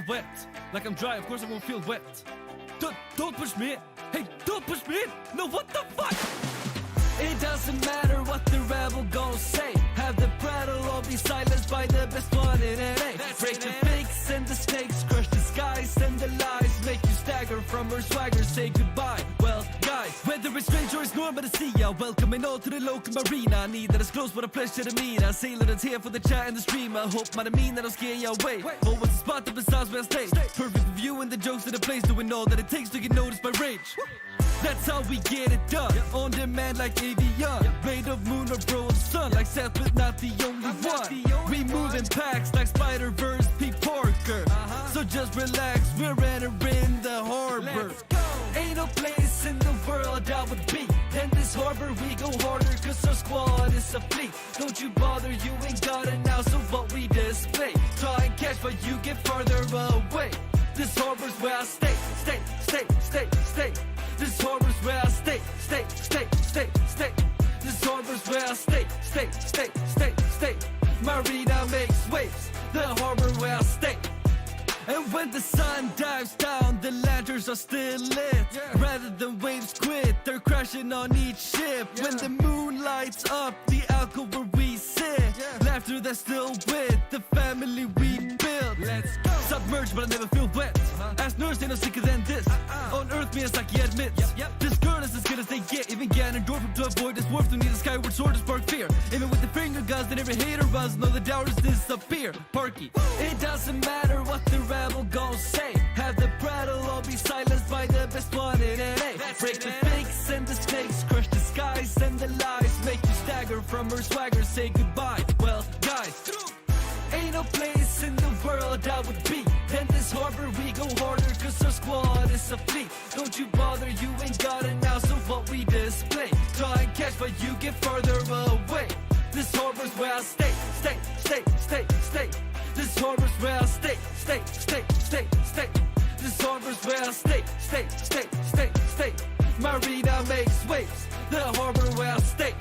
feel wet. Like I'm dry, of course I won't feel wet. Don't push me in. Hey, don't push me in. No, what the fuck? It doesn't matter what the rebel gon' say. Have the prattle or be silenced by the best one in NA. Break the fakes and the snakes, crush the skies and the lies. Make you stagger from her swagger, say goodbye. Well, guys, whether it's strange or it's normal to see ya, welcoming all to the local marina. Need that is close, but a pleasure to meet. I sailor that's here for the chat and the stream. I hope man, I mean that I'll scare you away. Oh, what's the spot that besides where I stay? Perfect view and the jokes of the place, doing all that it takes to get noticed by rage. That's how we get it done. On demand like Avion. Made of moon or bro of sun. Like Seth but not the only one. We move in packs like Spider-Verse P. Parker. So just relax, we're entering the harbor. Ain't no place in the world I would be than this harbor. We go harder cause our squad is a fleet. Don't you bother, you ain't got it now. So what we display, try and catch but you get farther away. This harbor's where I stay. This harbor's where I stay. This harbor's where I stay. Marina makes waves, the harbor where I stay. And when the sun dives down, the lanterns are still lit. Rather than waves quit, they're crashing on each ship. When the moon lights up the alcove where we sit, laughter that's still with the family we built. Let's go. Submerged but I never feel wet. As nerves ain't no sicker than this. On earth me as like he admits. This girl is as good as they get. Even Ganondorf to avoid this dwarf. Don't need a skyward sword to spark fear. Even with the finger guns that every hater runs, know the doubters disappear. Parky. It doesn't matter what the rebel gon' say. Have the prattle or be silenced by the best one in NA. Break the fakes and the snakes, crush the skies and the lies. Make you stagger from her swagger, say goodbye. Well, guys, ain't no place in the world I would be than this harbor. We go harder cause our squad is a fleet. Don't you bother, you ain't got it now. So what we display, try and catch but you get farther away. This harbor's where I stay. This harbor's where I stay. This harbor's where I stay. Marina makes waves, the harbor where I stay.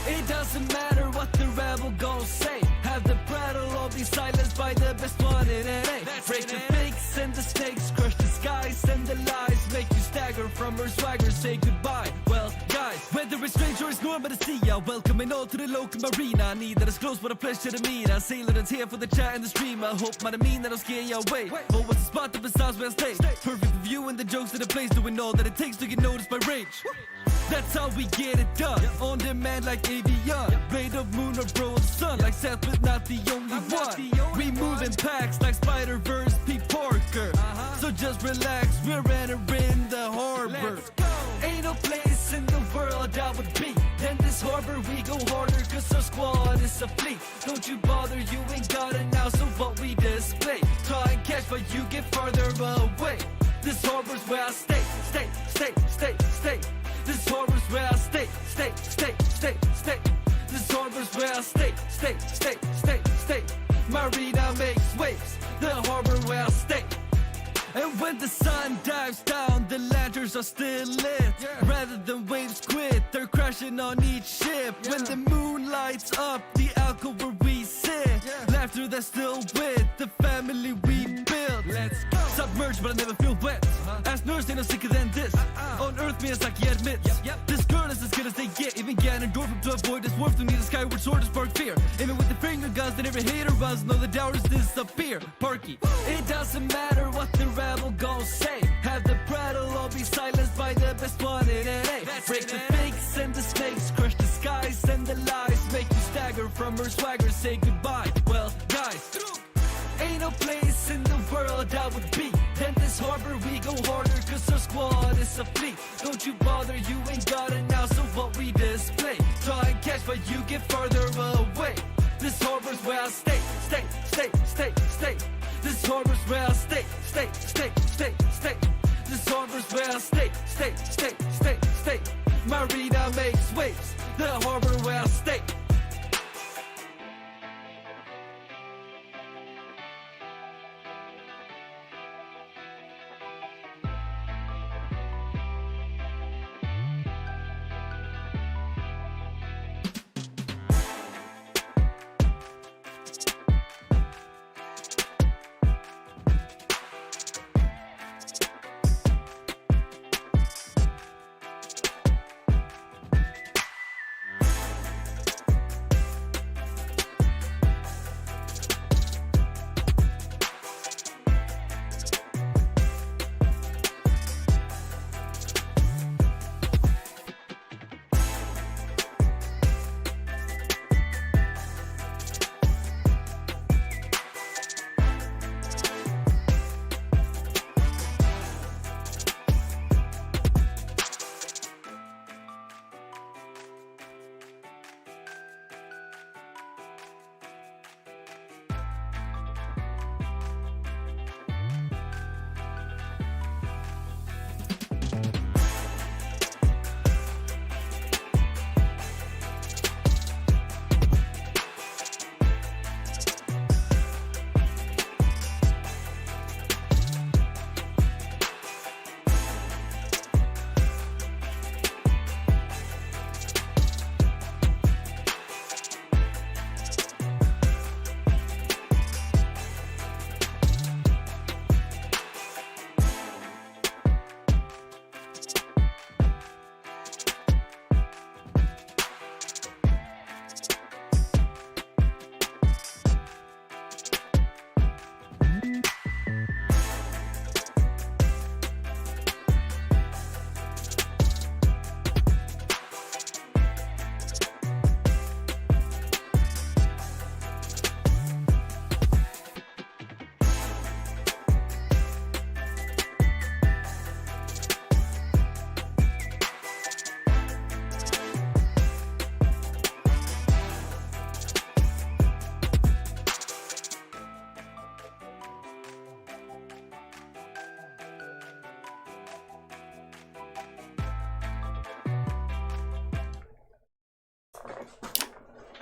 It doesn't matter what the rebel gon' say. Have the prattle all be silenced by the best one in NA. Break the fakes and the snakes, crush the skies and the lies. Make you stagger from her swagger, say goodbye. Well, guys, whether it's strange or it's normal to see ya, welcoming all to the local marina. Neither is close, but a pleasure to meet ya. Sailor that's here for the chat and the stream. I hope might mean that I'll scare ya away. But what's the spot that besides where I stay? Perfect view and the jokes in the place, doing all that it takes to get noticed by rage. That's how we get it done, on demand like Avion. Blade of moon or bro of the sun, like Seth but not the only one. We move in packs like Spider-Verse, P. Parker. So just relax, we're entering the harbor. Ain't no place in the world I would be than this harbor. We go harder cause our squad is a fleet. Don't you bother, you ain't got it now, so what we display. Try and catch but you get farther away. This harbor's where I stay, stay, stay, stay, stay. This harbor's where I stay, stay, stay, stay, stay. This harbor's where I stay, stay, stay, stay, stay. Marina makes waves, the harbor where I stay. And when the sun dives down, the lanterns are still lit. Rather than waves quit, they're crashing on each ship. When the moon lights up the alcove where we sit, laughter that's still with the family we built. Let's go. Submerged but I never feel wet. As nerves ain't no sicker than this. On earth me as Saki admits. This girl is as good as they get. Even Ganondorf to avoid this warp to need a skyward sword to spark fear. Even with the finger guns that every hater runs, know the doubters disappear. Parky. It doesn't matter what the rebel gon' say. Have the prattle all be silenced by the best one in NA. Break the fakes and the snakes, crush the skies and the lies. Make you stagger from her swagger, say goodbye. Well, guys, ain't no place in the world I would be than this harbor. We go harder cause our squad is a fleet. Don't you bother, you ain't got it now, so what we display. Try and catch but you get farther away. This harbor's where I stay, stay, stay, stay, stay. This harbor's where I stay, stay, stay, stay, stay. This harbor's where I stay, stay, stay, stay, stay. Marina makes waves, the harbor where I stay.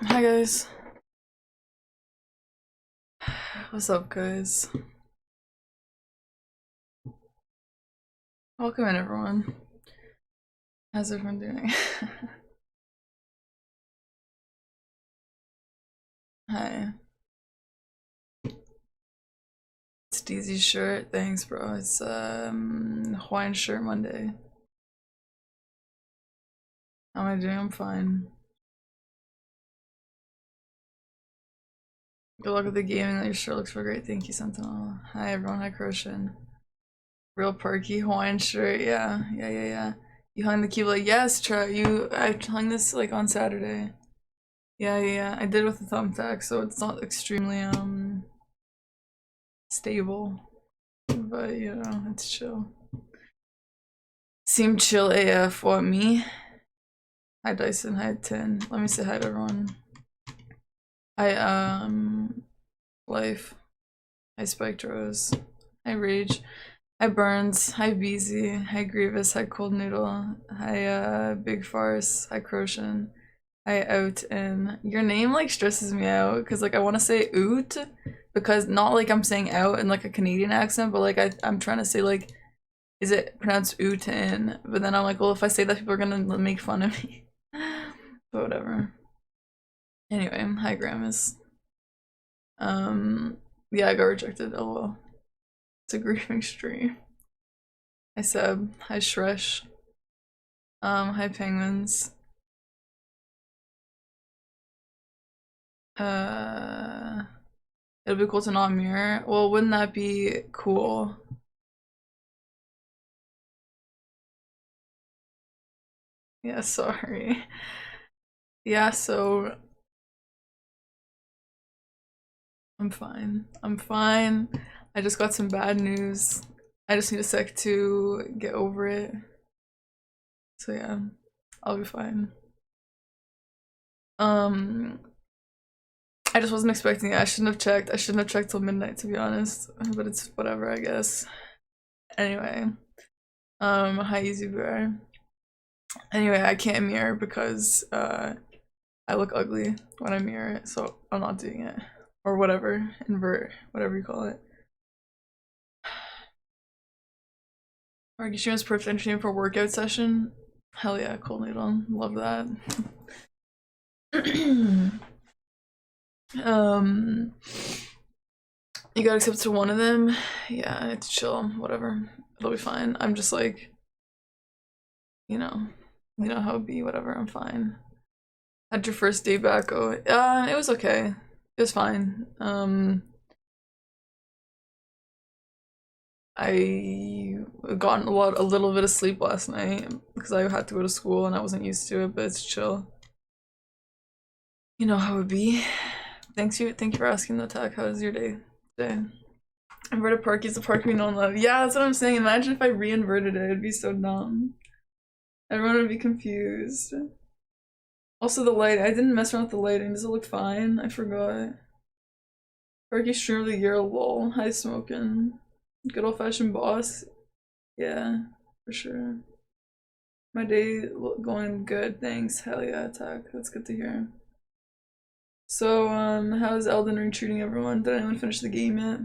Hi guys. What's up guys? Welcome in everyone. How's everyone doing? Hi. It's DZ's shirt. Thanks, bro. It's Hawaiian shirt Monday. How am I doing? I'm fine. Good luck with the gaming. Your shirt looks so great. Thank you, Sentinel. Hi, everyone. Hi, Croshan. Real perky Hawaiian shirt. Yeah. You hung the keyblade. Yes, I hung this like on Saturday. Yeah. I did it with a thumbtack, so it's not extremely stable. But you know, it's chill. Seem chill AF. What, me? Hi Dyson, hi Tin. Let me say hi to everyone. Hi Life. Hi Spiked Rose. Hi Rage. Hi Burns. Hi BZ. Hi Grievous. Hi Cold Noodle. Hi Big Farce. Hi Croshan. Hi Out. And your name like stresses me out because like I want to say oot because not like I'm saying out in like a Canadian accent, but like I'm trying to say like, is it pronounced ootin? But then I'm like, well, if I say that, people are gonna make fun of me. But whatever. Anyway, hi Grandmas. Yeah, I got rejected. LOL. It's a grieving stream. Hi Seb. Hi Shresh. Hi Penguins. It'll be cool to not mirror. Well, wouldn't that be cool? Yeah, sorry. Yeah, so I'm fine. I'm fine. I just got some bad news. I just need a sec to get over it. So yeah, I'll be fine. I just wasn't expecting it. I shouldn't have checked. I shouldn't have checked till midnight, to be honest. But it's whatever, I guess. Anyway. Hi Easy Bear. Anyway, I can't mirror because I look ugly when I mirror it, so I'm not doing it. Or whatever. Invert. Whatever you call it. Are stream is perfect entertainment for a workout session? Hell yeah, Cold Noodle. Love that. You got accepted to one of them? Yeah, it's chill, whatever. It'll be fine. I'm just like, you know how it be, whatever, I'm fine. How'd your first day back go? It was okay. It was fine. I got a little bit of sleep last night because I had to go to school and I wasn't used to it, but it's chill. You know how it be. Thank you for asking the tech. How was your day today? Inverted park is the park we know and love. Yeah, that's what I'm saying. Imagine if I re-inverted it, it'd be so dumb. Everyone would be confused. Also the light, I didn't mess around with the lighting. Does it look fine? I forgot. Parky streamer of the year, lol. Hi smoking. Good old fashioned boss. Yeah, for sure. My day going good, thanks. Hell yeah, attack. That's good to hear. So, how's Elden Ring treating everyone? Did anyone finish the game yet?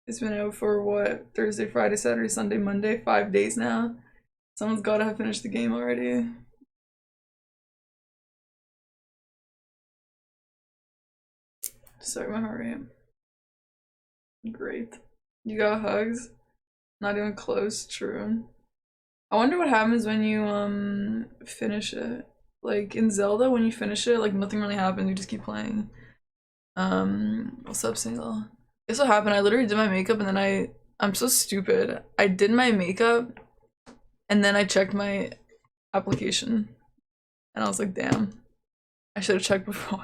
It's been out for what? Thursday, Friday, Saturday, Sunday, Monday? 5 days now. Someone's gotta have finished the game already. Sorry, my heart rate. Great. You got hugs? Not even close, true. I wonder what happens when you finish it. Like in Zelda, when you finish it, like nothing really happens, you just keep playing. What's up, Single? Guess what happened? I literally did my makeup and then I'm so stupid. I did my makeup and then I checked my application. And I was like, damn. I should have checked before.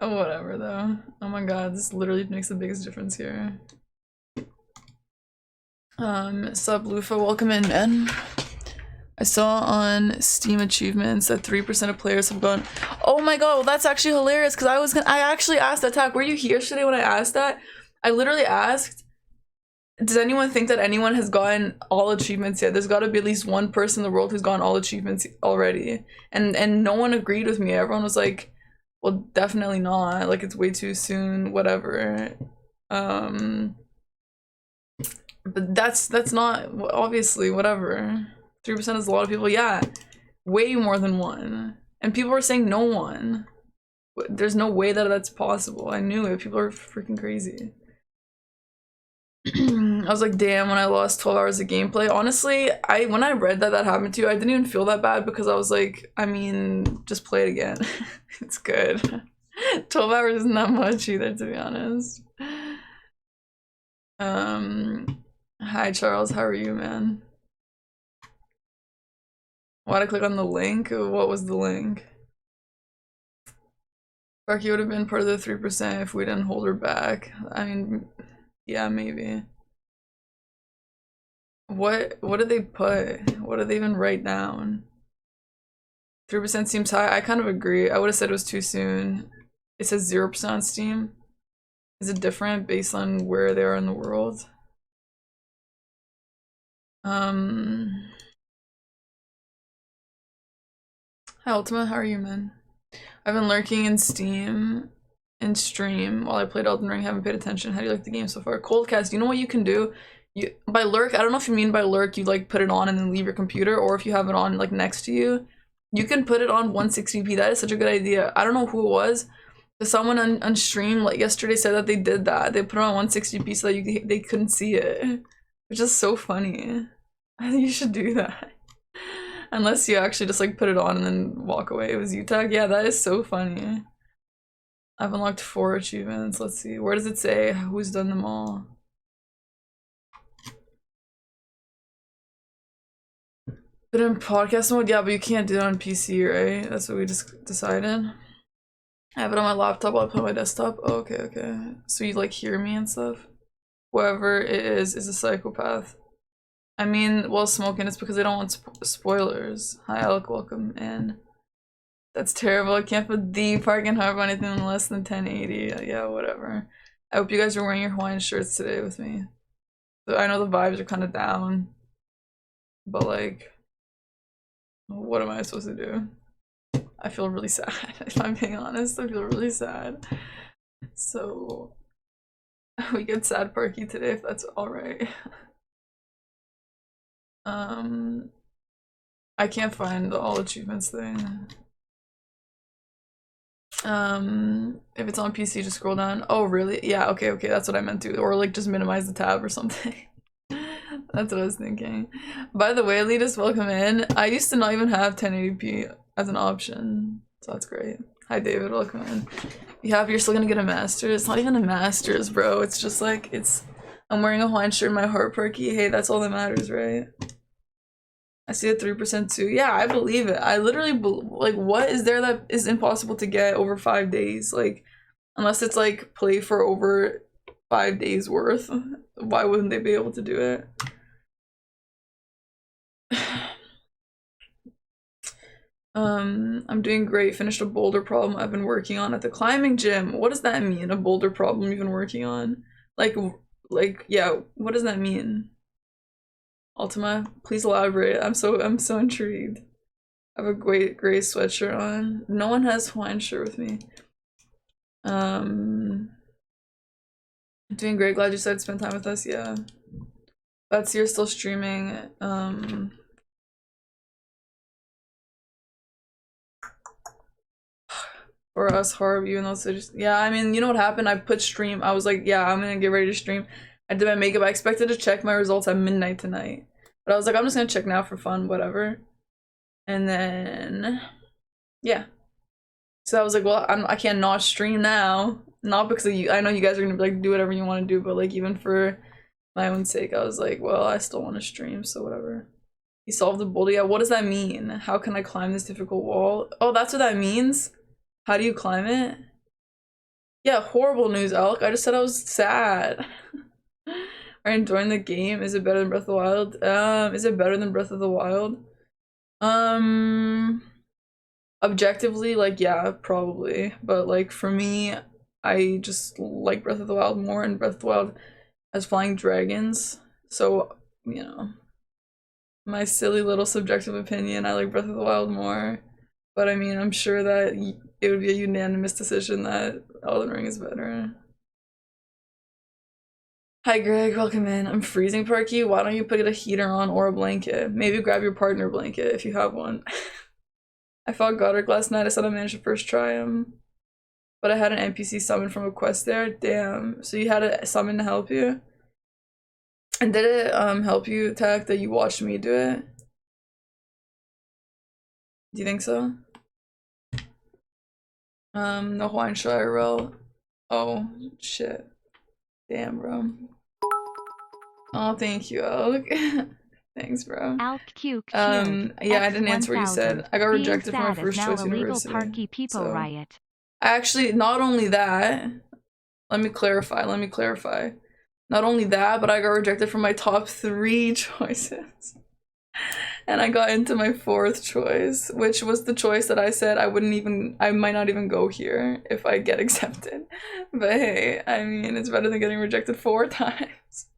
Oh, whatever though. Oh my god, this literally makes the biggest difference here. Sub Lufa, welcome in, man. I saw on Steam achievements that 3% of players have gone. Oh my god, well that's actually hilarious because I actually asked Attack, were you here today when I asked that? I literally asked, does anyone think that anyone has gotten all achievements yet? There's got to be at least one person in the world who's gotten all achievements already. And no one agreed with me. Everyone was like, well, definitely not. Like, it's way too soon, whatever. But that's not, obviously, whatever. 3% is a lot of people. Yeah, way more than one. And people were saying no one. There's no way that that's possible. I knew it. People are freaking crazy. I was like, damn, when I lost 12 hours of gameplay. Honestly, when I read that happened to you, I didn't even feel that bad because I was like, I mean, just play it again. It's good. 12 hours isn't that much either, to be honest. Hi Charles, how are you, man? Why'd I click on the link? What was the link? Sparky would have been part of the 3% if we didn't hold her back. I mean, yeah, maybe. What did they put? What did they even write down? 3% seems high. I kind of agree. I would have said it was too soon. It says 0% on Steam. Is it different based on where they are in the world? Hi Ultima, how are you, man? I've been lurking in Steam and stream while I played Elden Ring. Haven't paid attention. How do you like the game so far? Coldcast, you know what you can do? By lurk, I don't know if you mean by lurk you like put it on and then leave your computer, or if you have it on like next to you, you can put it on 160p. That is such a good idea. I don't know who it was, but someone on stream like yesterday said that they did that. They put it on 160p so that they couldn't see it, which is so funny. I think you should do that. Unless you actually just like put it on and then walk away. It was UTAG? Yeah, that is so funny. I've unlocked 4 achievements. Let's see. Where does it say who's done them all? But in podcast mode, yeah, but you can't do it on PC, right? That's what we just decided. I have it on my laptop while I play on my desktop. Oh, okay. So you like hear me and stuff? Whoever it is a psychopath. I mean, well, smoking, it's because I don't want spoilers. Hi, Alec, welcome in. That's terrible. I can't put the parking hard on anything less than 1080. Yeah, whatever. I hope you guys are wearing your Hawaiian shirts today with me. I know the vibes are kind of down, but like, what am I supposed to do? I feel really sad. If I'm being honest, I feel really sad. So we get sad Parky today if that's alright. I can't find the all achievements thing. If it's on PC, just scroll down. Oh, really? Yeah, okay, that's what I meant to. Or like just minimize the tab or something. That's what I was thinking. By the way, Elitas, welcome in. I used to not even have 1080p as an option, so that's great. Hi, David, welcome in. You happy you're still gonna get a master's? It's not even a master's, bro. It's just like, I'm wearing a Hawaiian shirt in my heart, Perky. Hey, that's all that matters, right? I see a 3% too. Yeah, I believe it. I literally, like, what is there that is impossible to get over 5 days? Like, unless it's like play for over 5 days worth, why wouldn't they be able to do it? I'm doing great. Finished a boulder problem I've been working on at the climbing gym. What does that mean? A boulder problem you've been working on? Like, yeah, what does that mean? Ultima, please elaborate. I'm so intrigued. I have a great gray sweatshirt on. No one has Hawaiian shirt with me. Doing great. Glad you decided to spend time with us. Yeah. That's you're still streaming. For us, Harb, even though it's just, yeah, I mean, you know what happened? I put stream. I was like, yeah, I'm gonna get ready to stream. I did my makeup. I expected to check my results at midnight tonight, but I was like, I'm just gonna check now for fun, whatever. And then, yeah. So I was like, well, I can't not stream now. Not because of you. I know you guys are gonna be like, do whatever you want to do, but like even for my own sake, I was like, well, I still want to stream, so whatever. You solved the boulder. Yeah, what does that mean? How can I climb this difficult wall? Oh, that's what that means? How do you climb it? Yeah, horrible news, Alec. I just said I was sad. Are you enjoying the game? Is it better than Breath of the Wild? Is it better than Breath of the Wild? Objectively, like, yeah, probably. But like for me, I just like Breath of the Wild more, and Breath of the Wild has flying dragons. So, you know, my silly little subjective opinion, I like Breath of the Wild more. But I mean, I'm sure that it would be a unanimous decision that Elden Ring is better. Hi Greg, welcome in. I'm freezing, Parky. Why don't you put a heater on or a blanket? Maybe grab your partner blanket if you have one. I fought Goddard last night. I said I managed to first try him. but I had an NPC summon from a quest there. Damn. So you had a summon to help you? And did it help you, Tech, that you watched me do it? Do you think so? No Hawaiian show IRL. Oh, shit. Damn, bro. Oh, thank you, Alk. Thanks, bro. Alk Q. Yeah, I didn't answer what you said. I got rejected from my first choice university. So, riot. I actually, not only that, let me clarify. Not only that, but I got rejected from my top 3 choices. And I got into my 4th choice, which was the choice that I said I might not even go here if I get accepted. But hey, I mean, it's better than getting rejected 4 times.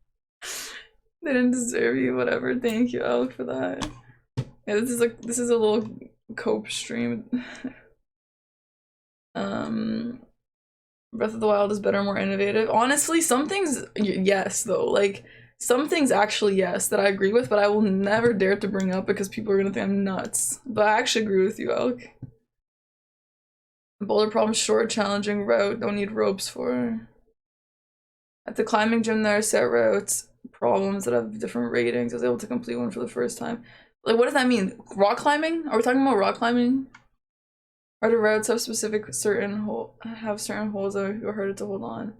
They didn't deserve you, whatever. Thank you, Alec, for that. Yeah, this is a little cope stream. Breath of the Wild is better, more innovative. Honestly, some things, yes, though. Like, some things actually, yes, that I agree with, but I will never dare to bring up because people are gonna think I'm nuts. But I actually agree with you, Elk. Boulder problem, short, challenging route, don't need ropes for. At the climbing gym, there are set routes, problems that have different ratings. I was able to complete one for the first time. Like, what does that mean? Rock climbing? Are we talking about rock climbing? Are the routes have certain holes that are harder to hold on?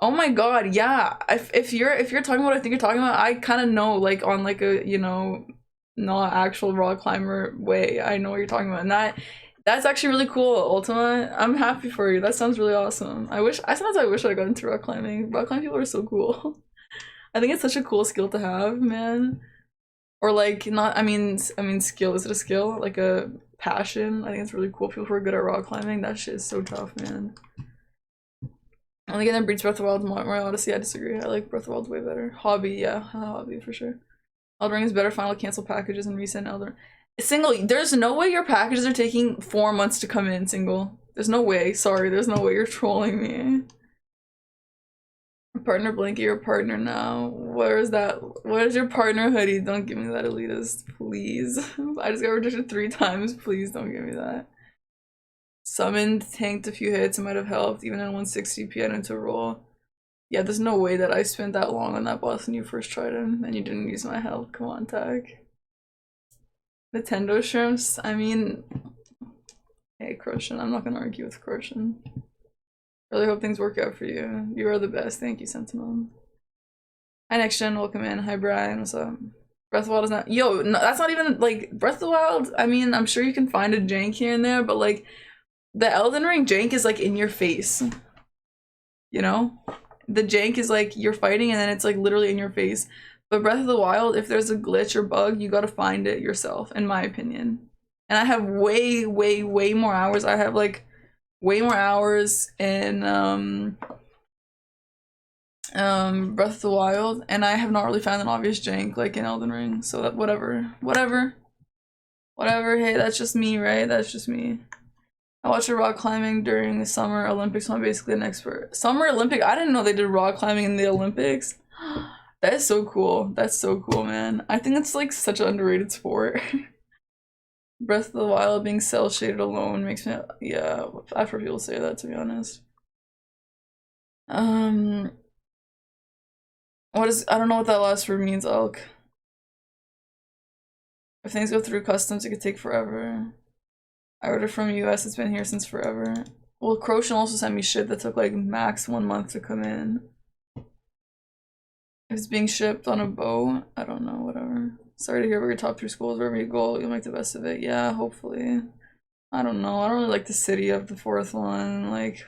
Oh my god, yeah. If you're talking about what I think you're talking about, I kind of know, like, on like a, you know, not actual rock climber way. I know what you're talking about, and that's actually really cool, Ultima. I'm happy for you. That sounds really awesome. Sometimes I wish I got into rock climbing. Rock climbing people are so cool. I think it's such a cool skill to have, man. Or like, not, I mean skill. Is it a skill? Like a passion? I think it's really cool. People who are good at rock climbing, that shit is so tough, man. Only game that breeds Breath of the Wild more Odyssey, I disagree. I like Breath of the Wild way better. Hobby, yeah, hobby for sure. Elden Ring is better, final cancel packages and recent Elden Ring. Single, there's no way your packages are taking 4 months to come in, Single. There's no way, sorry, there's no way, you're trolling me. Partner Blanky, your partner now. Where's that? Where's your partner hoodie? Don't give me that, elitist, please. I just got rejected 3 times, please don't give me that. Summoned, tanked a few hits, it might have helped. Even in 160 p, I didn't to roll. Yeah, there's no way that I spent that long on that boss when you first tried him and you didn't use my help. Come on, Tag. Nintendo shrimps? I mean, hey, Croshen, I'm not gonna argue with Croshen. Really hope things work out for you. You are the best. Thank you, Sentinel. Hi, Next Gen. Welcome in. Hi, Brian. What's up? Breath of the Wild is not. Yo, no, that's not even like Breath of the Wild. I mean, I'm sure you can find a jank here and there, but like the Elden Ring jank is like in your face. You know? The jank is like you're fighting and then it's like literally in your face. But Breath of the Wild, if there's a glitch or bug, you gotta find it yourself, in my opinion. And I have way, way, way more hours. I have like way more hours in Breath of the Wild, and I have not really found an obvious jank like in Elden Ring. So that whatever. Hey, that's just me, right? That's just me. I watched a rock climbing during the Summer Olympics. So I'm basically an expert. Summer Olympic? I didn't know they did rock climbing in the Olympics. That is so cool. That's so cool, man. I think it's like such an underrated sport. Breath of the Wild being cell shaded alone makes me, yeah, I've heard people say that, to be honest. I don't know what that last word means, Elk. If things go through customs, it could take forever. I ordered from US, it's been here since forever. Well, Croshen also sent me shit that took like max 1 month to come in. If it's being shipped on a boat, I don't know, whatever. Sorry to hear about your top 3 schools. Wherever you go, you'll make the best of it. Yeah, hopefully. I don't know. I don't really like the city of the 4th one, like,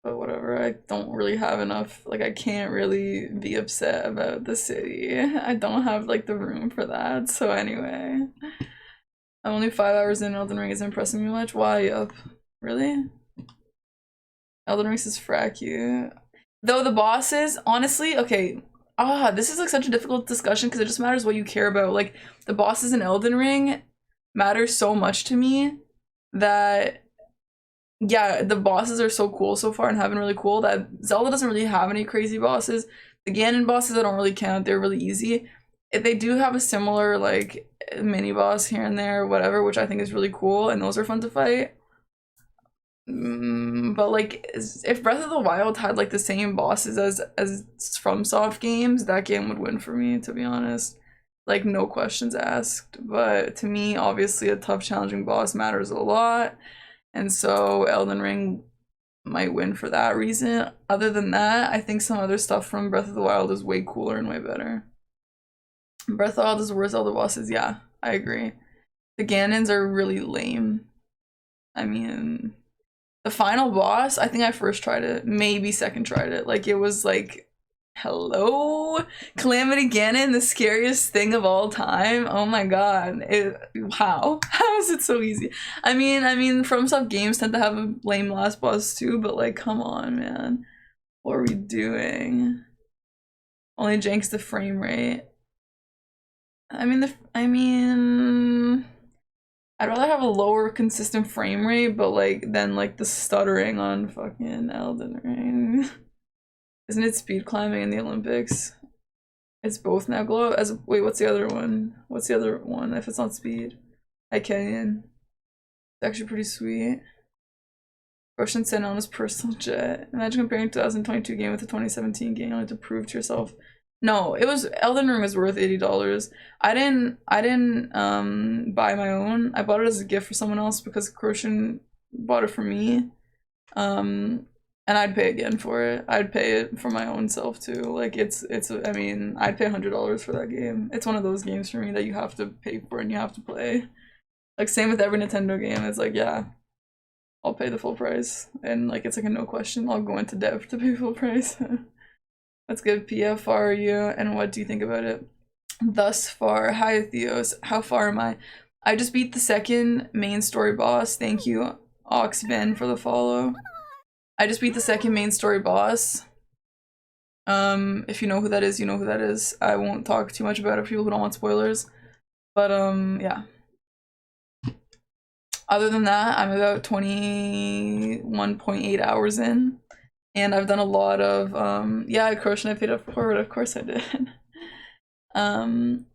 but whatever. I don't really have enough, like, I can't really be upset about the city. I don't have like the room for that. So anyway, I'm only 5 hours in. Elden Ring isn't impressing me much. Why up? Really? Elden Ring says frack you. Though the bosses, honestly, okay. This is like such a difficult discussion because it just matters what you care about. Like the bosses in Elden Ring matter so much to me that, yeah, the bosses are so cool so far and have been really cool that Zelda doesn't really have any crazy bosses. The Ganon bosses I don't really count, they're really easy. They do have a similar like mini boss here and there or whatever, which I think is really cool, and those are fun to fight. But like, if Breath of the Wild had like the same bosses as FromSoft games, that game would win for me, to be honest. Like, no questions asked. But to me, obviously, a tough, challenging boss matters a lot, and so Elden Ring might win for that reason. Other than that, I think some other stuff from Breath of the Wild is way cooler and way better. Breath of the Wild is the worst Zelda bosses. Yeah, I agree. The Ganons are really lame. I mean, the final boss, I think I first tried it, maybe second tried it. Like, it was like, hello? Calamity Ganon, the scariest thing of all time? Oh my god. How? How is it so easy? I mean, FromSoft games tend to have a lame last boss too, but like, come on, man. What are we doing? Only janks the frame rate. I'd rather have a lower consistent frame rate, but like than like the stuttering on fucking Elden Ring. Isn't it speed climbing in the Olympics? It's both now. Glow as wait, what's the other one? What's the other one if it's not speed? I can. It's actually pretty sweet. Russian sent on his personal jet. Imagine comparing 2022 game with the 2017 game only to prove to yourself. No, it was Elden Ring was worth $80. I didn't buy my own. I bought it as a gift for someone else because Croshan bought it for me. And I'd pay again for it. I'd pay it for my own self too. Like it's I mean, I'd pay $100 for that game. It's one of those games for me that you have to pay for and you have to play. Like same with every Nintendo game. It's like, yeah, I'll pay the full price. And like it's like a no question. I'll go into debt to pay full price. Let's give PF, how are you, and what do you think about it? Thus far, hi Theos, how far am I? I just beat the second main story boss. Thank you, Oxben, for the follow. I just beat the second main story boss. If you know who that is, you know who that is. I won't talk too much about it for people who don't want spoilers. But yeah. Other than that, I'm about 21.8 hours in. And I've done a lot of, yeah, Crochet, I paid up for it, of course I did. And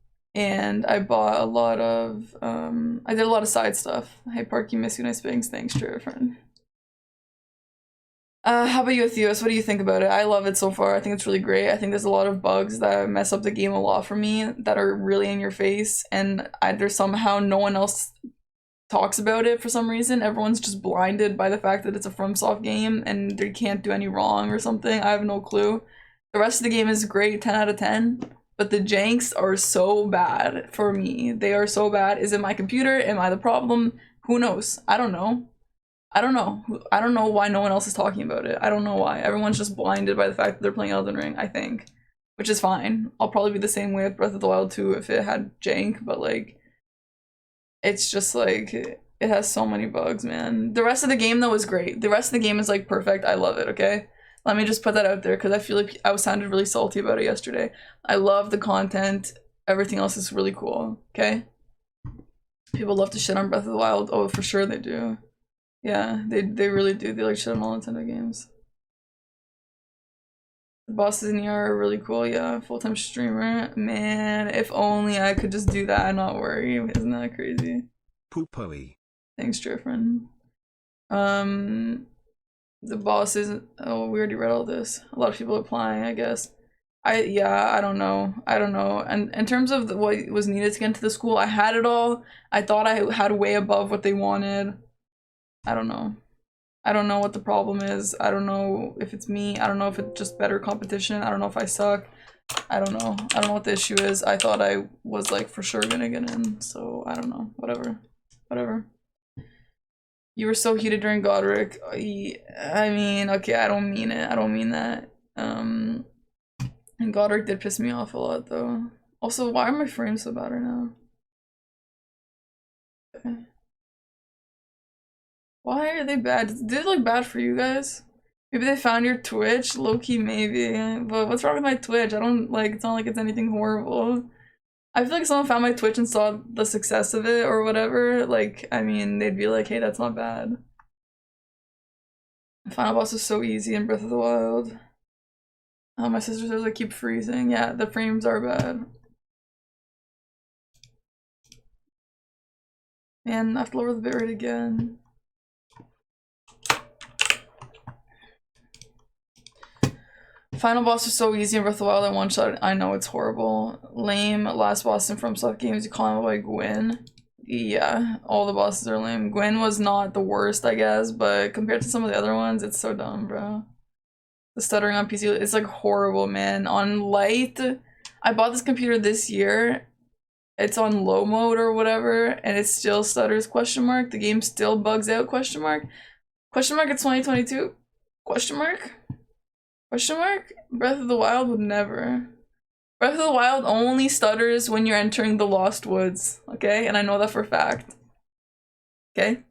I bought a lot of, I did a lot of side stuff. Hey Parky, miss you, nice things, thanks, dear friend. How about you, Theos? What do you think about it? I love it so far. I think it's really great. I think there's a lot of bugs that mess up the game a lot for me that are really in your face, and there's somehow no one else talks about it for some reason. Everyone's just blinded by the fact that it's a FromSoft game and they can't do any wrong or something. I have no clue. The rest of the game is great, 10 out of 10, but the janks are so bad for me. They are so bad. Is it my computer? Am I the problem? Who knows? I don't know. I don't know. I don't know why no one else is talking about it. I don't know why. Everyone's just blinded by the fact that they're playing Elden Ring, I think. Which is fine. I'll probably be the same way with Breath of the Wild 2 if it had jank, but like, it's just like, it has so many bugs, man. The rest of the game though is great. The rest of the game is like perfect. I love it, okay? Let me just put that out there because I feel like I sounded really salty about it yesterday. I love the content. Everything else is really cool, okay? People love to shit on Breath of the Wild. Oh, for sure they do. Yeah, they really do. They like shit on all Nintendo games. The bosses in ER are really cool, yeah. Full-time streamer. Man, if only I could just do that and not worry. Isn't that crazy? Poo-pooey. Thanks, Driffin. The bosses. Oh, we already read all this. A lot of people applying, I guess. Yeah, I don't know. And in terms of what was needed to get into the school, I had it all. I thought I had way above what they wanted. I don't know. I don't know what the problem is. I don't know if it's me. I don't know if it's just better competition. I don't know if I suck. I don't know. I don't know what the issue is. I thought I was like for sure gonna get in. So I don't know. Whatever. You were so heated during Godric. I mean, okay, I don't mean it. I don't mean that. And Godric did piss me off a lot though. Also, why are my frames so bad right now? Okay. Why are they bad? Did they look bad for you guys? Maybe they found your Twitch? Low-key, maybe. But what's wrong with my Twitch? I don't, like, it's not like it's anything horrible. I feel like if someone found my Twitch and saw the success of it or whatever, like, I mean, they'd be like, hey, that's not bad. The final boss is so easy in Breath of the Wild. Oh, my sister says I keep freezing. Yeah, the frames are bad. Man, I have to lower the bitrate again. Final boss was so easy in Breath of the Wild. I one shot. I know it's horrible. Lame. Last boss in FromSoft games. You call him by Gwyn. Yeah, all the bosses are lame. Gwyn was not the worst, I guess, but compared to some of the other ones, it's so dumb, bro. The stuttering on PC is like horrible, man. On light, I bought this computer this year. It's on low mode or whatever, and it still stutters, question mark. The game still bugs out, question mark. Question mark, it's 2022? Question mark? Question mark? Breath of the Wild would never. Breath of the Wild only stutters when you're entering the Lost Woods, okay? And I know that for a fact. Okay?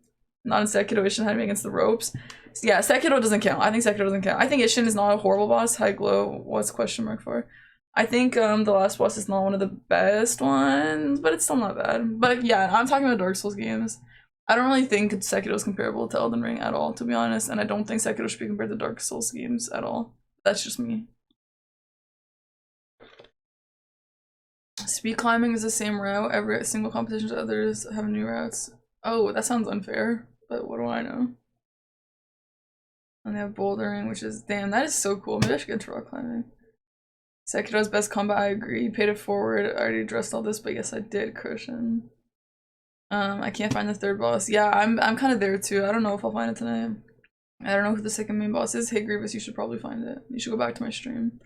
Not in Sekiro, Ishin had me against the ropes. So yeah, Sekiro doesn't count. I think Sekiro doesn't count. I think Ishin is not a horrible boss. High Glow, what's question mark for? I think the last boss is not one of the best ones, but it's still not bad. But yeah, I'm talking about Dark Souls games. I don't really think Sekiro is comparable to Elden Ring at all, to be honest, and I don't think Sekiro should be compared to Dark Souls games at all. That's just me. Speed climbing is the same route. Every single competition to others have new routes. Oh, that sounds unfair, but what do I know? And they have bouldering, which is, damn, that is so cool. Maybe I should get into rock climbing. Sekiro's best combat, I agree. Paid it forward. I already addressed all this, but yes, I did, Christian. I can't find the third boss. Yeah, I'm kind of there too. I don't know if I'll find it tonight. I don't know who the second main boss is. Hey Grievous, you should probably find it. You should go back to my stream.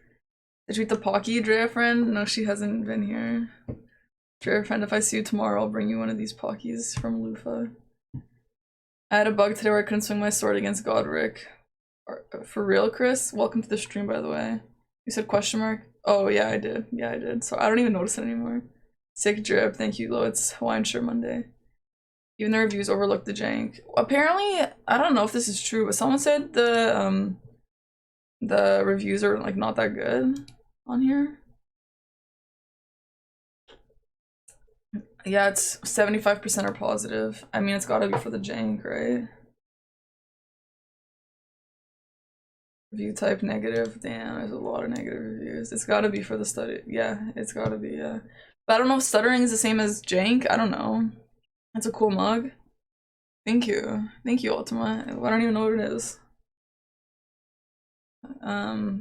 Did you eat the Pocky, Drea friend? No, she hasn't been here. Drea friend, if I see you tomorrow, I'll bring you one of these Pockies from Lufa. I had a bug today where I couldn't swing my sword against Godric. For real, Chris? Welcome to the stream, by the way. You said question mark? Oh, yeah, I did. Yeah, I did. So I don't even notice it anymore. Sick drip. Thank you, Lo. It's Hawaiian Shirt Monday. Even the reviews overlooked the jank. Apparently, I don't know if this is true, but someone said the reviews are like not that good on here. Yeah, it's 75% are positive. I mean, it's gotta be for the jank, right? Review type negative. Damn, there's a lot of negative reviews. It's gotta be for the study. Yeah, it's gotta be, yeah. But I don't know if stuttering is the same as jank. I don't know. That's a cool mug. Thank you. Thank you, Ultima. I don't even know what it is.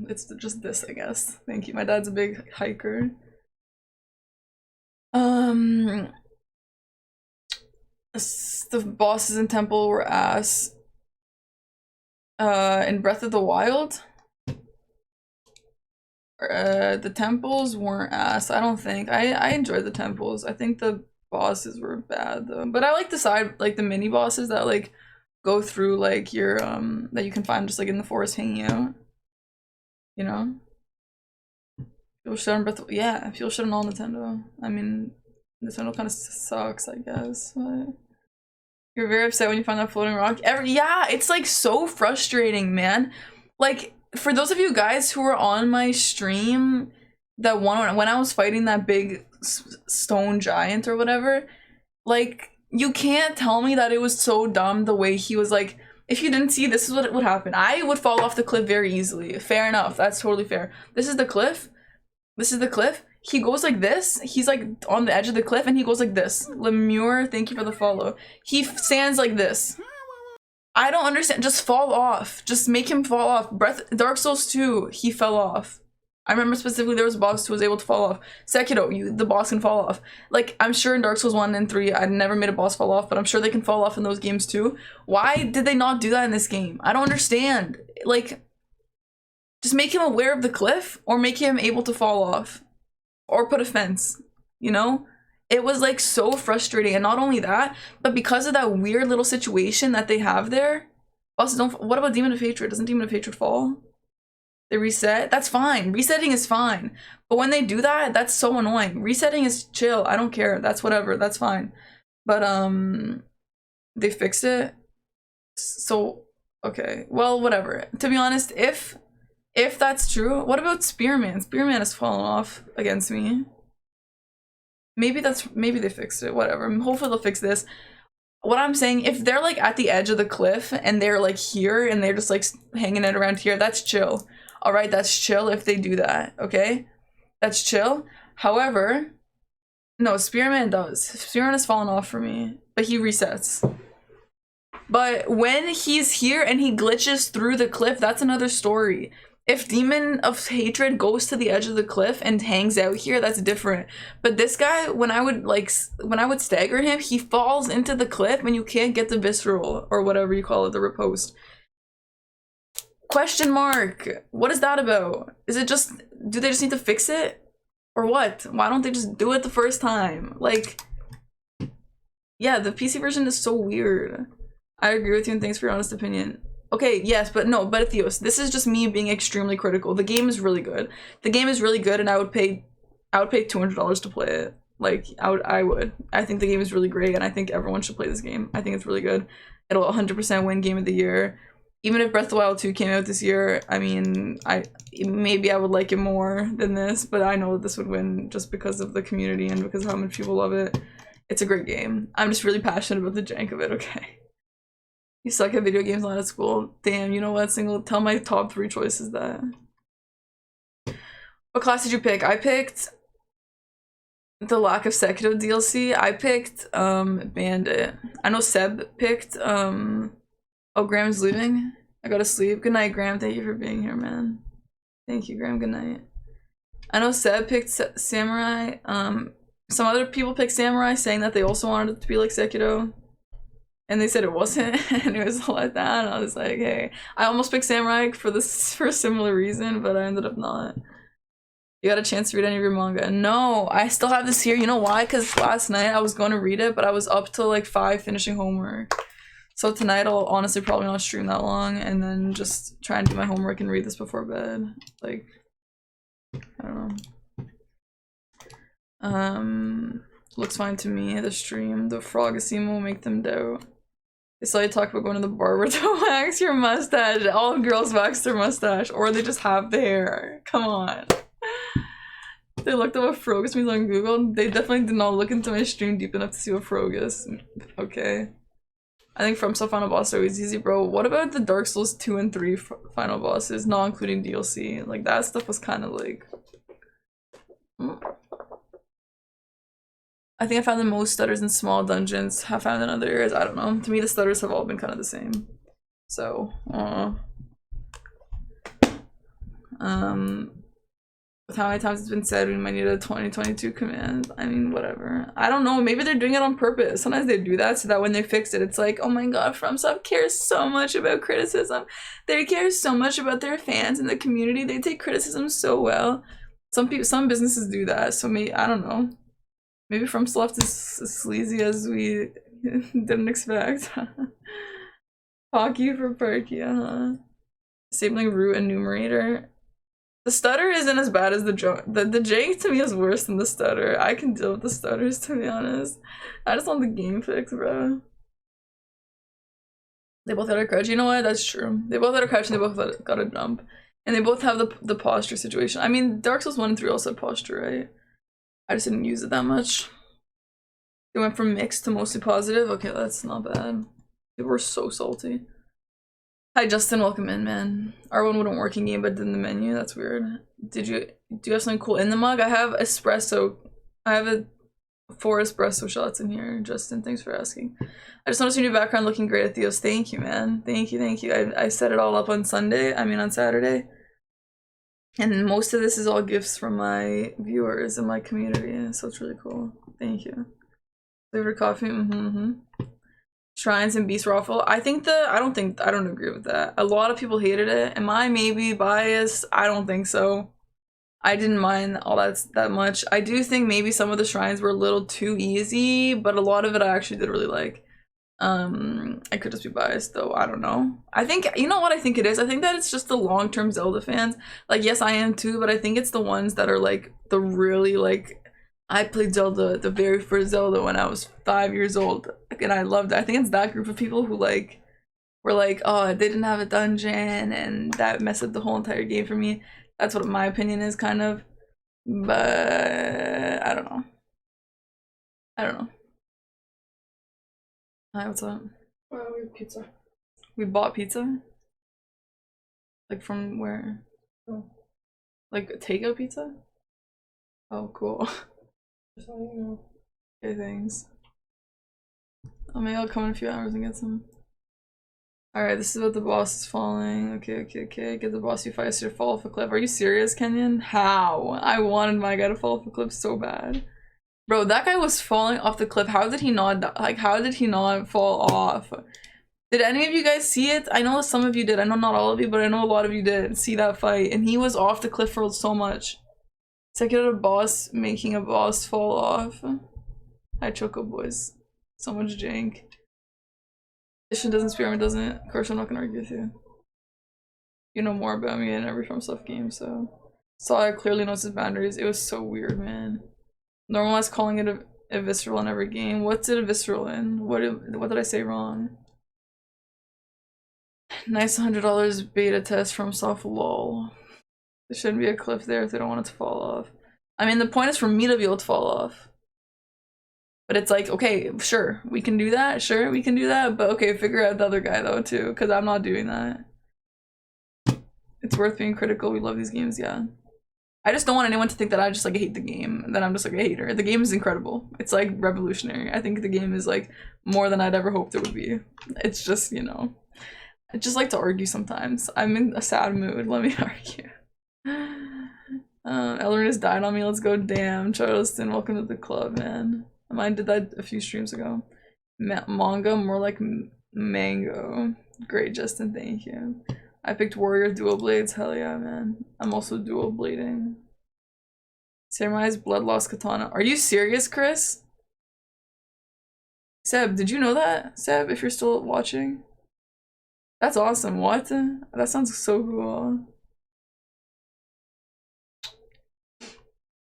It's just this, I guess. Thank you. My dad's a big hiker. The bosses in Temple were ass. In Breath of the Wild? The temples weren't ass, I don't think. I enjoyed the temples. I think the bosses were bad though. But I like the side, like the mini bosses that like go through like your that you can find just like in the forest hanging out. You know? People shit on Breath of, yeah, people shit on all Nintendo. I mean, Nintendo kind of sucks, I guess. But you're very upset when you find that floating rock. Yeah, it's like so frustrating, man. Like, for those of you guys who were on my stream that one when I was fighting that big stone giant or whatever, like, you can't tell me that it was so dumb the way he was like, if you didn't see, this is what would happen. I would fall off the cliff very easily. Fair enough. That's totally fair. This is the cliff. This is the cliff. He goes like this. He's like on the edge of the cliff and he goes like this. Lemure, thank you for the follow. He stands like this. I don't understand. Just fall off. Just make him fall off. Dark Souls 2, he fell off. I remember specifically there was a boss who was able to fall off. Sekiro, the boss can fall off. Like, I'm sure in Dark Souls 1 and 3, I never made a boss fall off, but I'm sure they can fall off in those games too. Why did they not do that in this game? I don't understand. Like, just make him aware of the cliff, or make him able to fall off. Or put a fence, you know? It was like so frustrating, and not only that, but because of that weird little situation that they have there, bosses don't. What about Demon of Hatred? Doesn't Demon of Hatred fall? They reset? That's fine. Resetting is fine. But when they do that, that's so annoying. Resetting is chill. I don't care. That's whatever. That's fine. But they fixed it. So okay. Well, whatever. To be honest, if that's true, what about Spearman? Spearman has fallen off against me. Maybe they fixed it. Whatever. Hopefully they'll fix this. What I'm saying, if they're like at the edge of the cliff and they're like here and they're just like hanging it around here, that's chill. All right, that's chill if they do that. Okay, that's chill. However, no, Spearman does. Spearman has fallen off for me, but he resets. But when he's here and he glitches through the cliff, that's another story. If Demon of Hatred goes to the edge of the cliff and hangs out here, that's different. But this guy, when I would stagger him, he falls into the cliff and you can't get the visceral or whatever you call it, the riposte. Question mark. What is that about? Is it just, do they just need to fix it? Or what? Why don't they just do it the first time? Like, yeah, the PC version is so weird. I agree with you and thanks for your honest opinion. Okay, yes, but no, but Theos, this is just me being extremely critical. The game is really good. The game is really good and I would pay $200 to play it. Like, I would. I think the game is really great and I think everyone should play this game. I think it's really good. It'll 100% win Game of the Year. Even if Breath of the Wild 2 came out this year, I mean, maybe I would like it more than this, but I know that this would win just because of the community and because of how much people love it. It's a great game. I'm just really passionate about the jank of it, okay? You suck at video games, not at school. Damn, you know what? Tell my top 3 choices that. What class did you pick? I picked the lack of Sekiro DLC. I picked Bandit. I know Seb picked oh, Graham's leaving. I gotta sleep. Good night, Graham. Thank you for being here, man. Thank you, Graham. Good night. I know Seb picked Samurai. Some other people picked Samurai, saying that they also wanted it to be like Sekiro. And they said it wasn't, and it was like that, and I was like, hey. I almost picked Samurai for a similar reason, but I ended up not. You got a chance to read any of your manga? No, I still have this here. You know why? Because last night I was going to read it, but I was up till like 5 finishing homework. So tonight I'll honestly probably not stream that long, and then just try and do my homework and read this before bed. Like, I don't know. Looks fine to me, the stream. The Frogacima will make them doubt. They saw you talk about going to the barber to wax your mustache. All girls wax their mustache, or they just have the hair. Come on. They looked up what Frogus means on Google. They definitely did not look into my stream deep enough to see what Frogus. Okay. I think From Stuff Final Boss are always easy, bro. What about the Dark Souls 2 and 3 final bosses, not including DLC? Like, that stuff was kind of like... I think I found the most stutters in small dungeons. Have found in other areas. I don't know. To me, the stutters have all been kind of the same. So, with how many times it's been said we might need a 2022 command. I mean, whatever. I don't know. Maybe they're doing it on purpose. Sometimes they do that so that when they fix it, it's like, oh my god, FromSoft cares so much about criticism. They care so much about their fans and the community. They take criticism so well. Some businesses do that. So maybe, I don't know. Maybe FromSoft is as sleazy as we didn't expect. Hockey for Perky, Disabling root enumerator. The stutter isn't as bad as the jank to me is worse than the stutter. I can deal with the stutters, to be honest. I just want the game fix, bro. They both got a crouch. You know what? That's true. They both had a crouch and they both got a jump. And they both have the posture situation. I mean, Dark Souls 1 and 3 also had posture, right? I just didn't use it that much. It went from mixed to mostly positive. Okay, that's not bad. People were so salty. Hi Justin, welcome in, man. R1 wouldn't work in game, but did in the menu. That's weird. Do you have something cool in the mug? I have espresso. I have 4 espresso shots in here. Justin, thanks for asking. I just noticed your new background looking great at Theos. Thank you, man. Thank you. I set it all up on on Saturday. And most of this is all gifts from my viewers and my community, so it's really cool. Thank you. Flavored coffee, Shrines and Beast Raffle. I don't agree with that. A lot of people hated it. Am I maybe biased? I don't think so. I didn't mind all that much. I do think maybe some of the shrines were a little too easy, but a lot of it I actually did really like. I could just be biased though, I don't know. I think, you know what I think it is? I think that it's just the long-term Zelda fans. Like, yes, I am too, but I think it's the ones that are like, the really like, I played Zelda, the very first Zelda when I was 5 years old, and I loved it. I think it's that group of people who like, were like, oh, they didn't have a dungeon, and that messed up the whole entire game for me. That's what my opinion is, kind of. But, I don't know. Hi, what's up? We have pizza. We bought pizza? Like from where? Oh. Like takeout pizza? Oh, cool. Just letting you know. Okay, thanks. Oh, maybe I'll come in a few hours and get some. Alright, this is about the boss is falling. Okay. Get the boss you fight to fall off a cliff. Are you serious, Kenyon? How? I wanted my guy to fall off a cliff so bad. Bro, that guy was falling off the cliff. How did he not, like, how did he not fall off? Did any of you guys see it? I know some of you did. I know not all of you, but I know a lot of you did see that fight. And he was off the cliff for so much. It's like a boss making a boss fall off. Hi, Choco Boys. So much jank. Mission doesn't, Spearman doesn't. Of course, I'm not gonna argue with you. You know more about me in every FromSoft game, so. Saw it clearly knows his boundaries. It was so weird, man. Normalize calling it a visceral in every game. What's it a visceral in? What did I say wrong? Nice $100 beta test from soft lol. There shouldn't be a cliff there if they don't want it to fall off. I mean, the point is for me to be able to fall off. But it's like, okay, sure, we can do that. Sure, we can do that. But okay, figure out the other guy though too, because I'm not doing that. It's worth being critical. We love these games, yeah. I just don't want anyone to think that I just like hate the game, that I'm just like a hater. The game is incredible. It's like revolutionary. I think the game is like more than I'd ever hoped it would be. It's just, you know, I just like to argue sometimes. I'm in a sad mood. Let me argue. Elden Ring has died on me. Let's go. Damn, Charleston, welcome to the club, man. Mine did that a few streams ago. Manga, more like mango. Great, Justin, thank you. I picked warrior dual blades. Hell yeah, man. I'm also dual blading. Samurai's blood loss katana. Are you serious, Chris? Seb, did you know that? Seb, if you're still watching. That's awesome. What? That sounds so cool.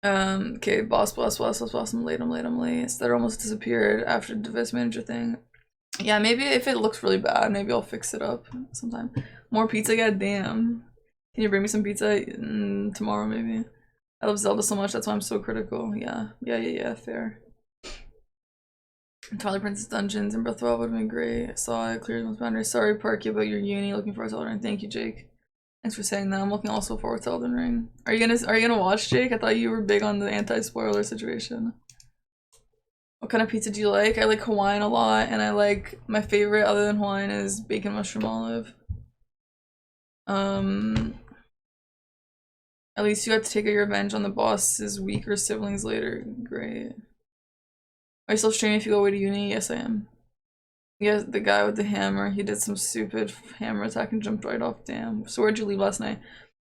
Okay, boss, I'm late. Stutter almost disappeared after the device manager thing. Yeah, maybe if it looks really bad, maybe I'll fix it up sometime. More pizza, goddamn. Can you bring me some pizza tomorrow, maybe? I love Zelda so much, that's why I'm so critical. Yeah, fair. Twilight Princess Dungeons and Breath of the Wild would have been great. I saw it, cleared most boundaries. Sorry, Parky, about your uni. Looking forward to Elden Ring. Thank you, Jake. Thanks for saying that. I'm looking also forward to Elden Ring. Are you gonna watch, Jake? I thought you were big on the anti-spoiler situation. What kind of pizza do you like? I like Hawaiian a lot, and I like, my favorite other than Hawaiian is bacon mushroom olive. At least you got to take your revenge on the boss's weaker siblings later. Great. Are you still streaming if you go away to uni? Yes, I am. Yeah, the guy with the hammer, he did some stupid hammer attack and jumped right off. Damn. So where'd you leave last night?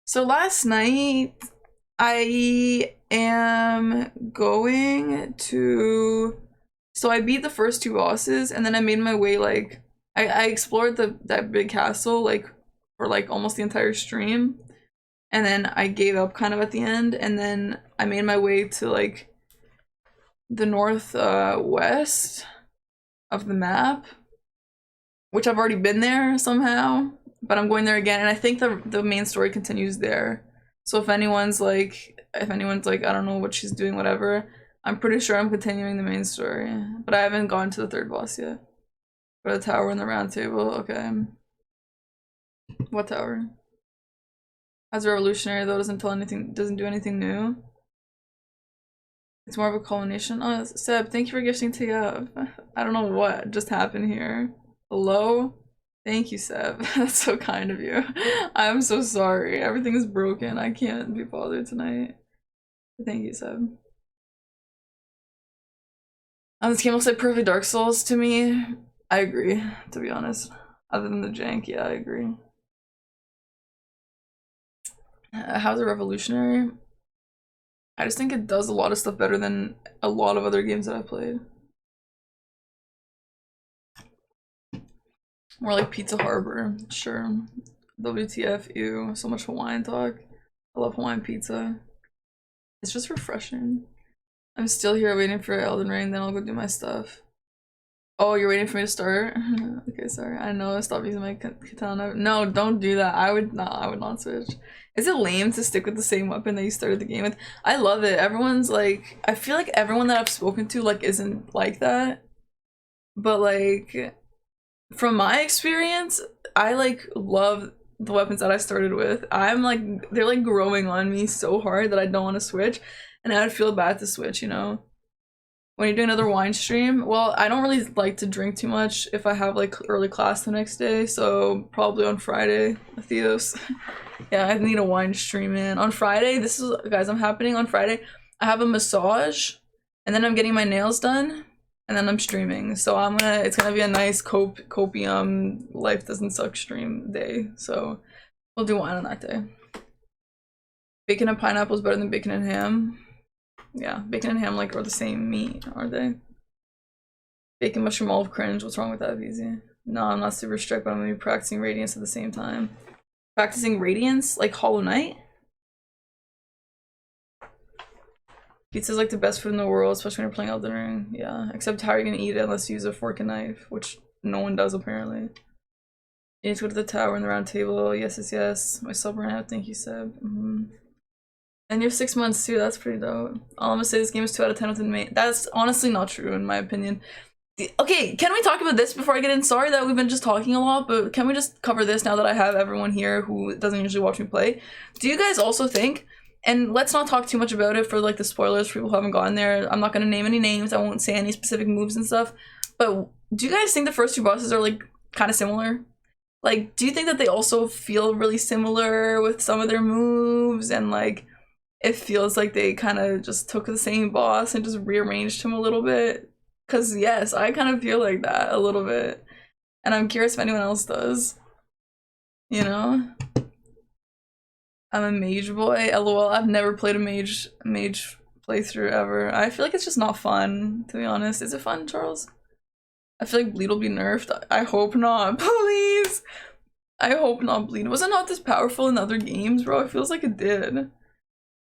So last night, I am going to... So I beat the first two bosses, and then I made my way, like... I explored that big castle, like, for, like, almost the entire stream. And then I gave up kind of at the end, and then I made my way to, like, the northwest of the map, which I've already been there somehow, but I'm going there again, and I think the main story continues there. So if anyone's like, I don't know what she's doing, whatever, I'm pretty sure I'm continuing the main story, but I haven't gone to the third boss yet. Go to the tower and the round table. Okay. What tower? As a revolutionary though, doesn't do anything new. It's more of a culmination. Oh, Seb, thank you for gifting Tia. I don't know what just happened here. Hello? Thank you, Seb. That's so kind of you. I'm so sorry. Everything is broken. I can't be bothered tonight. Thank you, Seb. This game looks like perfect Dark Souls to me. I agree, to be honest. Other than the jank, yeah, I agree. How's it revolutionary? I just think it does a lot of stuff better than a lot of other games that I've played. More like Pizza Harbor, sure. WTF, ew, so much Hawaiian talk. I love Hawaiian pizza. It's just refreshing. I'm still here waiting for Elden Ring, then I'll go do my stuff. Oh, you're waiting for me to start? Okay, sorry. I know, stop using my katana. No, don't do that. I would not switch. Is it lame to stick with the same weapon that you started the game with? I love it. Everyone's like, I feel like everyone that I've spoken to like isn't like that. But like, from my experience, I like love the weapons that I started with. I'm like, they're like growing on me so hard that I don't want to switch. And I would feel bad to switch, you know? When you're doing another wine stream, well, I don't really like to drink too much if I have like early class the next day, so probably on Friday, Theos. Yeah, I need a wine stream in. On Friday, this is, guys, I'm happening on Friday. I have a massage, and then I'm getting my nails done, and then I'm streaming. So it's gonna be a nice copium life doesn't suck stream day. So we'll do wine on that day. Bacon and pineapple is better than bacon and ham. Yeah, bacon and ham like are the same meat, aren't they? Bacon, mushroom, olive, cringe. What's wrong with that, VZ? No, I'm not super strict, but I'm gonna be practicing radiance at the same time. Practicing radiance? Like Hollow Knight? Pizza's like the best food in the world, especially when you're playing Elden Ring. Yeah, except how are you gonna eat it unless you use a fork and knife, which no one does apparently. You need to go to the tower and the round table. Yes, yes, yes. My sub ran out, thank you, Seb. And you have 6 months too, that's pretty dope. All I'm gonna say, this game is 2 out of 10 within May. That's honestly not true in my opinion. Okay, can we talk about this before I get in? Sorry that we've been just talking a lot, but can we just cover this now that I have everyone here who doesn't usually watch me play? Do you guys also think, and let's not talk too much about it for like the spoilers for people who haven't gotten there. I'm not gonna name any names, I won't say any specific moves and stuff, but do you guys think the first two bosses are like kind of similar? Like, do you think that they also feel really similar with some of their moves, and like it feels like they kind of just took the same boss and just rearranged him a little bit? Because yes, I kind of feel like that a little bit, and I'm curious if anyone else does. You know, I'm a mage boy. LOL. I've never played a mage playthrough ever. I feel like it's just not fun, to be honest. Is it fun, Charles? I feel like bleed will be nerfed. I hope not. Please. I hope not. Bleed was it not this powerful in other games, bro? It feels like it did.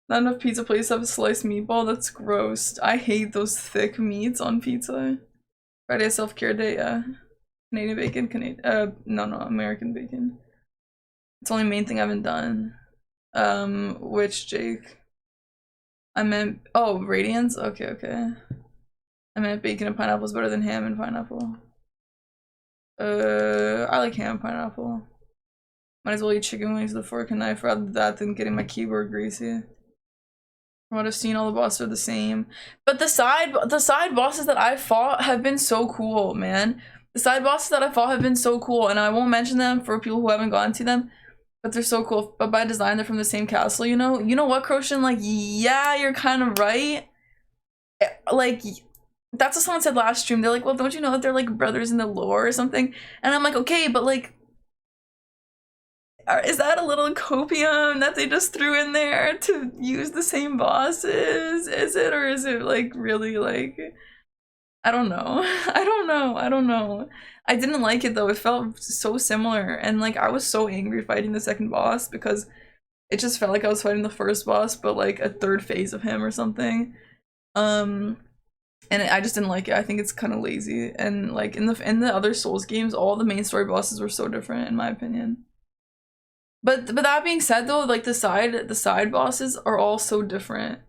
Not enough pizza places have a sliced meatball. That's gross. I hate those thick meats on pizza. Friday self-care day, yeah. Canadian bacon, no, American bacon. It's the only main thing I haven't done. Which, Jake? I meant, oh, Radiance? Okay. I meant bacon and pineapple is better than ham and pineapple. I like ham and pineapple. Might as well eat chicken wings with a fork and knife rather than that than getting my keyboard greasy. From what I've seen, all the bosses are the same. But the side bosses that I fought have been so cool, man. The side bosses that I fought have been so cool, and I won't mention them for people who haven't gotten to them, but they're so cool. But by design, they're from the same castle, you know? You know what, Croshan? Like, yeah, you're kind of right. Like, that's what someone said last stream. They're like, well, don't you know that they're like brothers in the lore or something? And I'm like, okay, but like, is that a little copium that they just threw in there to use the same bosses? Is it, or is it like really like, I don't know. I don't know. I didn't like it though. It felt so similar, and like I was so angry fighting the second boss because it just felt like I was fighting the first boss but like a third phase of him or something. And I just didn't like it. I think it's kind of lazy, and like in the other Souls games, all the main story bosses were so different in my opinion. But that being said though, like the side bosses are all so different.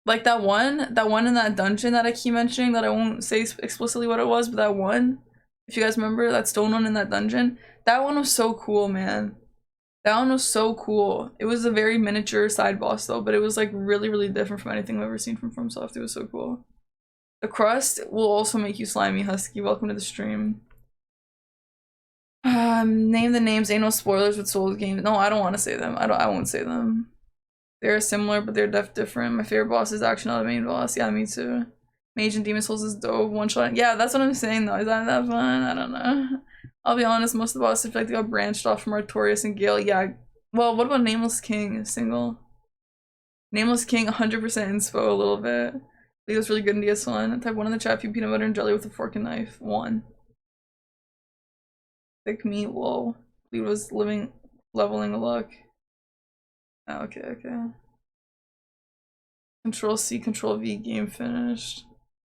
Like that one in that dungeon that I keep mentioning that I won't say explicitly what it was, but that one, if you guys remember, that stone one in that dungeon, that one was so cool, man. That one was so cool. It was a very miniature side boss though, but it was like really, really different from anything I've ever seen from FromSoft. It was so cool. The crust will also make you slimy, Husky. Welcome to the stream. Name the names. Ain't no spoilers with Souls games. No, I don't want to say them. I won't say them. They're similar, but they're different. My favorite boss is actually not a main boss. Yeah, me too. Mage and Demon Souls is dope. One shot. Yeah, that's what I'm saying though. Is that fun? I don't know. I'll be honest, most of the bosses feel like they got branched off from Artorias and Gale. Yeah. Well, what about Nameless King? Single. Nameless King, 100% inspo a little bit. Leo's really good in DS1. Type 1 in the chat if you peanut butter and jelly with a fork and knife. 1. Thick meat, whoa. Leo was leveling a luck. Oh, okay. Control C, Control V, game finished.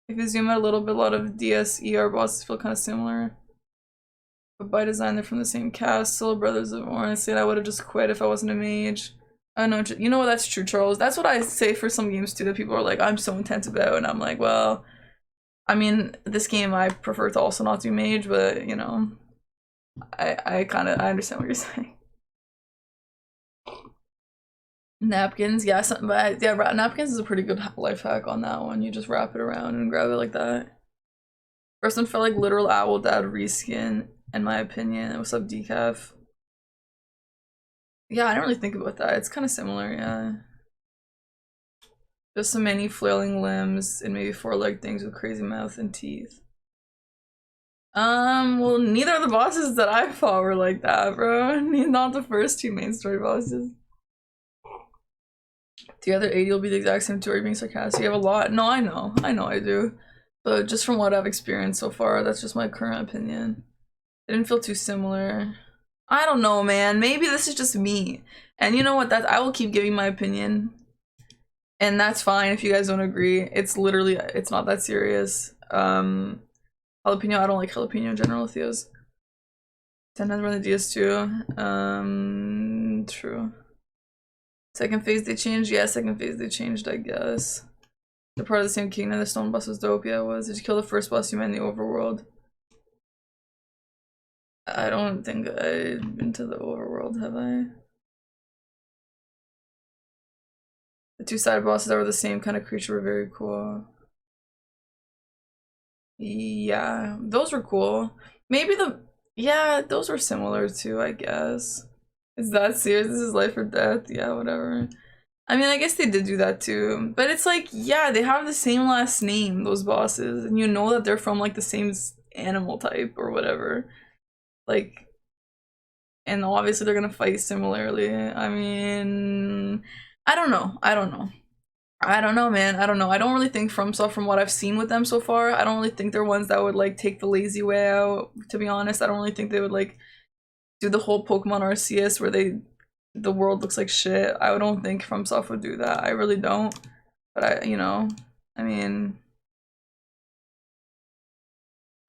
If you zoom out a little bit, a lot of DSER bosses feel kind of similar. But by design, they're from the same cast. Still brothers of Orange. I would have just quit if I wasn't a mage. I know, you know what, that's true, Charles. That's what I say for some games too, that people are like, I'm so intense about, and I'm like, well, I mean, this game I prefer to also not do mage, but you know, I understand what you're saying. Napkins, yeah, but yeah, napkins is a pretty good life hack on that one. You just wrap it around and grab it like that. First one felt like literal owl dad reskin, in my opinion. What's up, decaf? Yeah, I didn't really think about that. It's kind of similar, yeah. Just some many flailing limbs and maybe four-legged things with crazy mouth and teeth. Well, neither of the bosses that I fought were like that, bro. Not the first two main story bosses. The other 80 will be the exact same too. Are you being sarcastic? You have a lot. No, I know I do. But just from what I've experienced so far, that's just my current opinion. It didn't feel too similar. I don't know, man. Maybe this is just me. And you know what? I will keep giving my opinion. And that's fine if you guys don't agree. It's literally, it's not that serious. Jalapeno, I don't like jalapeno in general, Theos. 10 times more than DS2. True. Second phase they changed? Yeah, second phase they changed, I guess. They're part of the same kingdom. The stone boss was dope, yeah, it was. Did you kill the first boss you met in the overworld? I don't think I've been to the overworld, have I? The two side bosses that were the same kind of creature were very cool. Yeah, those were cool. Maybe yeah, those were similar too, I guess. Is that serious? This is life or death? Yeah, whatever. I mean, I guess they did do that too. But it's like, yeah, they have the same last name, those bosses. And you know that they're from like the same animal type or whatever. Like, and obviously they're gonna fight similarly. I mean, I don't know, man. I don't know. I don't really think FromSoft, from what I've seen with them so far, I don't really think they're ones that would like take the lazy way out, to be honest. I don't really think they would like do the whole Pokemon Arceus where the world looks like shit. I don't think FromSoft would do that. I really don't. But I mean,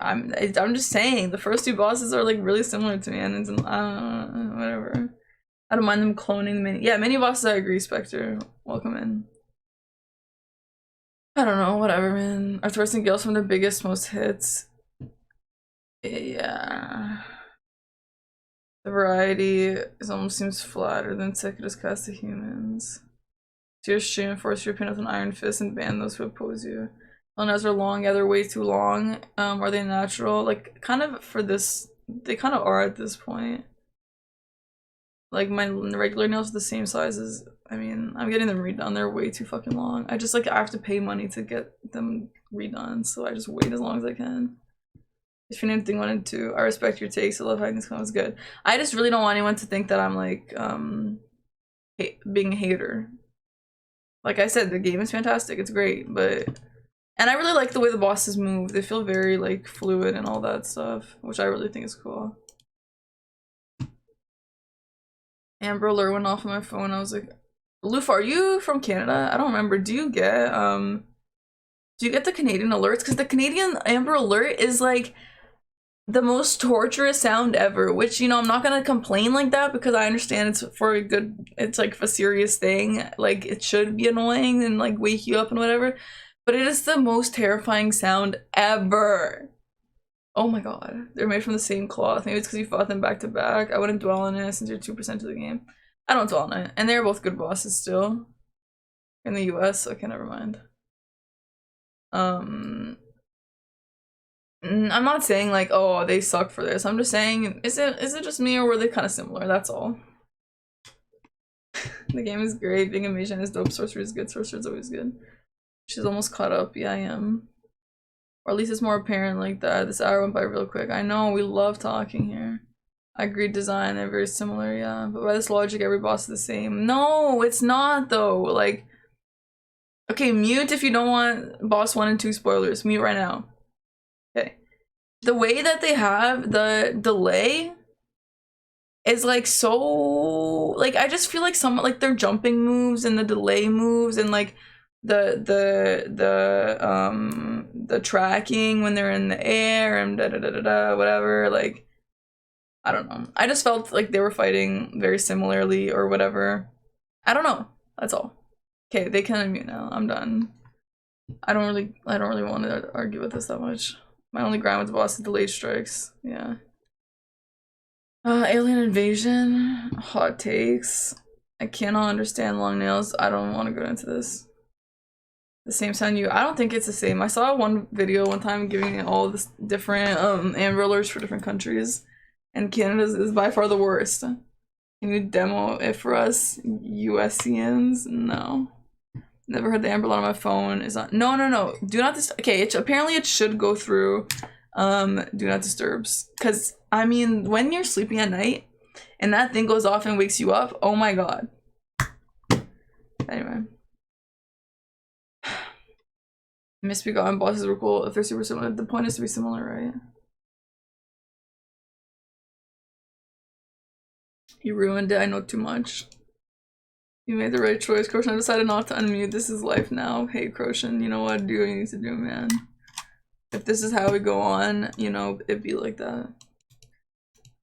I'm just saying the first two bosses are like really similar to me, and it's whatever. I don't mind them cloning the mini bosses. I agree, Spectre. Welcome in. I don't know, whatever, man. Arthurs and Gales from their biggest, most hits. Yeah. The variety almost seems flatter than Sekida's cast to humans. To your stream, force your opinion with an iron fist and ban those who oppose you. Elnaz are long, yeah, they're way too long. Are they natural? Like, kind of for this, they kind of are at this point. Like, my regular nails are the same size as, I mean, I'm getting them redone. They're way too fucking long. I just, like, I have to pay money to get them redone, so I just wait as long as I can. If you anything wanted to, I respect your takes. I love having these comments. Good. I just really don't want anyone to think that I'm, like, being a hater. Like I said, the game is fantastic. It's great, but... And I really like the way the bosses move. They feel very, like, fluid and all that stuff, which I really think is cool. Amber alert went off on my phone. I was like, Loof, are you from Canada? I don't remember. Do you get the Canadian alerts? Because the Canadian Amber Alert is like the most torturous sound ever, which, you know, I'm not gonna complain like that because I understand it's for a good, it's like a serious thing. Like, it should be annoying and like wake you up and whatever, but it is the most terrifying sound ever. Oh my god, they're made from the same cloth. Maybe it's because you fought them back to back. I wouldn't dwell on it since you're 2% of the game. I don't dwell on it. And they're both good bosses still. In the US, okay, never mind. I'm not saying like, oh, they suck for this. I'm just saying, is it just me or were they kind of similar? That's all. The game is great. Being a magician is dope. Sorcery is good. Sorcery is always good. She's almost caught up. Yeah, I am. Or at least it's more apparent like that. This hour went by real quick. I know, we love talking here. I agree, design, they're very similar, yeah. But by this logic, every boss is the same. No, it's not though. Like, okay, mute if you don't want boss 1 and 2 spoilers. Mute right now. Okay. The way that they have the delay is like so, like, I just feel like some, like, their jumping moves and the delay moves and like the tracking when they're in the air and whatever, like, I don't know. I just felt like they were fighting very similarly or whatever. I don't know. That's all. Okay, they can unmute now. I'm done. I don't really want to argue with this that much. My only grind with the boss is delayed strikes. Yeah. Alien invasion. Hot takes. I cannot understand long nails. I don't want to go into this. The same sound you. I don't think it's the same. I saw one video one time giving all this different Amber Alerts for different countries, and Canada's is by far the worst. Can you demo it for us, USians? No. Never heard the Amber Alert on my phone. Is on. No. Do not disturb. Okay, apparently it should go through do not disturbs. Cause I mean, when you're sleeping at night and that thing goes off and wakes you up, oh my god. Anyway. Misbegotten bosses were cool if they're super similar. The point is to be similar, right? You ruined it. I know too much. You made the right choice, Croshan. I decided not to unmute. This is life now. Hey, Croshan, you know what? Do what you need to do, man. If this is how we go on, you know, it'd be like that.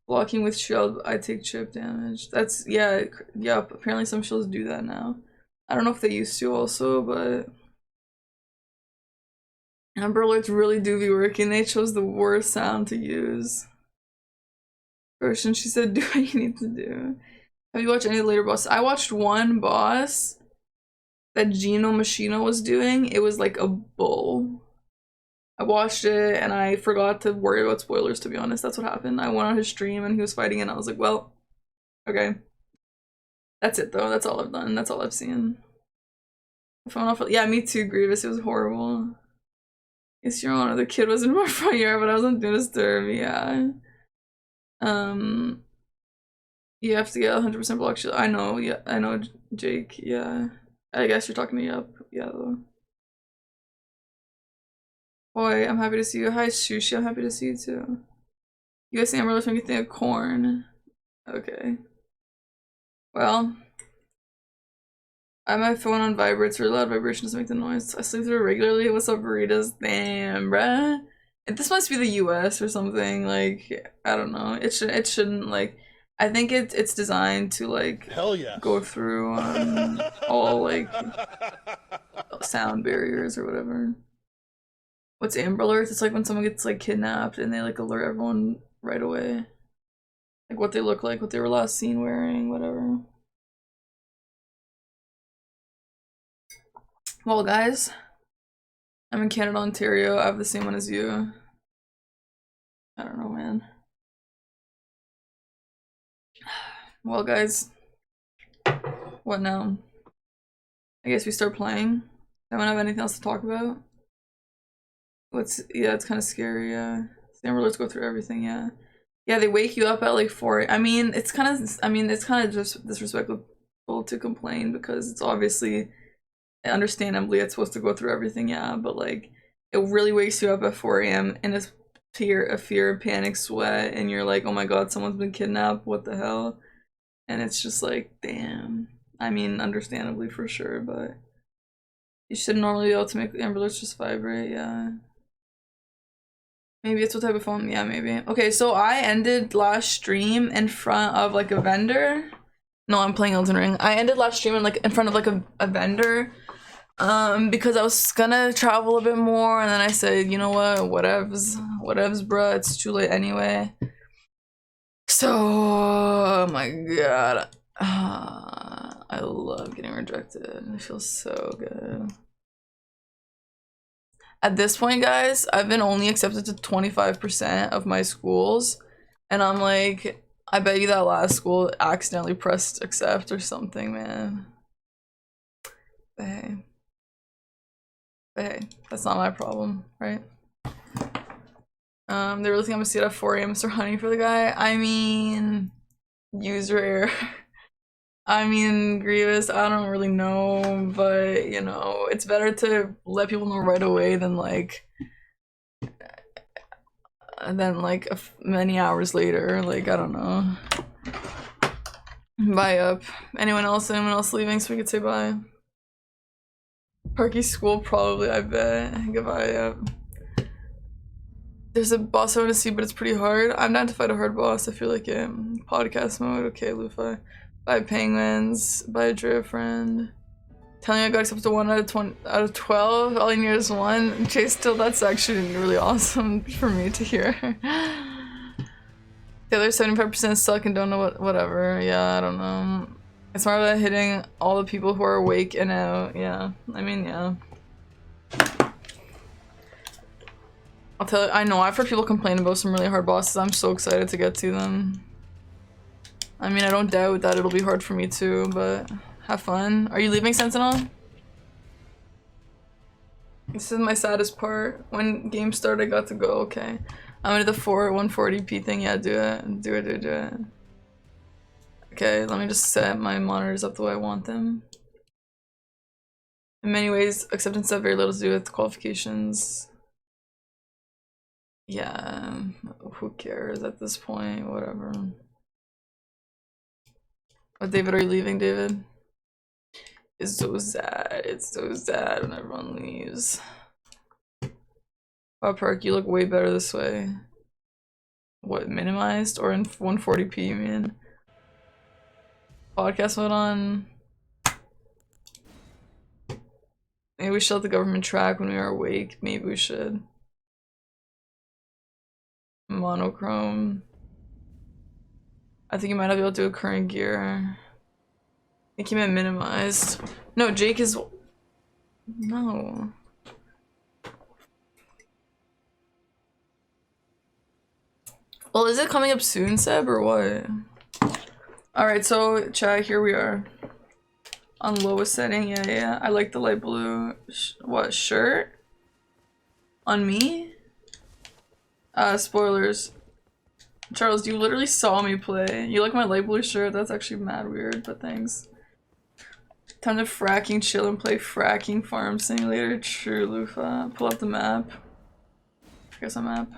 Blocking with shield, I take chip damage. That's, yeah, yep. Apparently some shields do that now. I don't know if they used to also, but... Amber Alerts really do be working. They chose the worst sound to use. Croshan, she said, do what you need to do. Have you watched any of the later bosses? I watched one boss that Gino Machino was doing. It was like a bull. I watched it and I forgot to worry about spoilers, to be honest. That's what happened. I went on his stream and he was fighting and I was like, well, okay. That's it though. That's all I've done. That's all I've seen. Phone off. Yeah, me too, Grievous. It was horrible. Yes, Your Honor, the kid was in my front yard, but I wasn't doing disturb. Yeah. You have to get 100% block shield. I know, yeah, I know, Jake, yeah. I guess you're talking to me up, yeah, though. Boy, I'm happy to see you. Hi, Sushi, I'm happy to see you, too. US Amber Alerts make you think of corn. Okay. Well. I have my phone on vibrates for loud vibration doesn't make the noise. I sleep through it regularly. What's up, burritos? Damn, bruh. This must be the US or something, like, I don't know. It shouldn't, like, I think it's designed to, like, hell yeah, go through all, like, sound barriers or whatever. What's Amber Alerts? It's like when someone gets, like, kidnapped and they, like, alert everyone right away. Like, what they look like, what they were last seen wearing, whatever. Well, guys, I'm in Canada, Ontario. I have the same one as you. I don't know, man. Well, guys, what now? I guess we start playing. I don't have anything else to talk about. Yeah, it's kind of scary, yeah. Amber Alerts go through everything, yeah. Yeah, they wake you up at like 4. I mean, it's kind of just disrespectful to complain because it's obviously, understandably, it's supposed to go through everything, yeah, but like, it really wakes you up at 4 AM in a fear, panic, sweat, and you're like, oh my god, someone's been kidnapped, what the hell? And it's just like, damn. I mean, understandably for sure, but you should normally be able to make Amber Alerts just vibrate, yeah. Maybe it's what type of phone, yeah, maybe. Okay, so I ended last stream in front of like a vendor. No, I'm playing Elden Ring. I ended last stream in front of like a vendor. Because I was gonna travel a bit more, and then I said, you know what, whatevs, bruh, it's too late anyway. So, oh my god, I love getting rejected. It feels so good. At this point, guys, I've been only accepted to 25% of my schools, and I'm like, I bet you that last school accidentally pressed accept or something, man. But hey, that's not my problem, right? They really think I'm gonna see it at 4 AM, Mr. Honey, for the guy. I mean, user error. I mean, Grievous, I don't really know, but, you know, it's better to let people know right away than, like, many hours later. Like, I don't know. Bye up. Anyone else leaving so we could say bye? Parky School, probably, I bet. Goodbye up. There's a boss I want to see, but it's pretty hard. I'm down to fight a hard boss. I feel like it. Podcast mode. Okay, Lufa. Bye penguins. Bye Drift friend. Telling you I got accepted to 1 out of 12. All you need is 1. Chase still, that's actually really awesome for me to hear. The other 75% suck and don't know whatever. Yeah, I don't know. It's more about hitting all the people who are awake and out. Yeah, I mean, yeah. I'll tell you, I know I've heard people complain about some really hard bosses. I'm so excited to get to them. I mean, I don't doubt that it'll be hard for me too, but have fun. Are you leaving Sentinel? This is my saddest part. When games start, I got to go. Okay. I'm gonna do the 140p thing. Yeah, do it. Do it. Okay, let me just set my monitors up the way I want them. In many ways, acceptance have very little to do with qualifications. Yeah, who cares at this point? Whatever. Oh, David, are you leaving, David? It's so sad. It's so sad when everyone leaves. Wow, Park, you look way better this way. What, minimized or in 140p, you mean? Podcast mode on. Maybe we should let the government track when we are awake. Maybe we should. Monochrome. I think you might not be able to do a current gear. I think he meant minimized. No, Jake is... No. Well, is it coming up soon, Seb, or what? Alright, so, chat, here we are. On lowest setting, yeah. I like the light blue... what, shirt? On me? Spoilers. Charles, you literally saw me play. You like my light blue shirt? That's actually mad weird, but thanks. Time to fracking chill and play fracking farm simulator. True, Lufa. Pull up the map. Here's a map.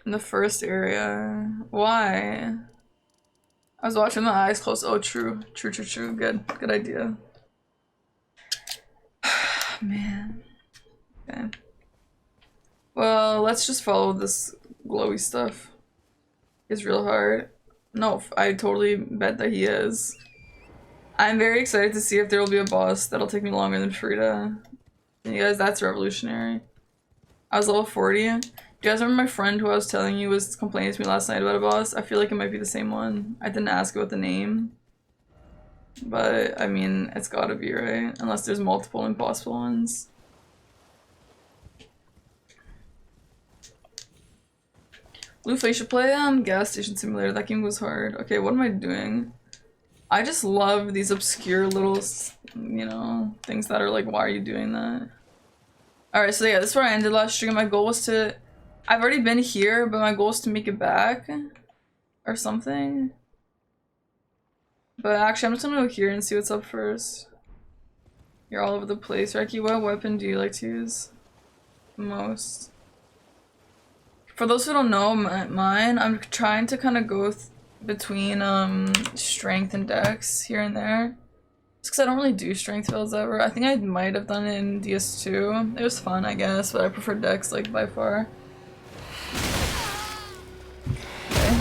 In the first area. Why? I was watching my eyes closed. Oh, true. True. Good idea. Man. Okay. Well, let's just follow this glowy stuff. It's real hard. No, I totally bet that he is. I'm very excited to see if there will be a boss that'll take me longer than Frida. And you guys, that's revolutionary. I was level 40. Do you guys remember my friend who I was telling you was complaining to me last night about a boss? I feel like it might be the same one. I didn't ask about the name. But, I mean, it's gotta be, right? Unless there's multiple impossible ones. Lufa, you should play Gas Station Simulator. That game was hard. Okay, what am I doing? I just love these obscure little, you know, things that are like, why are you doing that? Alright, so yeah, this is where I ended last stream. My goal was to... I've already been here, but my goal is to make it back. Or something. But actually, I'm just gonna go here and see what's up first. You're all over the place. Reki, what weapon do you like to use most? For those who don't know, mine, I'm trying to kind of go between strength and dex here and there. Just because I don't really do strength builds ever. I think I might have done it in DS2. It was fun, I guess, but I prefer dex like by far. Okay.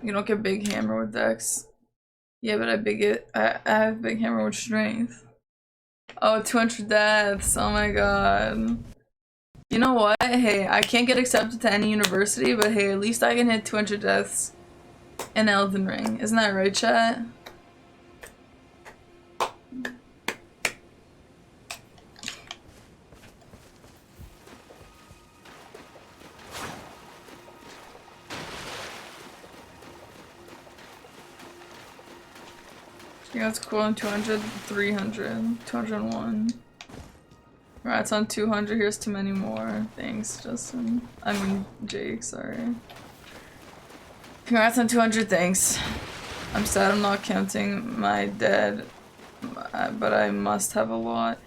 You don't get big hammer with dex. Yeah, but I have big hammer with strength. Oh, 200 deaths. Oh my god. You know what? Hey, I can't get accepted to any university, but hey, at least I can hit 200 deaths in Elden Ring. Isn't that right, chat? Yeah, that's cool. On 200, 300, 201. Rats on 200. Here's too many more. Thanks, Justin. I mean, Jake, sorry. Congrats on 200, thanks. I'm sad I'm not counting my dead, but I must have a lot.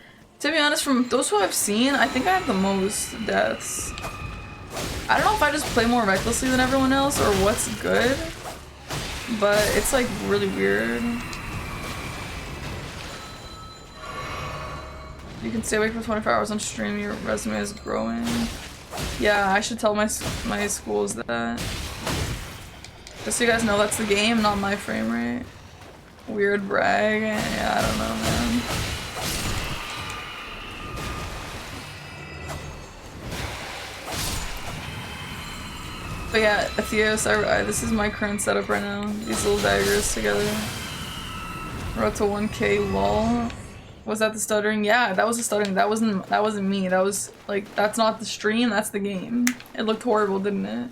To be honest, from those who I've seen, I think I have the most deaths. I don't know if I just play more recklessly than everyone else or what's good, but it's like really weird. You can stay awake for 24 hours on stream. Your resume is growing. Yeah, I should tell my schools that. Just so you guys know, that's the game, not my frame rate. Weird brag. Yeah, I don't know, man. But yeah, Theos, this is my current setup right now. These little daggers together. We're up to 1K, lol. Was that the stuttering? Yeah, that was the stuttering. That wasn't me. That was like, that's not the stream, that's the game. It looked horrible, didn't it?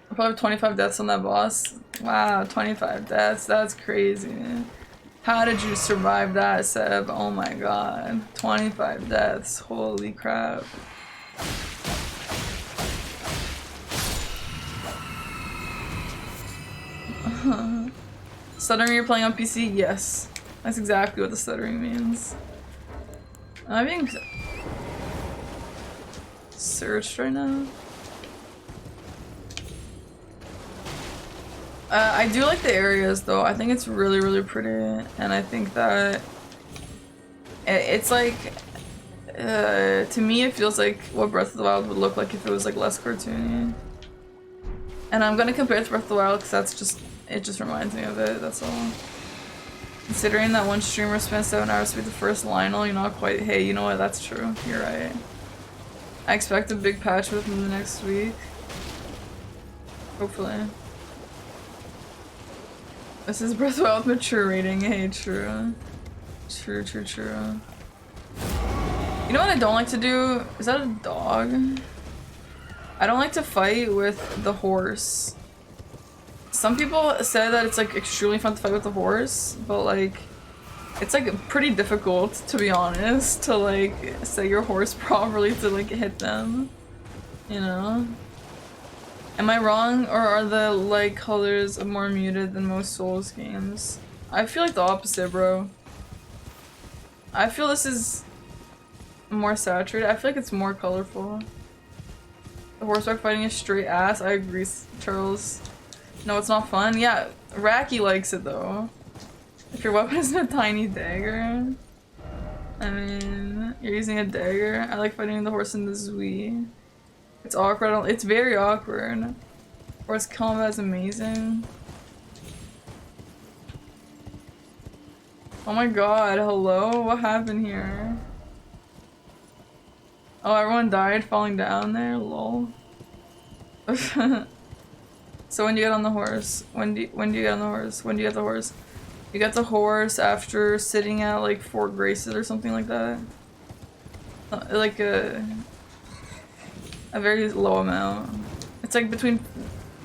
I probably have 25 deaths on that boss. Wow, 25 deaths. That's crazy. How did you survive that, Seb? Oh my god. 25 deaths. Holy crap. Stuttering, you're playing on PC? Yes. That's exactly what the stuttering means. I'm being searched right now. I do like the areas though. I think it's really, really pretty, and I think that it's like, to me it feels like what Breath of the Wild would look like if it was like less cartoony. And I'm gonna compare it to Breath of the Wild because that's just, it just reminds me of it, that's all. Considering that one streamer spent 7 hours to be the first Lionel, you're not quite, hey, you know what, that's true, you're right. I expect a big patch within the next week. Hopefully. This is Breath of the Wild mature rating, hey, true. True, true, true. You know what I don't like to do? Is that a dog? I don't like to fight with the horse. Some people say that it's like extremely fun to fight with the horse, but like it's like pretty difficult, to be honest, to like set your horse properly to like hit them, you know? Am I wrong, or are the light colors more muted than most Souls games? I feel like the opposite, bro. I feel this is more saturated. I feel like it's more colorful. The horseback fighting is straight ass. I agree, Charles. No, it's not fun. Yeah, Raki likes it though. If your weapon isn't a tiny dagger. I mean, you're using a dagger. I like fighting the horse in the Zui. It's awkward. It's very awkward. Horse combat is amazing. Oh my god, hello? What happened here? Oh, everyone died falling down there? Lol. So when do you get on the horse? When do you get on the horse? When do you get the horse? You get the horse after sitting at like 4 graces or something like that. Like a very low amount. It's like between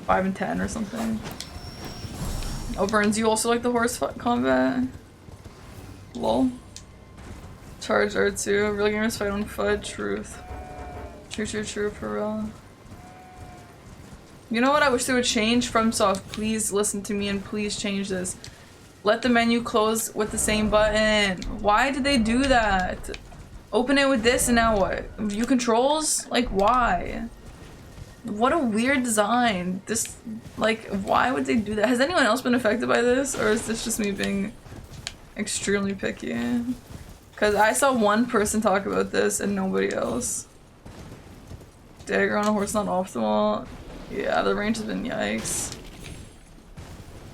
5 and 10 or something. Oh, Burns, you also like the horse combat? Lol. Charge R2. Real gamers fight on foot. Truth. True, true, true, for real. You know what I wish they would change? FromSoft, please listen to me and please change this. Let the menu close with the same button. Why did they do that? Open it with this and now what? View controls? Like, why? What a weird design. This, like, why would they do that? Has anyone else been affected by this? Or is this just me being extremely picky? Because I saw one person talk about this and nobody else. Dagger on a horse not optimal. Yeah, the range has been yikes.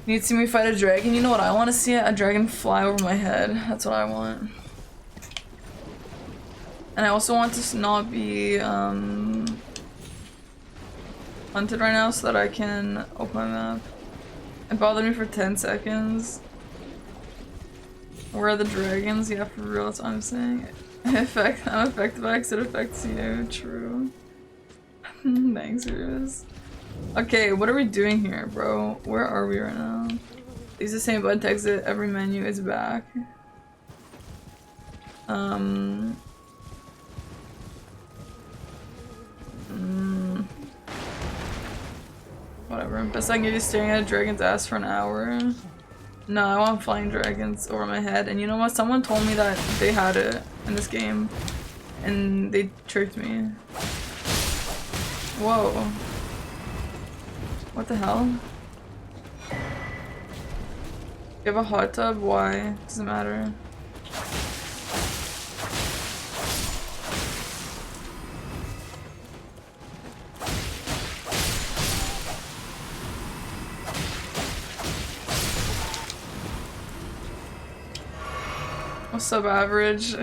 You need to see me fight a dragon? You know what I want to see? A dragon fly over my head. That's what I want. And I also want to not be hunted right now so that I can open my map. It bothered me for 10 seconds. Where are the dragons? Yeah, for real, that's what I'm saying. I'm affected by it affects you. True. Thanks, Ruse. Okay, what are we doing here, bro? Where are we right now? Use the same button to exit. Every menu is back. Whatever. Best I can give you staring at a dragon's ass for an hour. No, I want flying dragons over my head. And you know what? Someone told me that they had it in this game. And they tricked me. Whoa. What the hell? You have a hot tub? Why? Doesn't matter. What's up, average?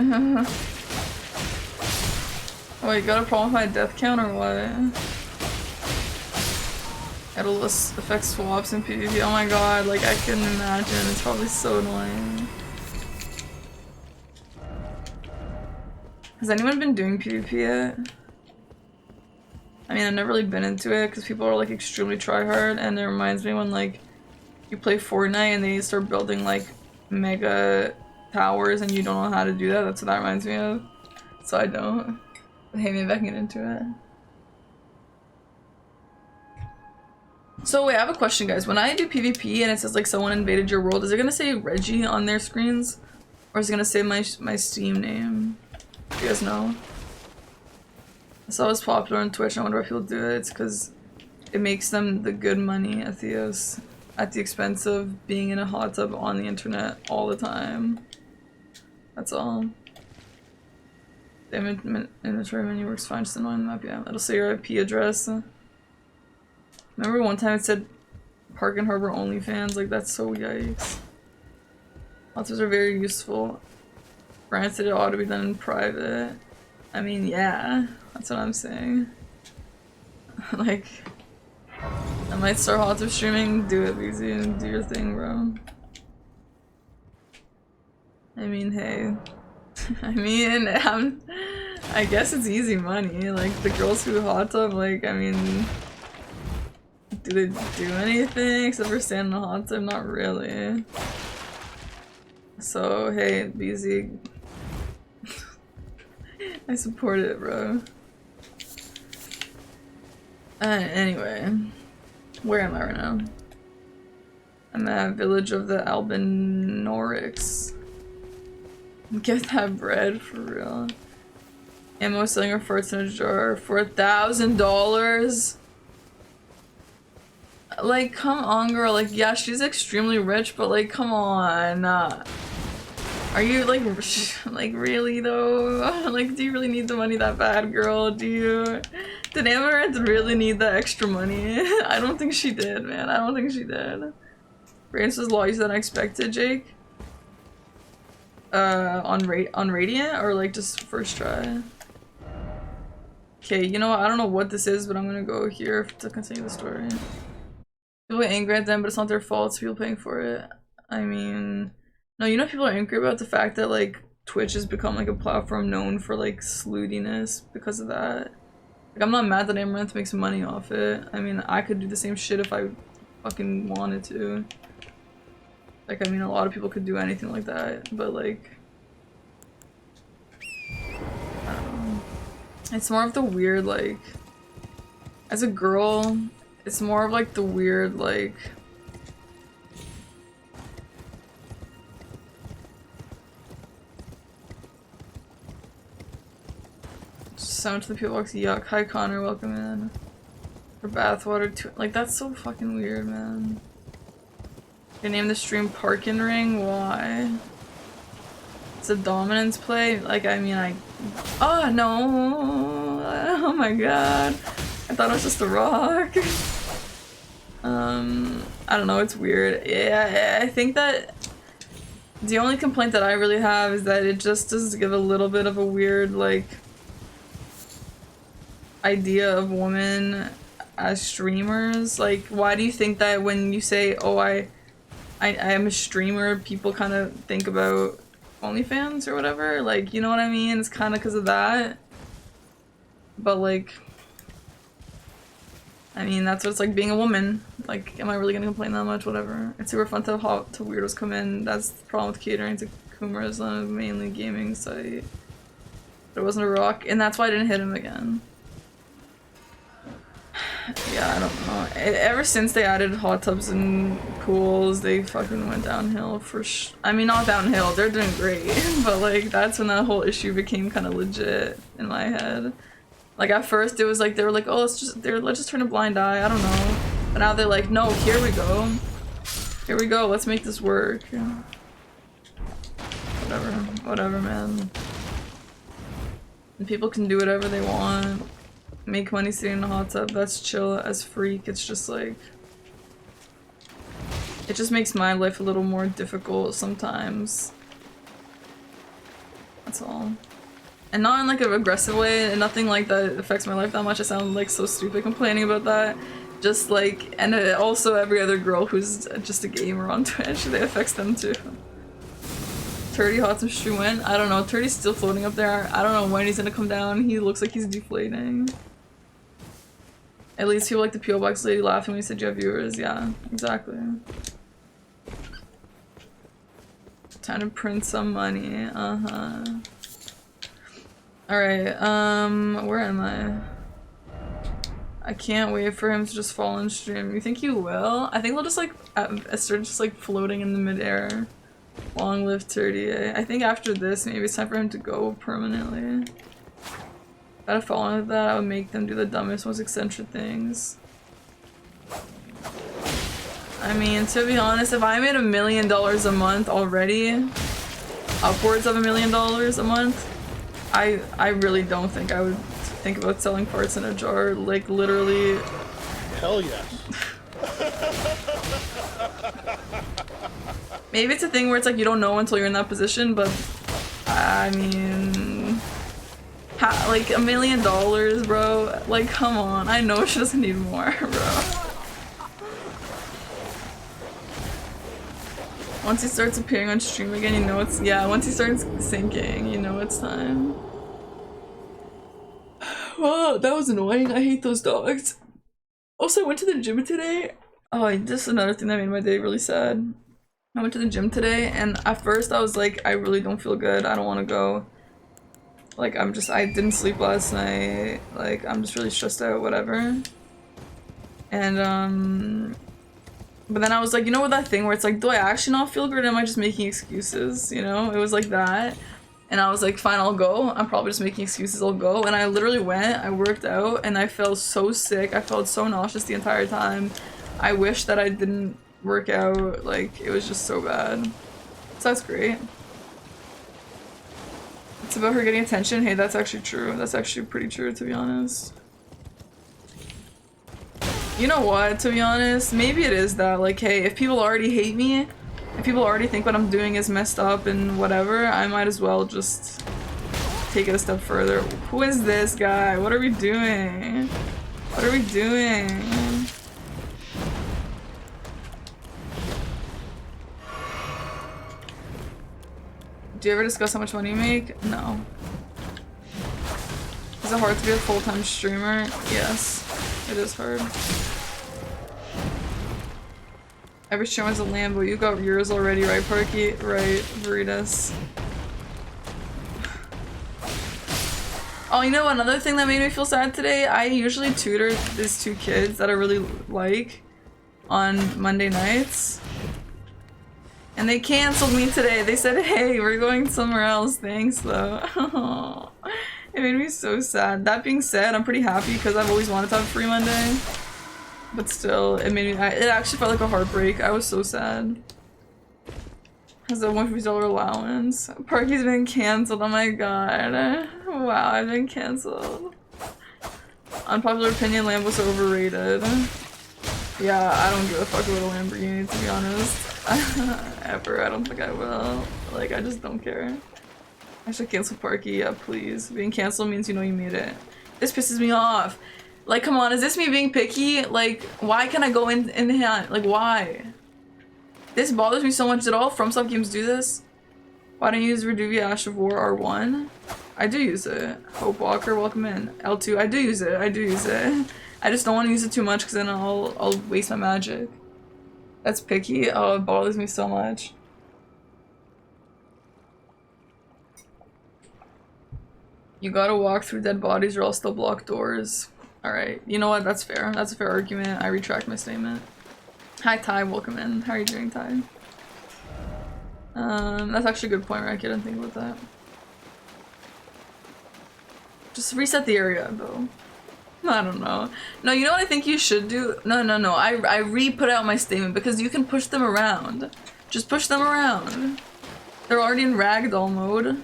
Oh, you got a problem with my death count or what? It'll affect swaps in PvP. Oh my god, like I couldn't imagine. It's probably so annoying. Has anyone been doing PvP yet? I mean, I've never really been into it because people are like extremely tryhard, and it reminds me when like you play Fortnite and they start building like mega towers and you don't know how to do that. That's what that reminds me of. So I don't. But hey, maybe I can get into it. So wait, I have a question, guys. When I do PvP and it says like someone invaded your world, is it gonna say Reggie on their screens? Or is it gonna say my Steam name? Do you guys know? I saw it was popular on Twitch. I wonder why people do it. It's because it makes them the good money at Theos at the expense of being in a hot tub on the internet all the time. That's all. The inventory menu works fine, just annoying the map, yeah. It'll say your IP address. Remember one time it said Park and Harbor OnlyFans? Like, that's so yikes. Hot tubs are very useful. Granted, it ought to be done in private. I mean, yeah, that's what I'm saying. Like, I might start hot tub streaming. Do it, easy, and do your thing, bro. I mean, hey. I mean, I guess it's easy money. Like, the girls who hot tub, like, I mean, do they do anything except for stand in a hot tub? Not really. So, hey, BZ. I support it, bro. Anyway. Where am I right now? I'm at Village of the Albinorics. Get that bread for real. Ammo selling her farts in a jar for $1,000. Like, come on, girl. Like, yeah, she's extremely rich, but like, come on. Are you like really though? Like, do you really need the money that bad, girl? Do you? Did Amaranth really need that extra money? I don't think she did, man. I don't think she did. Radiance was law than I expected, Jake. On Radiant or like just first try? Okay, you know what? I don't know what this is, but I'm gonna go here to continue the story. People get angry at them, but it's not their fault. It's people paying for it. I mean, no, you know people are angry about the fact that like Twitch has become like a platform known for like slootiness because of that. Like, I'm not mad that Amaranth makes money off it. I mean, I could do the same shit if I fucking wanted to. Like, I mean, a lot of people could do anything like that, but like, I don't know. It's more of the weird, like, as a girl, it's more of like the weird, like, sound to the people box, yuck. Hi Connor, welcome in. For bathwater too, like, that's so fucking weird, man. You name the stream Parkin Ring? Why? It's a dominance play? Like, I mean, oh no! Oh my god. I thought it was just a rock. I don't know, it's weird. Yeah, I think that the only complaint that I really have is that it just does give a little bit of a weird, like, idea of women as streamers. Like, why do you think that when you say, oh, I am a streamer, people kind of think about OnlyFans or whatever? Like, you know what I mean? It's kind of because of that. But like, I mean, that's what it's like being a woman. Like, am I really gonna complain that much? Whatever. It's super fun to hot to weirdos come in. That's the problem with catering to Kumara's on a mainly gaming site. But it wasn't a rock, and that's why I didn't hit him again. Yeah, I don't know. Ever since they added hot tubs and pools, they fucking went downhill for I mean, not downhill, they're doing great. But like, that's when that whole issue became kind of legit in my head. Like, at first it was like, they were like, oh, let's just turn a blind eye, I don't know. But now they're like, no, here we go. Here we go, let's make this work. Whatever, man. And people can do whatever they want. Make money sitting in a hot tub, that's chill as freak. It's just like, it just makes my life a little more difficult sometimes. That's all. And not in like an aggressive way, and nothing like that affects my life that much. I sound like so stupid complaining about that. Just like, and also every other girl who's just a gamer on Twitch, it affects them too. Turdy hot some stream when? I don't know. Turdy's still floating up there. I don't know when he's gonna come down. He looks like he's deflating. At least people like the PO Box lady laughing when you said you have viewers. Yeah, exactly. Time to print some money. Uh-huh. Alright, where am I? I can't wait for him to just fall in stream. You think he will? I think he'll just like start just like floating in the midair. Long live Turdy. I think after this, maybe it's time for him to go permanently. If I had fallen with that, I would make them do the dumbest, most eccentric things. I mean, to be honest, if I made $1 million a month already, upwards of $1 million a month, I really don't think I would think about selling parts in a jar. Like, literally. Hell yes. Maybe it's a thing where it's like you don't know until you're in that position, but I mean, like $1 million, bro. Like, come on. I know she doesn't need more, bro. Once he starts appearing on stream again, you know it's, yeah, once he starts sinking, you know it's time. Whoa, that was annoying. I hate those dogs. Also, I went to the gym today. Oh, just another thing that made my day really sad. I went to the gym today, and at first I was like, I really don't feel good. I don't want to go. Like, I didn't sleep last night. Like, I'm just really stressed out, whatever. And, but then I was like, you know what, that thing where it's like, do I actually not feel good or am I just making excuses, you know? It was like that. And I was like, fine, I'll go. I'm probably just making excuses, I'll go. And I literally went, I worked out, and I felt so sick. I felt so nauseous the entire time. I wish that I didn't work out. Like, it was just so bad. So that's great. It's about her getting attention. Hey, that's actually true. That's actually pretty true, to be honest. You know what, to be honest? Maybe it is that. Like, hey, if people already hate me, if people already think what I'm doing is messed up and whatever, I might as well just take it a step further. Who is this guy? What are we doing? What are we doing? Do you ever discuss how much money you make? No. Is it hard to be a full-time streamer? Yes, it is hard. Every streamer has a Lambo. You got yours already, right, Parky? Right, Veritas. Oh, you know another thing that made me feel sad today? I usually tutor these two kids that I really like on Monday nights. And they canceled me today. They said, hey, we're going somewhere else. Thanks, though. It made me so sad. That being said, I'm pretty happy because I've always wanted to have a free Monday. But still, it made me, it actually felt like a heartbreak. I was so sad. Has a $150 allowance. Parky's been canceled. Oh my god. Wow, I've been canceled. Unpopular opinion, Lambos are overrated. Yeah, I don't give a fuck about a Lamborghini, to be honest. Ever. I don't think I will. Like, I just don't care. I should cancel Parky. Yeah, please. Being canceled means you know you made it. This pisses me off. Like, come on, is this me being picky? Like, why can I go in hand? Like, why? This bothers me so much. Did all FromSoft games do this? Why don't you use Reduvia Ash of War R1? I do use it. Hope Walker, welcome in. L2, I do use it. I do use it. I just don't want to use it too much because then I'll waste my magic. That's picky. Oh, it bothers me so much. You gotta walk through dead bodies or else they'll block doors. Alright, you know what? That's fair. That's a fair argument. I retract my statement. Hi, Ty. Welcome in. How are you doing, Ty? That's actually a good point, Rack. I didn't think about that. Just reset the area, though. I don't know. No, you know what I think you should do? No. I re-put out my statement because you can push them around. Just push them around. They're already in ragdoll mode.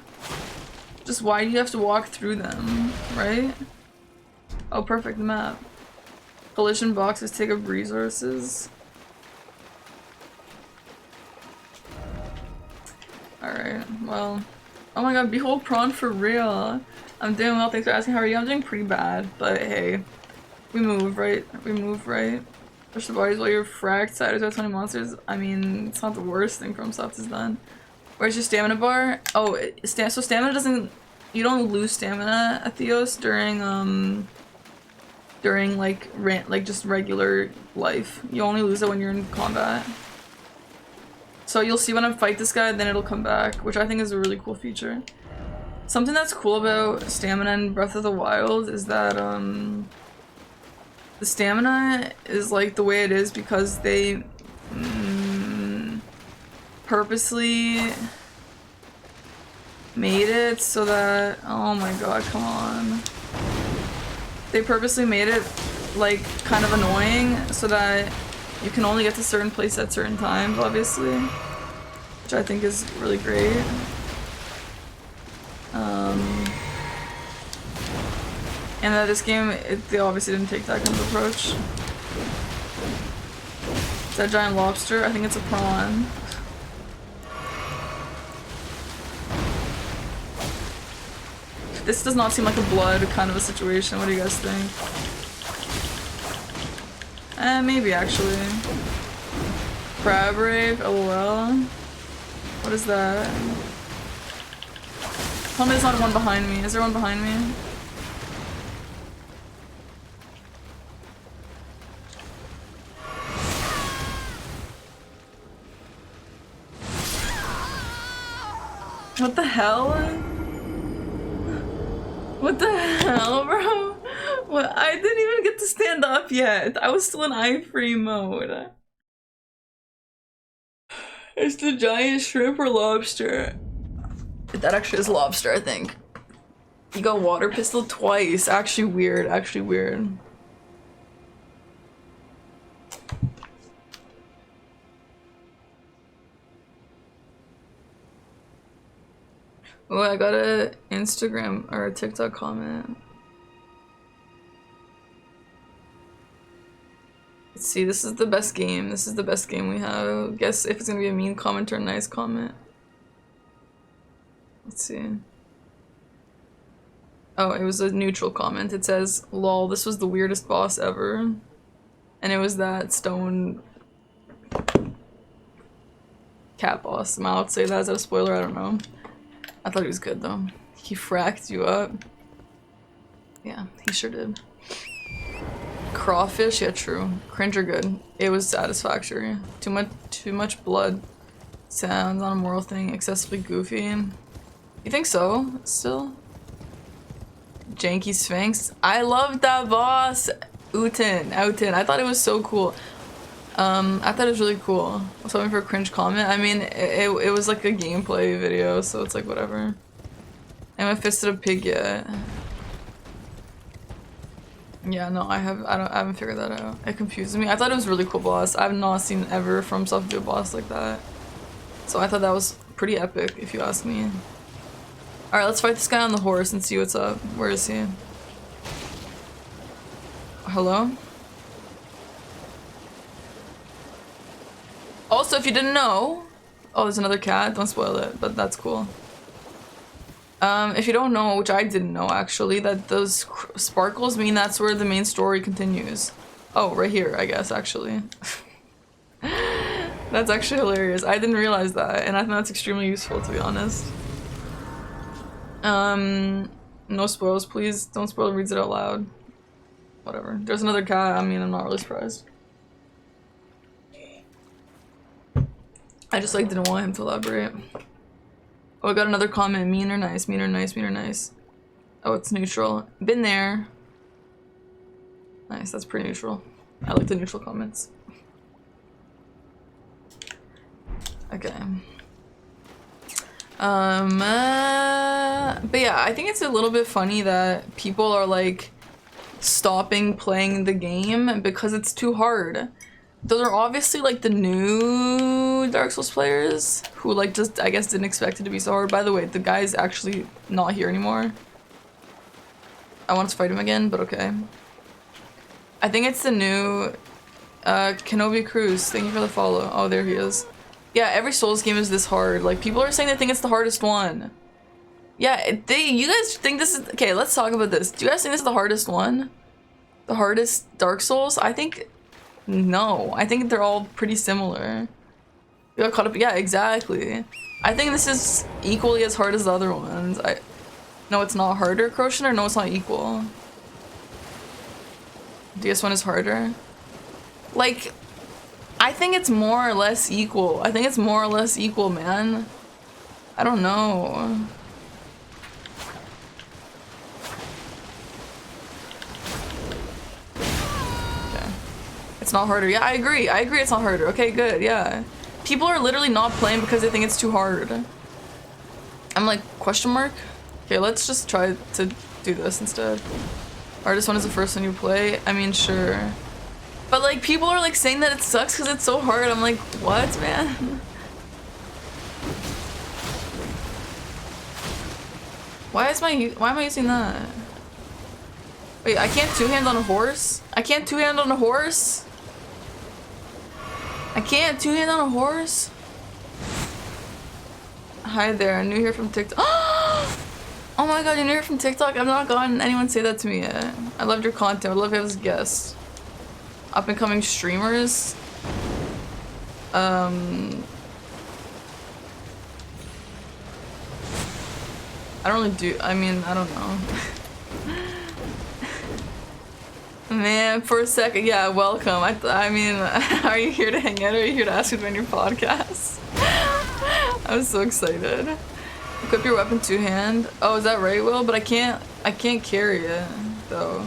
Just why do you have to walk through them, right? Oh, perfect map. Collision boxes take up resources. Alright, well, Oh my god, behold prawn for real. I'm doing well, thanks for asking. How are you? I'm doing pretty bad, but hey. We move, right? We move, right? Push the bodies while you're fracked. Siders are 20 monsters. I mean, it's not the worst thing FromSoft has done. Where's your stamina bar? Oh, so stamina doesn't... You don't lose stamina at Theos during like just regular life. You only lose it when you're in combat. So you'll see when I fight this guy, then it'll come back, which I think is a really cool feature. Something that's cool about stamina in Breath of the Wild is that the stamina is like the way it is because they purposely made it so that, oh my god, come on. They purposely made it like kind of annoying so that you can only get to certain places at certain times, obviously, which I think is really great. And that this game, they obviously didn't take that kind of approach. Is that a giant lobster? I think it's a prawn. This does not seem like a blood kind of a situation. What do you guys think? Maybe actually. Crab rave, lol. What is that? Tell me there's not one behind me. Is there one behind me? What the hell? What the hell, bro? What? I didn't even get to stand up yet. I was still in eye-free mode. It's the giant shrimp or lobster. That actually is lobster, I think. You got water pistol twice. Actually weird. Actually weird. Oh, I got a Instagram or a TikTok comment. Let's see, this is the best game. This is the best game we have. Guess if it's gonna be a mean comment or a nice comment. Let's see. Oh, it was a neutral comment. It says, lol, this was the weirdest boss ever. And it was that stone cat boss. Am I allowed to say that? Is that a spoiler? I don't know. I thought he was good though. He fracked you up. Yeah, he sure did. Crawfish, yeah, true. Cringe are good. It was satisfactory. Too much blood. Sounds not a moral thing. Excessively goofy. You think so? Still? Janky Sphinx. I loved that boss. Uten. I thought it was so cool. I thought it was really cool. I was hoping for a cringe comment. I mean, it was like a gameplay video, so it's like whatever. I haven't fisted a pig yet. Yeah, no, I haven't figured that out. It confuses me. I thought it was a really cool boss. I've not seen ever FromSoft do a boss like that. So I thought that was pretty epic, if you ask me. Alright, let's fight this guy on the horse and see what's up. Where is he? Hello? Also, if you didn't know... Oh, there's another cat. Don't spoil it, but that's cool. If you don't know, which I didn't know actually, that those sparkles mean that's where the main story continues. Oh, right here, I guess, actually. That's actually hilarious. I didn't realize that, and I think that's extremely useful, to be honest. No spoils, please. Don't spoil reads it out loud. Whatever. There's another cat. I mean, I'm not really surprised. I just like didn't want him to elaborate. Oh, I got another comment. Mean or nice? Mean or nice? Mean or nice? Oh, it's neutral. Been there. Nice. That's pretty neutral. I like the neutral comments. Okay. But yeah, I think it's a little bit funny that people are like stopping playing the game because it's too hard. Those are obviously like the new Dark Souls players who like just, I guess, didn't expect it to be so hard. By the way, the guy's actually not here anymore. I want to fight him again, but okay. I think it's the new Kenobi Cruz. Thank you for the follow. Oh, there he is. Yeah, every Souls game is this hard. Like, people are saying they think it's the hardest one. Yeah, you guys think this is okay? Let's talk about this. Do you guys think this is the hardest one? The hardest Dark Souls? I think no. I think they're all pretty similar. You got caught up. Yeah, exactly. I think this is equally as hard as the other ones. No, it's not harder, Crochet, or no, it's not equal. DS1 is harder. Like, I think it's more or less equal. I think it's more or less equal, man. I don't know. Okay. It's not harder. Yeah, I agree. I agree it's not harder. Okay, good. Yeah. People are literally not playing because they think it's too hard. I'm like, question mark? Okay, let's just try to do this instead. Hardest one is the first one you play? I mean, sure. But like, people are like saying that it sucks because it's so hard. I'm like, what, man? Why am I using that? Wait, I can't two-hand on a horse? I can't two-hand on a horse? I can't two-hand on a horse? Hi there, new here from TikTok. Oh my god, you're new here from TikTok? I've not gotten anyone say that to me yet. I loved your content. I'd love to have as a guest. Up and coming streamers. I don't really do. I mean, I don't know. Man, for a second, yeah, welcome. I mean, are you here to hang out or are you here to ask me about your podcast? I'm so excited. Equip your weapon two-hand. Oh, is that right, Will? But I can't carry it, though.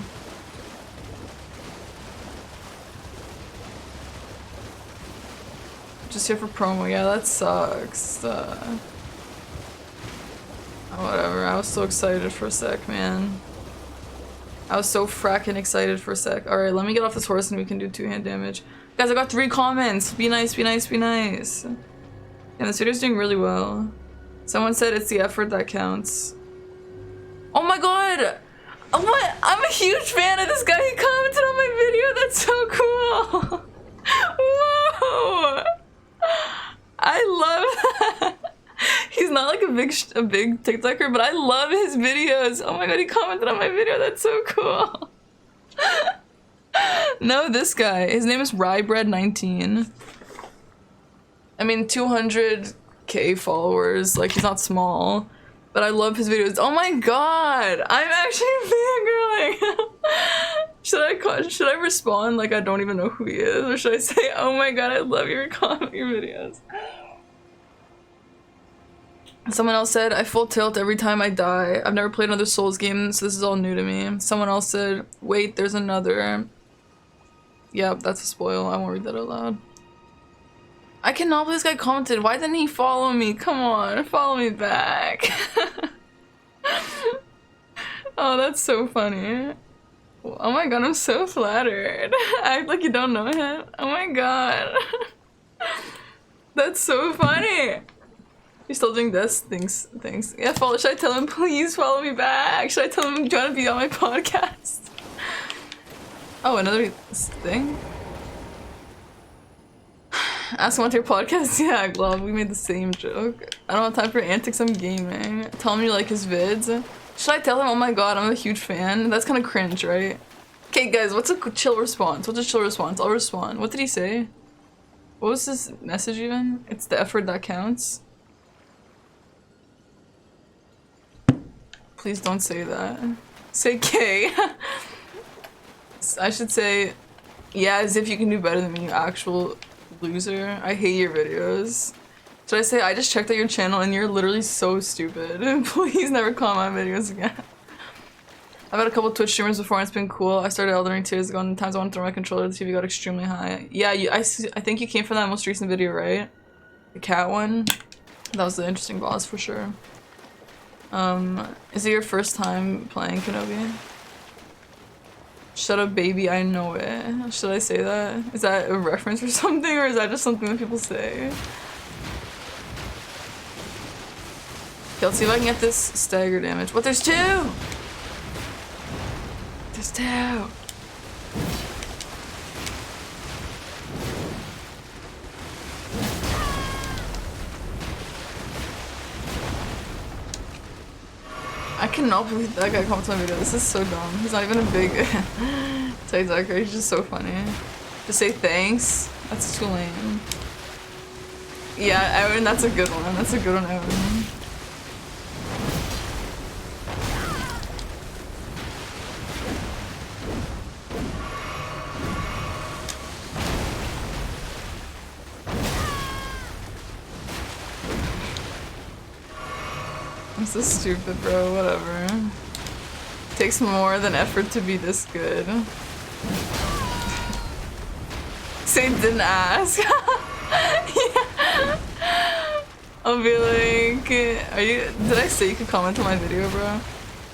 Just here for promo. Yeah, that sucks. Oh, whatever. I was so excited for a sec, man. I was so fracking excited for a sec. Alright, let me get off this horse and we can do two-hand damage. Guys, I got 3 comments. Be nice, be nice, be nice. And this video's doing really well. Someone said it's the effort that counts. Oh my god! What? I'm a huge fan of this guy. He commented on my video. That's so cool. Whoa! I love that. He's not like a big TikToker, but I love his videos. Oh my god, he commented on my video. That's so cool. No, this guy. His name is Rybread19. I mean, 200k followers. Like, he's not small. But I love his videos. Oh my god! I'm actually fangirling! Should I respond like I don't even know who he is? Or should I say, oh my god, I love your videos? Someone else said, I full tilt every time I die. I've never played another Souls game, so this is all new to me. Someone else said, wait, there's another. Yep, that's a spoil. I won't read that out loud. I cannot believe this guy commented. Why didn't he follow me? Come on, follow me back. Oh, that's so funny. Oh my god, I'm so flattered. Act like you don't know him. Oh my god. That's so funny. You're still doing this? Thanks. Yeah, should I tell him, please follow me back? Should I tell him, do you want to be on my podcast? Oh, another thing? Ask him on your podcast? Yeah, Glove, we made the same joke. I don't have time for antics, I'm gaming. Tell him you like his vids. Should I tell him, oh my god, I'm a huge fan? That's kind of cringe, right? Okay, guys, what's a chill response? What's a chill response? I'll respond. What did he say? What was his message even? It's the effort that counts. Please don't say that. Say K. I should say, yeah, as if you can do better than me, you actual loser. I hate your videos. Should I say, I just checked out your channel and you're literally so stupid. Please never comment my videos again. I've had a couple Twitch streamers before and it's been cool. I started Elden Ring 2 years ago and times I wanted to throw my controller, the TV got extremely high. Yeah, I think you came from that most recent video, right? The cat one? That was the interesting boss for sure. Is it your first time playing Kenobi? Shut up, baby, I know it. Should I say that? Is that a reference or something, or is that just something that people say? Okay, let's see if I can get this stagger damage. What? There's 2! There's 2! cannot believe that guy comments on my video. This is so dumb. He's not even a big TikToker. He's just so funny. To say thanks? That's too lame. Yeah, Evan, that's a good one. That's a good one, Evan. I'm so stupid, bro. Whatever. Takes more than effort to be this good. Say didn't ask. Yeah. I'll be like, did I say you could comment on my video, bro?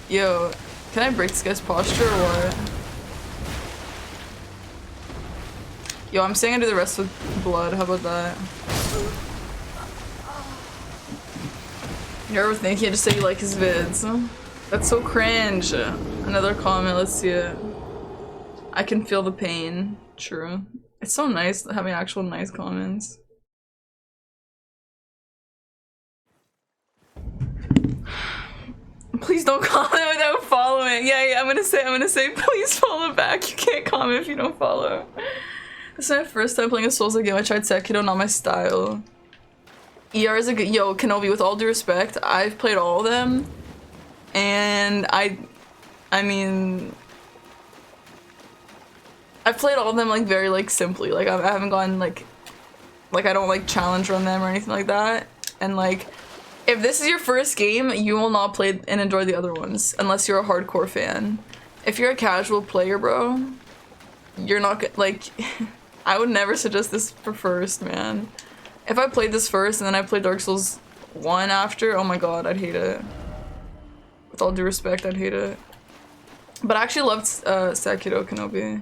Yo, can I break this guy's posture or what? Yo, I'm saying I do the rest with blood. How about that? You're overthinking it, just say you like his vids. That's so cringe. Another comment, let's see it. I can feel the pain. True. It's so nice having actual nice comments. Please don't comment without following. Yeah, I'm gonna say please follow back. You can't comment if you don't follow. This is my first time playing a Souls game. I tried Sekiro, not my style. ER is a good— yo, Kenobi, with all due respect, I've played all of them, and I mean, I've played all of them like very like simply. Like I haven't gone like I don't like challenge run them or anything like that. And like, if this is your first game, you will not play and enjoy the other ones unless you're a hardcore fan. If you're a casual player, bro, you're not like I would never suggest this for first, man. If I played this first and then I played Dark Souls 1 after, oh my god, I'd hate it. With all due respect, I'd hate it. But I actually loved Sekiro Kenobi.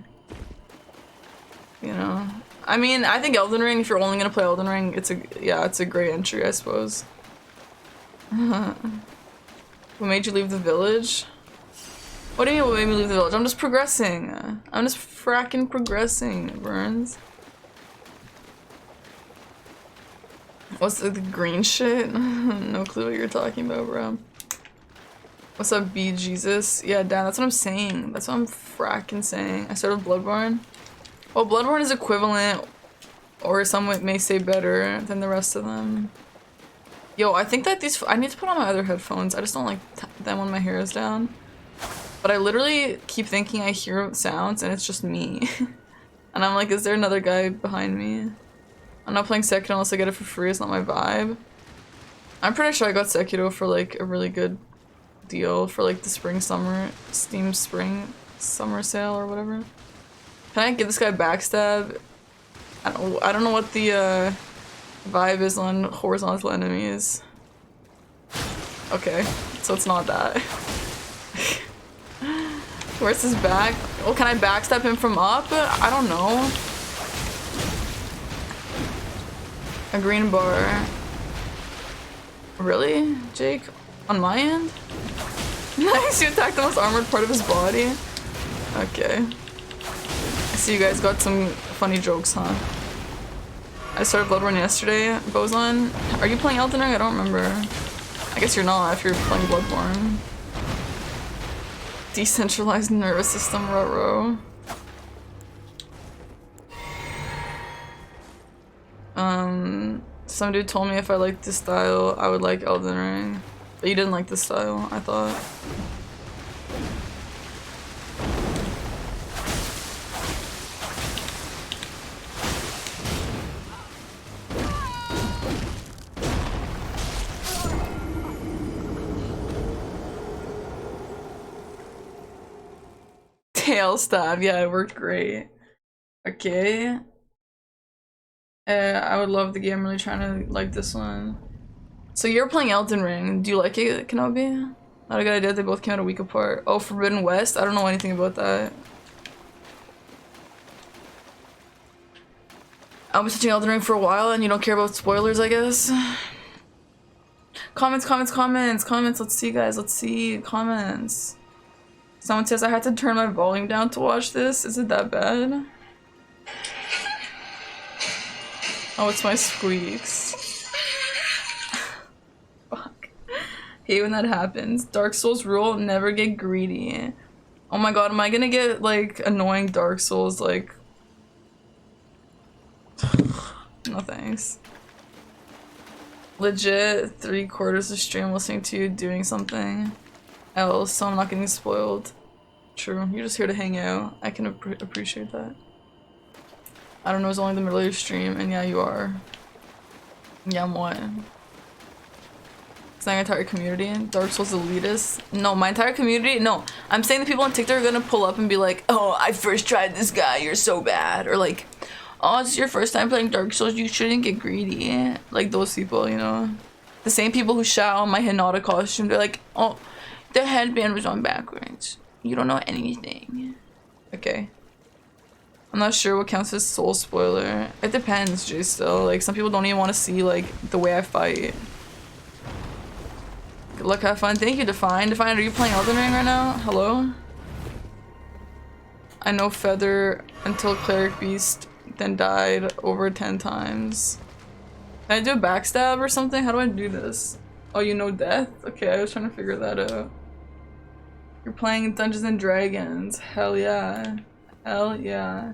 You know? I mean, I think Elden Ring, if you're only gonna play Elden Ring, it's a great entry, I suppose. What made you leave the village? What do you mean what made me leave the village? I'm just progressing. I'm just fracking progressing, Burns. What's the green shit? No clue what you're talking about, bro. What's up, B Jesus? Yeah, Dan, that's what I'm saying. That's what I'm fracking saying. I started Bloodborne. Well, Bloodborne is equivalent, or some may say better than the rest of them. Yo, I think that I need to put on my other headphones. I just don't like them when my hair is down. But I literally keep thinking I hear sounds and it's just me. And I'm like, is there another guy behind me? I'm not playing Sekiro unless I get it for free. It's not my vibe. I'm pretty sure I got Sekiro for like a really good deal for like the Steam spring summer sale or whatever. Can I give this guy backstab? I don't know what the vibe is on horizontal enemies. Okay, so it's not that. Where's his back? Oh, can I backstab him from up? I don't know. A green bar. Really, Jake? On my end? Nice, you attacked the most armored part of his body? Okay. I see you guys got some funny jokes, huh? I started Bloodborne yesterday. Bozon, are you playing Elden Ring? I don't remember. I guess you're not if you're playing Bloodborne. Decentralized nervous system, ruh-roh. Some dude told me if I liked this style, I would like Elden Ring. But you didn't like this style, I thought. Tail stab, yeah, it worked great. Okay. I would love the game. I'm really trying to like this one. So you're playing Elden Ring. Do you like it, Kenobi? Not a good idea. They both came out a week apart. Oh, Forbidden West? I don't know anything about that. I've been touching Elden Ring for a while and you don't care about spoilers, I guess? Comments. Let's see, guys. Let's see. Comments. Someone says I had to turn my volume down to watch this. Is it that bad? Oh, it's my squeaks. Fuck. Hate when that happens. Dark Souls rule, never get greedy. Oh my god, am I gonna get like annoying Dark Souls like no thanks. Legit 3/4 of stream listening to you doing something else, so I'm not getting spoiled. True, you're just here to hang out. I can appreciate that. I don't know, it's only the middle of your stream, and yeah, you are. Yeah, I'm what? It's not my entire community. Dark Souls elitist. No, my entire community. No, I'm saying the people on TikTok are gonna pull up and be like, "Oh, I first tried this guy. You're so bad," or like, "Oh, it's your first time playing Dark Souls. You shouldn't get greedy." Like those people, you know. The same people who shout on my Hinata costume. They're like, "Oh, the headband was on backwards. You don't know anything." Okay. I'm not sure what counts as soul spoiler. It depends, Jay. Still, like some people don't even want to see like the way I fight. Good luck, have fun. Thank you, Define. Define, are you playing Elden Ring right now? Hello? I know Feather until Cleric Beast, then died over 10 times. Can I do a backstab or something? How do I do this? Oh, you know death? Okay, I was trying to figure that out. You're playing Dungeons and Dragons. Hell yeah. Hell yeah.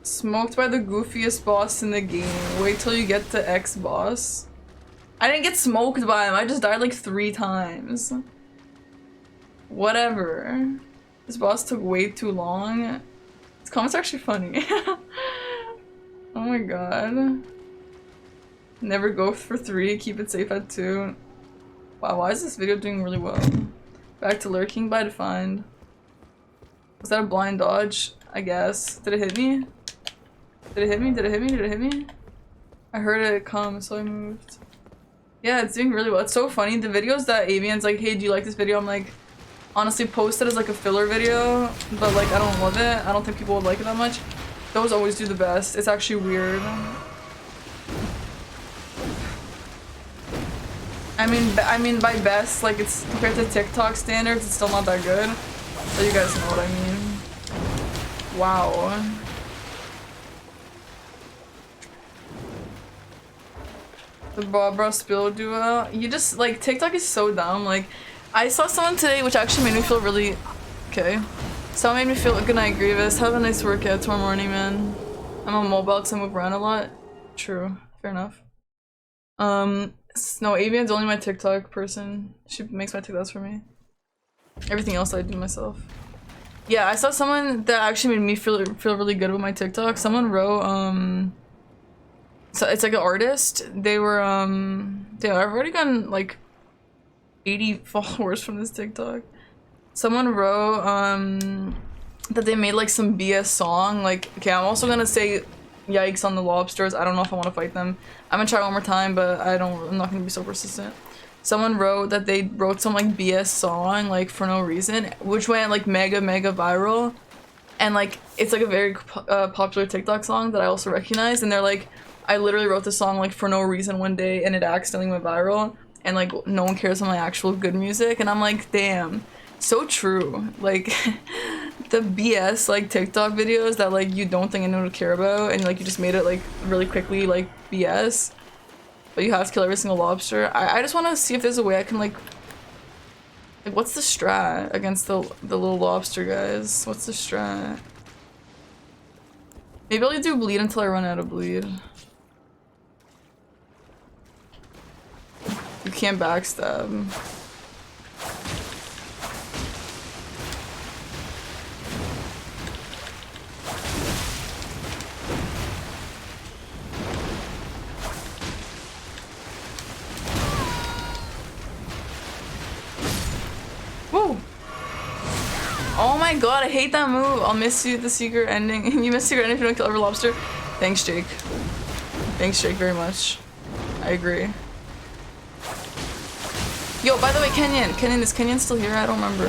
Smoked by the goofiest boss in the game. Wait till you get to X boss. I didn't get smoked by him. I just died like 3 times. Whatever. This boss took way too long. This comment's actually funny. Oh my god. Never go for 3. Keep it safe at 2. Wow, why is this video doing really well? Back to lurking by Defined. Was that a blind dodge? I guess. Did it hit me? Did it hit me? Did it hit me? Did it hit me? I heard it come, so I moved. Yeah, it's doing really well. It's so funny. The videos that Avian's like, "Hey, do you like this video?" I'm like, honestly, post it as like a filler video, but like I don't love it. I don't think people would like it that much. Those always do the best. It's actually weird. I mean by best, like it's compared to TikTok standards, it's still not that good. So you guys know what I mean. Wow. The Barbara Spill duo. You just like TikTok is so dumb. Like I saw someone today which actually made me feel really okay. Someone made me feel good night, Grievous. Have a nice workout tomorrow morning, man. I'm on mobile because I move around a lot. True. Fair enough. No, Avian's only my TikTok person. She makes my TikToks for me. Everything else I do myself. Yeah, I saw someone that actually made me feel really good with my TikTok. Someone wrote, so it's like an artist. They were, I've already gotten like 80 followers from this TikTok. Someone wrote, that they made like some BS song. Like, okay, I'm also gonna say yikes on the lobsters. I don't know if I want to fight them. I'm gonna try one more time, but I'm not gonna be so persistent. Someone wrote that they wrote some like BS song like for no reason, which went like mega viral, and like it's like a very popular TikTok song that I also recognize. And they're like, I literally wrote this song like for no reason one day, and it accidentally went viral, and like no one cares about my actual good music. And I'm like, damn, so true. Like the BS like TikTok videos that like you don't think anyone would care about, and like you just made it like really quickly like BS. But you have to kill every single lobster. I just want to see if there's a way I can like what's the strat against the little lobster guys? What's the strat? Maybe I'll do bleed until I run out of bleed. You can't backstab. Woo! Oh my god, I hate that move. I'll miss you the secret ending. You miss secret ending if you don't kill every lobster. Thanks, Jake. Thanks, Jake, very much. I agree. Yo, by the way, Kenyon. Kenyon, is Kenyon still here? I don't remember.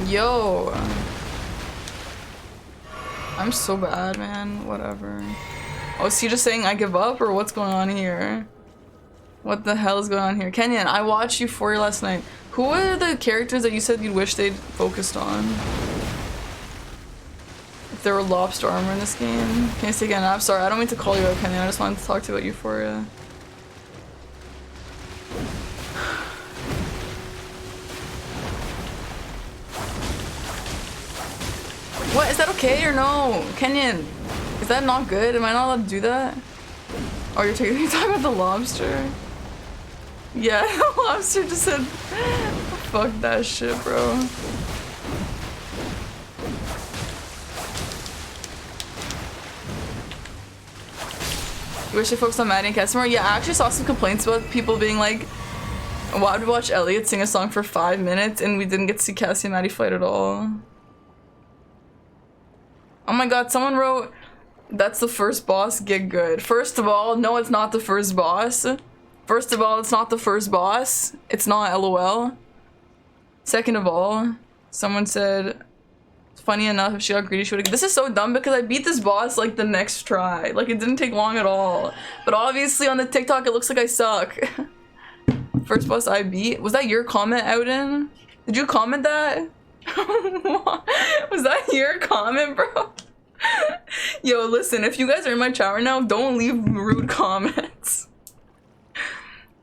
Yo. I'm so bad, man. Whatever. Oh, is he just saying I give up, or what's going on here? What the hell is going on here? Kenyan, I watched Euphoria last night. Who are the characters that you said you wish they'd focused on? If there were lobster armor in this game. Can you say again? I'm sorry, I don't mean to call you out, Kenyan. I just wanted to talk to you about Euphoria. What? Is that okay or no? Kenyan, is that not good? Am I not allowed to do that? Oh, you're talking about the lobster? Yeah, the lobster just said, fuck that shit, bro. You wish I focused on Maddie and Cassie more? Yeah, I actually saw some complaints about people being like, why would we watch Elliot sing a song for 5 minutes and we didn't get to see Cassie and Maddie fight at all? Oh my god, someone wrote, that's the first boss, get good. First of all, no, it's not the first boss. First of all, it's not the first boss. It's not, LOL. Second of all, someone said, funny enough, if she got greedy, she would've. This is so dumb because I beat this boss like the next try. Like, it didn't take long at all. But obviously on the TikTok, it looks like I suck. First boss I beat. Was that your comment, Ouden? Did you comment that? Was that your comment, bro? Yo, listen, if you guys are in my chat right now, don't leave rude comments.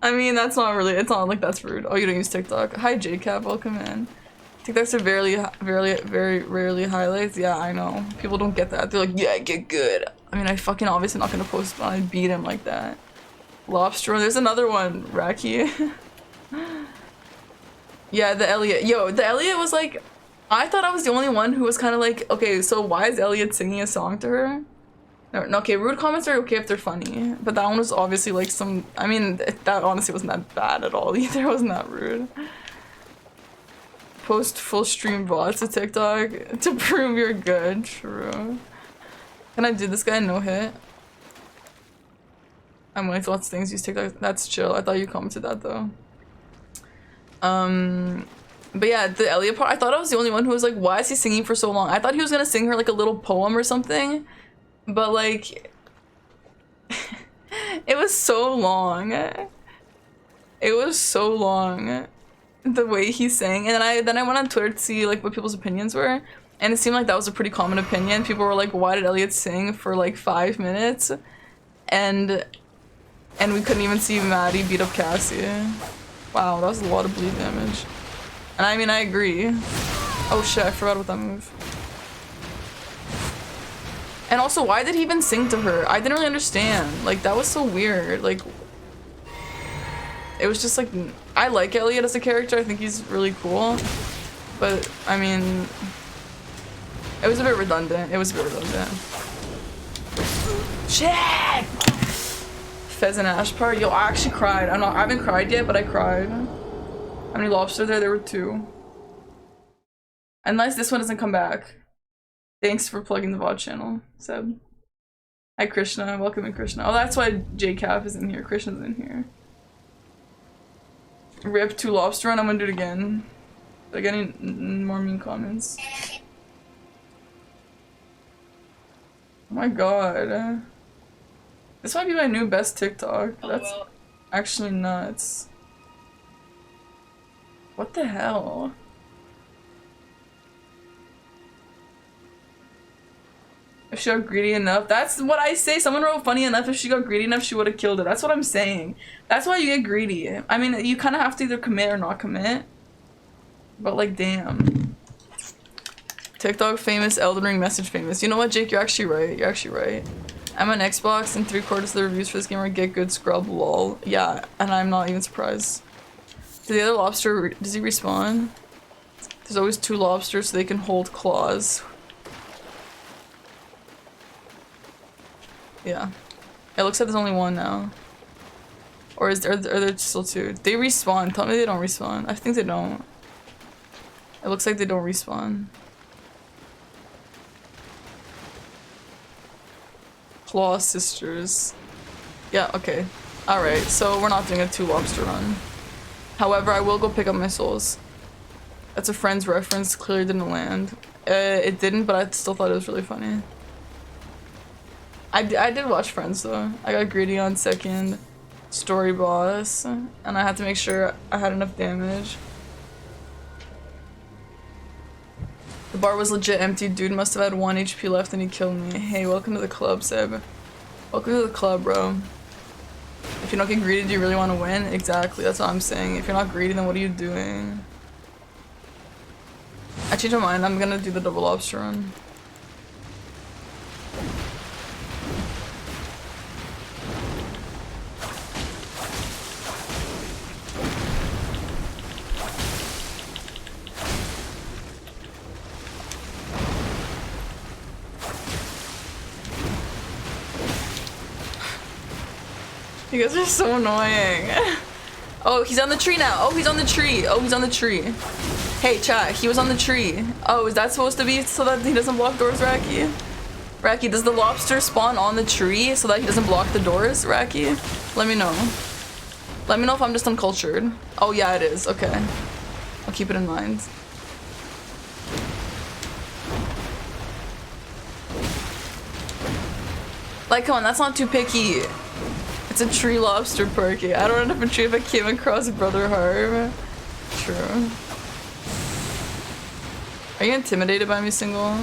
I mean, that's not really, it's not like that's rude. Oh, you don't use TikTok. Hi, JCap, welcome in. TikToks are very rarely highlights. Yeah, I know. People don't get that. They're like, yeah, get good. I mean, I fucking obviously not gonna post when I beat him like that. Lobster, there's another one, Raki. Yeah, the Elliot. Yo, the Elliot was like, I thought I was the only one who was kind of like, okay, so why is Elliot singing a song to her? No, okay, rude comments are okay if they're funny, but that one was obviously like some, I mean, that honestly wasn't that bad at all either. It wasn't that rude. Post full stream bots to TikTok to prove you're good. True. Can I do this guy no hit? I'm willing to lots of things use TikTok. That's chill. I thought you commented that though. But yeah, the Elliot part, I thought I was the only one who was like, why is he singing for so long? I thought he was gonna sing her like a little poem or something, but like, it was so long. It was so long, the way he sang. And then I went on Twitter to see like what people's opinions were, and it seemed like that was a pretty common opinion. People were like, why did Elliot sing for like 5 minutes? And we couldn't even see Maddie beat up Cassie. Wow, that was a lot of bleed damage. And I mean, I agree. Oh shit, I forgot about that move. And also, why did he even sing to her? I didn't really understand. Like, that was so weird. Like, it was just like, I like Elliot as a character. I think he's really cool. But, I mean, it was a bit redundant. It was a bit redundant. Shit! Pheasant Ash part. Yo, I actually cried. I haven't cried yet, but I cried. How many lobster there? There were 2. Unless this one doesn't come back. Thanks for plugging the VOD channel, Seb. Hi, Krishna. Welcome in, Krishna. Oh, that's why JCap is in here. Krishna's in here. Rip 2 lobster run. I'm gonna do it again. Like, any more mean comments? Oh my god. This might be my new best TikTok. That's actually nuts. What the hell? If she got greedy enough. That's what I say. Someone wrote funny enough. If she got greedy enough, she would have killed it. That's what I'm saying. That's why you get greedy. I mean, you kind of have to either commit or not commit. But like, damn. TikTok famous, Elden Ring message famous. You know what, Jake? You're actually right. You're actually right. I'm on Xbox and 3/4 of the reviews for this game are get good scrub lol. Yeah, and I'm not even surprised. Did the other lobster, does he respawn? There's always 2 lobsters so they can hold claws. Yeah. It looks like there's only 1 now. Or are there still 2? They respawn. Tell me they don't respawn. I think they don't. It looks like they don't respawn. Claw sisters. Yeah, okay. Alright, so we're not doing a 2 lobster run. However, I will go pick up my souls. That's a Friends reference. Clearly didn't land. It didn't, but I still thought it was really funny. I did watch Friends though. I got greedy on second story boss, and I had to make sure I had enough damage. The bar was legit empty. Dude must have had 1 HP left and he killed me. Hey, welcome to the club, Seb. Welcome to the club, bro. If you don't get greedy, do you really want to win? Exactly, that's what I'm saying. If you're not greedy, then what are you doing? I changed my mind. I'm gonna do the double lobster run. You guys are so annoying. Oh, he's on the tree now. Oh, he's on the tree. Oh, he's on the tree. Hey, chat, he was on the tree. Oh, is that supposed to be so that he doesn't block doors, Raki? Raki, does the lobster spawn on the tree so that he doesn't block the doors, Raki? Let me know. Let me know if I'm just uncultured. Oh, yeah, it is. Okay. I'll keep it in mind. Like, come on, that's not too picky. It's a tree lobster perky. I don't end up in tree if I came across Brother Harv. True. Are you intimidated by me, single?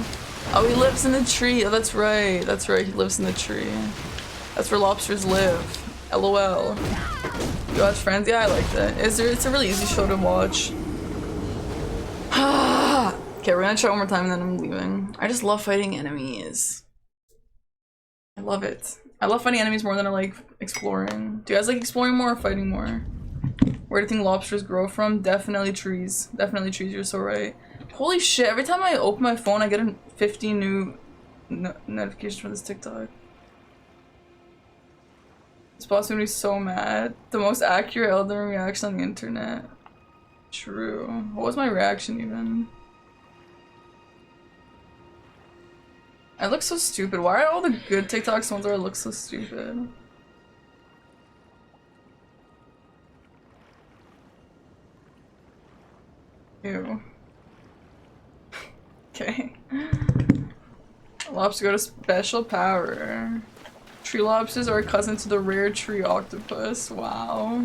Oh, he lives in the tree. Oh, that's right. That's right. He lives in the tree. That's where lobsters live. LOL. You watch Friends? Yeah, I like that. It's a really easy show to watch. Okay, we're gonna try one more time and then I'm leaving. I just love fighting enemies. I love it. I love fighting enemies more than I like exploring. Do you guys like exploring more or fighting more? Where do you think lobsters grow from? Definitely trees. Definitely trees, you're so right. Holy shit, every time I open my phone I get 50 new notifications from this TikTok. This boss made me so mad. The most accurate Elden Ring reaction on the internet. True. What was my reaction even? I look so stupid. Why are all the good TikToks the ones where I look so stupid? Ew. Okay. Lobster got a special power. Tree lobsters are a cousin to the rare tree octopus. Wow.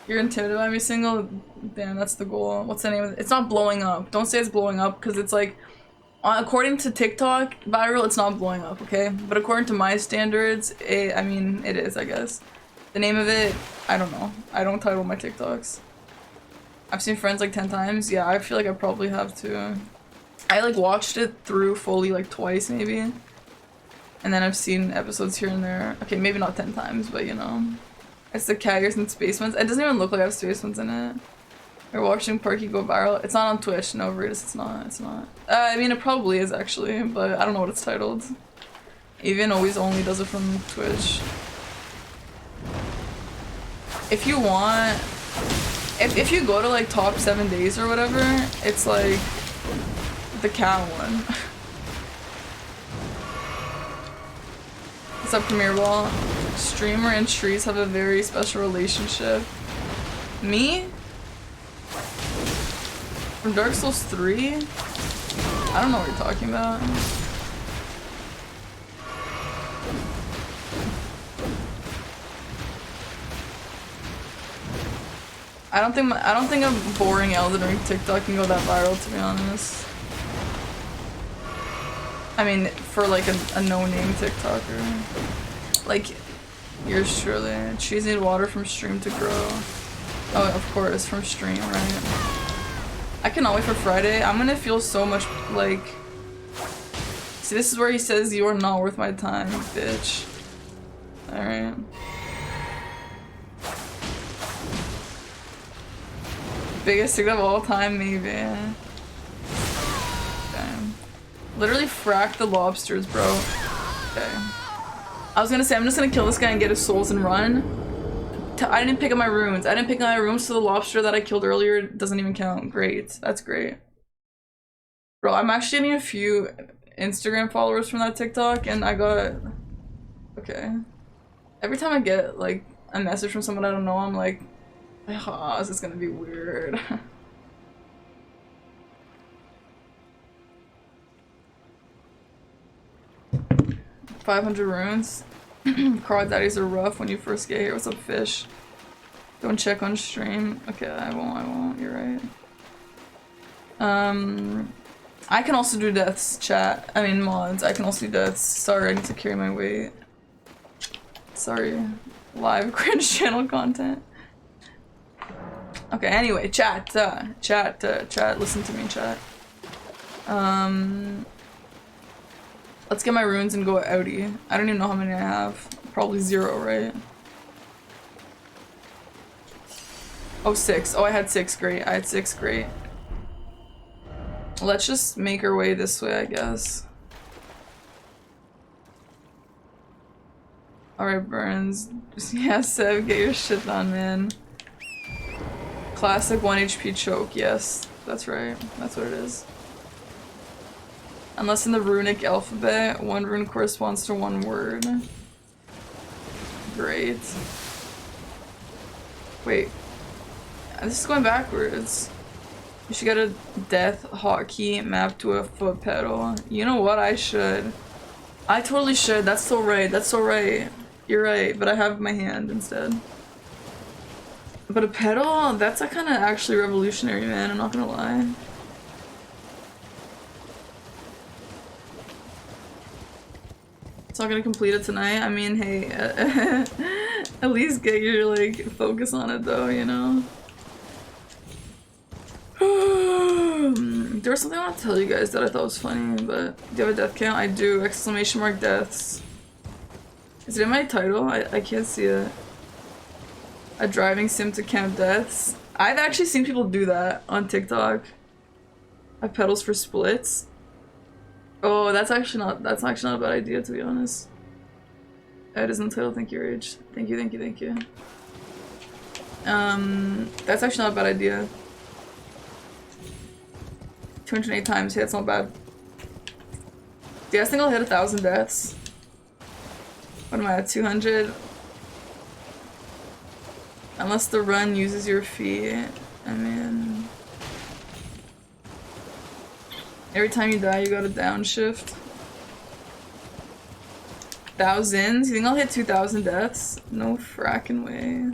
You're intimidated by me, single? Damn, that's the goal. What's the name of it? It's not blowing up. Don't say it's blowing up because it's like, according to TikTok viral, it's not blowing up, okay? But according to my standards, I mean, it is, I guess. The name of it, I don't know. I don't title my TikToks. I've seen Friends like 10 times. Yeah, I feel like I probably have to. I like watched it through fully like twice maybe. And then I've seen episodes here and there. Okay, maybe not 10 times, but you know. It's the Caggers and Space Ones. It doesn't even look like I have Space Ones in it. We're watching Parky go viral. It's not on Twitch. No, Veritas, it's not. It's not. I mean, it probably is actually, but I don't know what it's titled. Avian always only does it from Twitch. If you want, if you go to like top 7 days or whatever, it's like the cat one. What's up, Premiere Ball? Streamer and trees have a very special relationship. Me? From Dark Souls 3? I don't know what you're talking about. I don't think a boring Elden Ring TikTok can go that viral, to be honest. I mean, for like a no-name TikToker. Like, yours truly. Trees need water from stream to grow. Oh, of course, from stream, right? I cannot wait for Friday. I'm gonna feel so much like... See, this is where he says you are not worth my time, bitch. Alright. Biggest TikTok of all time, maybe. Okay. Literally frack the lobsters, bro. Okay. I was gonna say, I'm just gonna kill this guy and get his souls and run. I didn't pick up my runes. I didn't pick up my runes, so the lobster that I killed earlier doesn't even count. Great. That's great. Bro, I'm actually getting a few Instagram followers from that TikTok, and I got... Okay. Every time I get, like, a message from someone I don't know, I'm like, oh, this is gonna be weird. 500 runes. Crawdaddies are rough when you first get here. What's up, fish? Don't check on stream. Okay, I won't. You're right. I can also do deaths, chat. I mean, mods. I can also do deaths. Sorry, I need to carry my weight. Sorry. Live cringe channel content. Okay, anyway, chat, listen to me, chat. Let's get my runes and go outie. I don't even know how many I have. Probably 0, right? Oh, 6. Oh, I had 6, great. I had 6, great. Let's just make our way this way, I guess. Alright, Burns. Yeah, Sev, get your shit done, man. Classic 1 HP choke, yes. That's right. That's what it is. Unless in the runic alphabet, 1 rune corresponds to 1 word. Great. Wait. This is going backwards. You should get a death hotkey mapped to a foot pedal. You know what? I should. I totally should. That's so right. That's so right. You're right, but I have my hand instead. But a pedal? That's kind of actually revolutionary, man. I'm not gonna lie. It's not gonna complete it tonight. I mean, hey, at least get your, like, focus on it though, you know? There was something I want to tell you guys that I thought was funny, but do you have a death count? I do! Exclamation mark deaths. Is it in my title? I can't see it. A driving sim to count deaths. I've actually seen people do that on TikTok. I have pedals for splits. Oh, that's actually not a bad idea, to be honest. It is in the title. Thank you, Rage. Thank you. That's actually not a bad idea. 208 times. Yeah, it's not bad. Do you guys think I'll hit 1,000 deaths? What am I at? 200? Unless the run uses your feet. I mean... Every time you die, you gotta downshift. Thousands? You think I'll hit 2,000 deaths? No fracking way.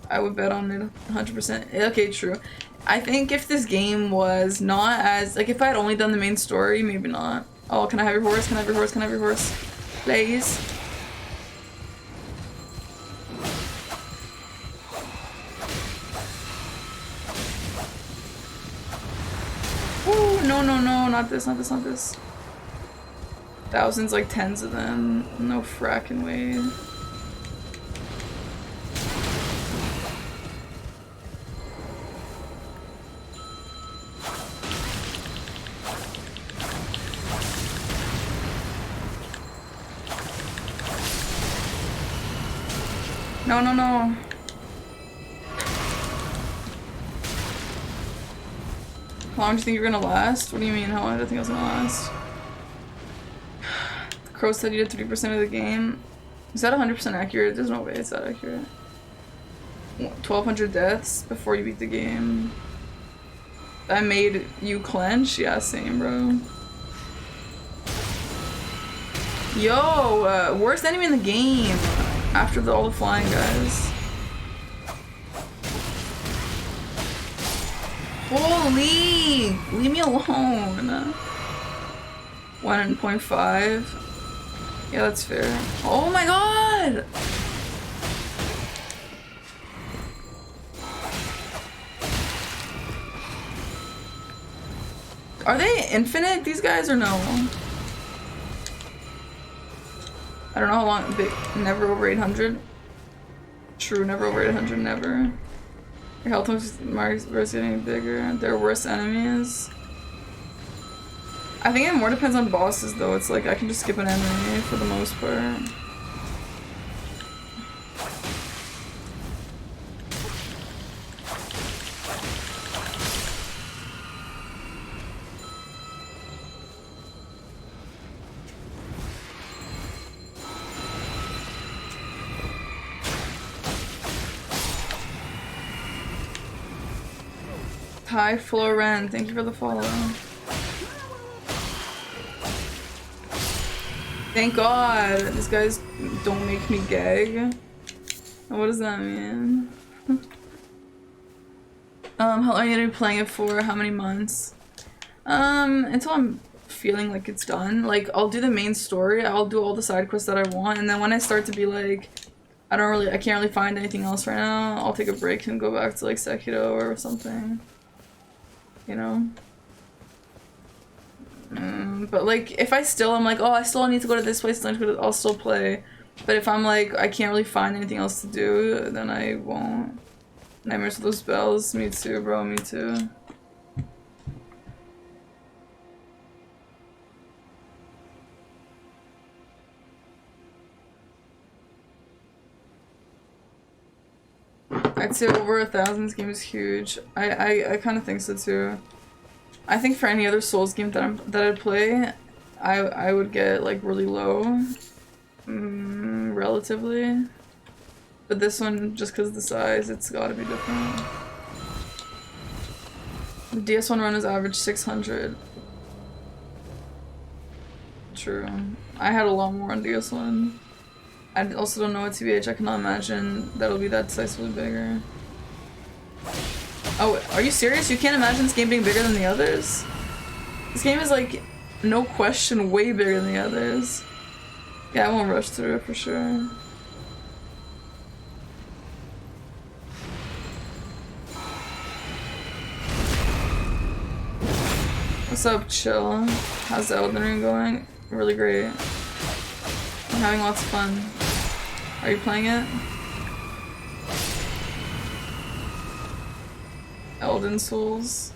I would bet on it 100%. Okay, true. I think if this game was not as... Like, if I had only done the main story, maybe not. Oh, can I have your horse? Can I have your horse? Can I have your horse? Please. Ooh, no, not this. Thousands, like tens of them. No fracking way. No. How long do you think you're gonna last? What do you mean, how long do I think I was gonna last? Crow said you did 30% of the game. Is that 100% accurate? There's no way it's that accurate. 1,200 deaths before you beat the game. That made you clench? Yeah, same, bro. Yo, worst enemy in the game after all the flying guys. Holy! Leave me alone. 1.5. Yeah, that's fair. Oh my god! Are they infinite, these guys, or no? I don't know how long. Never over 800. True, never over 800, never. Your health marks getting bigger. They're worse enemies. I think it more depends on bosses though. It's like I can just skip an enemy for the most part. Hi Floren, thank you for the follow. Thank God. These guys don't make me gag. What does that mean? How long are you gonna be playing it for? How many months? Until I'm feeling like it's done. Like, I'll do the main story, I'll do all the side quests that I want, and then when I start to be like, I can't really find anything else right now, I'll take a break and go back to like Sekiro or something. You know? But like, if I'm like, oh, I still need to go to this place, I'll still play. But if I'm like, I can't really find anything else to do, then I won't. Nightmares with those bells, me too, bro, me too. I'd say over 1,000. This game is huge. I kind of think so too. I think for any other Souls game that I'd play, I would get like really low, relatively. But this one, just because of the size, it's got to be different. The DS1 run is average 600. True. I had a lot more on DS1. I also don't know what TBH. I cannot imagine that'll be that decisively bigger. Oh, are you serious? You can't imagine this game being bigger than the others? This game is like, no question, way bigger than the others. Yeah, I won't rush through it for sure. What's up, chill? How's the Elden Ring going? Really great. I'm having lots of fun. Are you playing it? Elden Souls.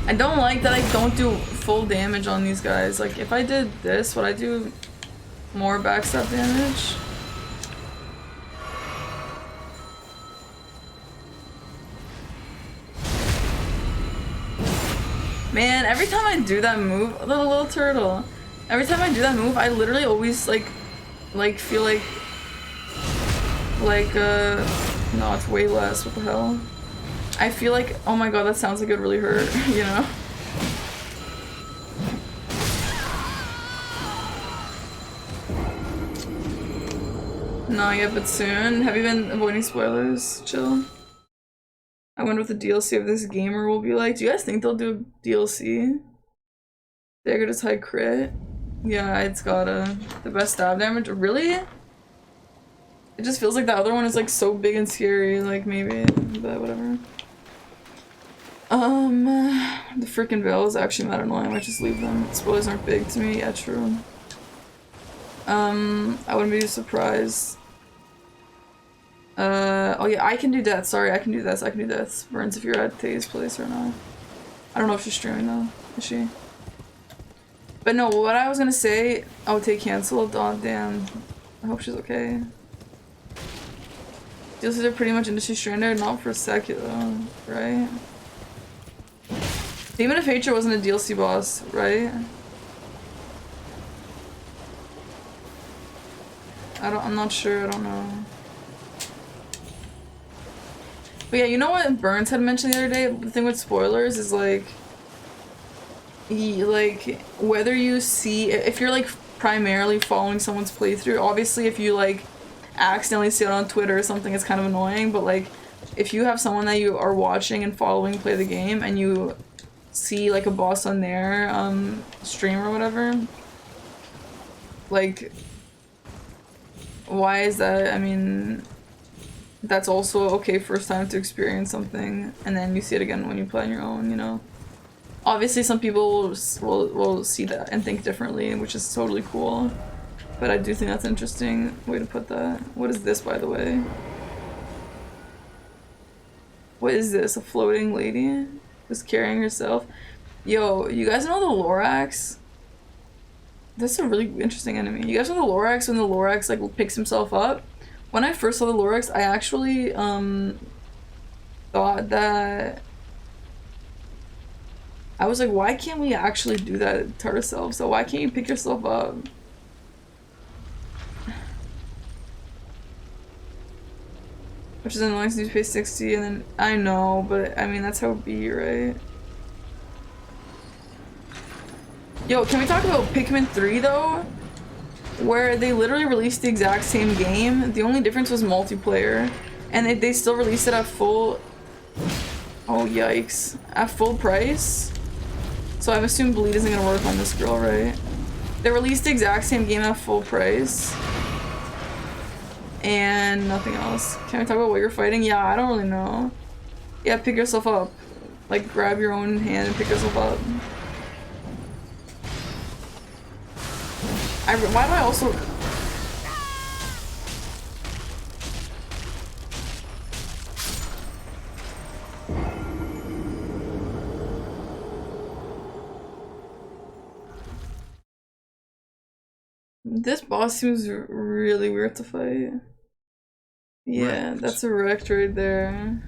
I don't like that I don't do full damage on these guys. Like, if I did this, would I do more backstab damage? Man, every time I do that move, the little turtle, every time I do that move, I literally always like feel like, no, it's way less, what the hell? I feel like, oh my god, that sounds like it really hurt, you know? Not yet, but soon. Have you been avoiding spoilers? Chill. I wonder what the DLC of this gamer will be like. Do you guys think they'll do a DLC? Dagger does high crit. Yeah, it's got the best stab damage. Really? It just feels like the other one is like so big and scary. Like maybe, but whatever. The freaking veil is actually not annoying. I just leave them. Spoilers aren't big to me. Yeah, true. I wouldn't be surprised. Oh yeah, I can do death. Sorry, I can do this. I can do deaths. Burns if you're at Tay's place or not. I don't know if she's streaming though. Is she? But no, what I was gonna say. Oh, Tay canceled. Oh damn. I hope she's okay. DLCs are pretty much industry standard, not for Sekiro, right? Demon of Hatred wasn't a DLC boss, right? I'm not sure. I don't know. But yeah, you know what Burns had mentioned the other day? The thing with spoilers is like, whether you see, if you're like primarily following someone's playthrough, obviously if you like accidentally see it on Twitter or something, it's kind of annoying, but like if you have someone that you are watching and following play the game and you see like a boss on their stream or whatever, like, why is that? I mean, that's also okay first time to experience something, and then you see it again when you play on your own, you know? Obviously some people will see that and think differently, which is totally cool, but I do think that's an interesting way to put that. What is this, by the way? What is this? A floating lady who's carrying herself? Yo, you guys know the Lorax? That's a really interesting enemy. You guys know the Lorax when the Lorax like picks himself up? When I first saw the Lorax, I actually thought that I was like, why can't we actually do that to ourselves? So why can't you pick yourself up? Which is annoying since you pay 60 and then I know, but I mean that's how it be, right? Yo, can we talk about Pikmin 3 though? Where they literally released the exact same game. The only difference was multiplayer. And they still released it at full... Oh, yikes. At full price? So I've assumed Bleed isn't gonna work on this girl, right? They released the exact same game at full price. And nothing else. Can we talk about what you're fighting? Yeah, I don't really know. Yeah, pick yourself up. Like, grab your own hand and pick yourself up. Why do I also... This boss seems really weird to fight. Yeah, Wrecked. that's a wrecked right there.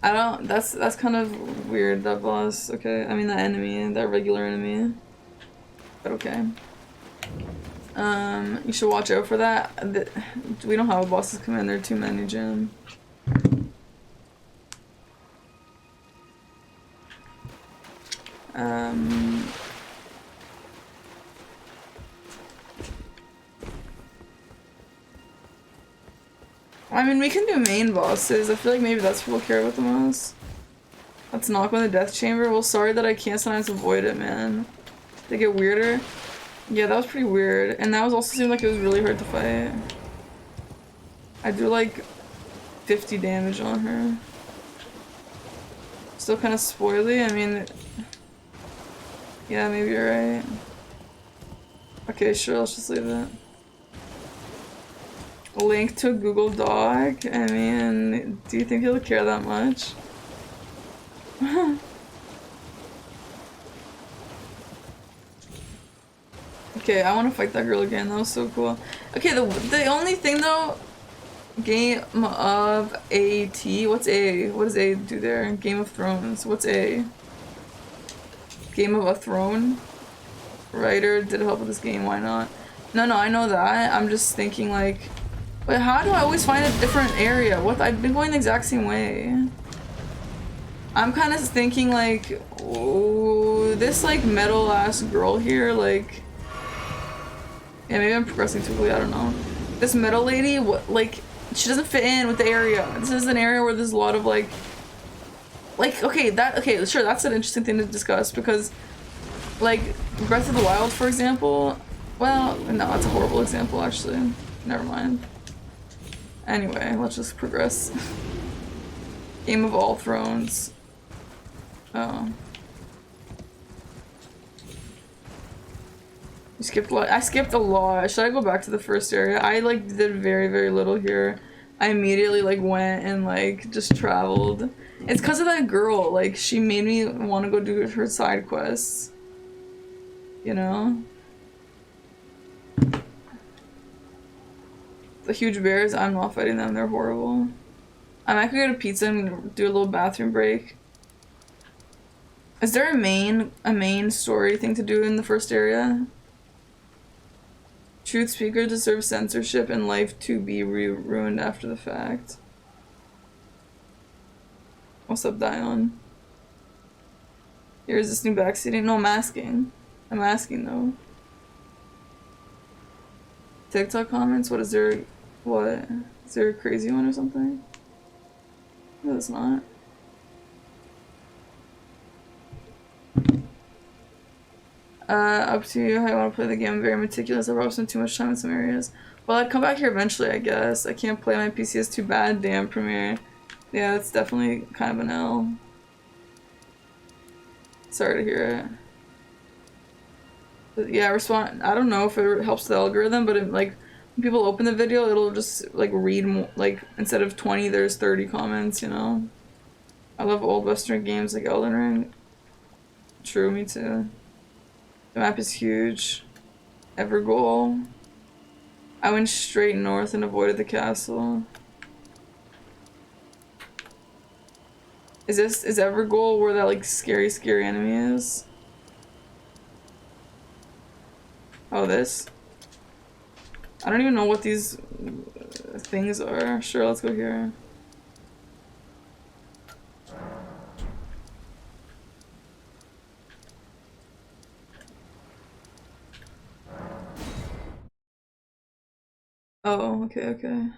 I don't... That's kind of weird, that boss. Okay, I mean that enemy, that regular enemy. But okay. You should watch out for that. We don't have a bosses come in, there are too many, Jim. I mean, we can do main bosses. I feel like maybe that's what people care about the most. Let's knock on the death chamber. Well, sorry that I can't sometimes avoid it, man. They get weirder. Yeah, that was pretty weird. And that was also seemed like it was really hard to fight. I do like 50 damage on her. Still kind of spoily. I mean, yeah, maybe you're right. Okay, sure, let's just leave it. A link to a Google Doc? I mean, do you think he'll care that much? Okay, I want to fight that girl again. That was so cool. Okay, the only thing though, Game of A.T. What's A? What does A do there? Game of Thrones. What's A? Game of a Throne? Writer did help with this game. Why not? No, I know that. I'm just thinking like, but how do I always find a different area? What? I've been going the exact same way. I'm kind of thinking like, oh, this like metal ass girl here, like. Yeah, maybe I'm progressing too quickly, I don't know. This metal lady, what, like, she doesn't fit in with the area. This is an area where there's a lot of, like, okay, sure, that's an interesting thing to discuss, because, like, Breath of the Wild, for example, well, no, that's a horrible example, actually. Never mind. Anyway, let's just progress. Game of All Thrones. Oh. You skipped a lot. I skipped a lot. Should I go back to the first area? I like did very, very little here. I immediately like went and like just traveled. It's because of that girl. Like she made me want to go do her side quests. You know? The huge bears, I'm not fighting them. They're horrible. I might go get a pizza and do a little bathroom break. Is there a main story thing to do in the first area? Truth speaker deserves censorship and life to be ruined after the fact. What's up, Dion? Here's this new backseating. No, I'm asking. I'm asking though. TikTok comments? What is there? What? Is there a crazy one or something? No, it's not. Up to you how you want to play the game. I'm very meticulous. I probably spend too much time in some areas. Well, I'd come back here eventually, I guess. I can't play my PC. It's too bad. Damn, Premiere. Yeah, it's definitely kind of an L. Sorry to hear it. But yeah, I don't know if it helps the algorithm, but it, like, when people open the video, it'll just, like, read more, like, instead of 20, there's 30 comments, you know? I love old Western games like Elden Ring. True, me too. The map is huge. Evergoal. I went straight north and avoided the castle. Is Evergoal where that like scary enemy is? Oh, this? I don't even know what these things are. Sure, let's go here. Oh, okay, okay.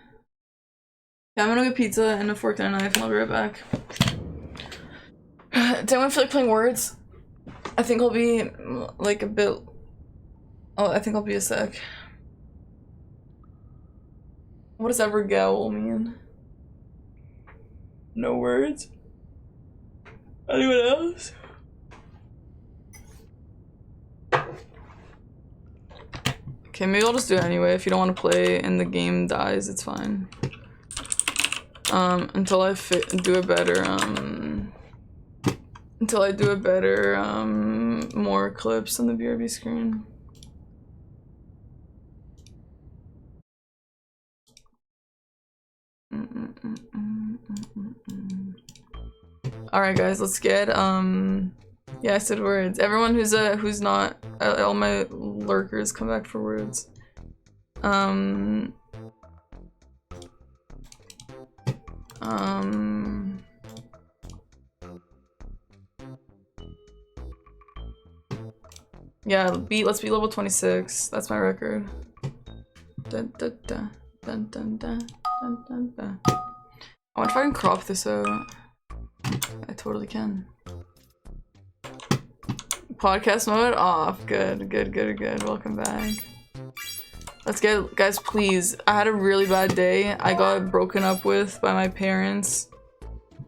Yeah, I'm gonna get pizza and a fork and a knife and I'll be right back. Do anyone feel like playing words? I think I'll be like a bit. Oh, I think I'll be a sec. What does ever gowl mean? No words? Anyone else? Okay, maybe I'll just do it anyway. If you don't want to play and the game dies, it's fine. Until I do a better, until I do a better, more clips on the BRB screen. Alright guys, let's get, yeah, I said words. Everyone who's not, all my lurkers come back for words. Yeah, let's be level 26. That's my record. Dun, dun, dun, dun, dun, dun, dun, dun, dun. I wonder if I can crop this out. I totally can. Podcast mode off. Good, good, good, good. Welcome back. Let's get, guys, please. I had a really bad day. I got broken up with by my parents.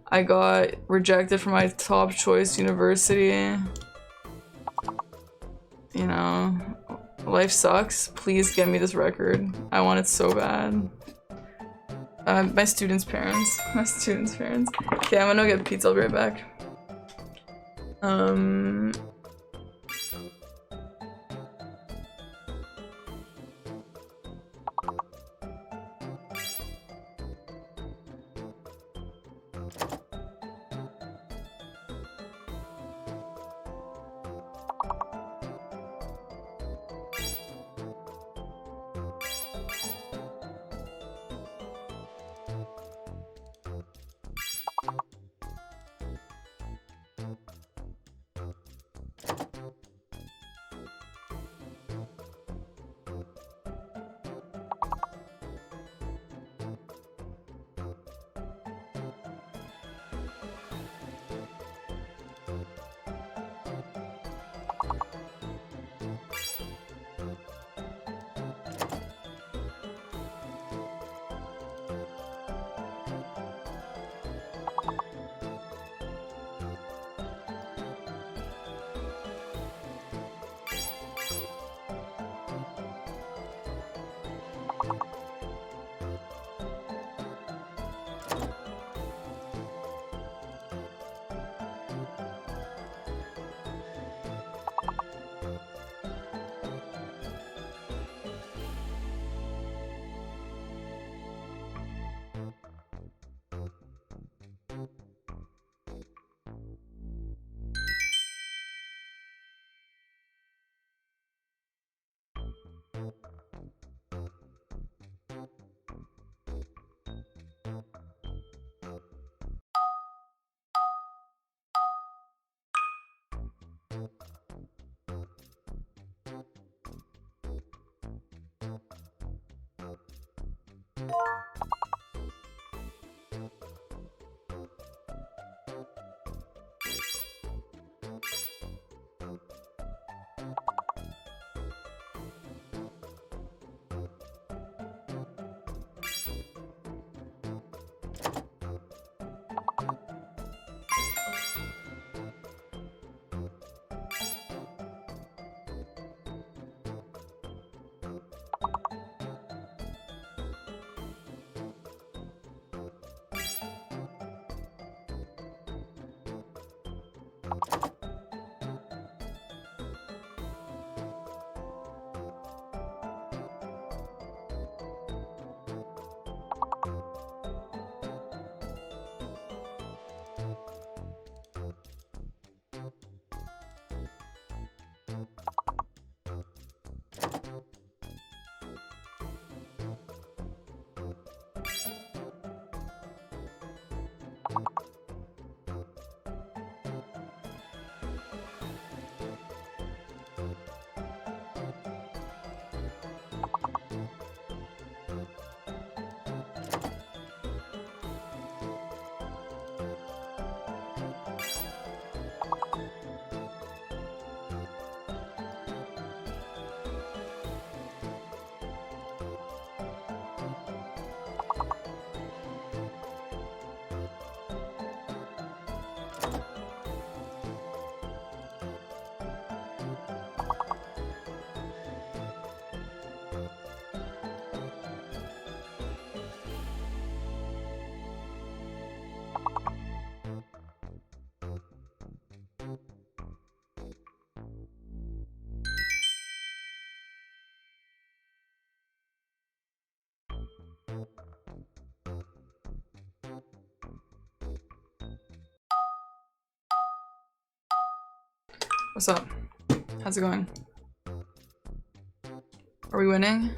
I got rejected from my top choice university. You know, life sucks. Please get me this record. I want it so bad. My students' parents. My students' parents. Okay, I'm gonna get pizza. I'll be right back. What's up? How's it going? Are we winning?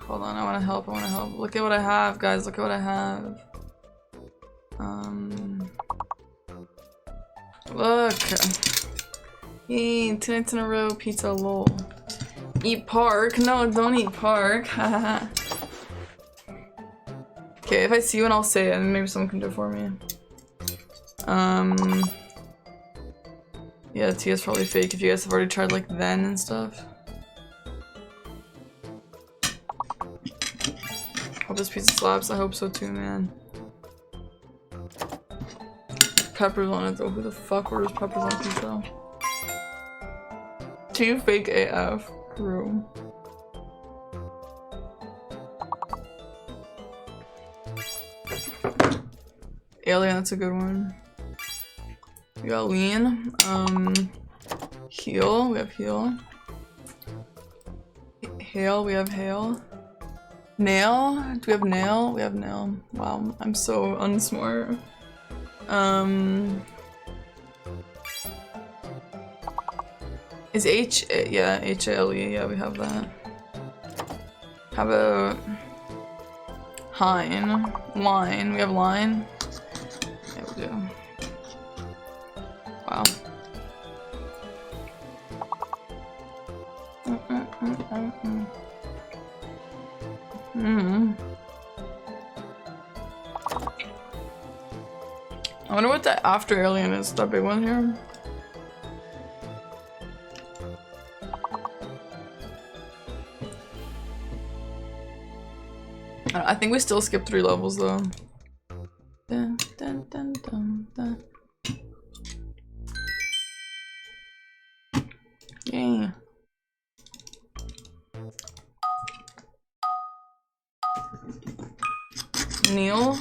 Hold on, I wanna help, I wanna help. Look at what I have, guys, look at what I have. Look. Yay, 2 nights in a row, pizza, lol. Eat park? No, don't eat park. Okay, if I see one, I'll say it, and maybe someone can do it for me. Yeah, Tia's probably fake if you guys have already tried like then and stuff. Hope this pizza slaps. I hope so too, man. Peppers on it though. Who the fuck orders peppers on pizza? Too fake AF. True. Alien, that's a good one. We got lean. Heal. We have heal. Hail. We have hail. Nail? Do we have nail? We have nail. Wow, I'm so unsmart. Is H? Yeah, H-A-L-E. Yeah, we have that. How about Hein? Line. We have line. Yeah, we do. Wow. I wonder what the after alien is, that big one here. I think we still skipped 3 levels though. Dun, dun, dun, dun, dun. Yay. Neil?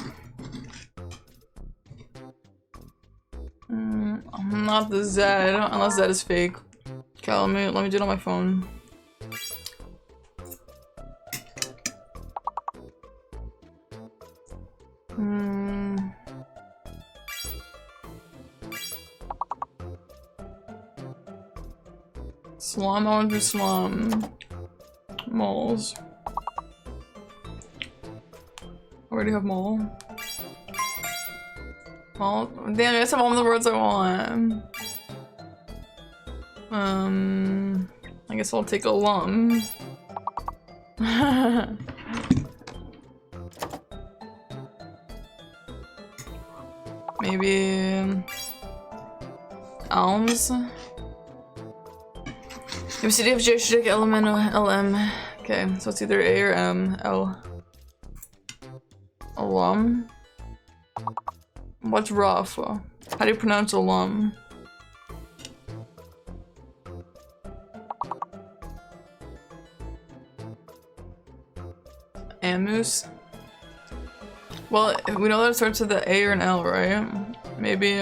Not the Z, unless Z is fake. Okay, let me do it on my phone. Slum, I want to do slum. Moles. I already have mole. Mole? Damn, I just have all the words I want. I guess I'll take alum. Maybe alms. ABCDFG element LM. Okay, so it's either A or M. L. Alum. What's rough? How do you pronounce alum? Amus? Well, we know that it starts with the A or an L, right? Maybe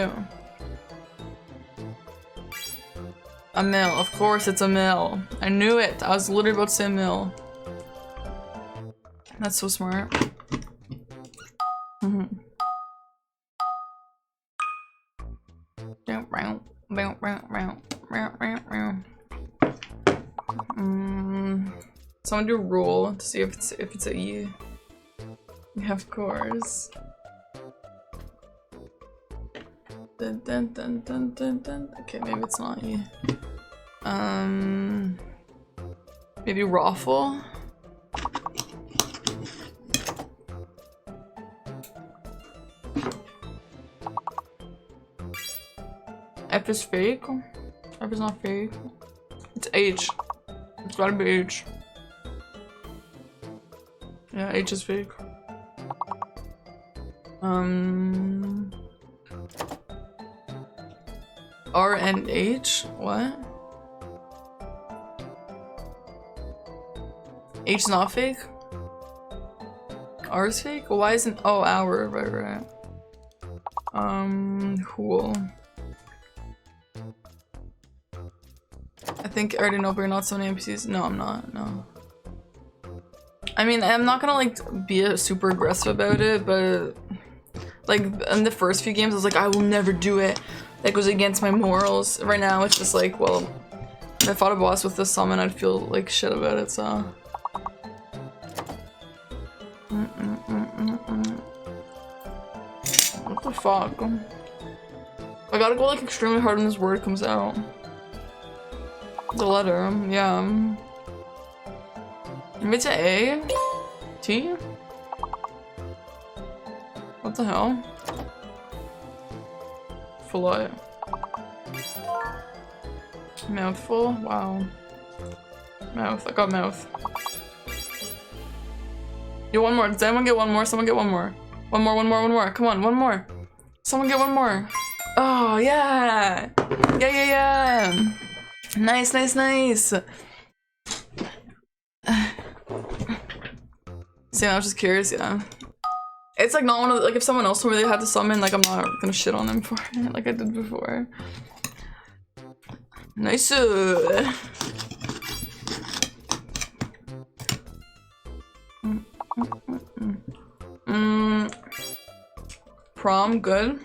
a mill. Of course it's a mill. I knew it. I was literally about to say mill. That's so smart. Someone do roll to see if it's a E. Yeah, of course. Dun, dun, dun, dun, dun, dun. Okay, maybe it's not E. Maybe raffle. F is fake. F is not fake. It's H. It's gotta be H. Yeah, H is fake. R and H? What? H is not fake? R is fake? Why isn't— oh, hour, right. Cool. I think I already know, but you're not so many NPCs. No, I'm not, no. I mean, I'm not gonna like be super aggressive about it, but Like in the first few games, I was like, I will never do it. That goes against my morals. Right now, it's just like, well, if I fought a boss with the summon, I'd feel like shit about it, so. What the fuck? I gotta go like extremely hard when this word comes out. The letter, yeah. Maybe it's an A? T? What the hell? Fillet. Mouthful? Wow. Mouth. I got mouth. Yo, one more. Does anyone get one more? Someone get one more. One more. Come on, one more. Someone get one more. Oh, yeah! Yeah! Nice. See, I was just curious, yeah. It's like not one of the, like if someone else told me they had to summon, like I'm not gonna shit on them for it, like I did before. Nice. Prom, good.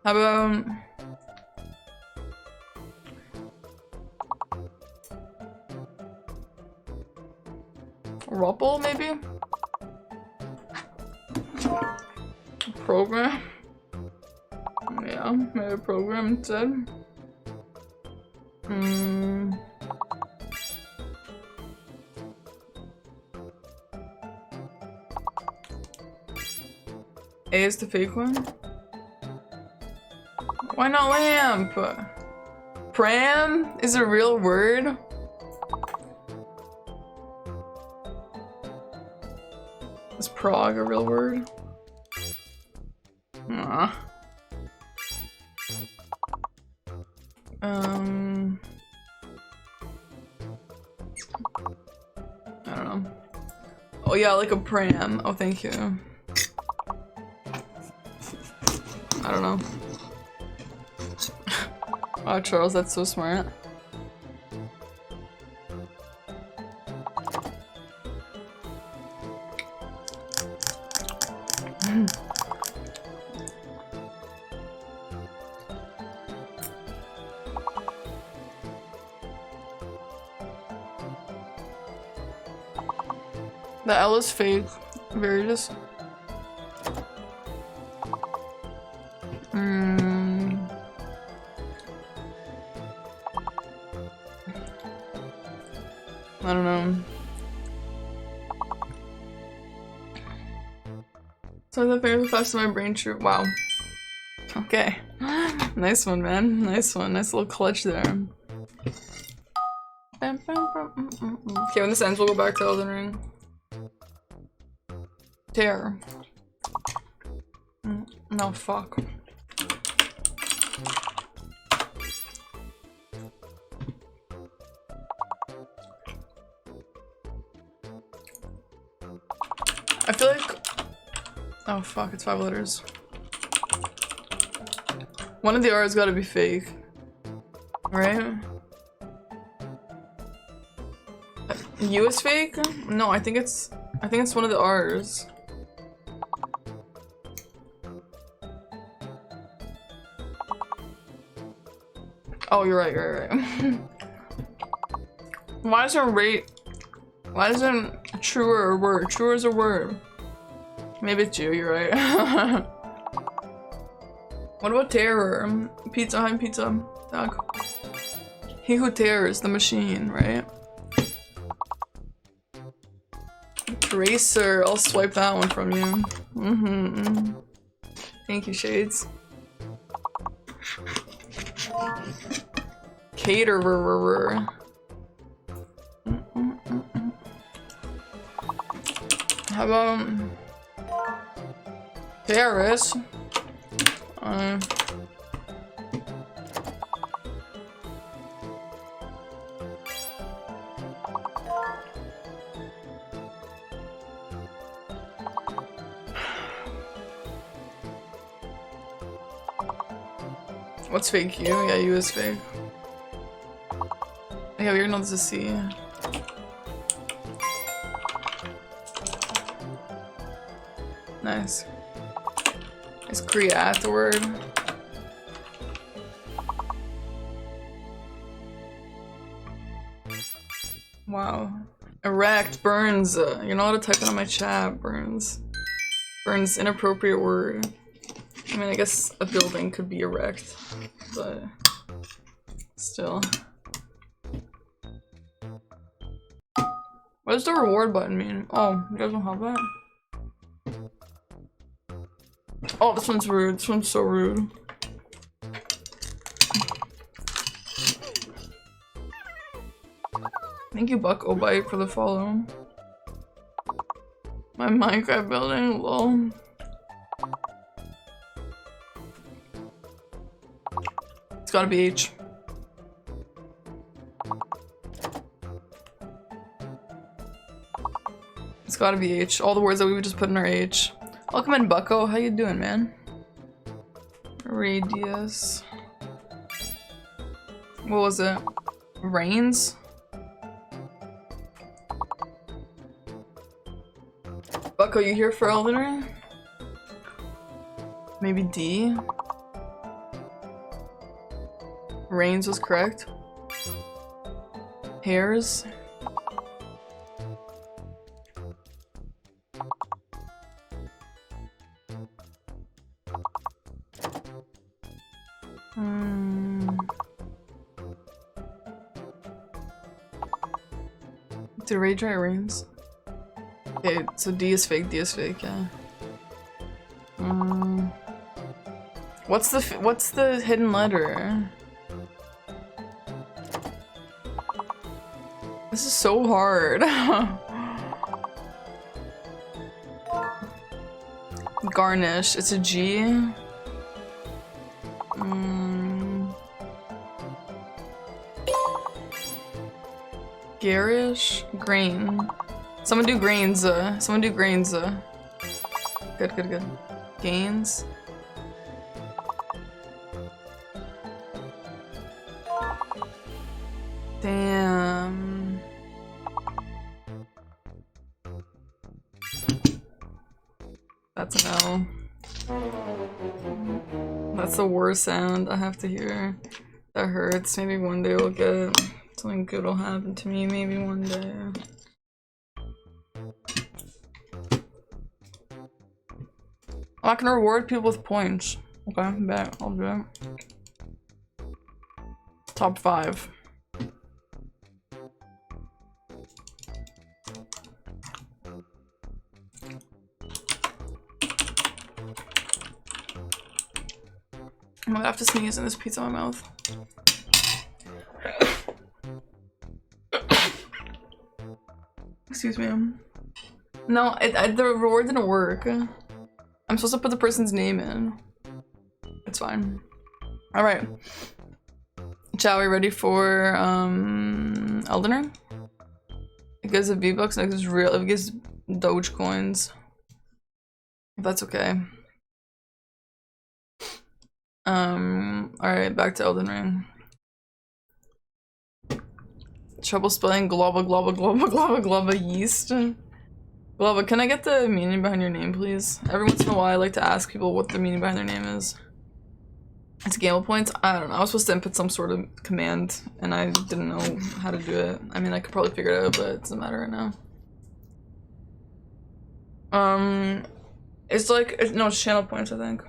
How about Ruppel, maybe? Program? Yeah, maybe a program instead. A is the fake one? Why not lamp? Pram is a real word? Is prog a real word? Nah. I don't know. Oh yeah, like a pram. Oh, thank you. I don't know. Oh, Charles, that's so smart. The L is fake. Veritas. I don't know. So the fingers are faster than my brain true. Wow. Okay. Nice one, man. Nice one. Nice little clutch there. Okay, when this ends, we'll go back to Elden Ring. Tear. No, fuck. I feel like... Oh fuck, it's 5 letters. One of the R's gotta be fake. Right? U is fake? No, I think it's one of the R's. Oh, you're right, you're right. Why isn't rate... Why isn't truer a word? Truer is a word. Maybe it's you, you're right. What about terror? Pizza, I'm pizza. Dog. He who terrors the machine, right? Tracer, I'll swipe that one from you. Thank you, Shades. Caterer. How about Paris? What's fake? You? Yeah, you is fake. Yeah, we're gonna just see. Nice. Is create the word? Wow. Erect, Burns. You're not allowed to type it on my chat, Burns. Burns, inappropriate word. I mean, I guess a building could be erect, but still. What does the reward button mean? Oh, you guys don't have that? Oh, this one's rude. This one's so rude. Thank you, Buck Obite, for the follow. My Minecraft building, lol. It's gotta be H. It's gotta be H. All the words that we would just put in our H. Welcome in, Bucko. How you doing, man? Radius. What was it? Rains? Bucko, you here for Elden Ring? Maybe D? Rains was correct. Hairs? Did Ray dry rains? Okay, so D is fake, yeah. What's the hidden letter? This is so hard. Garnish, it's a G. Garish? Grain. Someone do grains, someone do grains, Good, good, good. Gains. Damn. That's an L. That's the worst sound I have to hear. That hurts. Maybe one day we'll get something good will happen to me. Maybe one day. I can reward people with points. Okay, bet. I'll do it. Top 5. I'm gonna have to sneeze in this pizza in my mouth. Excuse me. No, the reward didn't work. I'm supposed to put the person's name in. It's fine. Alright. Shall we ready for Elden Ring? It gives a V-Bucks and it gives real, it gives Doge coins. If that's okay. Alright, back to Elden Ring. Trouble spelling globa globa globa globa globa yeast. Globa, can I get the meaning behind your name, please? Every once in a while I like to ask people what the meaning behind their name is. It's gamble points? I don't know. I was supposed to input some sort of command and I didn't know how to do it. I mean, I could probably figure it out, but it doesn't matter right now. It's like, no, it's channel points, I think.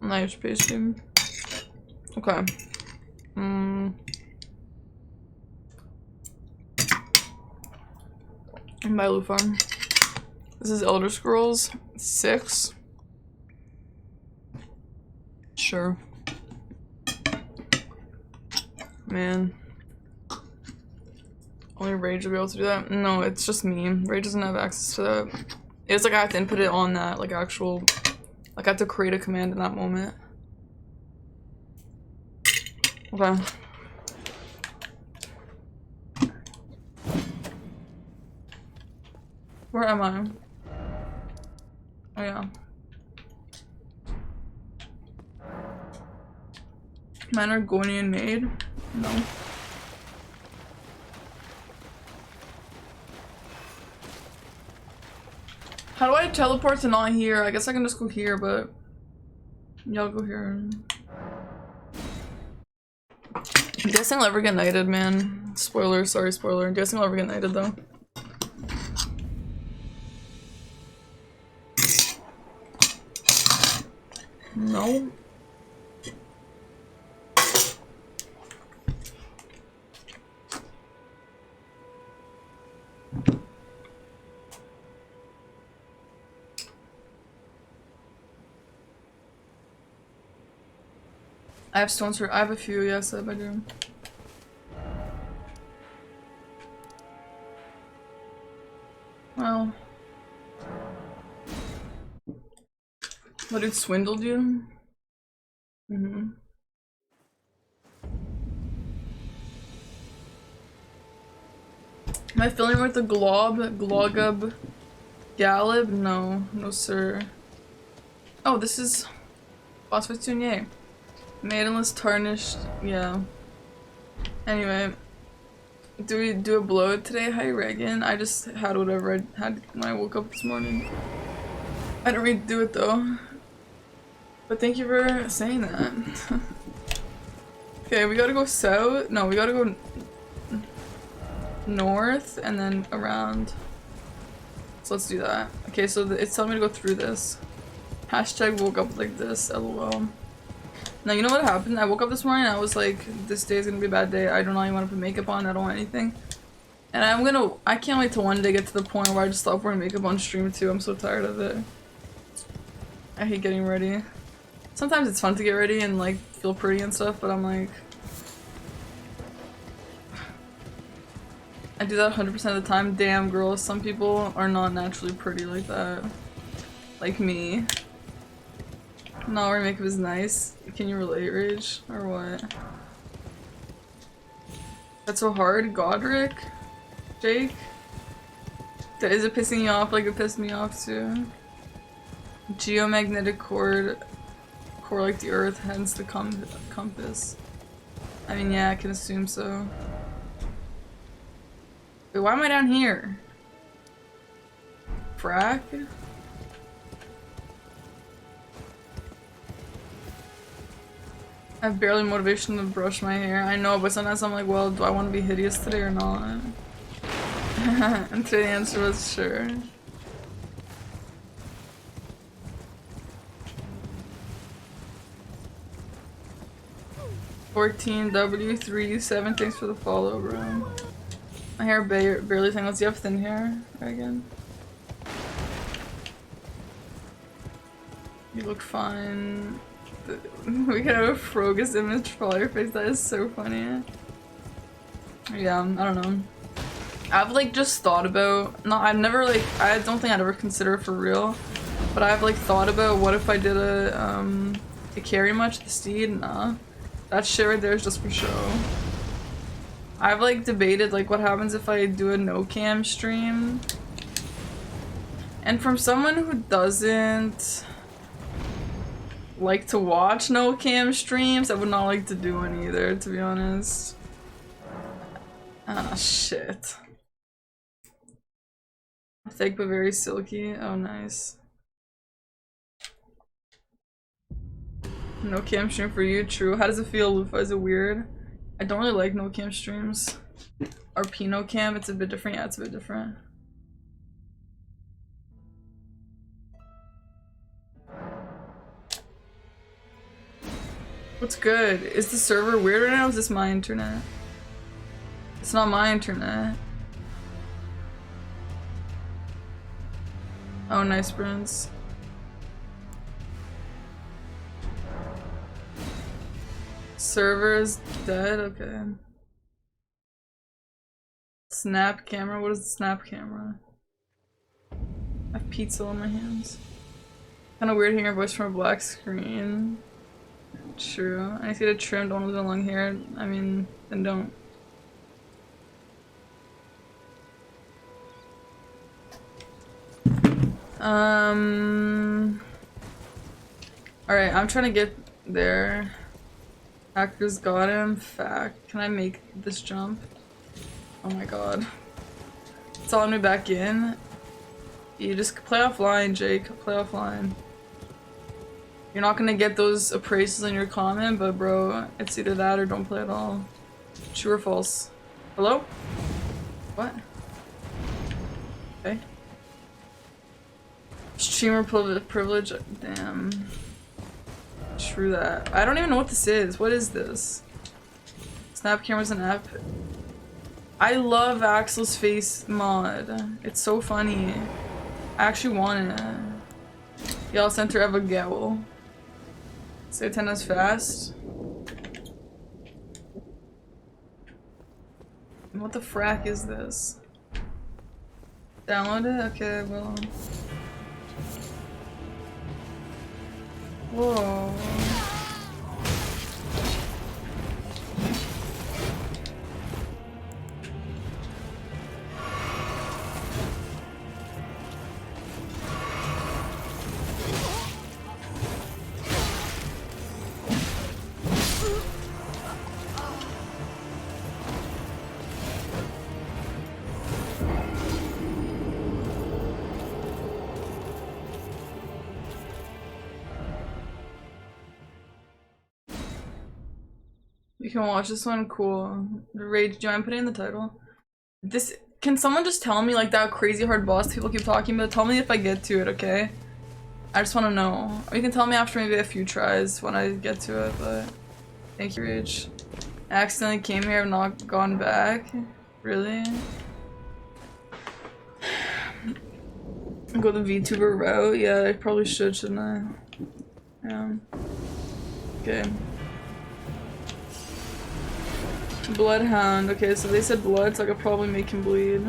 Nice pasting. Okay. My loot farm. This is Elder Scrolls 6. Sure. Man. Only Rage will be able to do that? No, it's just me. Rage doesn't have access to that. It's like I have to input it on that, like actual, like I have to create a command in that moment. Okay. Where am I? Oh yeah. Manargonian maid? No. How do I teleport to not here? I guess I can just go here, but y'all go here. I'm guessing I'll ever get knighted, man. Spoiler, sorry, spoiler. I'm guessing I'll ever get knighted though. No. I have stones for- I have a few, yes, I do. Well. What, it swindled you? Mm-hmm. Am I filling with the glob? Glogub? Galib? No. No, sir. Oh, this is Phosphate Tunier. Maidenless tarnished, yeah. Anyway, do we do a blowout today? Hi Reagan. I just had whatever I had when I woke up this morning. I didn't really do it though. But thank you for saying that. Okay, we gotta go south. No, we gotta go north and then around. So let's do that. Okay, so it's telling me to go through this. Hashtag woke up like this, lol. Now, you know what happened? I woke up this morning and I was like, this day is gonna be a bad day. I don't even want to put makeup on. I don't want anything. And I can't wait till one day get to the point where I just stop wearing makeup on stream too. I'm so tired of it. I hate getting ready. Sometimes it's fun to get ready and like feel pretty and stuff, but I'm like, I do that 100% of the time. Damn, girls, some people are not naturally pretty like that. Like me. Not wearing makeup is nice. Can you relate, Rage? Or what? That's so hard? Godric? Jake? Is it pissing you off like it pissed me off too? Geomagnetic core like the earth, hence the compass. I mean, yeah, I can assume so. Wait, why am I down here? Frack? I have barely motivation to brush my hair. I know, but sometimes I'm like, well, do I want to be hideous today or not? And today the answer was sure. $14W37, thanks for the follow, bro. My hair barely tangles. You have thin hair, Reagan? You look fine. We could have a Frogus image for all your face. That is so funny. Yeah, I don't know. I've like just thought about. No, I've never like. I don't think I'd ever consider it for real. But I've like thought about what if I did a carry much the steed. Nah, that shit right there is just for show. I've like debated like what happens if I do a no cam stream. And from someone who doesn't like to watch no cam streams, I would not like to do one either, to be honest. Ah, shit. Thick but very silky. Oh, nice. No cam stream for you, true. How does it feel, Lufa? Is it weird? I don't really like no cam streams. Or Pinot cam, it's a bit different. Yeah, it's a bit different. What's good? Is the server weird right now? Is this my internet? It's not my internet. Oh, nice, Prince. Server is dead? Okay. Snap camera? What is the snap camera? I have pizza on my hands. Kinda weird hearing your voice from a black screen. True. I need to get it trimmed. Don't want to lose my long hair. I mean, then don't. Alright, I'm trying to get there. Hackers got him. Fact. Can I make this jump? Oh my god. It's on me back in. You just play offline, Jake. Play offline. You're not gonna get those appraisals in your comment, but bro, it's either that or don't play at all. True or false? Hello? What? Okay. Streamer privilege? Damn. True that. I don't even know what this is. What is this? Snap camera's an app. I love Axel's face mod. It's so funny. I actually want it. Y'all center of a gowl. Say 10 as fast. What the frack is this? Download it? Okay, I will. Whoa. You can watch this one, cool. The Rage, do you mind putting in the title? This, can someone just tell me like that crazy hard boss people keep talking about? Tell me if I get to it, okay? I just want to know. Or you can tell me after maybe a few tries when I get to it, but thank you, Rage. I accidentally came here, I've not gone back. Really? Go the VTuber route? Yeah, I probably should, shouldn't I? Yeah. Okay. Bloodhound. Okay, so they said blood, so I could probably make him bleed.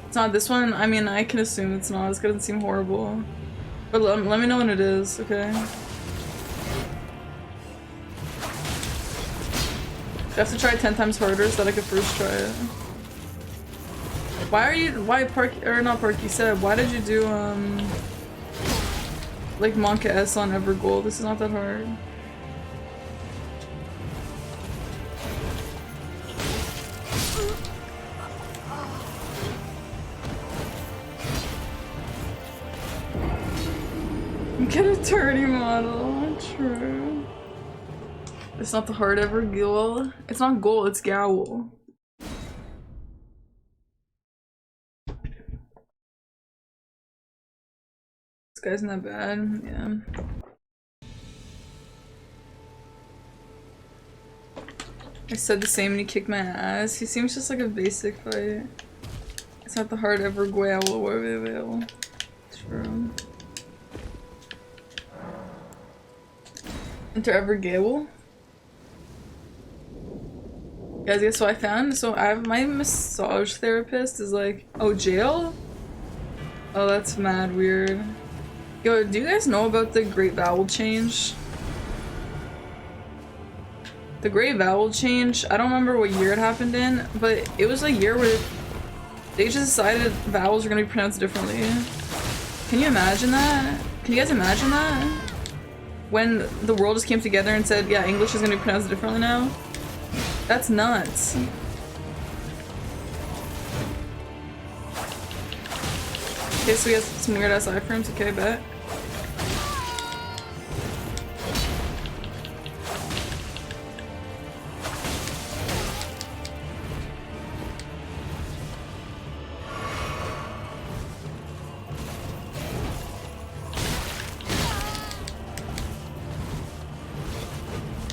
It's not this one. I mean, I can assume it's not. This doesn't seem horrible. But let me know when it is, okay? I have to try 10 times harder so that I could first try it. Why not Parky said, why did you do, like Monka S on Evergold? This is not that hard. Get a turny model, true. It's not the hard ever goal. It's not goal, it's gowl. This guy's not bad, yeah. I said the same and he kicked my ass. He seems just like a basic fight. It's not the hard ever gowl. True. Enter ever gowl. Guys, guess what I found? So I have my massage therapist is like, oh, jail? Oh, that's mad weird. Yo, do you guys know about the Great Vowel Change? The Great Vowel Change, I don't remember what year it happened in, but it was a year where they just decided vowels were gonna be pronounced differently. Can you imagine that? Can you guys imagine that? When the world just came together and said, yeah, English is gonna be pronounced differently now? That's nuts. Okay, so we have some weird ass iframes, okay, bet.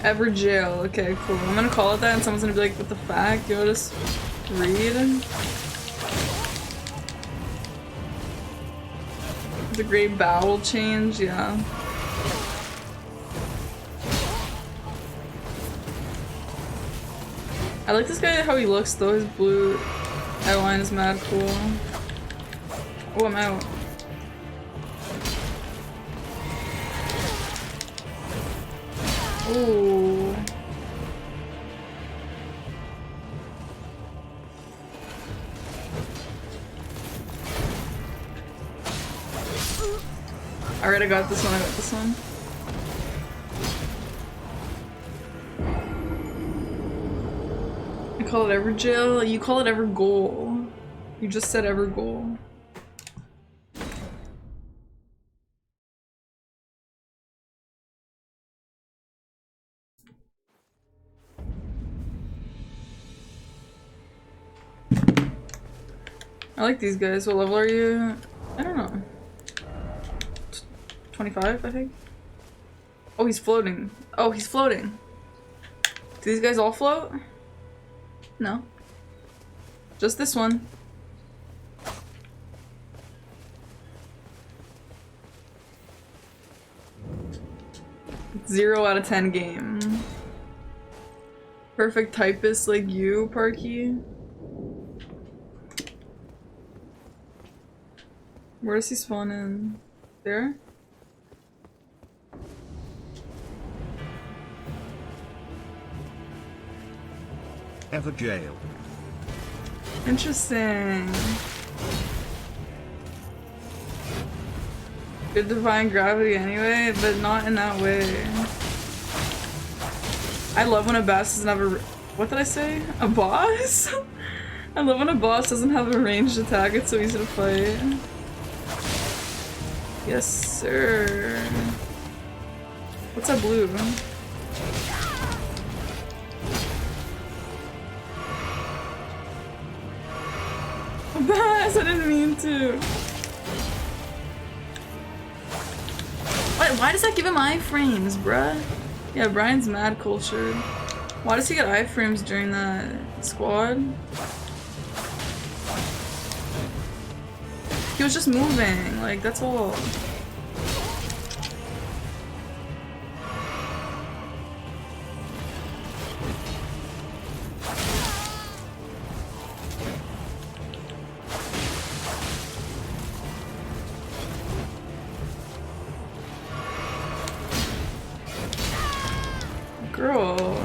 Ever jail. Okay, cool. I'm gonna call it that and someone's gonna be like, what the fuck? Yo, just read. The Great Vowel Change, yeah. I like this guy, how he looks though. His blue outline is mad cool. Oh, I'm out. Ooh. Alright, I got this one, I call it ever jail, you call it ever goal. You just said ever goal. I like these guys. What level are you? I don't know. 25, I think. Oh, he's floating. Oh, he's floating. Do these guys all float? No. Just this one. Zero out of 10 game. Perfect typist like you, Parky. Where does he spawn in? There? Ever jail. Interesting. Good defying gravity anyway, but not in that way. I love when a boss doesn't have a— what did I say? A boss? I love when a boss doesn't have a ranged attack, it's so easy to fight. Yes, sir. What's that blue? Boss, I didn't mean to. Why does that give him iframes, bruh? Yeah, Brian's mad cultured. Why does he get iframes during that squad? He was just moving, like, that's all. Girl.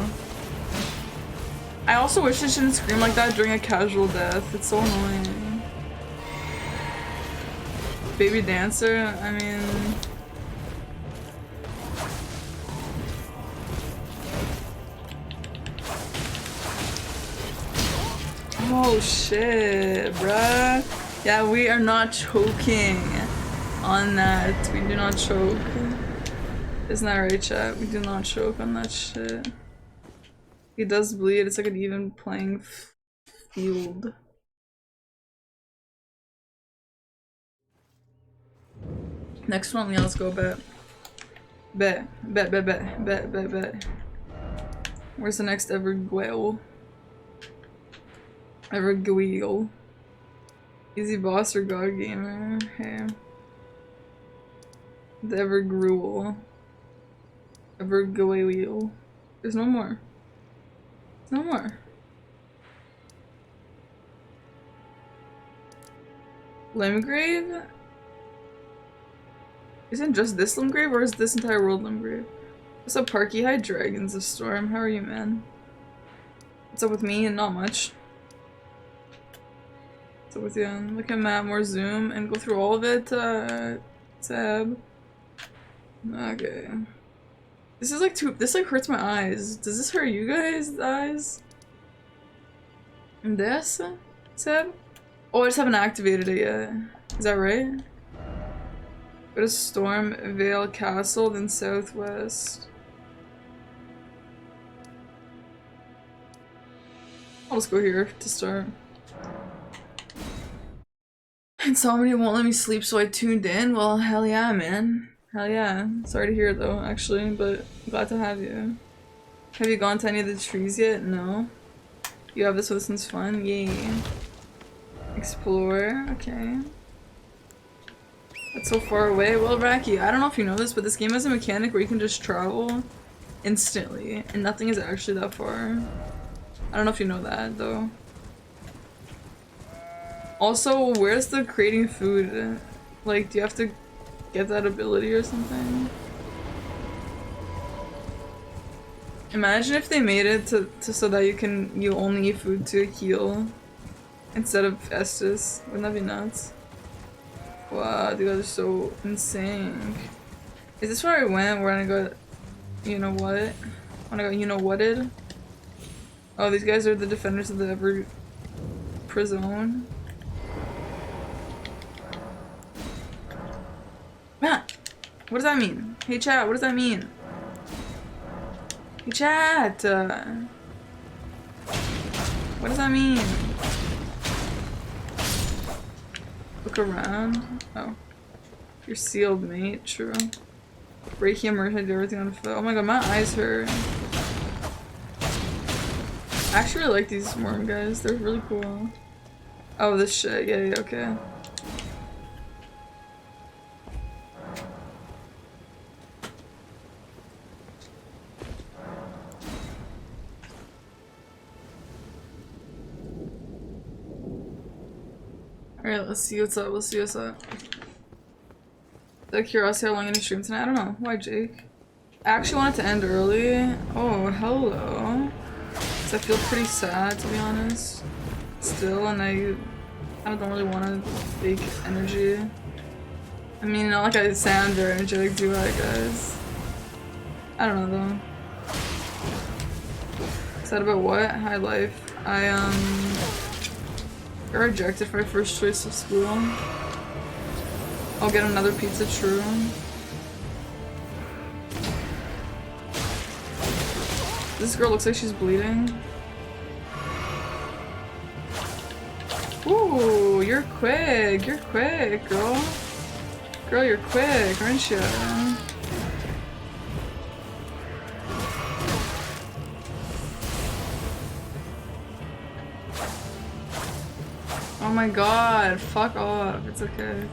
I also wish it shouldn't scream like that during a casual death. It's so annoying. Baby dancer, I mean... Oh shit, bruh. Yeah, we are not choking on that. We do not choke. Isn't that right, chat? We do not choke on that shit. He does bleed, it's like an even playing field. Next one, yeah, let's go bet. Bet. Where's the next Everguel? Everguel. Easy boss or god gamer? Hey. The Evergruel. Everguel. There's no more. No more. Limgrave? Isn't just this Limgrave, or is this entire world Limgrave? What's up, Parky? Hi, Dragons of Storm. How are you, man? What's up with me? And not much. What's up with you? Look at map, more zoom, and go through all of it, tab. Okay. This is like this like hurts my eyes. Does this hurt you guys' eyes? And this? Tab? Oh, I just haven't activated it yet. Is that right? Go to Storm Vale Castle, then southwest. I'll just go here to start. Insomnia won't let me sleep, so I tuned in. Well, hell yeah, man. Hell yeah. Sorry to hear it though, actually, but glad to have you. Have you gone to any of the trees yet? No. You have this with since fun? Yay. Explore, okay. That's so far away. Well, Raki, I don't know if you know this, but this game has a mechanic where you can just travel instantly, and nothing is actually that far. I don't know if you know that, though. Also, where's the creating food? Like, do you have to get that ability or something? Imagine if they made it to so that you only eat food to heal instead of Estus. Wouldn't that be nuts? Wow, you guys are so insane. Is this where I went when I got, you know what? When I got, you know whatted? Oh, these guys are the defenders of the Ever prison. Matt, what does that mean? Hey chat, what does that mean? Hey chat! What does that mean? Look around. Oh. You're sealed, mate. True. Breaking immersion, do everything on foot. Oh my god, my eyes hurt. I actually really like these worm guys. They're really cool. Oh, this shit. Yeah, yeah, okay. Alright, let's see what's up. Let's see what's up. The curiosity, how long gonna stream tonight? I don't know. Why, Jake? I actually want it to end early. Oh, hello. Cause I feel pretty sad, to be honest. Still, and I don't really want to fake energy. I mean, not like I sound very energetic, do I, guys? I don't know, though. Sad about what? High life. I, got rejected for my first choice of school. I'll get another pizza, true. This girl looks like she's bleeding. Ooh, you're quick, girl. Girl, you're quick, aren't you? Oh my god, fuck off, it's okay.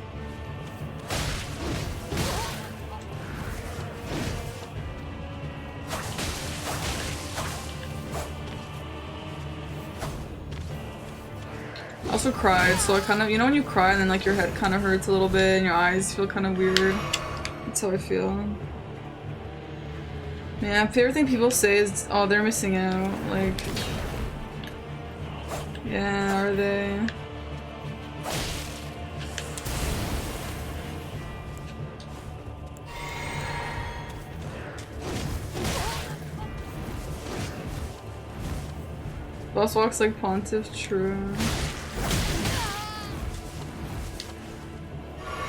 I also cried, so I kind of, you know when you cry and then like your head kind of hurts a little bit and your eyes feel kind of weird? That's how I feel. Yeah, favorite thing people say is, oh, they're missing out. Like, yeah, are they? Boss walks like Pontiff, true.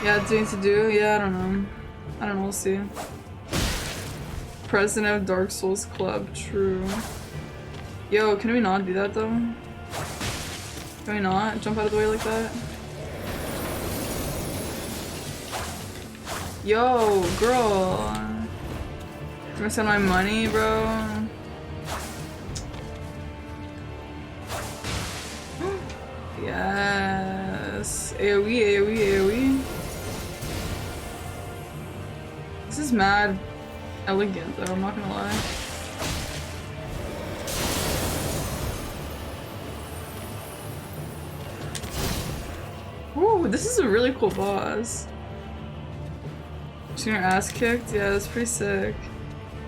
Yeah, doing to do? Yeah, I don't know. I don't know, we'll see. President of Dark Souls Club, true. Yo, can we not do that though? Can we not jump out of the way like that? Yo, girl! You wanna send my money, bro? Yes. AoE, AoE, AoE. This is mad elegant though, I'm not gonna lie. Ooh, this is a really cool boss. Getting your ass kicked? Yeah, that's pretty sick.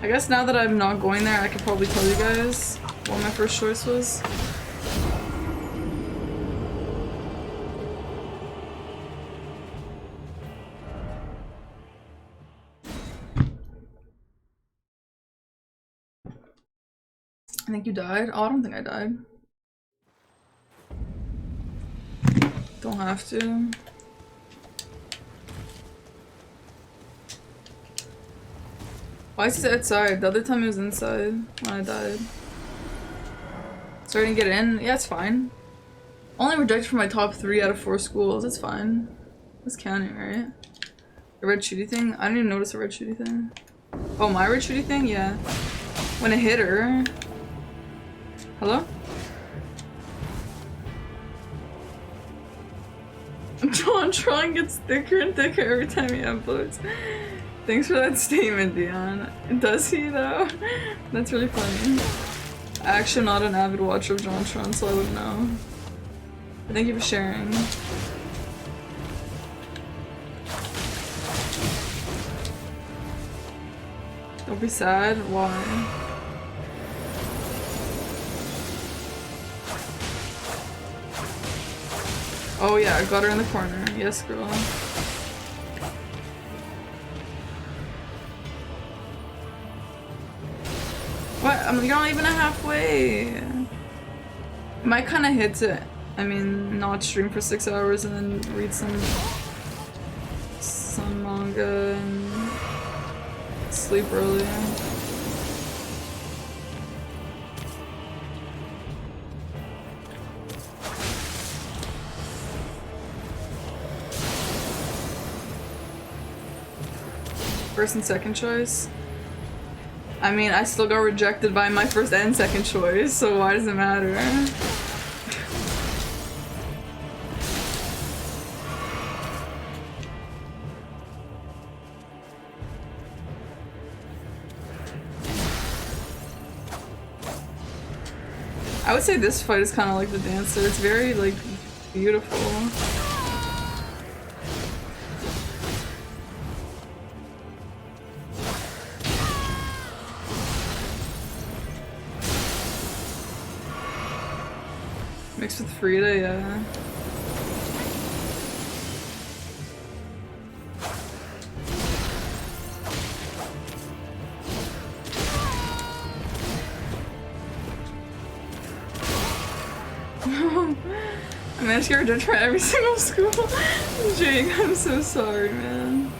I guess now that I'm not going there, I could probably tell you guys what my first choice was. I think you died? Oh, I don't think I died. Don't have to. Why is he outside? The other time he was inside when I died. So I didn't get in? Yeah, it's fine. Only rejected from my top 3 out of 4 schools. It's fine. That's counting, right? The red shooty thing? I didn't even notice a red shooty thing. Oh, my red shooty thing? Yeah. When it hit her. Hello? Tron gets thicker and thicker every time he uploads. Thanks for that statement, Dion. Does he though? That's really funny. Actually, not an avid watcher of JonTron, so I wouldn't know. But thank you for sharing. Don't be sad. Why? Oh yeah, I got her in the corner. Yes, girl. What? You're not even halfway. Might kind of hit it. I mean, not stream for 6 hours and then read some manga and sleep early. First and second choice? I mean, I still got rejected by my first and second choice, so why does it matter? I would say this fight is kind of like the dancer. It's very, like, beautiful. Mixed with Frida, yeah. I managed to get rejected from every single school. Jake, I'm so sorry, man.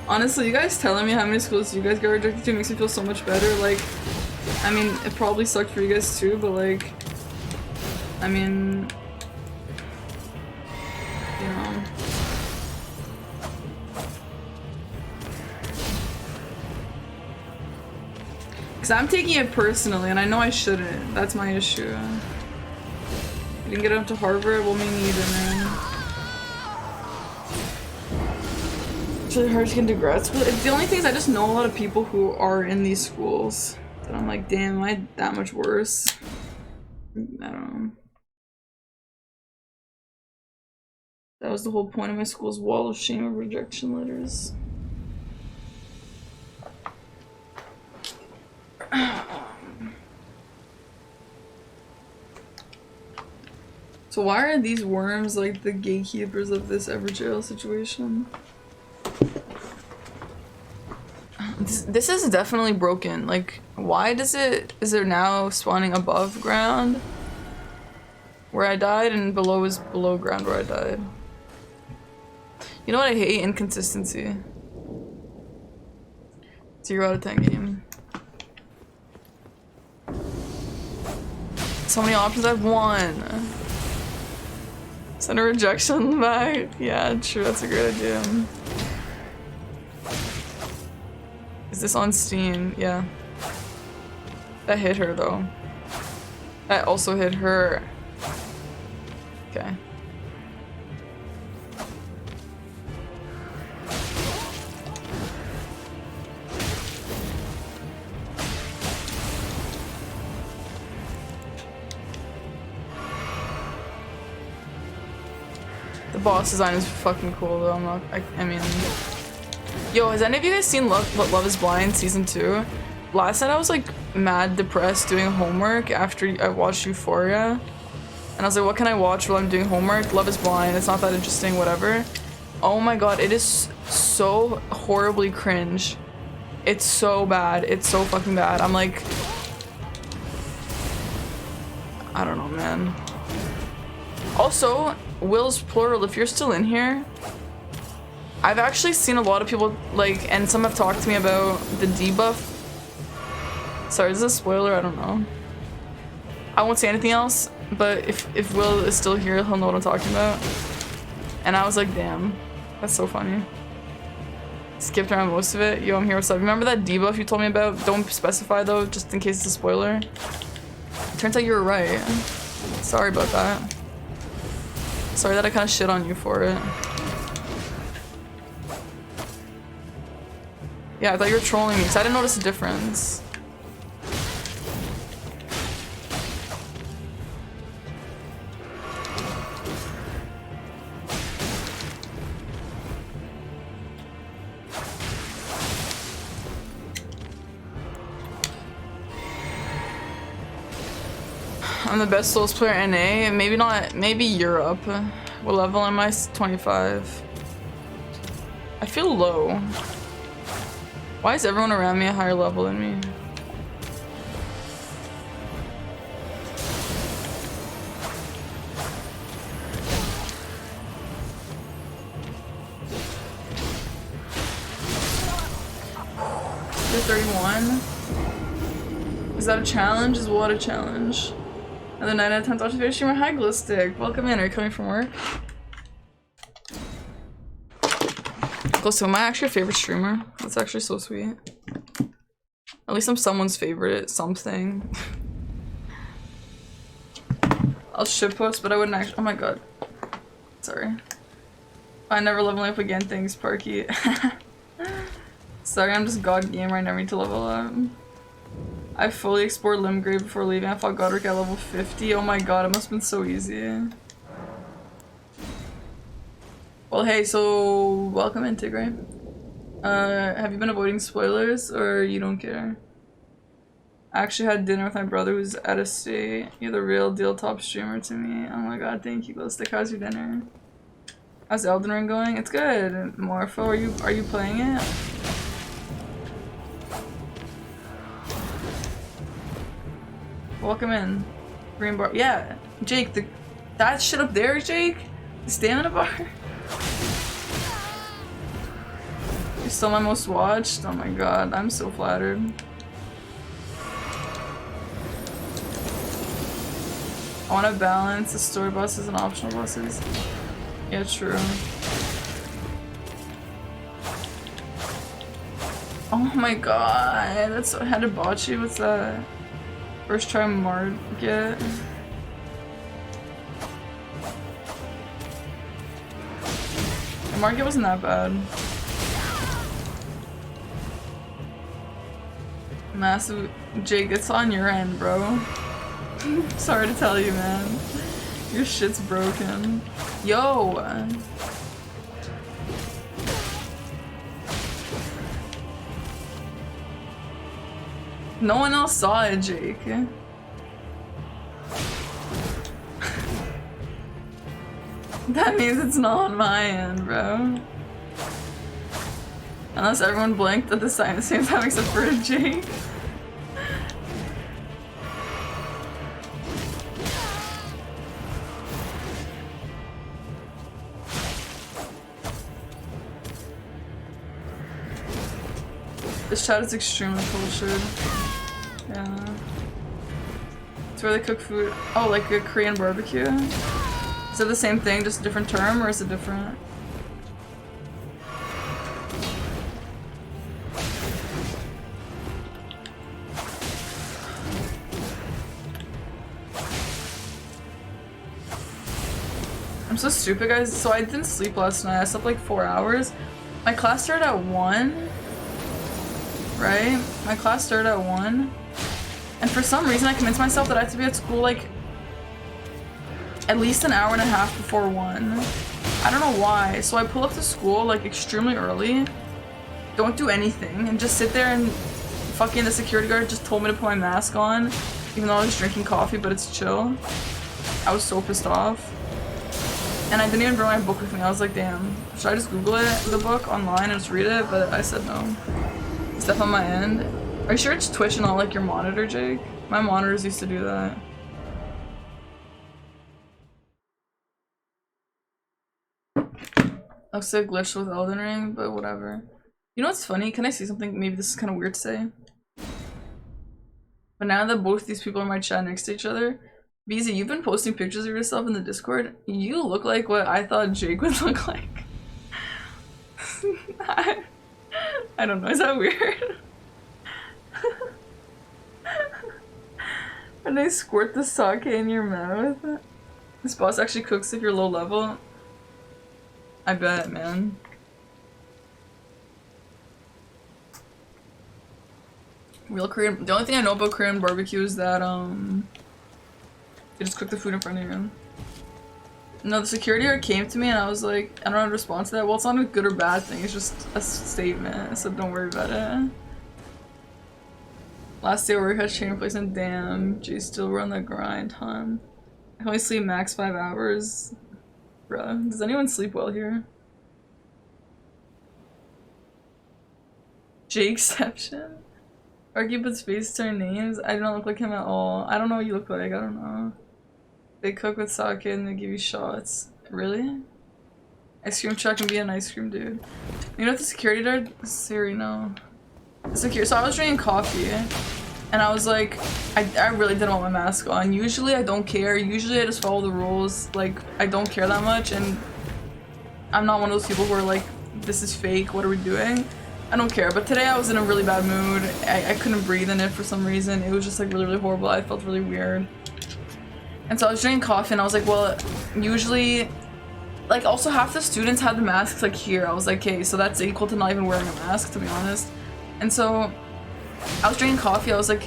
Honestly, you guys telling me how many schools you guys got rejected to makes me feel so much better. Like, I mean, it probably sucked for you guys too, but like, I mean, you know. Because I'm taking it personally, and I know I shouldn't. That's my issue. You didn't get up to Harvard? Well, me neither, man. It's really hard to get into grad school. The only thing is I just know a lot of people who are in these schools. And I'm like, damn, am I that much worse? I don't know. That was the whole point of my school's wall of shame of rejection letters. So why are these worms like the gatekeepers of this Everjail situation? This is definitely broken. Like, why is it now spawning above ground where I died and below is below ground where I died? You know what I hate? Inconsistency. 0 out of 10 game. So many options, I've won. Send a rejection back. Yeah, true, that's a great idea. Is this on Steam? Yeah. That hit her though. That also hit her. Okay. The boss design is fucking cool though. I'm not. I mean. Yo, has any of you guys seen Love is Blind season 2? Last night I was like mad depressed doing homework after I watched Euphoria. And I was like, what can I watch while I'm doing homework? Love is Blind, it's not that interesting, whatever. Oh my god, it is so horribly cringe. It's so bad. It's so fucking bad. I'm like... I don't know, man. Also, Will's plural, if you're still in here, I've actually seen a lot of people, like, and some have talked to me about the debuff. Sorry, is this a spoiler? I don't know. I won't say anything else, but if Will is still here, he'll know what I'm talking about. And I was like, damn, that's so funny. Skipped around most of it. Yo, I'm here, what's up? Remember that debuff you told me about? Don't specify though, just in case it's a spoiler. Turns out you were right. Sorry about that. Sorry that I kind of shit on you for it. Yeah, I thought you were trolling me because I didn't notice a difference. I'm the best Souls player in NA. Maybe not, maybe Europe. What level am I? 25. I feel low. Why is everyone around me a higher level than me? You're 31? Is that a challenge? Is what a challenge? Another 9 out of 10 watch video streamer. Hi Glistic. Welcome in. Are you coming from work? Close to, am I actually your favorite streamer? That's actually so sweet. At least I'm someone's favorite something. I'll shitpost, but I wouldn't actually. Oh my god. Sorry. I never leveling up again. Thanks, Parky. Sorry, I'm just god gamer. I never need to level up. I fully explored Limgrave before leaving. I fought Godric at level 50. Oh my god, it must have been so easy. Well, hey, so welcome in, Tigray. Have you been avoiding spoilers, or you don't care? I actually had dinner with my brother who's out of state. You're the real deal top streamer to me. Oh my god, thank you, Glowstick. How's your dinner? How's Elden Ring going? It's good. Morpho, are you playing it? Welcome in. Green bar. Yeah, Jake, that shit up there, Jake? The stamina bar? You're still my most watched? Oh my god, I'm so flattered. I want to balance the story bosses and optional bosses. Yeah, true. Oh my god, that's so Hadabachi. What's that? First try Market. The Market wasn't that bad. Massive Jake, it's on your end, bro. Sorry to tell you, man. Your shit's broken. Yo! No one else saw it, Jake. That means it's not on my end, bro. Unless everyone blinked at the same time except for Jake. This chat is extremely cultured. Yeah. It's where they cook food. Oh, like a Korean barbecue? Is it the same thing, just a different term, or is it different? I'm so stupid, guys. So I didn't sleep last night. I slept like 4 hours. My class started at 1. Right? My class started at 1. And for some reason I convinced myself that I had to be at school like at least an hour and a half before 1. I don't know why. So I pull up to school like extremely early, don't do anything, and just sit there, and fucking the security guard just told me to put my mask on even though I was drinking coffee, but it's chill. I was so pissed off. And I didn't even bring my book with me. I was like, damn, should I just Google it, the book online, and just read it? But I said no. Stuff on my end. Are you sure it's Twitch and not like your monitor, Jake? My monitors used to do that. I'll say glitched with Elden Ring, but whatever. You know what's funny? Can I say something? Maybe this is kind of weird to say. But now that both these people are in my chat next to each other, BZ, you've been posting pictures of yourself in the Discord. You look like what I thought Jake would look like. I don't know, is that weird? When they squirt the sake in your mouth? This boss actually cooks if you're low level? I bet, man. Real Korean. The only thing I know about Korean barbecue is that, they just cook the food in front of you. No, the security guard came to me and I was like, I don't know how to respond to that. Well, it's not a good or bad thing, it's just a statement, so don't worry about it. Last day of work has chain replacement. Damn, geez, still we're on the grind, huh? I can only sleep max 5 hours. Bruh, does anyone sleep well here? Jakeception? Argue but space to our names? I don't look like him at all. I don't know what you look like, I don't know. They cook with sake and they give you shots. Really? Ice cream truck can be an ice cream dude. You know what the security guard? Siri, no. So I was drinking coffee and I was like, I really didn't want my mask on. Usually I don't care. Usually I just follow the rules. Like, I don't care that much, and I'm not one of those people who are like this is fake, what are we doing? I don't care, but today I was in a really bad mood. I couldn't breathe in it for some reason. It was just like really, really horrible. I felt really weird. And so I was drinking coffee and I was like, well, usually, like also half the students had the masks like here. I was like, okay, so that's equal to not even wearing a mask, to be honest. And so I was drinking coffee. I was like,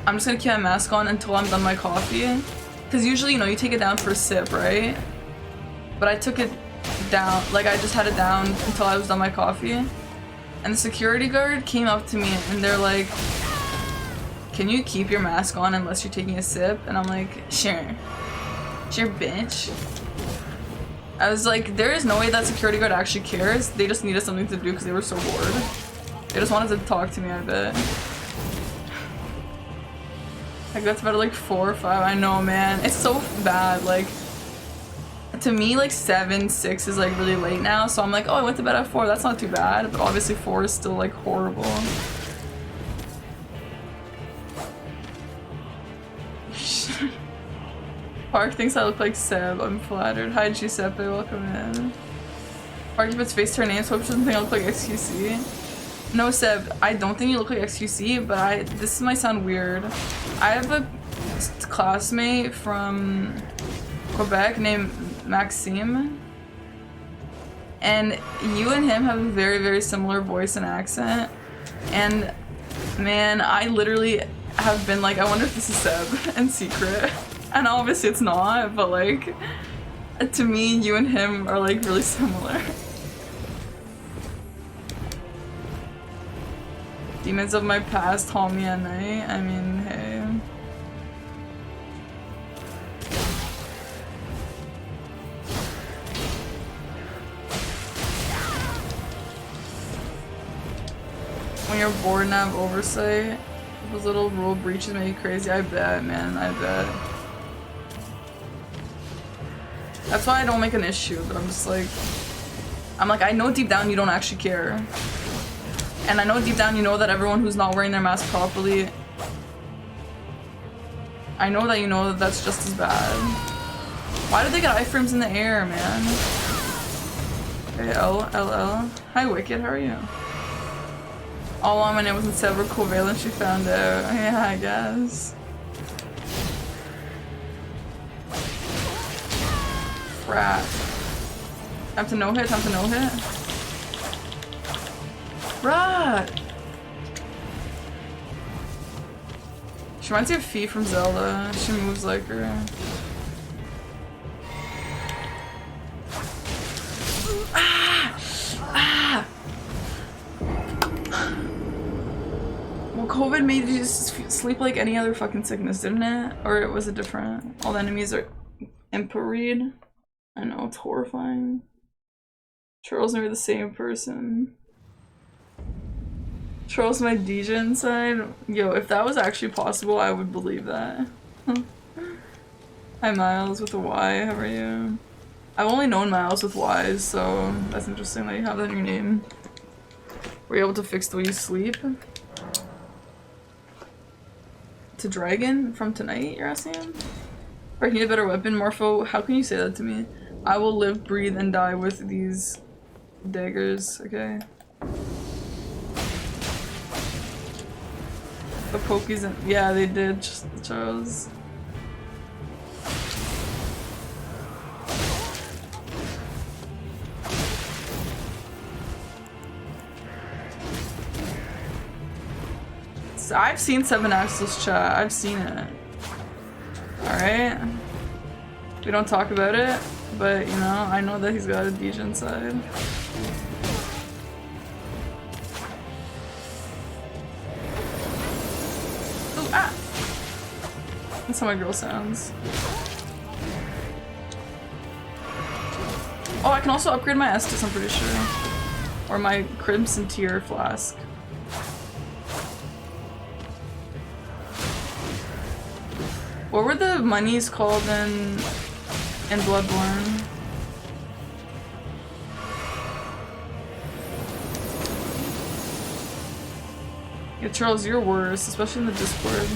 I'm just gonna keep my mask on until I'm done my coffee. Because usually, you know, you take it down for a sip, right? But I took it down, like I just had it down until I was done my coffee. And the security guard came up to me and they're like, can you keep your mask on unless you're taking a sip? And I'm like, sure. Sure, bitch. I was like, there is no way that security guard actually cares. They just needed something to do because they were so bored. They just wanted to talk to me, I bet. Like that's about like 4 or 5. I know, man. It's so bad. Like to me, like 7, 6 is like really late now. So I'm like, oh, I went to bed at 4. That's not too bad. But obviously 4 is still like horrible. Park thinks I look like Seb. I'm flattered. Hi, Giuseppe. Welcome in. Park keeps its face to her name, so hope she doesn't think I look like XQC. No, Seb, I don't think you look like XQC, but this might sound weird. I have a classmate from Quebec named Maxime, and you and him have a very, very similar voice and accent, and man, I literally have been like, I wonder if this is Seb in secret, and obviously it's not, but like, to me, you and him are like really similar. Demons of my past haunt me at night. I mean, hey. When you're bored and have oversight, those little rule breaches make you crazy. I bet, man. I bet. That's why I don't make an issue, but I'm just like... I'm like, I know deep down you don't actually care. And I know deep down you know that everyone who's not wearing their mask properly, I know that you know that that's just as bad. Why did they get iframes in the air, man? Okay, LL. Hi Wicked, how are you? All along my name wasn't several covalent, she found out. Yeah, I guess. Crap. Time to no hit, time to no hit. Right. She reminds me of Fee from Zelda. She moves like her. Ah! Ah! Well, COVID made you just sleep like any other fucking sickness, didn't it? Or was it different? All the enemies are imparied. I know, it's horrifying. Charles and me are the same person. Charles my DJ inside? Yo, if that was actually possible, I would believe that. Hi Miles with a Y, how are you? I've only known Miles with Y's, so that's interesting that you have that in your name. Were you able to fix the way you sleep? To Dragon from tonight, you're asking? Or you need a better weapon, Morpho? How can you say that to me? I will live, breathe, and die with these daggers, okay? The pokies and yeah, they did, Charles. So I've seen 7 Axel's chat. I've seen it. Alright. We don't talk about it, but you know, I know that he's got a DJ side. Ah! That's how my girl sounds. Oh, I can also upgrade my Estus, I'm pretty sure. Or my Crimson Tier flask. What were the monies called in Bloodborne? Yeah, Charles, you're worse, especially in the Discord.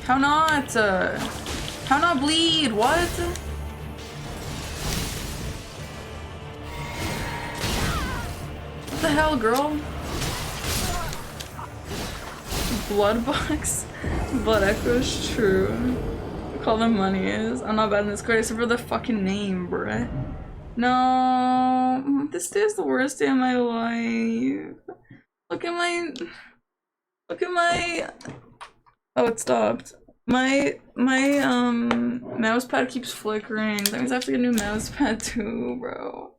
How not? How not bleed? What? What the hell, girl? Blood box? Blood echoes, true. Call them money is. I'm not bad in this card except for the fucking name, bruh. No, this day is the worst day of my life. Look at my. Oh, it stopped. My mouse pad keeps flickering. That means I have to get a new mouse pad too, bro.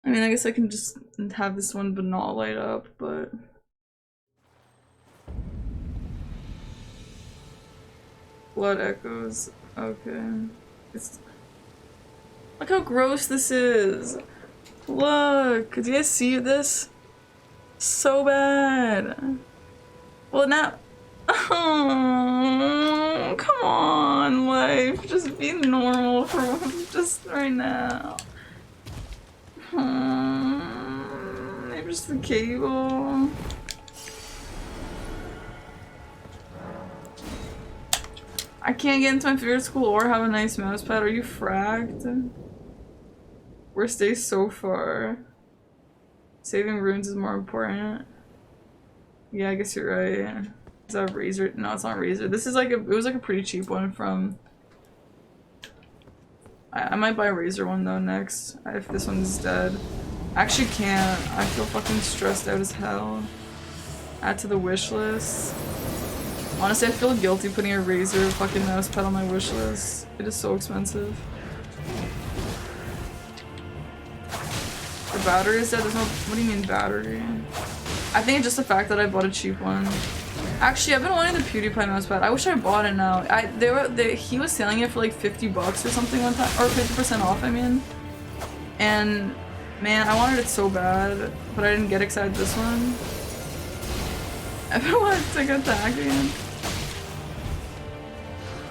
I mean, I guess I can just have this one but not light up, but. Blood echoes. Okay. Look how gross this is. Look. Do you guys see this? So bad. Well, now. Oh, come on, life. Just be normal for just right now. Maybe just the cable. I can't get into my favorite school or have a nice mouse pad. Are you fragged? Worst day so far. Saving runes is more important. Yeah, I guess you're right. Is that Razer? No, it's not Razer. This is like it was like a pretty cheap one from. I might buy a Razer one though next if this one's dead. I actually can't. I feel fucking stressed out as hell. Add to the wish list. Honestly, I feel guilty putting a Razer fucking mouse pad on my wish list. It is so expensive. The battery is dead? There's no. What do you mean battery? I think it's just the fact that I bought a cheap one. Actually, I've been wanting the PewDiePie mouse pad. I wish I bought it now. He was selling it for like 50 bucks or something one time, or 50% off, I mean. And man, I wanted it so bad, but I didn't get excited this one. I've been wanting to get the again.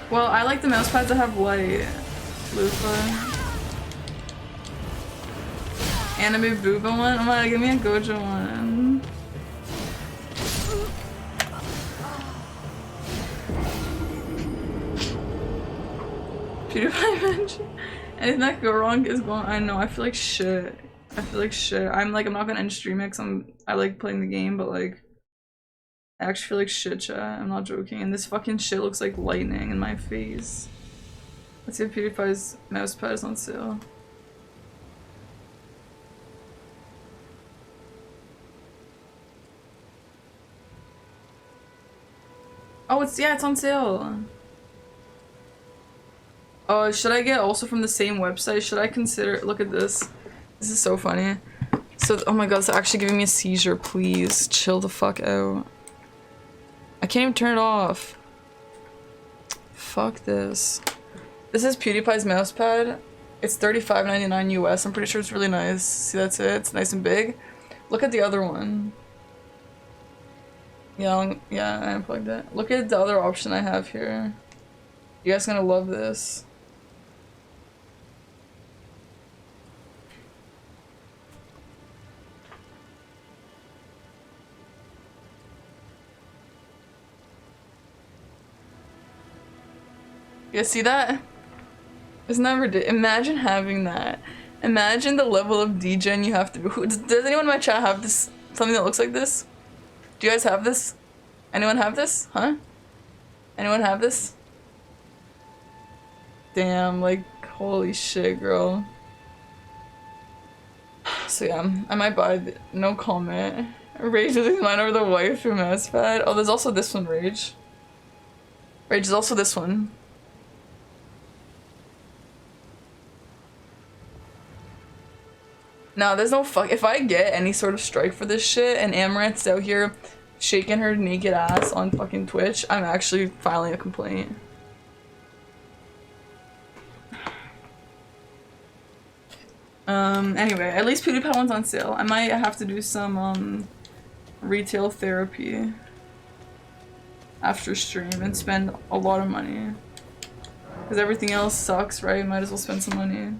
Well, I like the mouse pads that have light. Lufa. Anime Booba one? Oh my god, give me a Gojo one. PewDiePie mention. Anything that could go wrong is going. I know. I feel like shit. I feel like shit. I'm not gonna end stream it 'cause I like playing the game, but like I actually feel like shit, chat. I'm not joking. And this fucking shit looks like lightning in my face. Let's see if PewDiePie's mouse pad is on sale. Oh, it's on sale. Oh, should I get also from the same website? Should I consider? Look at this. This is so funny. So, oh my god, it's actually giving me a seizure. Please chill the fuck out. I can't even turn it off. Fuck this. This is PewDiePie's mousepad. It's $35.99 US. I'm pretty sure it's really nice. See, that's it. It's nice and big. Look at the other one. Yeah, I unplugged it. Look at the other option I have here. You guys are gonna love this. You guys see that? It's never did. Imagine having that. Imagine the level of degen you have to be. Does anyone in my chat have this? Something that looks like this? Do you guys have this? Anyone have this? Huh? Anyone have this? Damn, like, holy shit, girl. So yeah, I might buy the, no comment. Rage is mine over the wife from mousepad. Oh, there's also this one, Rage. Rage is also this one. No, there's no fuck. If I get any sort of strike for this shit and Amaranth's out here shaking her naked ass on fucking Twitch, I'm actually filing a complaint. Anyway, at least PewDiePie one's on sale. I might have to do some, retail therapy after stream and spend a lot of money. Because everything else sucks, right? Might as well spend some money.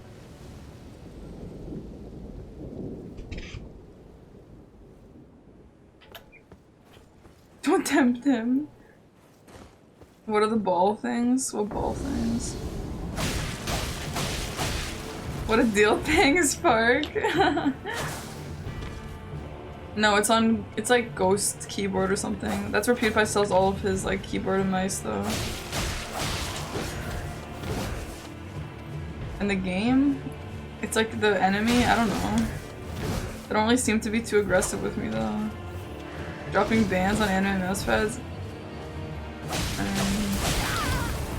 Don't tempt him. What are the ball things? What ball things? What a deal thing is Spark. No, it's on, it's like Ghost Keyboard or something. That's where PewDiePie sells all of his like keyboard and mice though. And the game? It's like the enemy? I don't know. They don't really seem to be too aggressive with me though. Dropping bans on anime mouse pads.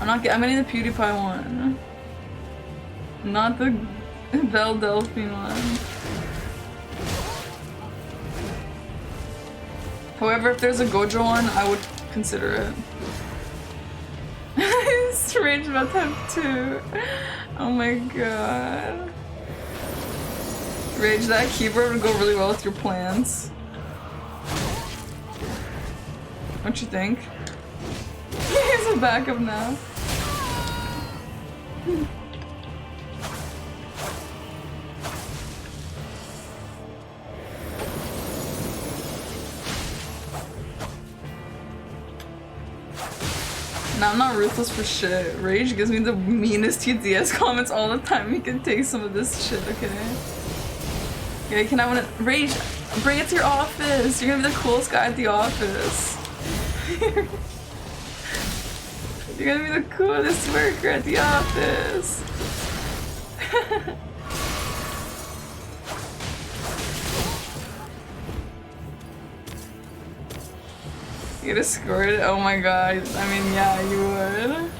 I'm getting the PewDiePie one. Not the Belle Delphine one. However, if there's a Gojo one, I would consider it. It's Rage about type 2. Oh my god. Rage, that keyboard would go really well with your plans. Don't you think? He's a backup now. Now I'm not ruthless for shit. Rage gives me the meanest TDS comments all the time. He can take some of this shit, okay? Yeah, can I wanna Rage, bring it to your office. You're gonna be the coolest guy at the office. You're gonna be the coolest worker at the office. You get escorted? Oh my god. I mean, yeah, you would.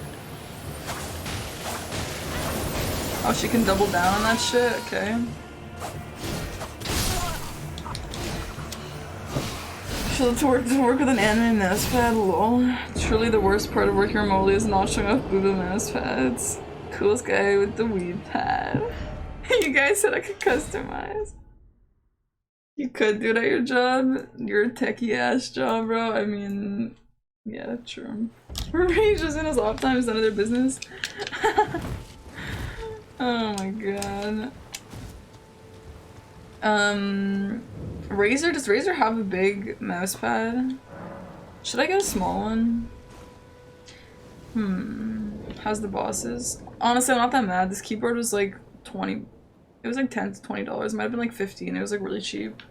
Oh, she can double down on that shit? Okay. To work with an anime mouse pad, lol. Truly the worst part of working remotely is not showing off booba mouse pads. Coolest guy with the weed pad. You guys said I could customize. You could do it at your job. You're a techie ass job, bro. I mean, yeah, true. Rage is in his off time, it's none of their business. Oh my god. Razer, does Razer have a big mouse pad? Should I get a small one? How's the bosses? Honestly, I'm not that mad. This keyboard was like 20. It was like $10 to $20. It might have been like 15. It was like really cheap.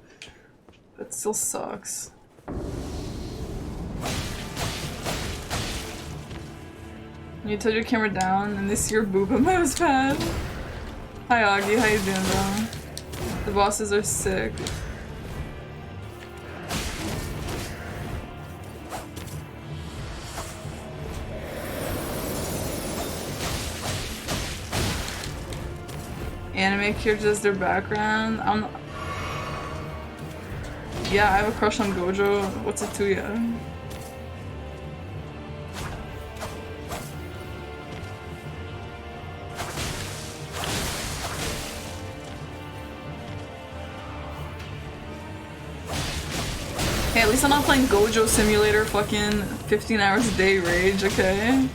But it still sucks. You tilt your camera down and this is your booba mouse pad. Hi Augie, how you doing, bro? The bosses are sick. Anime characters as their background. Yeah, I have a crush on Gojo. What's it to ya? Hey, at least I'm not playing Gojo Simulator fucking 15 hours a day Rage, okay?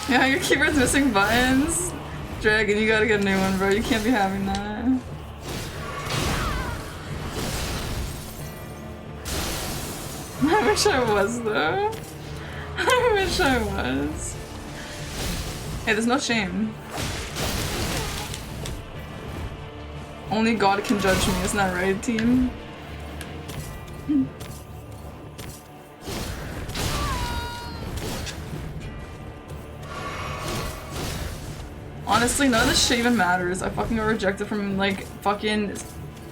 Yeah, your keyboard's missing buttons. Dragon, you gotta get a new one, bro. You can't be having that. I wish I was, though. I wish I was. Hey, there's no shame. Only God can judge me, isn't that right, team? Honestly, none of this shit even matters. I fucking got rejected from like fucking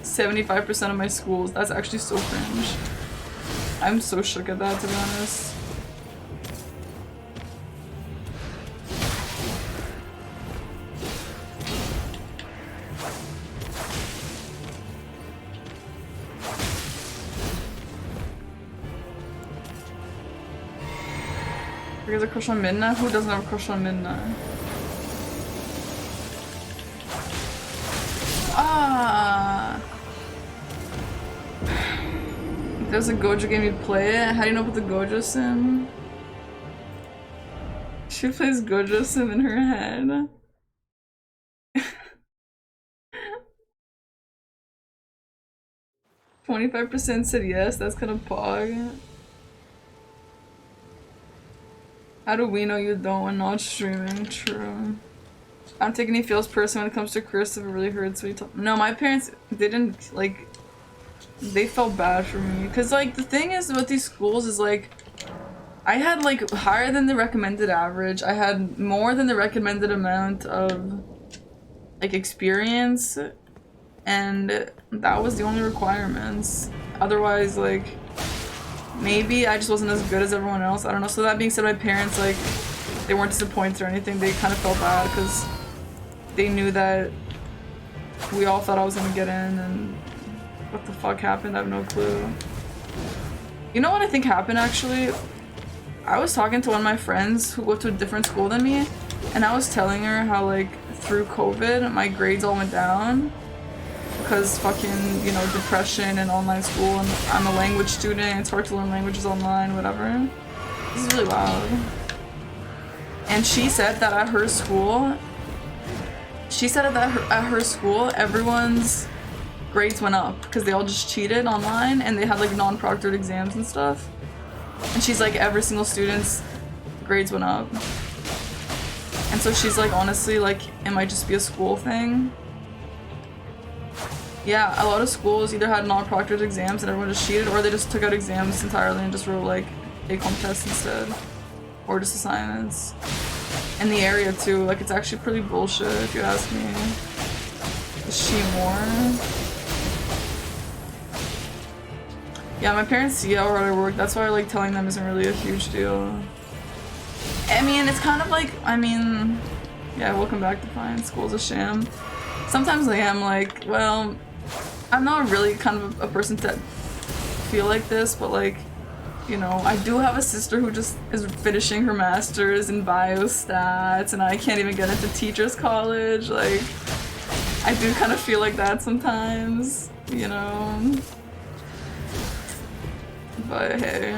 75% of my schools. That's actually so cringe. I'm so shook at that, to be honest. You guys have a crush on Midna? Who doesn't have a crush on Midna? Ah. If there's a Gojo game, you'd play it. How do you know about the Gojo sim? She plays Gojo Sim in her head. 25% said yes, that's kind of pog. How do we know you don't when not streaming? True. I don't take any feels person when it comes to cursive. It really hurts when you talk. No, my parents, they didn't, like, they felt bad for me. Because, like, the thing is with these schools is, like, I had, like, higher than the recommended average. I had more than the recommended amount of, like, experience. And that was the only requirements. Otherwise, like, maybe I just wasn't as good as everyone else. I don't know. So that being said, my parents, like, they weren't disappointed or anything. They kind of felt bad because they knew that we all thought I was gonna get in, and what the fuck happened? I have no clue. You know what I think happened, actually? I was talking to one of my friends who went to a different school than me, and I was telling her how, like, through COVID, my grades all went down because fucking, you know, depression and online school, and I'm a language student, it's hard to learn languages online, whatever. This is really loud. And she said that at her school, everyone's grades went up because they all just cheated online and they had like non-proctored exams and stuff. And she's like, every single student's grades went up. And so she's like, honestly, like, it might just be a school thing. Yeah, a lot of schools either had non-proctored exams and everyone just cheated, or they just took out exams entirely and just wrote like take-home tests instead. Or just assignments. In the area too, like, it's actually pretty bullshit if you ask me. Is she more? Yeah, my parents see how hard I work, that's why, like, telling them isn't really a huge deal. I mean, it's kind of like, I mean, yeah, welcome back to Fine. School's a sham. Sometimes I am like, well, I'm not really kind of a person to feel like this, but like, you know, I do have a sister who just is finishing her master's in biostats, and I can't even get into teachers college. Like, I do kind of feel like that sometimes, you know. But hey.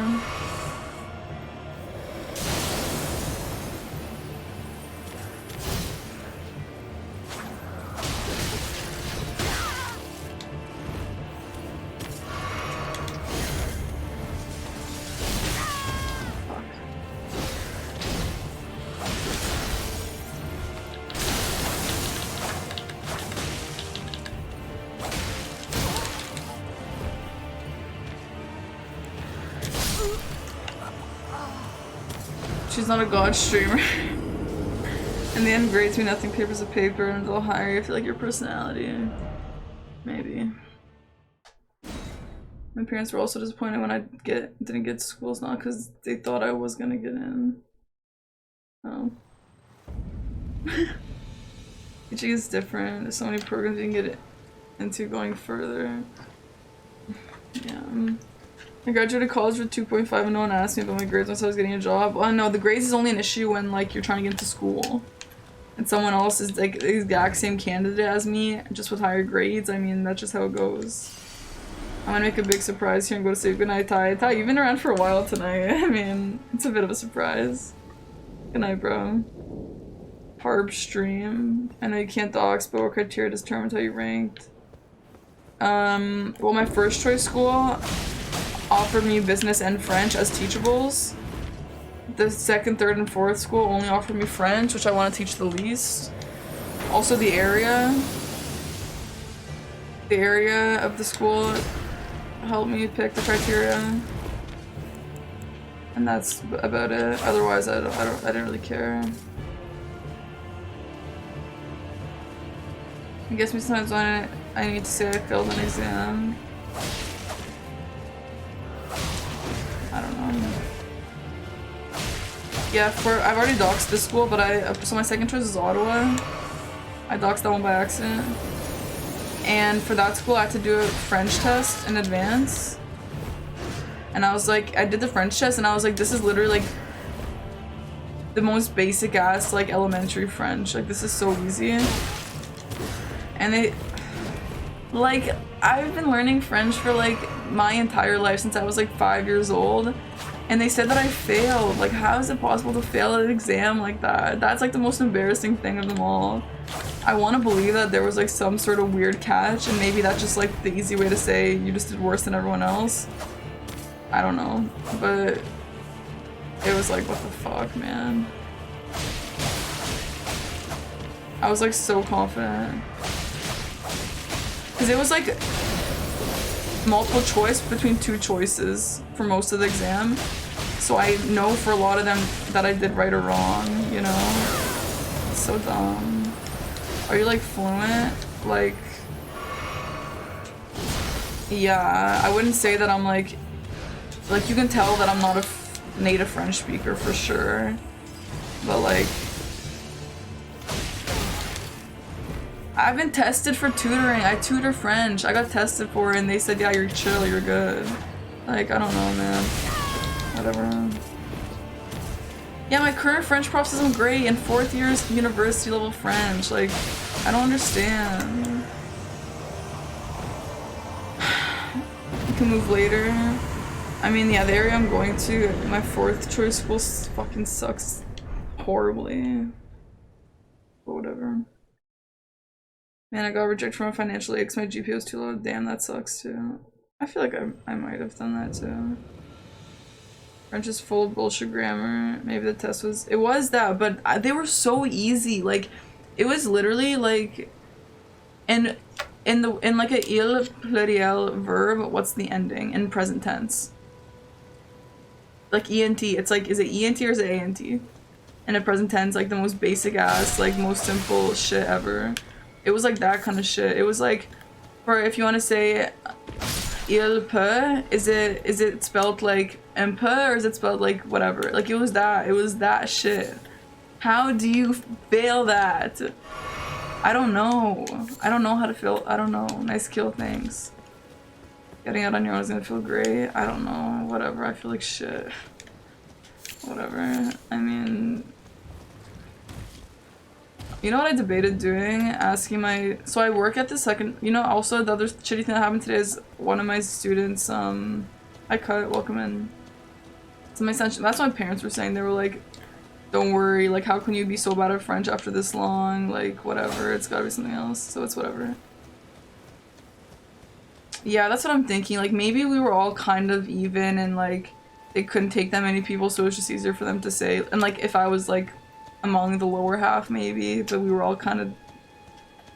She's not a god streamer. In the end, grades mean nothing. Paper's a paper, and they'll hire you if you like your personality. Maybe. My parents were also disappointed when I didn't get to schools, not because they thought I was gonna get in. Oh. Teaching is different. There's so many programs you can get into going further. Yeah. I graduated college with 2.5 and no one asked me about my grades once I was getting a job. Oh no, the grades is only an issue when, like, you're trying to get into school and someone else is like the exact same candidate as me, just with higher grades. I mean, that's just how it goes. I'm gonna make a big surprise here and go to say goodnight, Ty. Ty, you've been around for a while tonight. I mean, it's a bit of a surprise. Good night, bro. Harb stream. I know you can't dox, but what criteria determines how you ranked? Well, my first choice school offered me business and French as teachables. The second, third, and fourth school only offered me French, which I want to teach the least. Also, the area of the school helped me pick the criteria, and that's about it. Otherwise, I didn't really care. I guess sometimes when I need to say I failed an exam. I don't know. Yeah, I've already doxed this school, but so my second choice is Ottawa. I doxed that one by accident. And for that school, I had to do a French test in advance. And I was like, I did the French test, and I was like, this is literally like the most basic ass, like, elementary French. Like, this is so easy. And I've been learning French for like my entire life since I was like 5 years old, And they said that I failed. Like, how is it possible to fail at an exam like that? That's like the most embarrassing thing of them all. I want to believe that there was like some sort of weird catch, and maybe that's just like the easy way to say you just did worse than everyone else. I don't know, but it was like, what the fuck, man? I was like so confident. Because it was like multiple choice between 2 choices for most of the exam. So I know for a lot of them that I did right or wrong, you know? It's so dumb. Are you like fluent? Like, yeah, I wouldn't say that I'm like you can tell that I'm not a native French speaker for sure. But like, I've been tested for tutoring. I tutor French. I got tested for it and they said, yeah, you're chill, you're good. Like, I don't know, man. Whatever. Yeah, my current French prof says I'm great in 4th year's university level French. Like, I don't understand. You can move later. I mean, yeah, the area I'm going to, my 4th choice school fucking sucks horribly. But whatever. Man, I got rejected from a financial aid because my GPA was too low. Damn, that sucks too. I feel like I might have done that too. French is full of bullshit grammar. Maybe the test was... It was that, but they were so easy. Like, it was literally like... In like a il pluriel verb, what's the ending in present tense? Like ENT. It's like, is it ENT or is it ANT? In a present tense, like the most basic ass, like most simple shit ever. It was like that kind of shit. It was like, for if you want to say il peut, is it spelled like un peu or is it spelled like whatever? Like it was that shit. How do you fail that? I don't know. I don't know how to feel. I don't know. Nice kill, thanks. Getting out on your own is gonna feel great. I don't know. Whatever. I feel like shit. Whatever. I mean, you know what I debated doing? Asking my... So I work at the second... You know, also the other shitty thing that happened today is one of my students, I cut, welcome in. So my son... That's what my parents were saying. They were like, don't worry, like, how can you be so bad at French after this long? Like, whatever, it's gotta be something else. So it's whatever. Yeah, that's what I'm thinking. Like, maybe we were all kind of even and, like, it couldn't take that many people, so it was just easier for them to say. And, like, if I was, like, among the lower half, maybe, but we were all kind of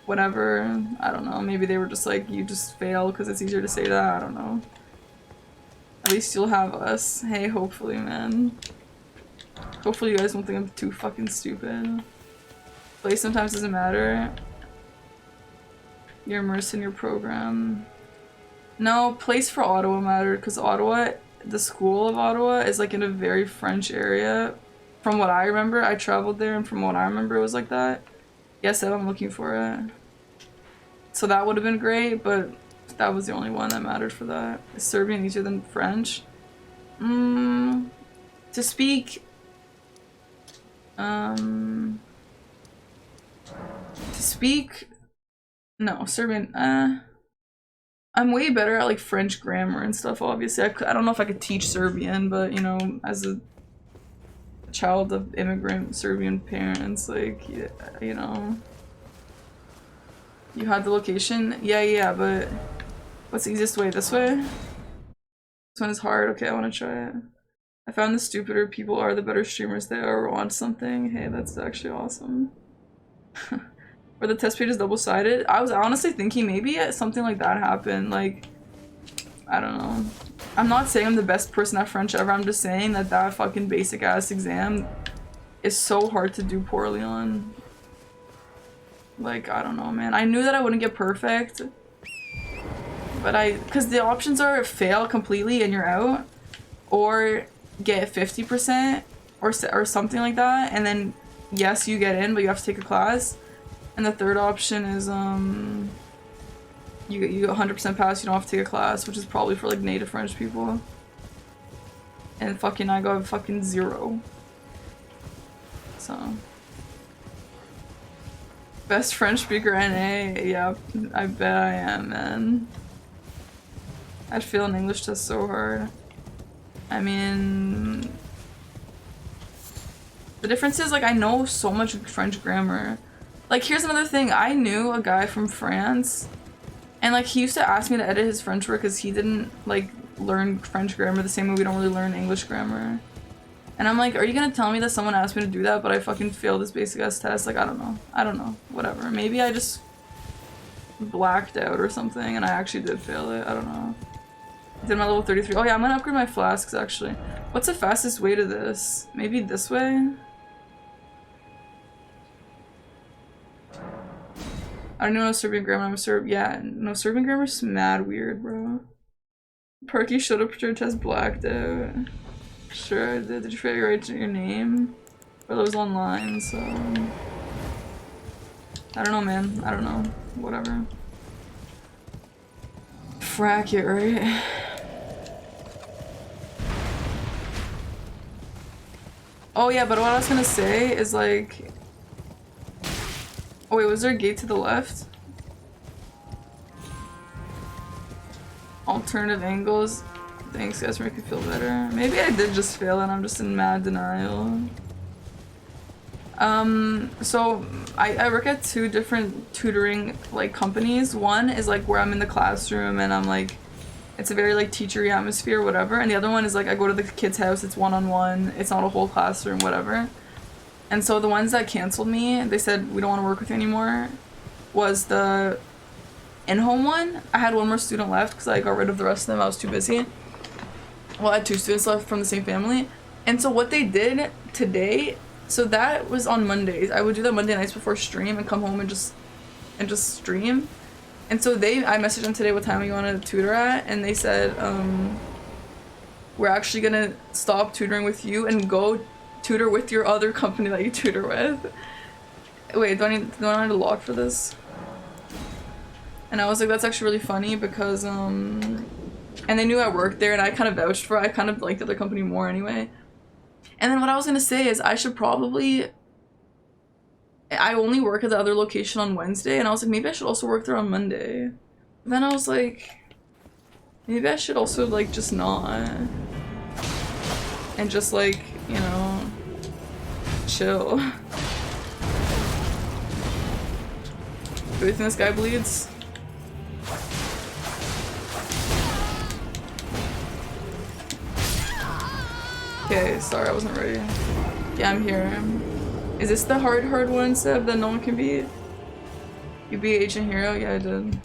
whatever. I don't know. Maybe they were just like, you just fail because it's easier to say that. I don't know. At least you'll have us. Hey, hopefully, man. Hopefully you guys don't think I'm too fucking stupid. Place sometimes doesn't matter. You're immersed in your program. No, place for Ottawa mattered because Ottawa, the school of Ottawa is like in a very French area. From what I remember, I traveled there and from what I remember it was like that. Yes, I'm looking for it. So that would have been great, but that was the only one that mattered for that. Is Serbian easier than French? To speak... No, Serbian, I'm way better at like French grammar and stuff, obviously. I don't know if I could teach Serbian, but you know, as a child of immigrant Serbian parents, like, yeah, you know. You had the location? Yeah, but what's the easiest way? This way? This one is hard. Okay, I want to try it. I found the stupider people are, the better streamers they are or want something. Hey, that's actually awesome. Where the test page is double-sided? I was honestly thinking maybe something like that happened. Like, I don't know. I'm not saying I'm the best person at French ever. I'm just saying that that fucking basic-ass exam is so hard to do poorly on. Like, I don't know, man. I knew that I wouldn't get perfect. But because the options are fail completely and you're out. Or get 50% or something like that. And then, yes, you get in, but you have to take a class. And the third option is, you get 100% pass, you don't have to take a class, which is probably for, like, native French people. And fucking I got fucking 0. So. Best French speaker NA? Yeah, I bet I am, man. I'd fail an English test so hard. I mean, the difference is like I know so much French grammar. Like here's another thing, I knew a guy from France and like he used to ask me to edit his French work because he didn't like learn French grammar the same way we don't really learn English grammar. And I'm like, are you gonna tell me that someone asked me to do that but I fucking failed this basic ass test? Like I don't know, whatever. Maybe I just blacked out or something and I actually did fail it, I don't know. Did my level 33. Oh yeah, I'm gonna upgrade my flasks actually. What's the fastest way to this? Maybe this way? I don't know Serbian grammar, I'm a Serb. Yeah, no, Serbian grammar's mad weird, bro. Perky showed up to your test blacked out. Sure I did. Did you forget to write your name? Well, it was online, so... I don't know, man. I don't know. Whatever. Frack it, right? Oh yeah, but what I was gonna say is like... Oh wait, was there a gate to the left? Alternative angles. Thanks guys for making me feel better. Maybe I did just fail and I'm just in mad denial. So I work at 2 different tutoring like companies. One is like where I'm in the classroom and I'm like, it's a very like teachery atmosphere, whatever. And the other one is like I go to the kid's house, it's one-on-one, it's not a whole classroom, whatever. And so the ones that canceled me, they said we don't want to work with you anymore, was the in-home one. I had one more student left because I got rid of the rest of them, I was too busy. Well, I had 2 students left from the same family. And so what they did today, so that was on Mondays. I would do that Monday nights before stream and come home and just stream. And so I messaged them today what time you wanted to tutor at, and they said, we're actually gonna stop tutoring with you and go tutor with your other company that you tutor with. Wait, do I need a log for this? And I was like, that's actually really funny because, and they knew I worked there and I kind of vouched for it. I kind of liked the other company more anyway. And then what I was gonna say is I should probably... I only work at the other location on Wednesday and I was like, maybe I should also work there on Monday. But then I was like, maybe I should also like just not. And just like, you know, chill. Do you think this guy bleeds? Okay, sorry, I wasn't ready. Yeah, I'm here. Is this the hard one, Seb, that no one can beat? You beat Agent Hero? Yeah, I did.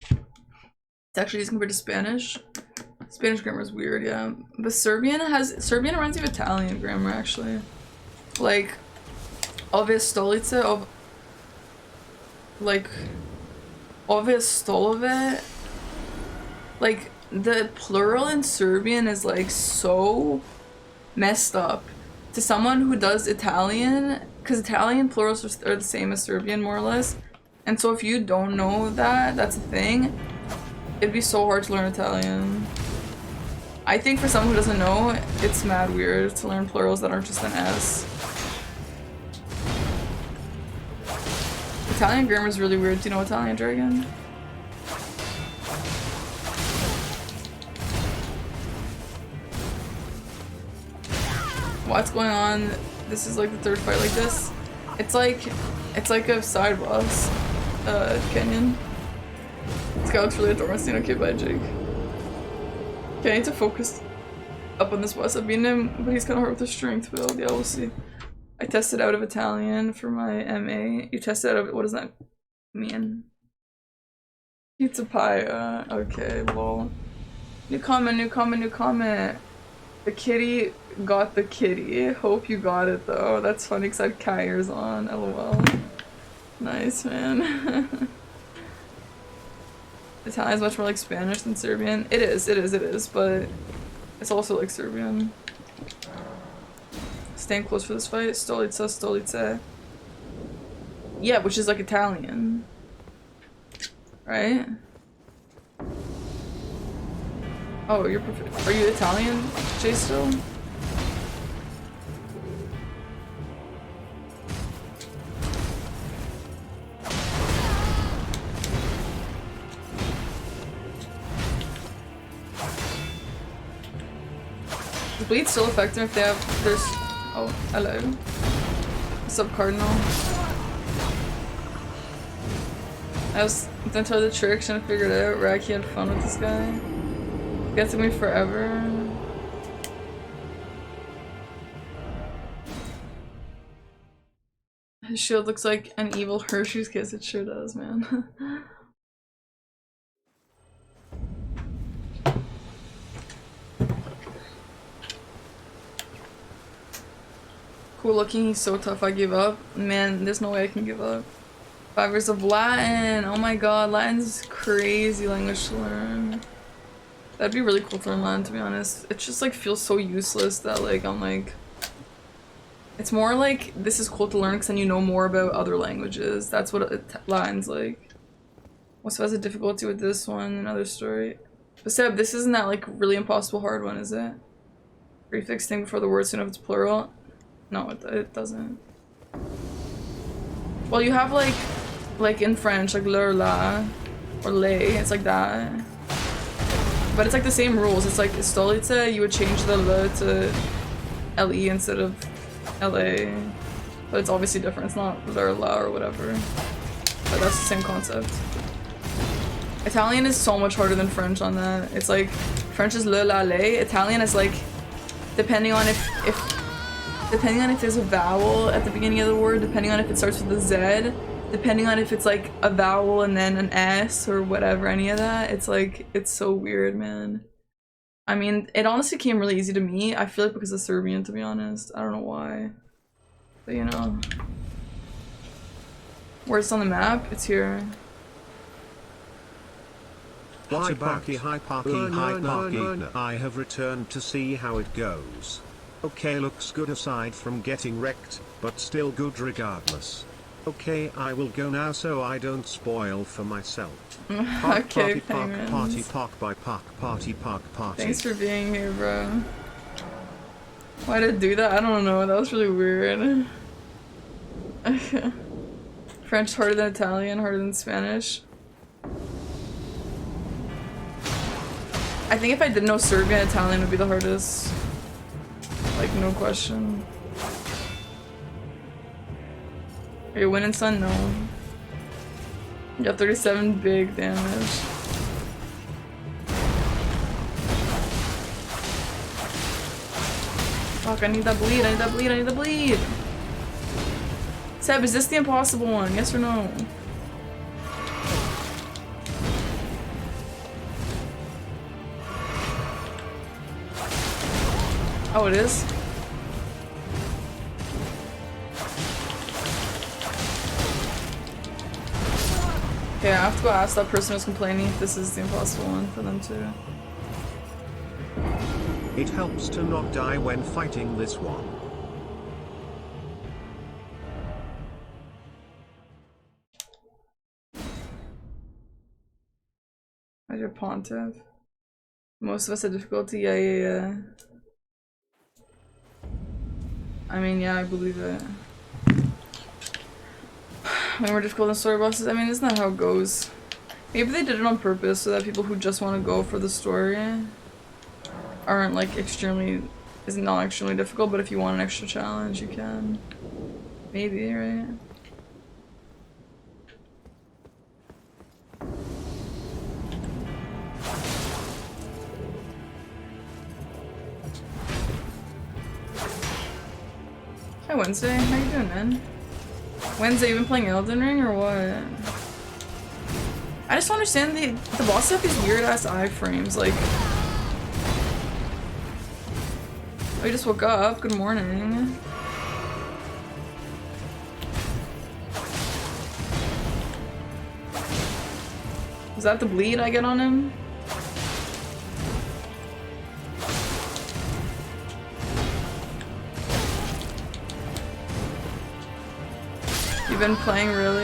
It's actually easy compared to Spanish. Spanish grammar is weird, yeah. But Serbian reminds me of Italian grammar, actually. Like, ove stolice, like, ove stolove. Like, the plural in Serbian is like so messed up. To someone who does Italian, because Italian plurals are the same as Serbian more or less. And so if you don't know that, that's a thing, it'd be so hard to learn Italian. I think for someone who doesn't know, it's mad weird to learn plurals that aren't just an S. Italian grammar is really weird. Do you know Italian, Dragon? What's going on? This is like the 3rd fight like this. It's like a side boss, Kenyan. This guy looks really adorable. Okay, bye, Jake. Okay, I need to focus up on this boss. I've beaten him, but he's kind of hard with the strength build. Yeah, we'll see. I tested out of Italian for my MA. You tested out of, what does that mean? Pizza pie, okay, lol. New comment, new comment, new comment. The kitty got the kitty. Hope you got it though. That's funny because I had cat ears on. LOL. Nice, man. Italian is much more like Spanish than Serbian. It is, but it's also like Serbian. Staying close for this fight. Stolica, stolice. Yeah, which is like Italian. Right? Oh, are you Italian, Jay, still? bleed still affect them if they have there's oh, hello. What's up, Cardinal? I was didn't tell the trick, trying to figure it out. Racky had fun with this guy. It took me forever. His shield looks like an evil Hershey's kiss. It sure does, man. Cool looking, he's so tough I give up. Man, there's no way I can give up. 5 years of Latin! Oh my god, Latin's crazy language to learn. That'd be really cool to learn Latin, to be honest. It just like feels so useless that like I'm like... It's more like this is cool to learn because then you know more about other languages. That's what Latin's like. Also has a difficulty with this one, another story. But Seb, this isn't that like really impossible hard one, is it? Prefix thing before the word soon if it's plural. No, it doesn't. Well, you have like in French, like le or la, or lay, it's like that. But it's like the same rules. It's like stolice, you would change the le to le instead of la. But it's obviously different. It's not le or la or whatever. But that's the same concept. Italian is so much harder than French on that. It's like French is le, la, lay. Italian is like depending on if there's a vowel at the beginning of the word, depending on if it starts with a Z, depending on if it's like a vowel and then an S or whatever, any of that, it's like, it's so weird, man. I mean, it honestly came really easy to me. I feel like because of Serbian, to be honest. I don't know why. But you know. Where's it's on the map? It's here. Hi Parky, hi Parky, hi Parky. I have returned to see how it goes. Okay, looks good aside from getting wrecked, but still good regardless. Okay, I will go now so I don't spoil for myself. Park, Okay, party, park, party, park by park, party, park, party. Thanks for being here, bro. Why did it do that? I don't know. That was really weird. French harder than Italian, harder than Spanish. I think if I didn't know Serbian, Italian would be the hardest. Like, no question. Are you winning, son? No. You got 37 big damage. Fuck, I need that bleed, I need that bleed, I need the bleed! Seb, is this the impossible one? Yes or no? Oh, it is? Okay, I have to go ask that person who's complaining if this is the impossible one for them too. It helps to not die when fighting this one. How's your pontiff? Most of us have difficulty, yeah. I mean, yeah, I believe it. Way more difficult than story bosses. I mean, isn't that how it goes? Maybe they did it on purpose so that people who just want to go for the story aren't like is not extremely difficult, but if you want an extra challenge, you can. Maybe, right? Hi Wednesday, how you doing, man? Wednesday, you been playing Elden Ring or what? I just don't understand the boss have these weird ass iframes, like. Oh, you just woke up. Good morning. Is that the bleed I get on him? You've been playing, really?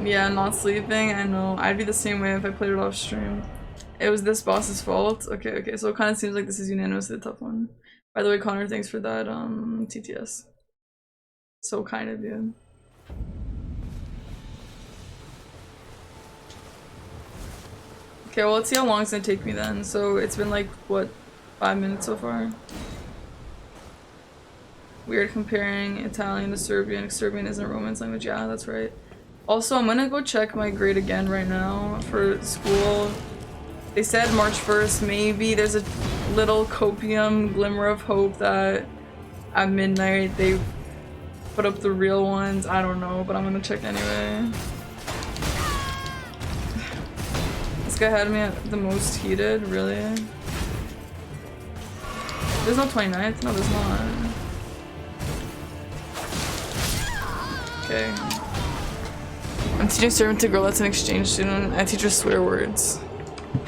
Yeah, not sleeping, I know. I'd be the same way if I played it off stream. It was this boss's fault? Okay, so it kind of seems like this is unanimously a tough one. By the way, Connor, thanks for that, TTS. So kind of you. Okay, well, let's see how long it's gonna take me then. So it's been like, what, 5 minutes so far? Weird comparing Italian to Serbian. Serbian isn't a Romance language. Yeah, that's right. Also, I'm gonna go check my grade again right now for school. They said March 1st, maybe there's a little copium glimmer of hope that at midnight they put up the real ones. I don't know, but I'm gonna check anyway. This guy had me at the most heated, really? There's no 29th? No, there's not. Okay. I'm teaching Serbian to a girl that's an exchange student. I teach her swear words.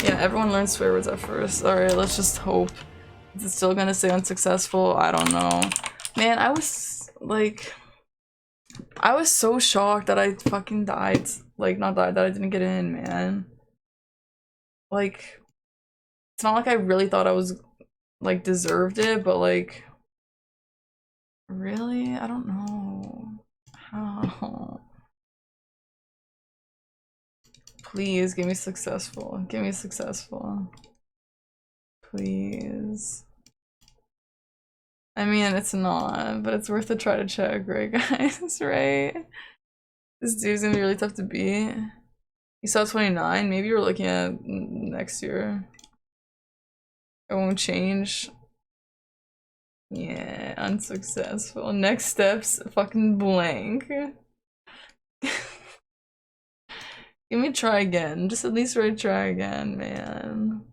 Yeah, everyone learns swear words at first. Alright, let's just hope. Is it still gonna say unsuccessful? I don't know. Man, I was like... I was so shocked that I fucking died. Like, not died, that I didn't get in, man. Like, it's not like I really thought I was, like, deserved it, but like... Really? I don't know. How? Please, give me successful. Give me successful. Please. I mean, it's not, but it's worth a try to check, right, guys? Right? This dude's gonna be really tough to beat. You saw 29? Maybe you're looking at next year. It won't change. Yeah, unsuccessful. Next steps, fucking blank. Give me try again. Just at least try again, man.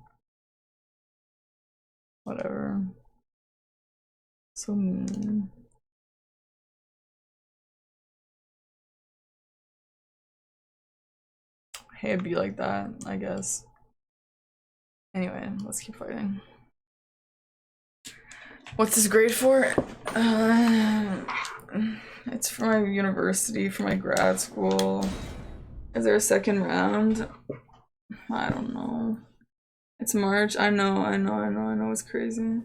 Whatever. So mean. Hey, it'd be like that, I guess. Anyway, let's keep fighting. What's this grade for? It's for my university, for my grad school. Is there a second round? I don't know. It's March. I know, it's crazy.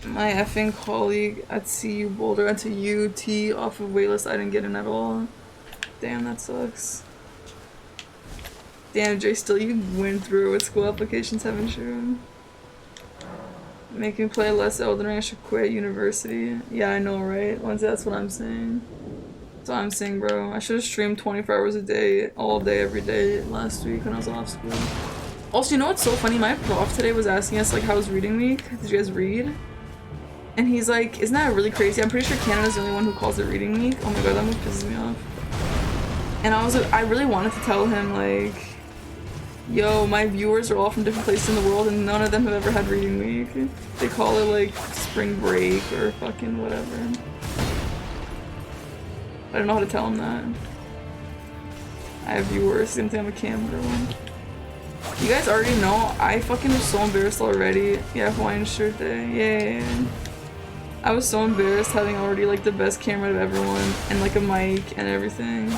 My effing colleague at CU Boulder went to UT off of waitlist. I didn't get in at all. Damn, that sucks. Damn, Jay, still you went through with school applications, haven't you? Make me play less Elden Ring, I should quit university. Yeah, I know, right? That's what I'm saying. That's what I'm saying, bro. I should have streamed 24 hours a day, all day, every day last week when I was off school. Also, you know what's so funny? My prof today was asking us, like, how was reading week? Did you guys read? And he's like, isn't that really crazy? I'm pretty sure Canada's the only one who calls it reading week. Oh my god, that move pisses me off. And I was like, I really wanted to tell him, like, yo, my viewers are all from different places in the world and none of them have ever had reading week. They call it, like, spring break or fucking whatever. I don't know how to tell him that. I have viewers, same thing, I'm a cam girl. You guys already know, I fucking was so embarrassed already. Yeah, Hawaiian shirt day, yay. I was so embarrassed having already, like, the best camera of everyone and, like, a mic and everything.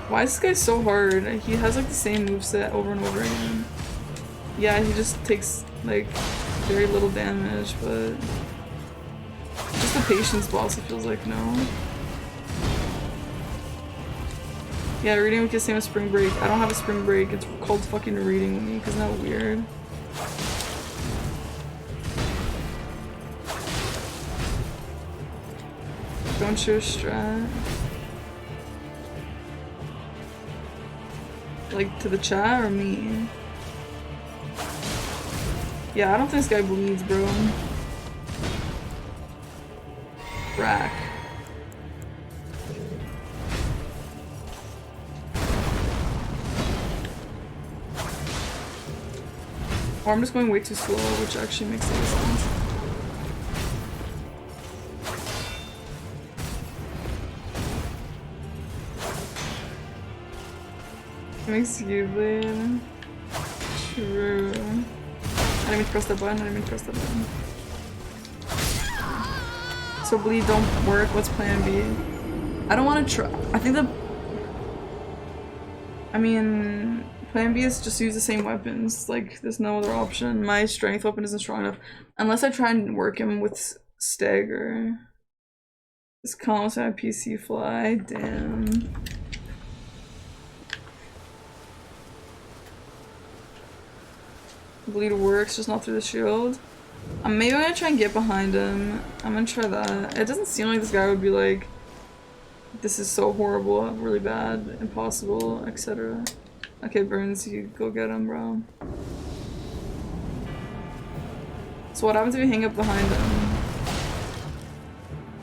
Why is this guy so hard? He has, like, the same moveset over and over again. Yeah, he just takes, like, very little damage, but... just the patience boss, it feels like, no. Yeah, reading week is the same as spring break. I don't have a spring break. It's called fucking reading week. Isn't that weird? Don't show strat. Like, to the chat or me? Yeah, I don't think this guy bleeds, bro. Rack. Or I'm just going way too slow, which actually makes no sense. Makes you bleed. True. I didn't mean to press that button. So bleed don't work. What's plan B? I don't want to try. I think I mean, plan B is just use the same weapons. Like, there's no other option. My strength weapon isn't strong enough. Unless I try and work him with stagger. This comms on my PC fly, damn. Bleed works, just not through the shield. Maybe I'm gonna try and get behind him. I'm gonna try that. It doesn't seem like this guy would be like, this is so horrible, really bad, impossible, etc. Okay, Burns, you go get him, bro. So what happens if you hang up behind him?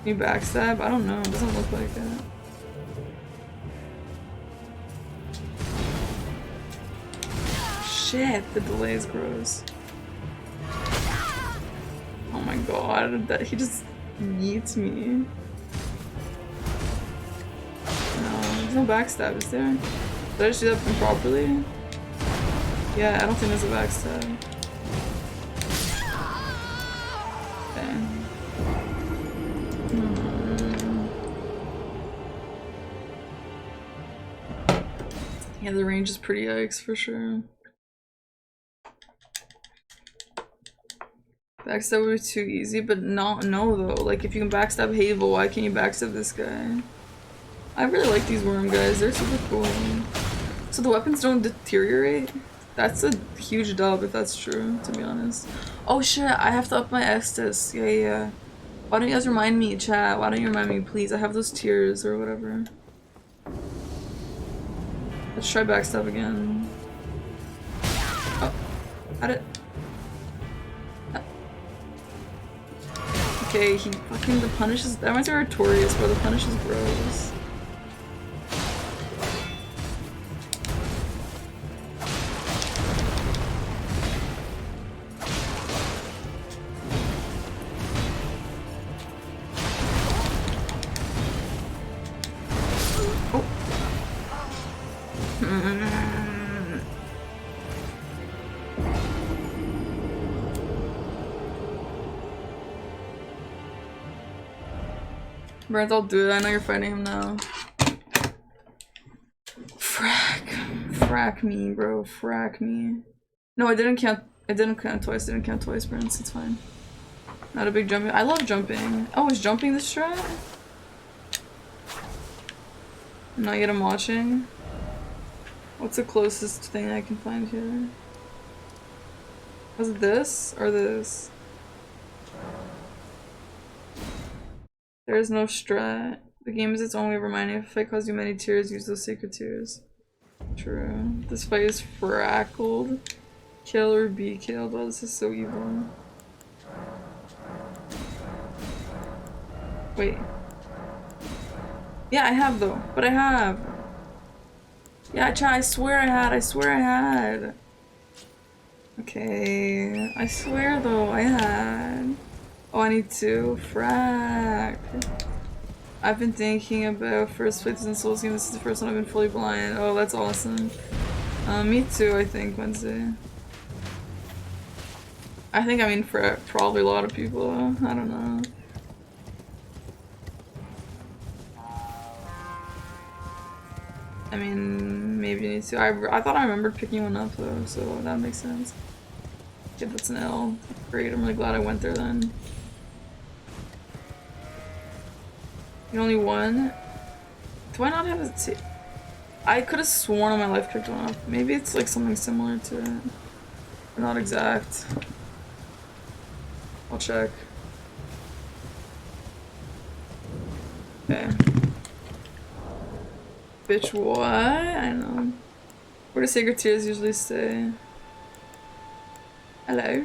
Can you backstab? I don't know, it doesn't look like it. Shit, the delay is gross. Oh my god, that he just yeets me. No, there's no backstab, is there? Did I just do that improperly? Yeah, I don't think there's a backstab. Okay. Yeah, the range is pretty yikes for sure. Backstab would be too easy, but no though. Like if you can backstab Havel, why can't you backstab this guy? I really like these worm guys, they're super cool. So the weapons don't deteriorate? That's a huge dub if that's true, to be honest. Oh shit, I have to up my Estus. Yeah. Why don't you guys remind me, chat? Why don't you remind me, please? I have those tiers or whatever. Let's try backstab again. Oh, had it. Okay, he fucking, the punish is, that reminds me of Artorias, bro, the punish is gross. Brent, I'll do it. I know you're fighting him now. Frack me, bro. Frack me. No, I didn't count. I didn't count twice. Brent. It's fine. Not a big jumping. I love jumping. Oh, is jumping the strat? Not yet. I'm watching. What's the closest thing I can find here? Was it this or this? There is no strat. The game is its own way of reminding if a fight causes you many tears, use those sacred tears. True. This fight is frackled. Kill or be killed. Oh, this is so evil. Wait. Yeah, I have though. But I have. Yeah, I swear I had. Okay. I swear though, I had. Oh, I need to. Frack. I've been thinking about first playthroughs in Souls game. This is the first one I've been fully blind. Oh, that's awesome. Me too, I think, Wednesday. I mean, for probably a lot of people. I don't know. I mean, maybe you need to. I thought I remembered picking one up though, so that makes sense. Okay, that's an L. Great, I'm really glad I went there then. You only won? Do I not have a I could have sworn on my life picked one up. Maybe it's like something similar to it. Or not exact. I'll check. Okay. Bitch, what? I know. Where do sacred tears usually stay? Hello?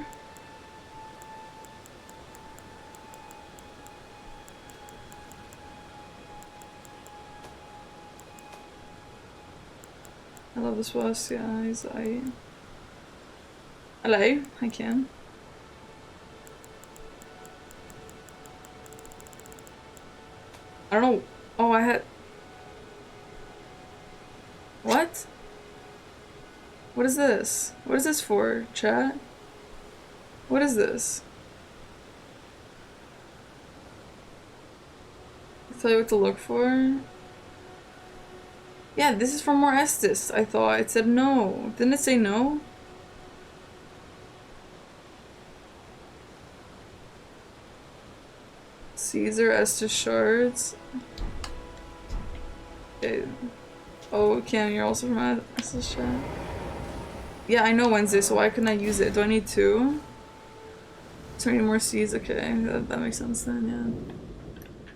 I love this boss, yeah, he's Hello, I can. I don't know. Oh, I had... What? What is this? What is this for, chat? What is this? I'll tell you what to look for. Yeah, this is for more Estus, I thought. It said no. Didn't it say no? Let's Caesar, Estus shards. Okay. Oh, Cam, you're also from Estus shard. Yeah, I know Wednesday, so why couldn't I use it? Do I need 2? So I need more C's? Okay, that makes sense then, yeah.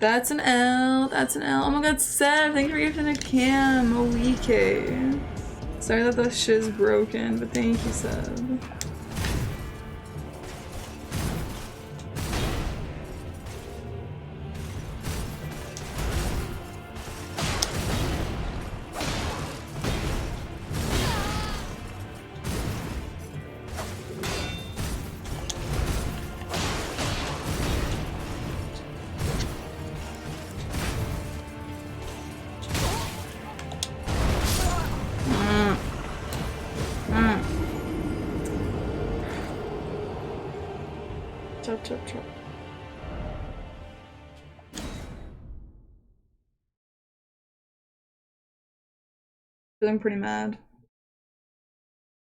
That's an L, that's an L. Oh my god, Seb, thank you for gifting a Cam, a weekay. Sorry that the shit's broken, but thank you, Seb. Chop, chop, chop. Feeling pretty mad.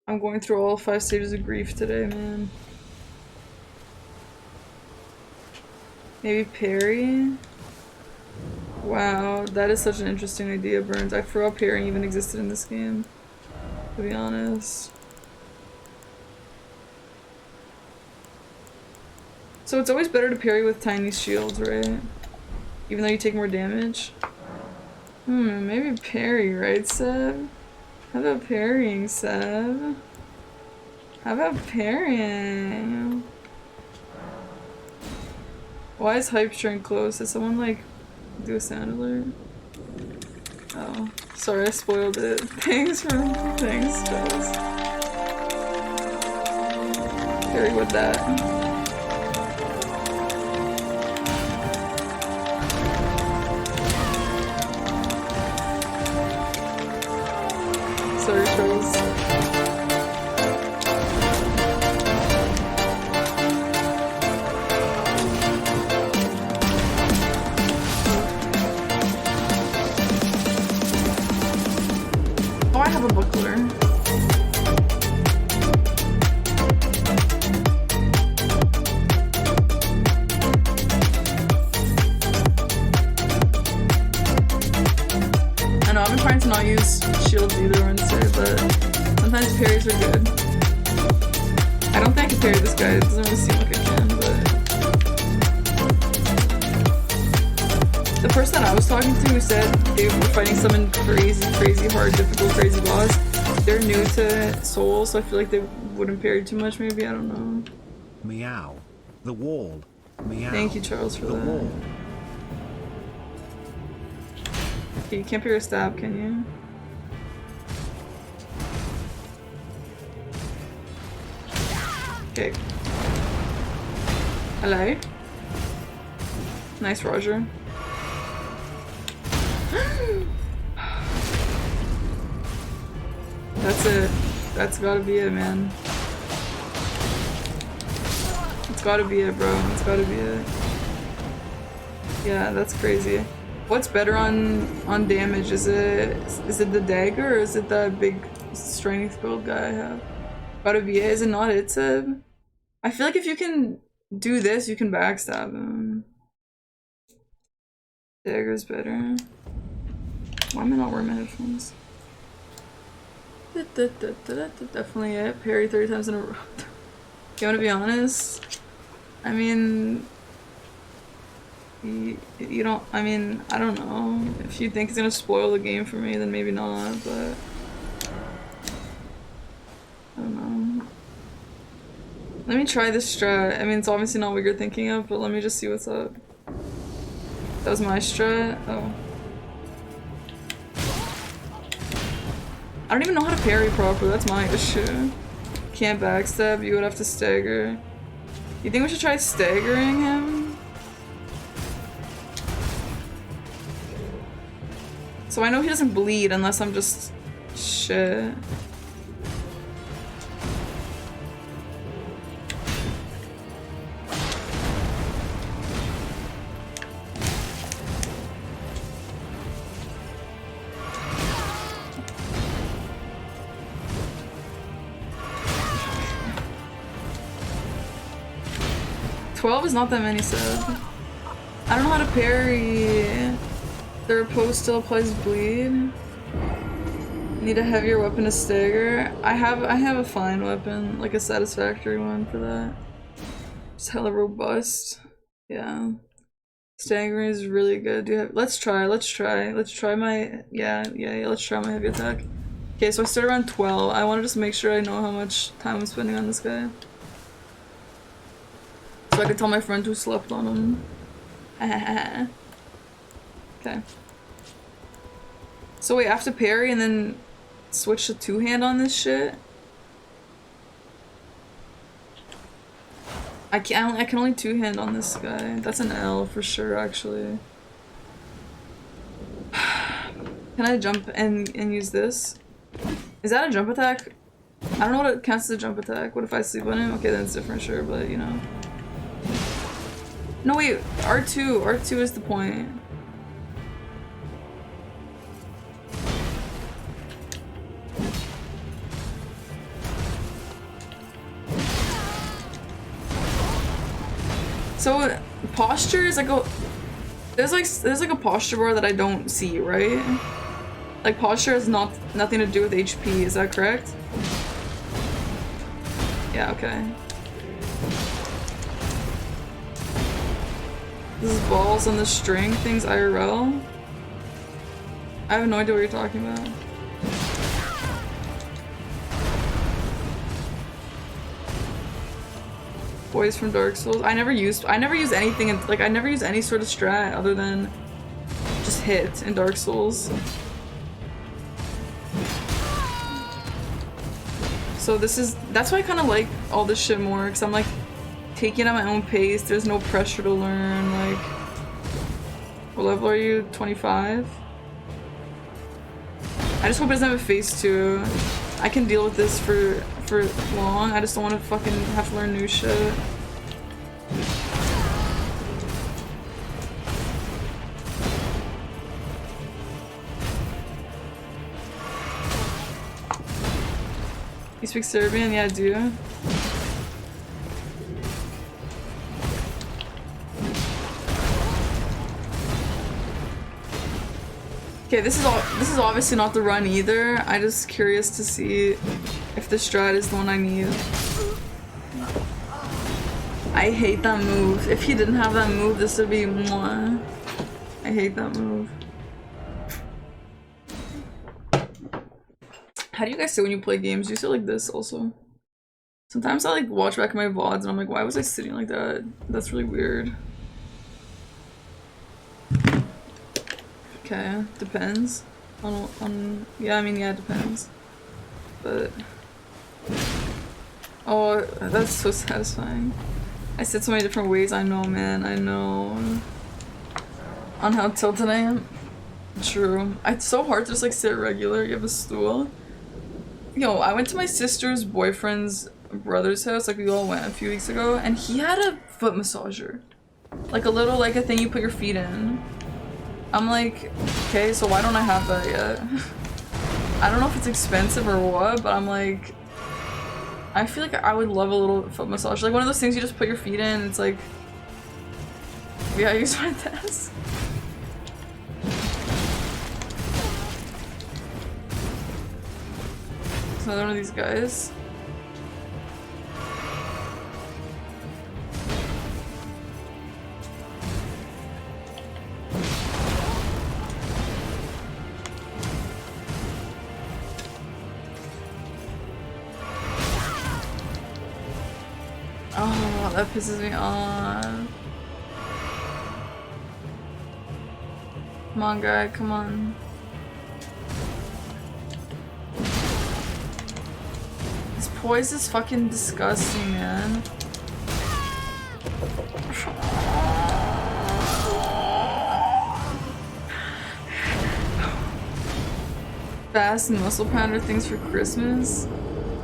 I'm going through all 5 stages of grief today, man. Maybe parry? Wow, that is such an interesting idea, Burns. I forgot parrying even existed in this game, to be honest. So it's always better to parry with tiny shields, right? Even though you take more damage? Maybe parry, right, Seb? How about parrying, Seb? How about parrying? Why is hype train close? Did someone, like, do a sound alert? Oh. Sorry, I spoiled it. Thanks, Jess. Parry with that. Sorry, Charles. Oh, I have a buckler. I know, I've been trying to not use shields either Wednesday, but sometimes parries are good. I don't think I can parry this guy, it doesn't really seem like I can, but... The person that I was talking to who said they were fighting some crazy hard, difficult, crazy boss, they're new to Soul, so I feel like they wouldn't parry too much maybe, I don't know. Meow. The wall. Meow. Thank you, Charles, for the that. Wall. Okay, you can't parry a stab, can you? Okay. Hello? Nice, Roger. That's it. That's gotta be it, man. It's gotta be it, bro. It's gotta be it. Yeah, that's crazy. What's better on damage? Is it the dagger or is it the big strength build guy I have? Gotta be it. Is it not it, Seb? I feel like if you can do this, you can backstab him. Dagger's better. Why am I not wearing my headphones? Definitely it. Parry 30 times in a row. You wanna be honest? I mean... You don't, I mean, I don't know. If you think it's gonna spoil the game for me, then maybe not, but... I don't know. Let me try this strat. I mean, it's obviously not what you're thinking of, but let me just see what's up. That was my strat? Oh. I don't even know how to parry properly, that's my issue. Can't backstab, you would have to stagger. You think we should try staggering him? So I know he doesn't bleed unless I'm just... shit. $12 is not that many, Seb. I don't know how to parry. The riposte still applies bleed. Need a heavier weapon to stagger. I have a fine weapon, like a satisfactory one for that. It's hella robust. Yeah. Staggering is really good. Let's try my let's try my heavy attack. Okay, so I started around 12. I want to just make sure I know how much time I'm spending on this guy. So I can tell my friend who slept on him. Okay. So wait, I have to parry and then switch to two-hand on this shit? I can only two-hand on this guy. That's an L for sure, actually. Can I jump and use this? Is that a jump attack? I don't know what it counts as a jump attack. What if I sleep on him? Okay, then it's different, sure, but you know. No, wait, R2 is the point. So posture is like a there's like a posture bar that I don't see, right? Like posture has nothing to do with HP, is that correct? Yeah, okay. This is balls on the string things IRL. I have no idea what you're talking about. Boys from Dark Souls. I never use anything in, like I never use any sort of strat other than just hit in Dark Souls. So that's why I kind of like all this shit more, because I'm like taking it at my own pace. There's no pressure to learn. Like, what level are you? 25? I just hope it doesn't have a phase 2. I can deal with this for long. I just don't want to fucking have to learn new shit. You speak Serbian? Yeah, I do. Okay, this is obviously not the run either. I'm just curious to see if the strat is the one I need. I hate that move. If he didn't have that move, this would be mwah. I hate that move. How do you guys sit when you play games? Do you sit like this also? Sometimes I like watch back my VODs and I'm like, why was I sitting like that? That's really weird. Okay, depends on yeah, I mean, yeah, it depends. But oh, that's so satisfying. I sit so many different ways. I know, man. I know. On how tilted I am. True. It's so hard to just like sit regular. You have a stool. Yo, I went to my sister's boyfriend's brother's house. Like we all went a few weeks ago, and he had a foot massager, like a little like a thing you put your feet in. I'm like, okay, so why don't I have that yet? I don't know if it's expensive or what, but I'm like, I feel like I would love a little foot massage. Like one of those things you just put your feet in, it's like, yeah, I use my desk. It's another one of these guys. Oh, that pisses me off. Come on, guy, come on. This poise is fucking disgusting, man. Fast and muscle pounder things for Christmas.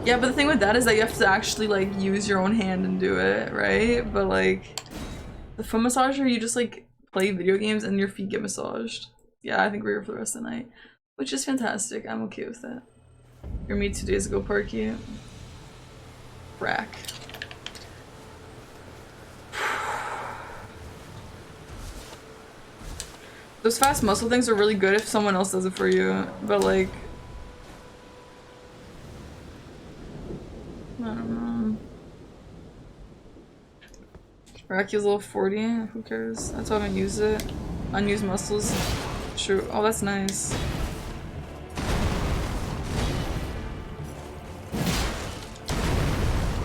Yeah, but the thing with that is that you have to actually like use your own hand and do it, right? But like the foot massager, you just like play video games and your feet get massaged. Yeah, I think we're here for the rest of the night, which is fantastic. I'm okay with that. Your meet 2 days ago, Parky. Rack. Those fast muscle things are really good if someone else does it for you, but like... I don't know. Racky's level 40, who cares? That's why I haven't used it. Unused muscles. True. Oh, that's nice.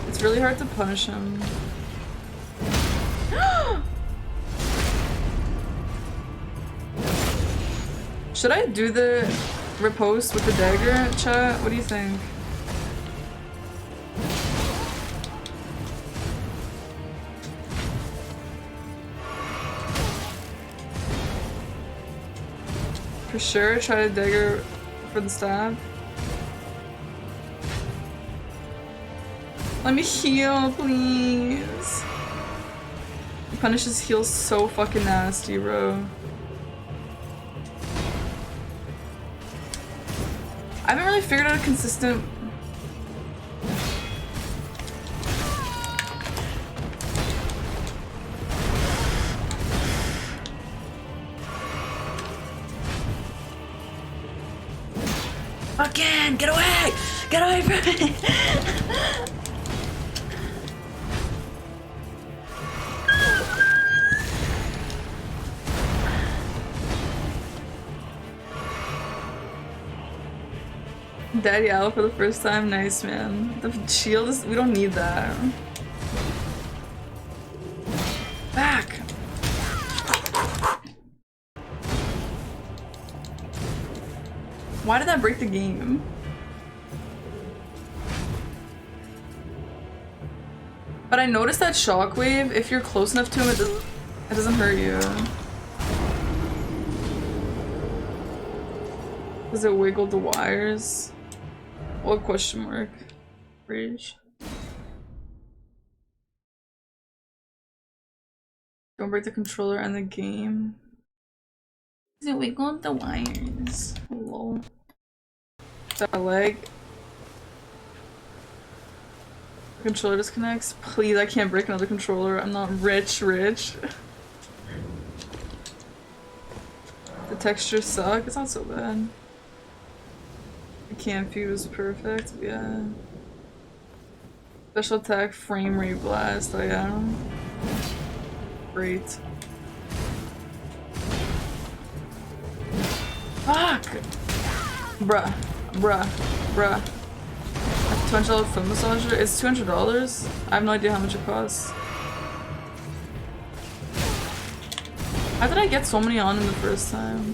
It's really hard to punish him. Should I do the riposte with the dagger, chat? What do you think? For sure, try to dagger for the stab. Let me heal, please. Punishes heals so fucking nasty, bro. I haven't really figured out a consistent... Again! Get away! Get away from me! Daddy Owl for the first time, nice man. The shield is, we don't need that. Back! Why did that break the game? But I noticed that shockwave, if you're close enough to him, it doesn't hurt you. Does it wiggle the wires? What question mark? Rage. Don't break the controller and the game. Does it wiggle the wires? Lol. Is that a leg? The controller disconnects? Please, I can't break another controller. I'm not rich. The textures suck. It's not so bad. The cam feed was perfect, yeah. Special attack frame rate blast, oh yeah. Great. Fuck! Bruh. $200 foot massager? It's $200? I have no idea how much it costs. How did I get so many on in the first time?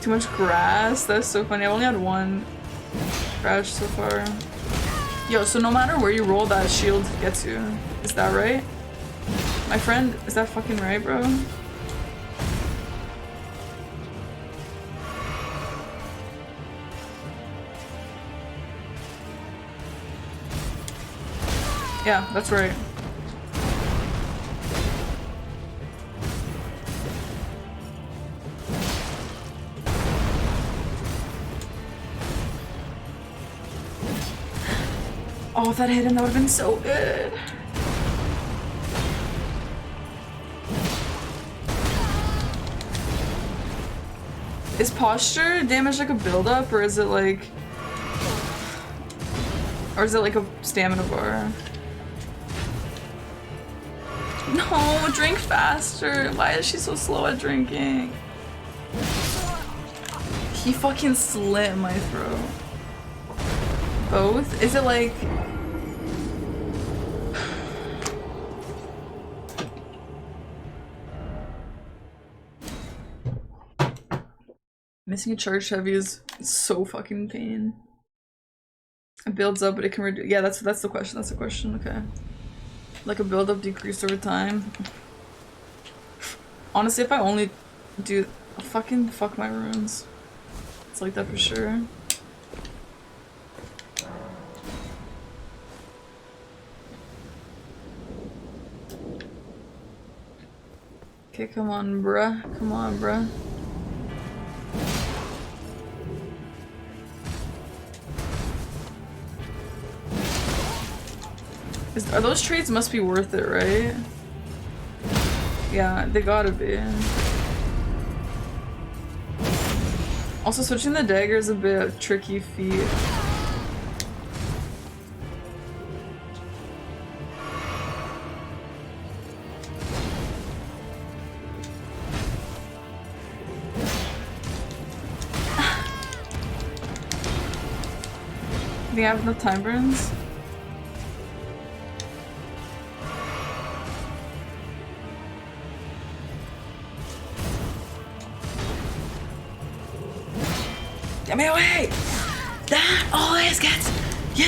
Too much grass? That's so funny. I've only had one crash so far. Yo, so no matter where you roll, that shield gets you. Is that right? My friend, is that fucking right, bro? Yeah, that's right. Oh, if that hit him, that would have been so good. Is posture damage like a build-up, or is it like... Or is it like a stamina bar? No, drink faster. Why is she so slow at drinking? He fucking slit my throat. Both? Is it like... Missing a charge heavy is so fucking pain. It builds up, but it can reduce. Yeah, that's the question. That's the question. Okay. Like a build up decreased over time. Honestly, if I only do fucking fuck my runes. It's like that for sure. Okay, come on, bruh. Come on, bruh. Are those trades must be worth it, right? Yeah, they gotta be. Also, switching the dagger is a bit of a tricky feat. Do you have enough time burns? Get me away! That always gets you!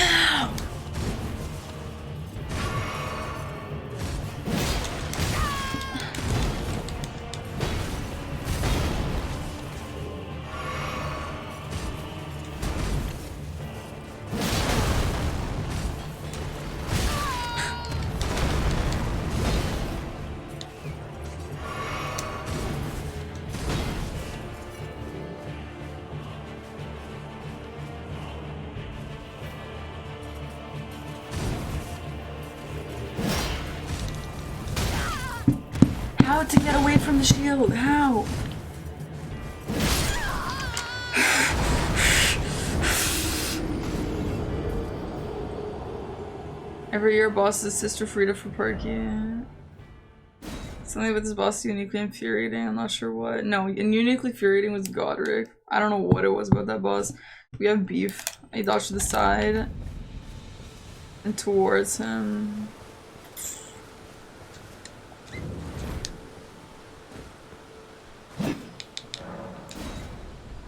How to get away from the shield? How? Every year, boss is Sister Frida for Parky. Something with this boss is uniquely infuriating. I'm not sure what. No, and uniquely infuriating was Godric. I don't know what it was about that boss. We have beef. I dodged to the side and towards him.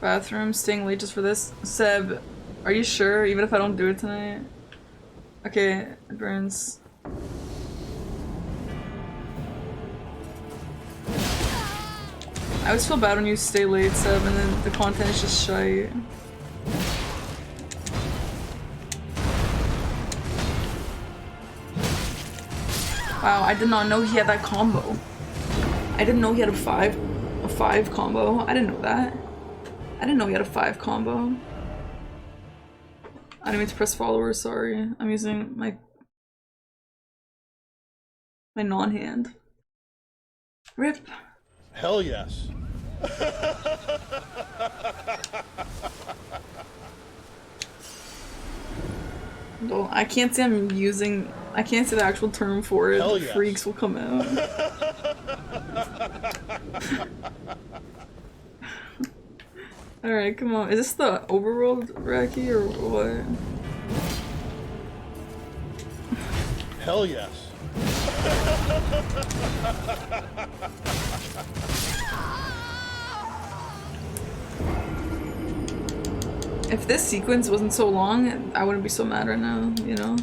Bathroom, staying late just for this. Seb, are you sure? Even if I don't do it tonight? Okay, it burns. I always feel bad when you stay late, Seb, and then the content is just shite. Wow, I did not know he had that combo. I didn't know he had a five combo. I didn't know that. I didn't know he had a 5 combo. I didn't mean to press follower, sorry. I'm using my non-hand. RIP. Hell yes. Well, I can't say I'm using. I can't say the actual term for it. Hell The yes. freaks will come out. Alright, come on. Is this the overworld Raki or what? Hell yes. If this sequence wasn't so long, I wouldn't be so mad right now, you know?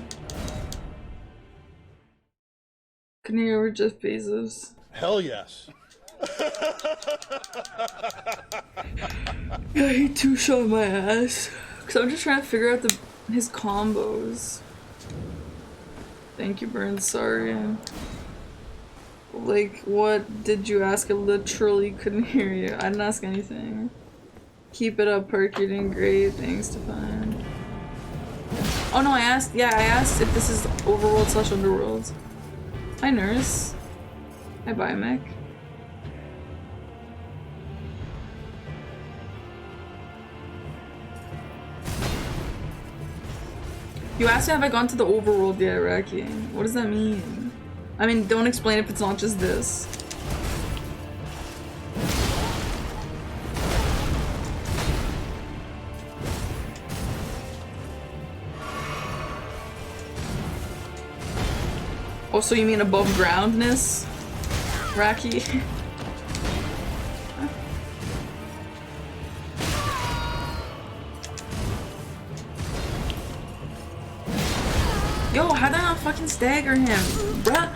Kanye or Jeff Bezos. Hell yes. Yeah, he two-shot my ass. Cause I'm just trying to figure out his combos. Thank you, Burns, sorry. Like, what did you ask? I literally couldn't hear you. I didn't ask anything. Keep it up, Perk, you're doing great. Thanks, Stefan. Oh no, I asked if this is overworld / underworld. Hi, Nurse. Hi, Biomic. You asked me have I gone to the overworld yet, Raki. What does that mean? I mean, don't explain if it's not just this. Oh, so you mean above groundness? Raki? Yo, how did I not fucking stagger him, bruh?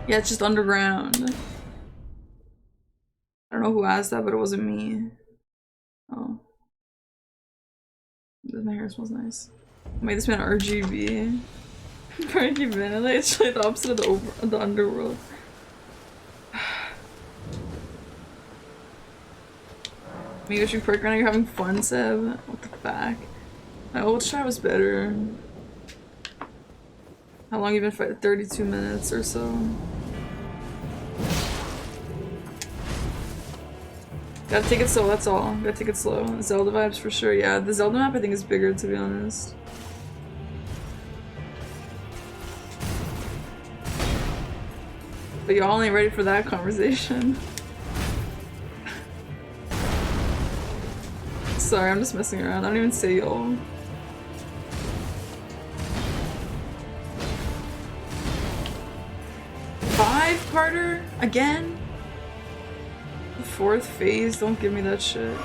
Yeah, it's just underground. I don't know who asked that, but it wasn't me. Oh. My hair smells nice. I made this man RGB. Perky vanilla. It's like the opposite of the underworld. Maybe you should perk right now. You're having fun, Seb. What the fuck? My old shot was better. How long you been fighting? 32 minutes or so. Gotta take it slow, that's all. Gotta take it slow. Zelda vibes for sure. Yeah, the Zelda map I think is bigger, to be honest. But y'all ain't ready for that conversation. Sorry, I'm just messing around. I don't even say y'all. Five-parter? Again? The fourth phase? Don't give me that shit.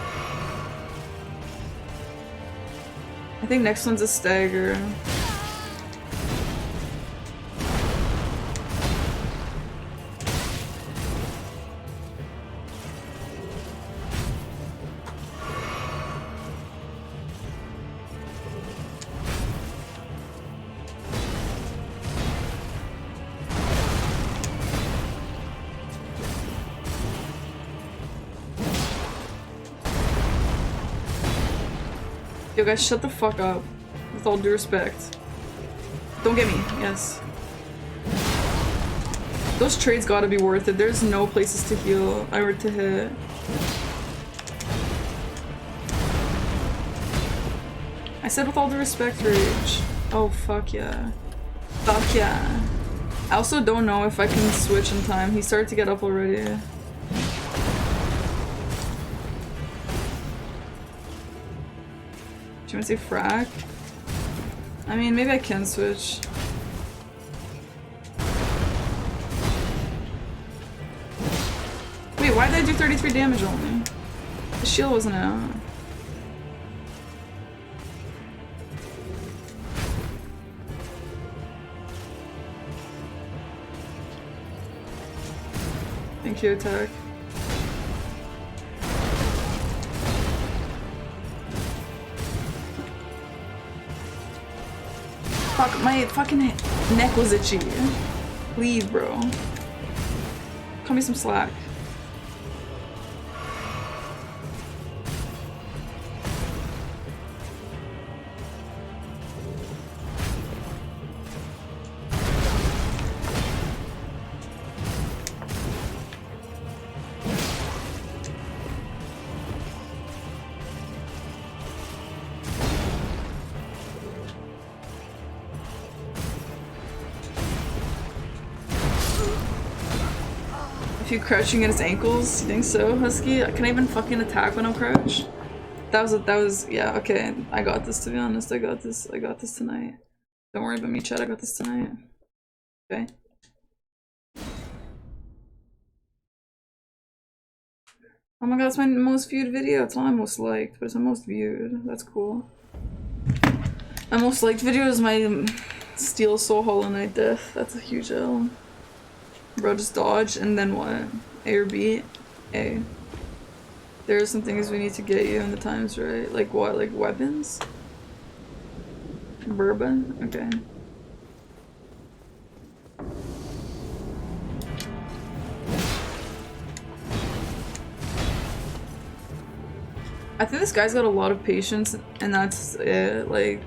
I think next one's a stagger. Yo guys, shut the fuck up. With all due respect. Don't get me, yes. Those trades gotta be worth it. There's no places to heal or to hit. I said with all due respect, Rage. Oh fuck yeah. Fuck yeah. I also don't know if I can switch in time. He started to get up already. Do you want to say frack? I mean, maybe I can switch. Wait, why did I do 33 damage only? The shield wasn't out. Thank you, attack. Fuck, my fucking neck was itchy. Please, bro. Cut me some slack. If you crouching at his ankles, you think so, Husky? Can I even fucking attack when I'm crouched? That was yeah, okay. I got this, to be honest. I got this tonight. Don't worry about me, Chad, I got this tonight. Okay. Oh my god, it's my most viewed video. It's not my most liked, but it's my most viewed. That's cool. My most liked video is my Steel Soul Hollow Knight death. That's a huge L. Bro, just dodge, and then what? A or B? A. There are some things we need to get you in the times, right? Like what? Like weapons? Bourbon? Okay. I think this guy's got a lot of patience, and that's it. Like,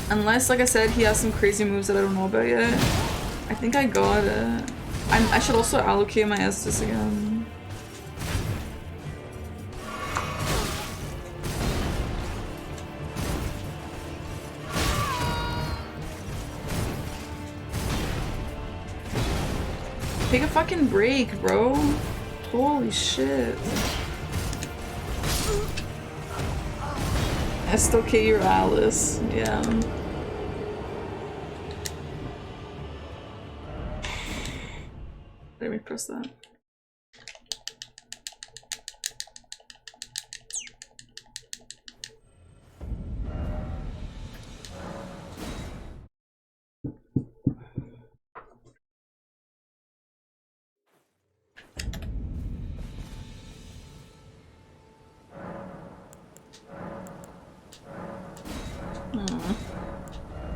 unless, like I said, he has some crazy moves that I don't know about yet. I think I got it. I should also allocate my Estus again. Take a fucking break, bro. Holy shit. Estocate your Alice. Yeah. Let me press that.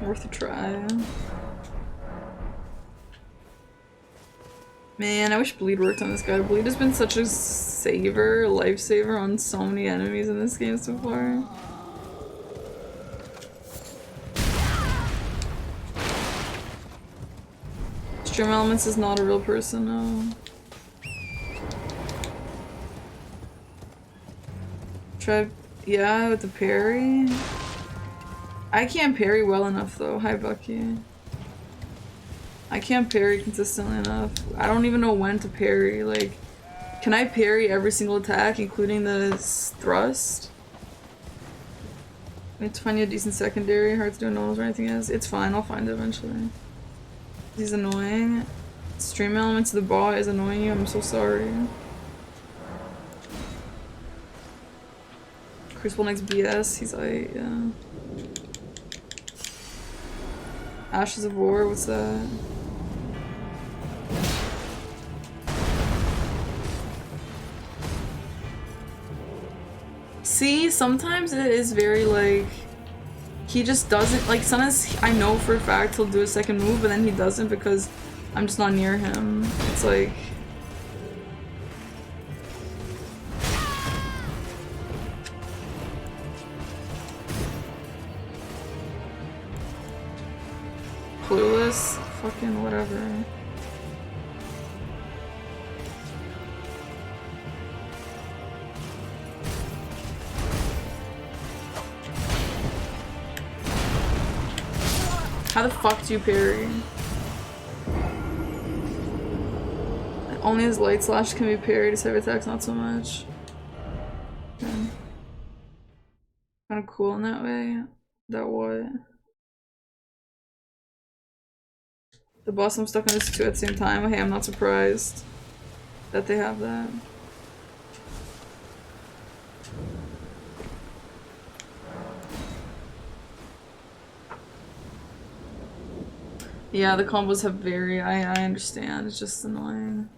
Worth a try. Man, I wish Bleed worked on this guy. Bleed has been such a saver, lifesaver on so many enemies in this game so far. Stream Elements is not a real person, no. Try, yeah, with the parry. I can't parry well enough though. Hi, Bucky. I can't parry consistently enough. I don't even know when to parry. Like, can I parry every single attack, including the thrust? I need to find you a decent secondary. Hard to do normals or anything is. It's fine. I'll find it eventually. He's annoying. Stream Elements of the bot is annoying you. I'm so sorry. Crucible next BS. He's like, yeah. Ashes of War. What's that? See, sometimes it is very like he just doesn't like sometimes I know for a fact he'll do a second move but then he doesn't because I'm just not near him. It's like clueless, fucking whatever. How the fuck do you parry? Only his light slash can be parried, his heavy attacks not so much. Okay. Kinda cool in that way. That what? The boss I'm stuck on this two at the same time. Hey, I'm not surprised that they have that. Yeah, the combos have very, I understand, it's just annoying.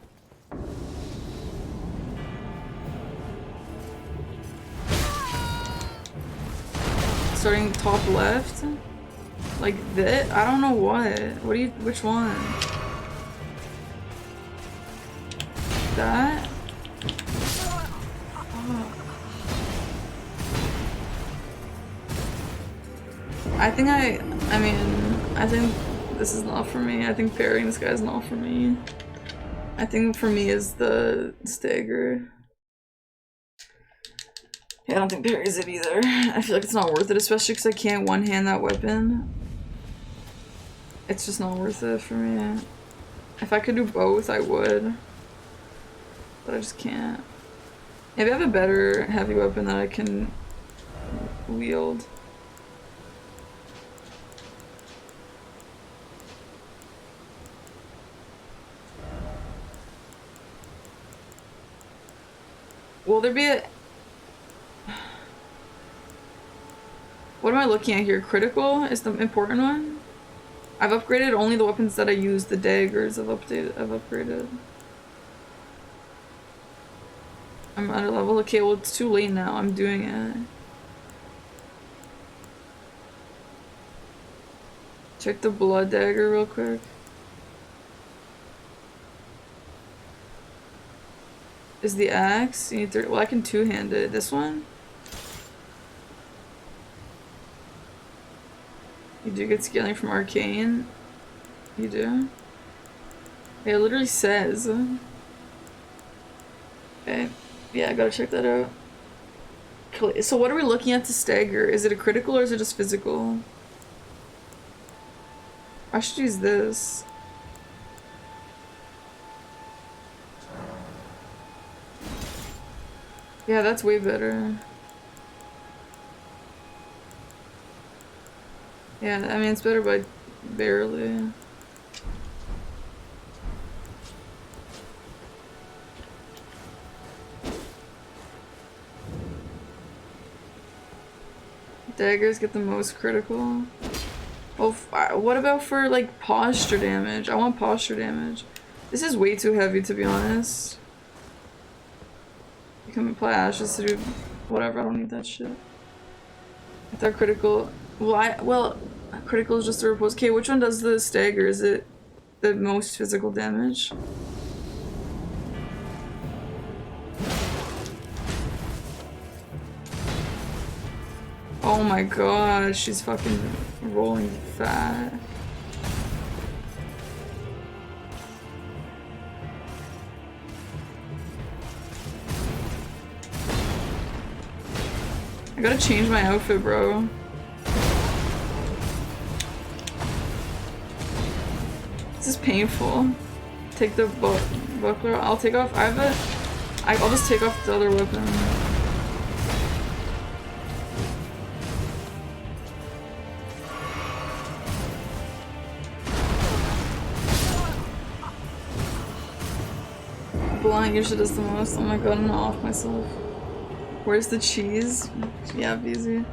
Starting top left? Like that? I don't know what. What do you, which one? That? Oh. I think I think this is not for me. I think parrying this guy is not for me. I think for me is the stagger. Yeah, I don't think parries it either. I feel like it's not worth it, especially because I can't one-hand that weapon. It's just not worth it for me. If I could do both, I would. But I just can't. Maybe I have a better heavy weapon that I can wield. Will there be a... What am I looking at here? Critical is the important one? I've upgraded only the weapons that I use. The daggers I've upgraded. I'm at a level. Okay, well it's too late now. I'm doing it. Check the blood dagger real quick. Is the axe? You need to, well, I can two-hand it. This one? You do get scaling from arcane. You do? It literally says. Okay. Yeah, I gotta check that out. So what are we looking at to stagger? Is it a critical or is it just physical? I should use this. Yeah, that's way better. Yeah, I mean, it's better by barely. Daggers get the most critical. Well, what about for, like, posture damage? I want posture damage. This is way too heavy, to be honest. You can apply ashes to do whatever, I don't need that shit. I thought critical... Well, critical is just a repose. Okay, which one does the stagger? Is it the most physical damage? Oh my god, she's fucking rolling fat. I gotta change my outfit, bro. This is painful. Take the buckler. I'll take off. I'll just take off the other weapon. Blind usually does the most. Oh my god, I'm not off myself. Where's the cheese? Yeah, easy.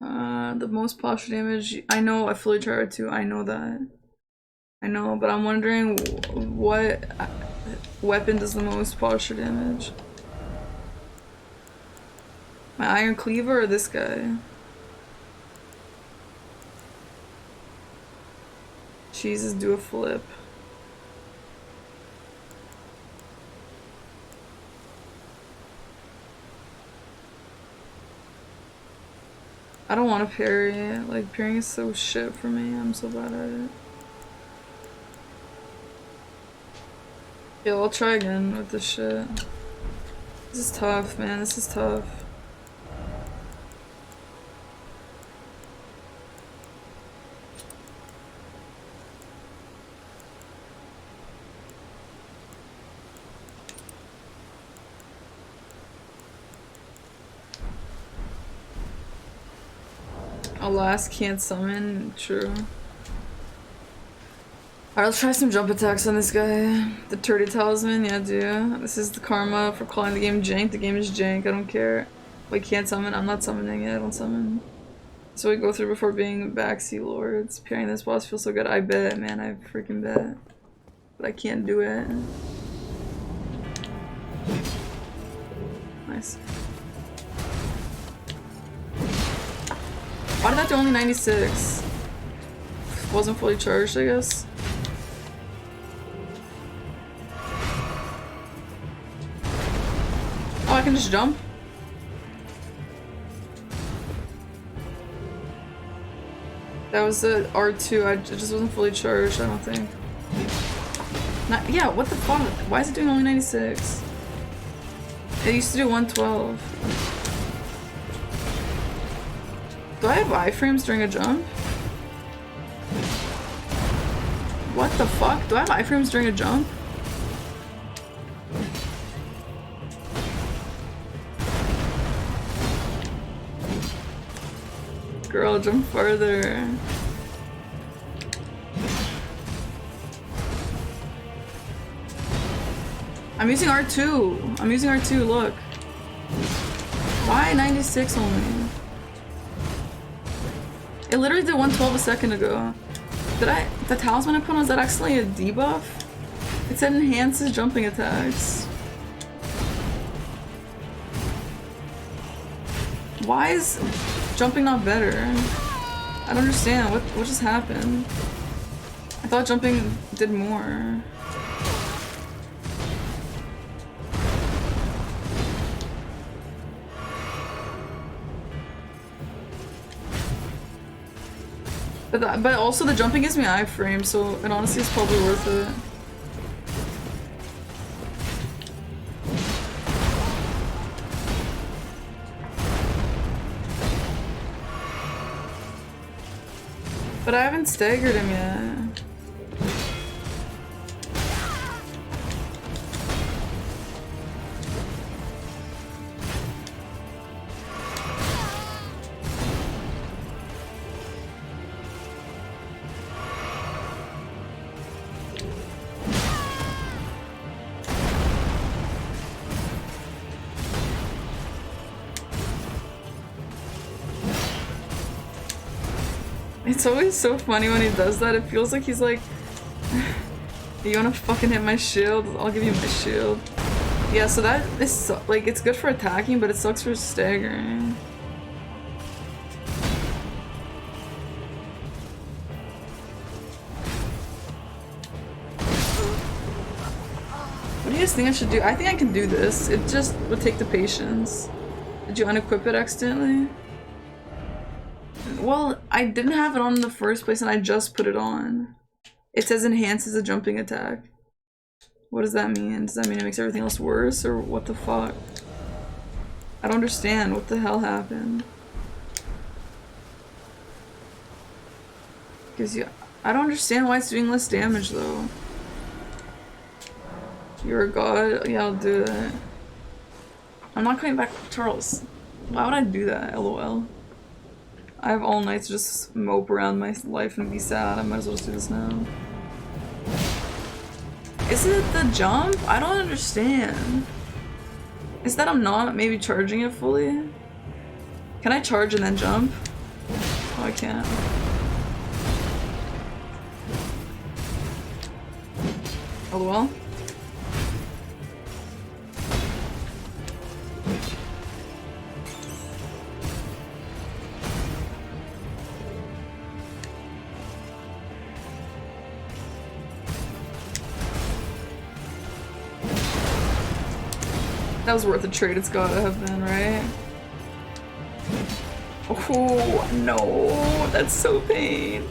The most posture damage. I know I fully tried too. I know that. I know, but I'm wondering what weapon does the most posture damage. My iron cleaver or this guy? Jesus, do a flip. I don't want to parry. Like, parrying is so shit for me. I'm so bad at it. Yeah, I'll try again with this shit. This is tough, man. This is tough. Alas, can't summon. True. Alright, let's try some jump attacks on this guy. The Turdy Talisman, yeah, dude. This is the karma for calling the game jank. The game is jank, I don't care. Wait, can't summon? I'm not summoning it, I don't summon. So we go through before being backseat lords. Parrying this boss feels so good. I bet, man, I freaking bet. But I can't do it. Nice. Why did that do only 96? Wasn't fully charged, I guess. Oh, I can just jump? That was the R2, it just wasn't fully charged, I don't think. Yeah, what the fuck? Why is it doing only 96? It used to do 112. Do I have iframes during a jump? What the fuck? Do I have iframes during a jump? Girl, jump farther. I'm using R2. I'm using R2, look. Why 96 only? It literally did 112 a second ago. The talisman I put on, was that actually a debuff? It said enhances jumping attacks. Why is jumping not better? I don't understand. What just happened? I thought jumping did more. But also the jumping gives me iframes, so it honestly is probably worth it. But I haven't staggered him yet. It's always so funny when he does that. It feels like he's like, you wanna fucking hit my shield? I'll give you my shield. Yeah, so that is like, it's good for attacking, but it sucks for staggering. What do you guys think I should do? I think I can do this. It just would take the patience. Did you unequip it accidentally? Well, I didn't have it on in the first place and I just put it on. It says enhances a jumping attack. What does that mean? Does that mean it makes everything else worse or what the fuck? I don't understand what the hell happened. Because I don't understand why it's doing less damage though. You're a god? Yeah, I'll do that. I'm not coming back, Charles. Why would I do that? LOL. I have all night to just mope around my life and be sad. I might as well just do this now. Is it the jump? I don't understand. Is that I'm not maybe charging it fully? Can I charge and then jump? Oh, I can't. Oh well. That was worth a trade, it's gotta have been, right? Oh, no, that's so pain.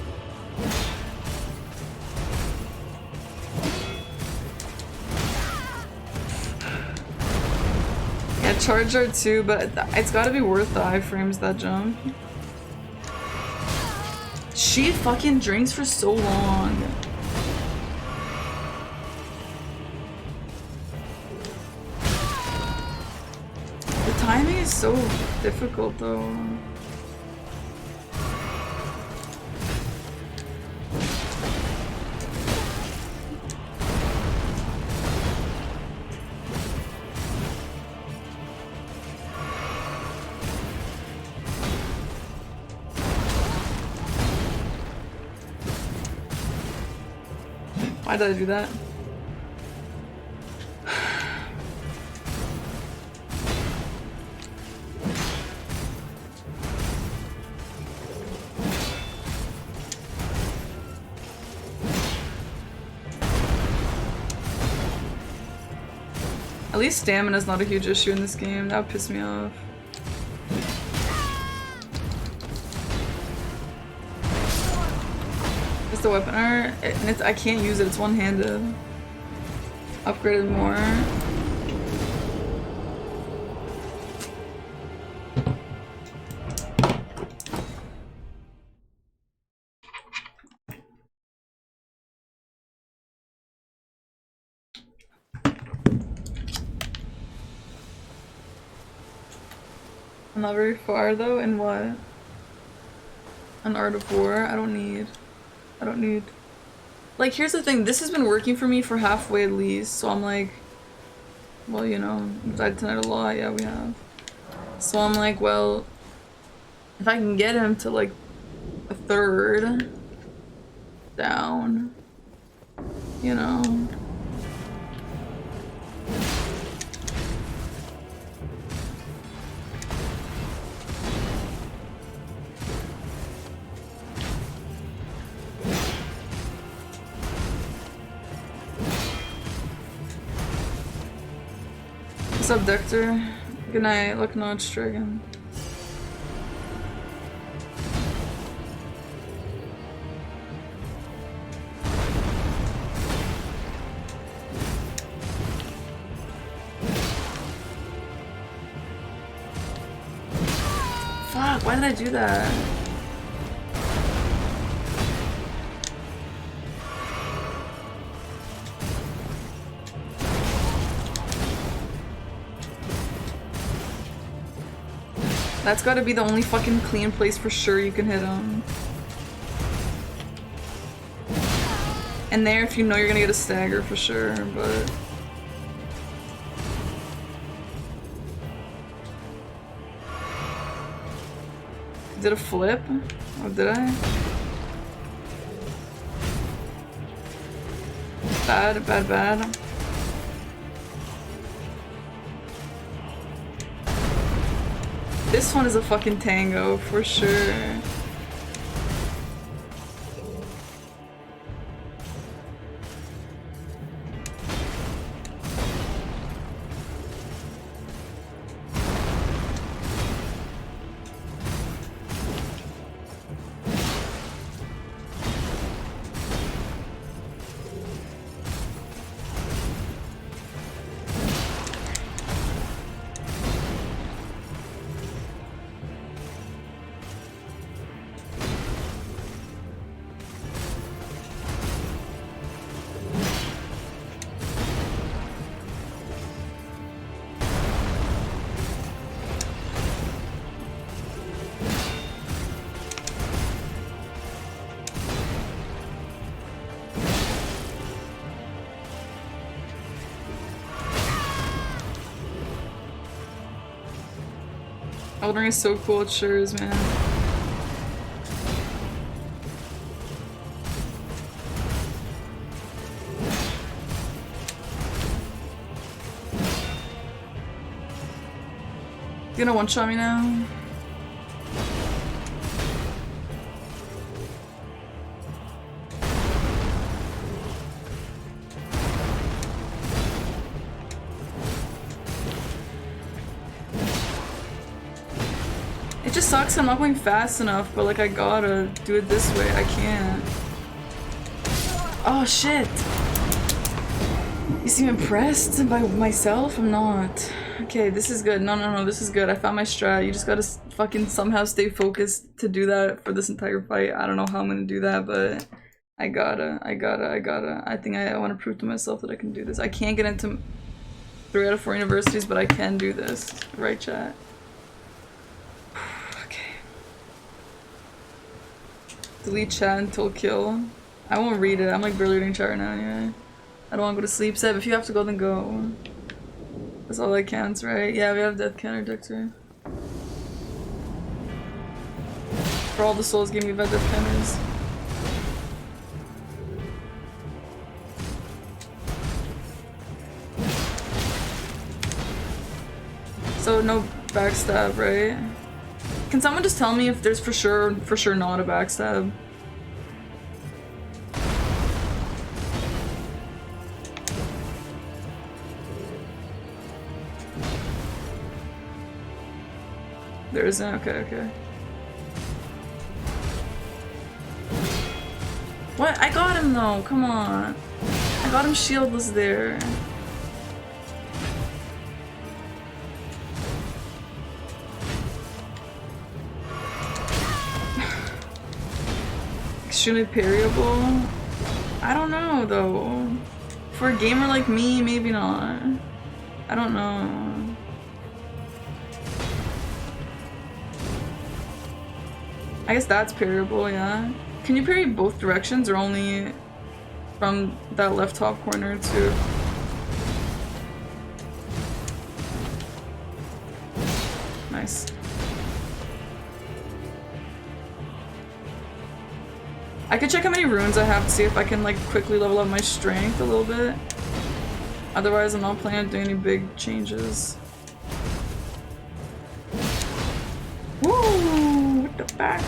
Yeah, charge R2, but it's gotta be worth the iframes, that jump. She fucking drinks for so long. Timing is so difficult though. Why did I do that? At least stamina is not a huge issue in this game. That would piss me off. It's the weapon art, and I can't use it. It's one-handed. Upgraded more. I'm not very far though, in what? An Art of War? I don't need. Like, here's the thing, this has been working for me for halfway at least, so I'm like, well, you know, we've died tonight a lot, yeah, we have. So I'm like, well, if I can get him to like a third down, you know. What's up, Dector? Good night, Luck Notch Dragon. Fuck, why did I do that? That's gotta be the only fucking clean place for sure you can hit him. And there, if you know you're gonna get a stagger for sure, but... Did a flip? Oh, did I? Bad, bad, bad. This one is a fucking tango, for sure. Elden Ring is so cool, it sure is, man. You gonna one-shot me now? It just sucks I'm not going fast enough, but like I gotta do it this way. I can't. Oh shit! You seem impressed by myself? I'm not. Okay, this is good. No, this is good. I found my strat. You just gotta fucking somehow stay focused to do that for this entire fight. I don't know how I'm gonna do that, but I gotta. I think I want to prove to myself that I can do this. I can't get into 3 out of 4 universities, but I can do this. Right, chat? Okay. Delete chat until kill. I won't read it. I'm like barely reading chat right now anyway. I don't want to go to sleep. Seb, if you have to go, then go. That's all that counts, right? Yeah, we have death counter Dexter. For all the souls game, we've had death counters. So no backstab, right? Can someone just tell me if there's for sure not a backstab? There isn't? Okay. What? I got him though, come on. I got him shieldless there. Extremely parryable? I don't know though. For a gamer like me, maybe not. I don't know. I guess that's parryable, yeah. Can you parry both directions or only from that left top corner to... Nice. I could check how many runes I have to see if I can like quickly level up my strength a little bit. Otherwise, I'm not planning on doing any big changes. Woo! What the fuck?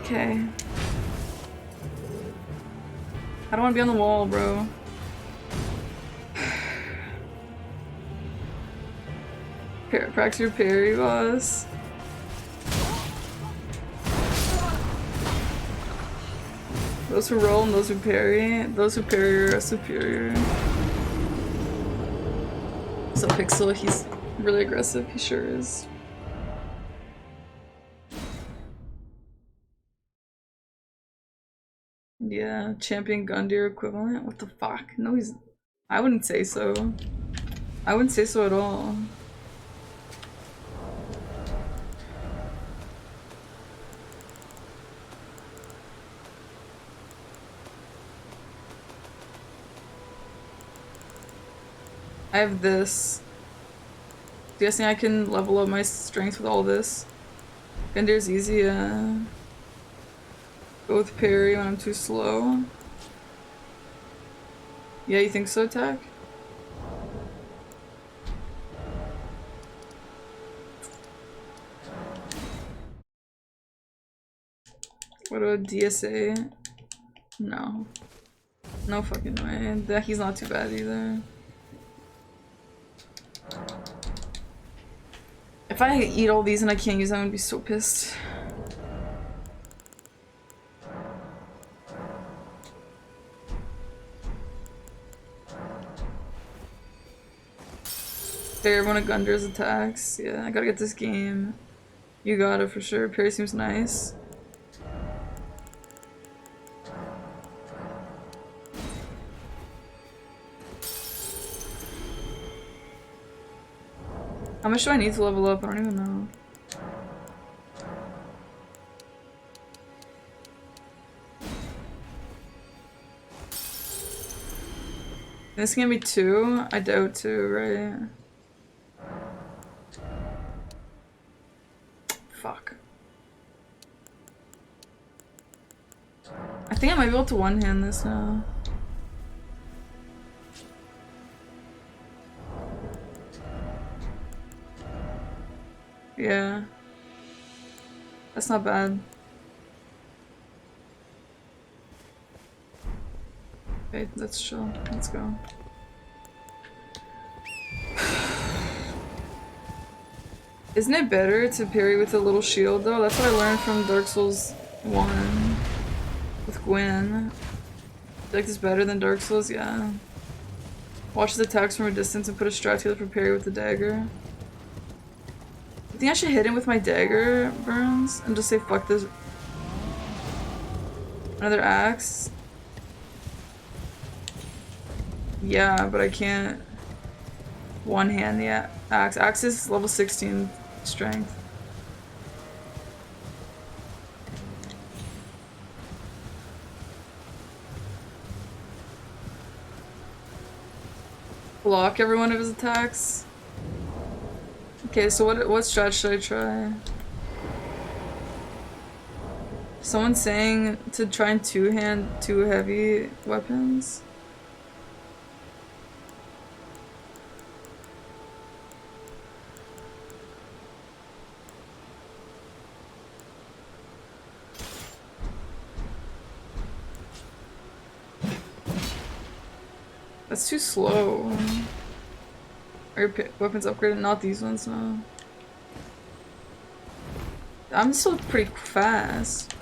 Okay. I don't want to be on the wall, bro. Practice your parry, boss. Those who roll and those who parry. Those who parry are superior. So Pixel, he's really aggressive, he sure is. Yeah, champion Gundyr equivalent? What the fuck? No, he's... I wouldn't say so. I wouldn't say so at all. I have this. Do you guys think I can level up my strength with all this? Gundyr's easy, yeah. Go with parry when I'm too slow. Yeah, you think so, Tack? What about DSA? No. No fucking way. He's not too bad either. If I eat all these and I can't use them, I'm gonna be so pissed. Okay, everyone at Gundyr's attacks. Yeah, I gotta get this game. You got it for sure. Parry seems nice. How much do I need to level up? I don't even know. This can be 2? I doubt 2, right? Fuck. I think I might be able to one-hand this now. Yeah. That's not bad. Okay, let's chill. Let's go. Isn't it better to parry with a little shield though? That's what I learned from Dark Souls 1 with Gwen. I feel like it's better than Dark Souls, yeah. Watch his attacks from a distance and put a strat together for parry with the dagger. I think I should hit him with my dagger burns and just say fuck this. Another axe. Yeah, but I can't one-hand the axe. Axe is level 16 strength. Block every one of his attacks. Okay, so what strat should I try? Someone's saying to try and two-hand 2 heavy weapons. That's too slow. Are your weapons upgraded? Not these ones, no. I'm still pretty fast.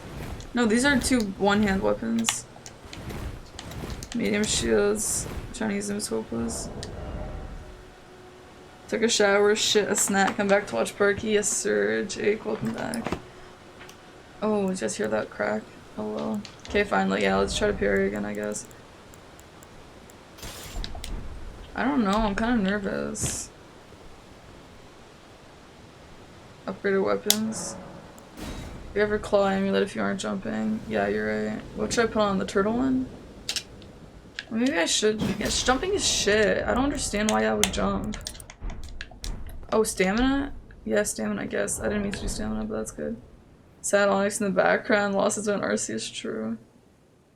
No, these are 2 one-hand weapons. Medium shields. Trying to use them as hopeless. Took a shower, shit, a snack, come back to watch Perky. Yes, sir. Jake, welcome back. Oh, just hear that crack? Oh well. Okay, finally, yeah, let's try to parry again, I guess. I don't know, I'm kind of nervous. Upgraded weapons. You ever claw amulet if you aren't jumping? Yeah, you're right. What should I put on? The turtle one? Or maybe I should. Yes, jumping is shit. I don't understand why I would jump. Oh, stamina? Yeah, stamina, I guess. I didn't mean to do stamina, but that's good. Sad Onyx in the background. Losses on RC is true.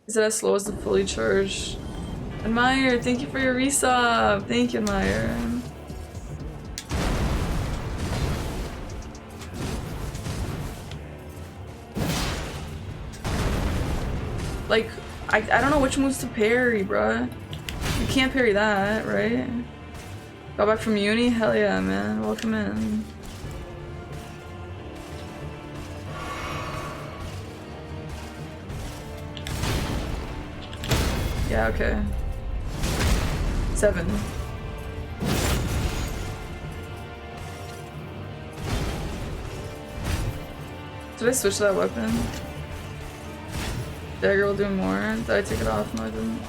Is it as slow as the fully charged? Admire, thank you for your resub. Thank you, Admire. Like, I don't know which moves to parry, bruh. You can't parry that, right? Got back from uni? Hell yeah, man. Welcome in. Yeah, okay. 7. Did I switch that weapon? Dagger will do more. Did I take it off? No, I didn't.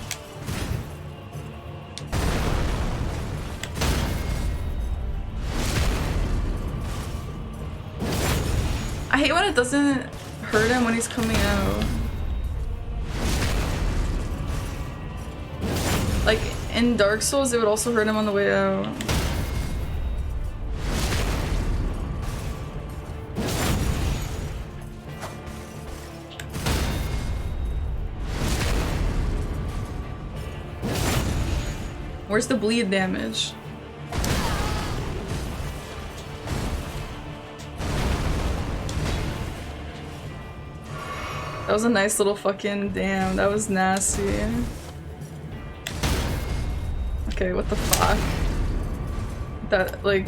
I hate when it doesn't hurt him when he's coming out. Like, in Dark Souls, it would also hurt him on the way out. Where's the bleed damage? That was a nice little fucking damn. That was nasty. Okay, what the fuck? That, like...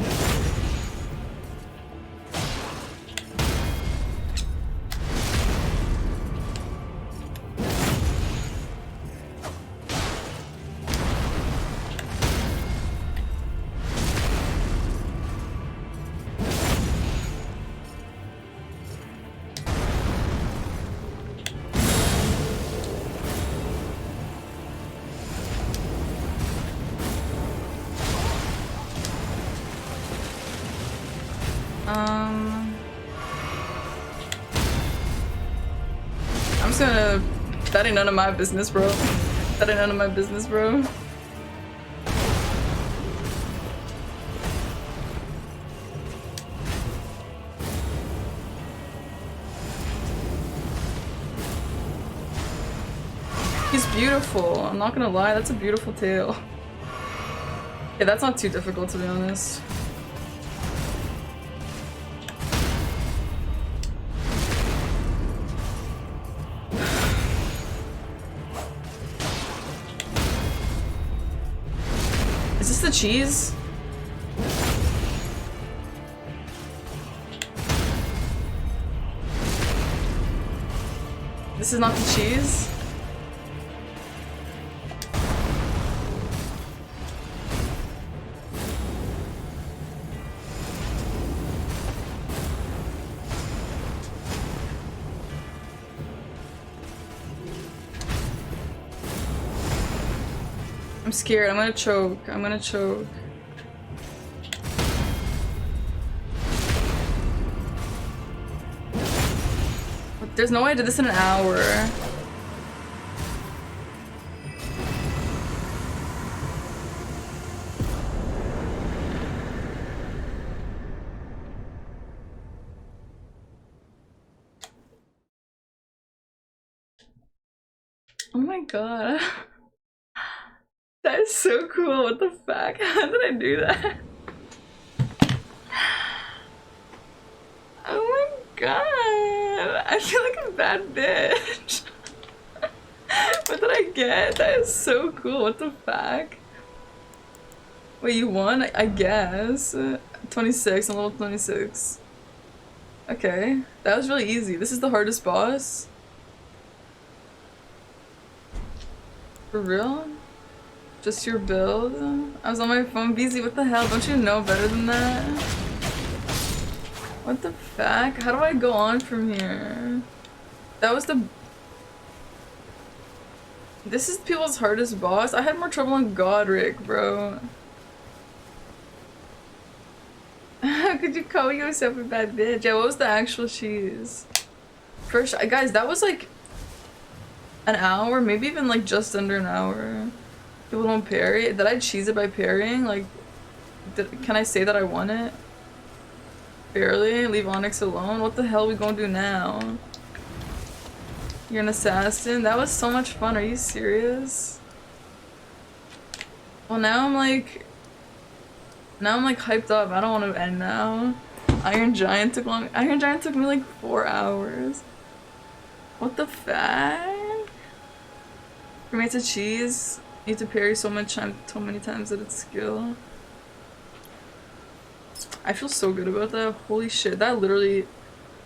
I'm just gonna... That ain't none of my business, bro. That ain't none of my business, bro. He's beautiful. I'm not gonna lie, that's a beautiful tail. Yeah, that's not too difficult to be honest. Is this the cheese? This is not the cheese? I'm scared. I'm gonna choke. I'm gonna choke. There's no way I did this in an hour. Oh my god. That is so cool. What the fuck? How did I do that? Oh my god. I feel like a bad bitch. What did I get? That is so cool. What the fuck? Wait, you won? I guess. 26. I'm level 26. Okay. That was really easy. This is the hardest boss. For real? Just your build? I was on my phone, BZ, what the hell? Don't you know better than that? What the fuck? How do I go on from here? That was the... This is people's hardest boss? I had more trouble on Godric, bro. How could you call yourself a bad bitch? Yeah, what was the actual cheese? First, guys, that was like... an hour? Maybe even like just under an hour. People don't parry. Did I cheese it by parrying? Like, can I say that I won it? Barely? Leave Onyx alone? What the hell are we gonna do now? You're an assassin? That was so much fun. Are you serious? Well, now I'm like hyped up. I don't want to end now. Iron Giant took long. Iron Giant took me like 4 hours. What the fuck? For me, it's a cheese. You need to parry so many times that it's skill. I feel so good about that. Holy shit, that literally...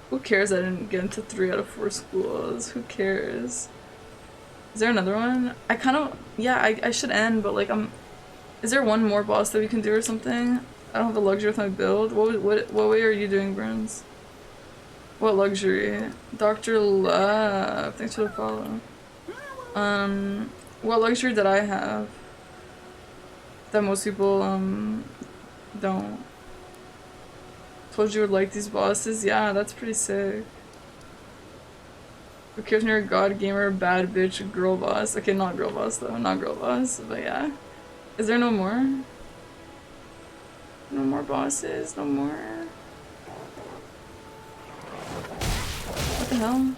Who cares I didn't get into 3 out of 4 schools? Who cares? Is there another one? I kind of... Yeah, I should end, but like I'm... Is there one more boss that we can do or something? I don't have the luxury with my build. What way are you doing, Burns? What luxury? Dr. Love. Thanks for the follow. What luxury did I have that most people don't? Told you would like these bosses? Yeah, that's pretty sick. Who cares when you're a god gamer, bad bitch, girl boss? Okay, not girl boss though, not girl boss, but yeah. Is there no more? No more bosses? No more? What the hell?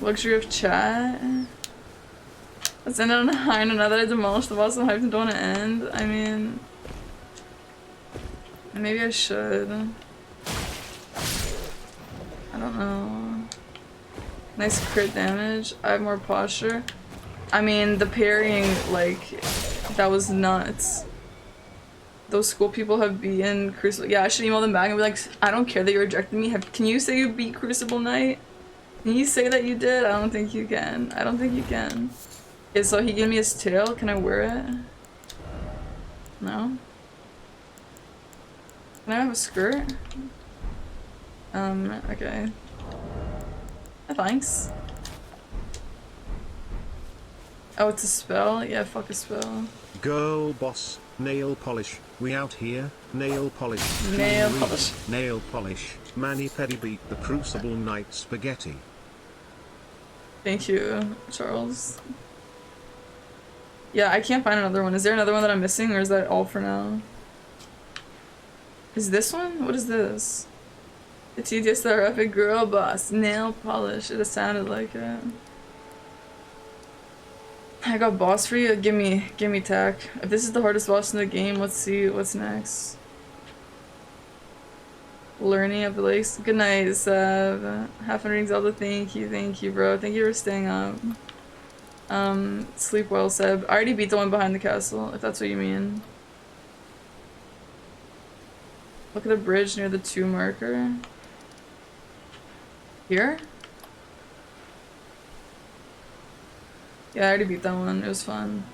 Luxury of chat? Let's end on a high note. Now that I demolished the boss, I'm hyped and don't want to end. I mean... Maybe I should. I don't know. Nice crit damage. I have more posture. I mean, the parrying, like, that was nuts. Those school people have beaten Crucible. Yeah, I should email them back and be like, I don't care that you rejected me. Can you say you beat Crucible Knight? Can you say that you did? I don't think you can. I don't think you can. Okay, so he gave me his tail. Can I wear it? No? Can I have a skirt? Okay. Thanks. Oh, it's a spell? Yeah, fuck a spell. Girl boss, nail polish, we out here, nail polish. Nail polish. Nail polish, Manny Petty beat the Crucible Knight spaghetti. Thank you, Charles. Yeah, I can't find another one. Is there another one that I'm missing, or is that all for now? Is this one? What is this? The tedious terrific girl boss. Nail polish. It sounded like it. I got boss for you. Give me tack. If this is the hardest boss in the game, let's see what's next. Learning of the lakes. Good night, Sav. Half and Ring Zelda. Thank you, bro. Thank you for staying up. Sleep well, Seb. I already beat the one behind the castle, if that's what you mean. Look at the bridge near the 2 marker. Here? Yeah, I already beat that one. It was fun.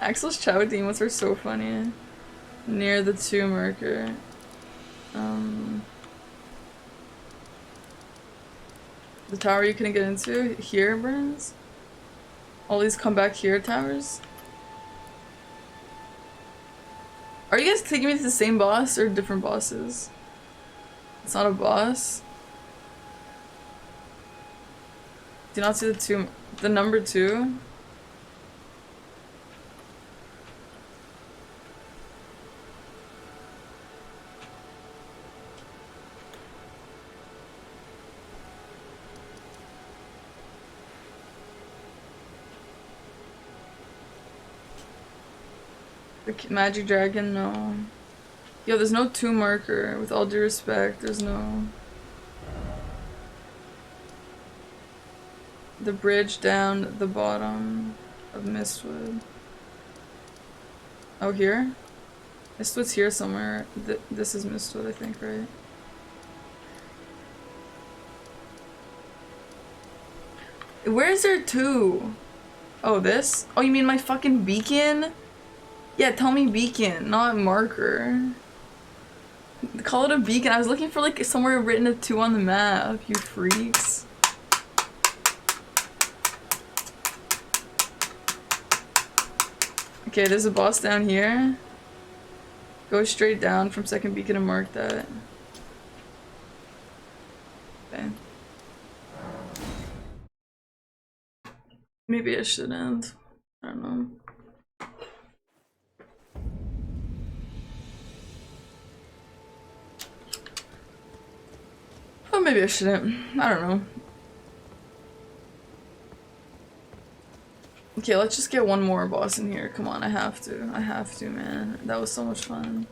Axel's chat with emotes are so funny. Near the 2 marker. The tower you couldn't get into? Here, Burns? All these come back here towers? Are you guys taking me to the same boss or different bosses? It's not a boss. Do you not see the number 2? The magic dragon, no. Yo, there's no 2 marker, with all due respect, there's no. The bridge down the bottom of Mistwood. Oh, here? Mistwood's here somewhere. This is Mistwood, I think, right? Where is there 2? Oh, this? Oh, you mean my fucking beacon? Yeah, tell me beacon, not marker. Call it a beacon. I was looking for like somewhere written a 2 on the map, you freaks. Okay, there's a boss down here. Go straight down from second beacon and mark that. Okay. Maybe I shouldn't. I don't know. Oh, maybe I shouldn't. I don't know. Okay, let's just get one more boss in here. Come on, I have to. I have to, man. That was so much fun.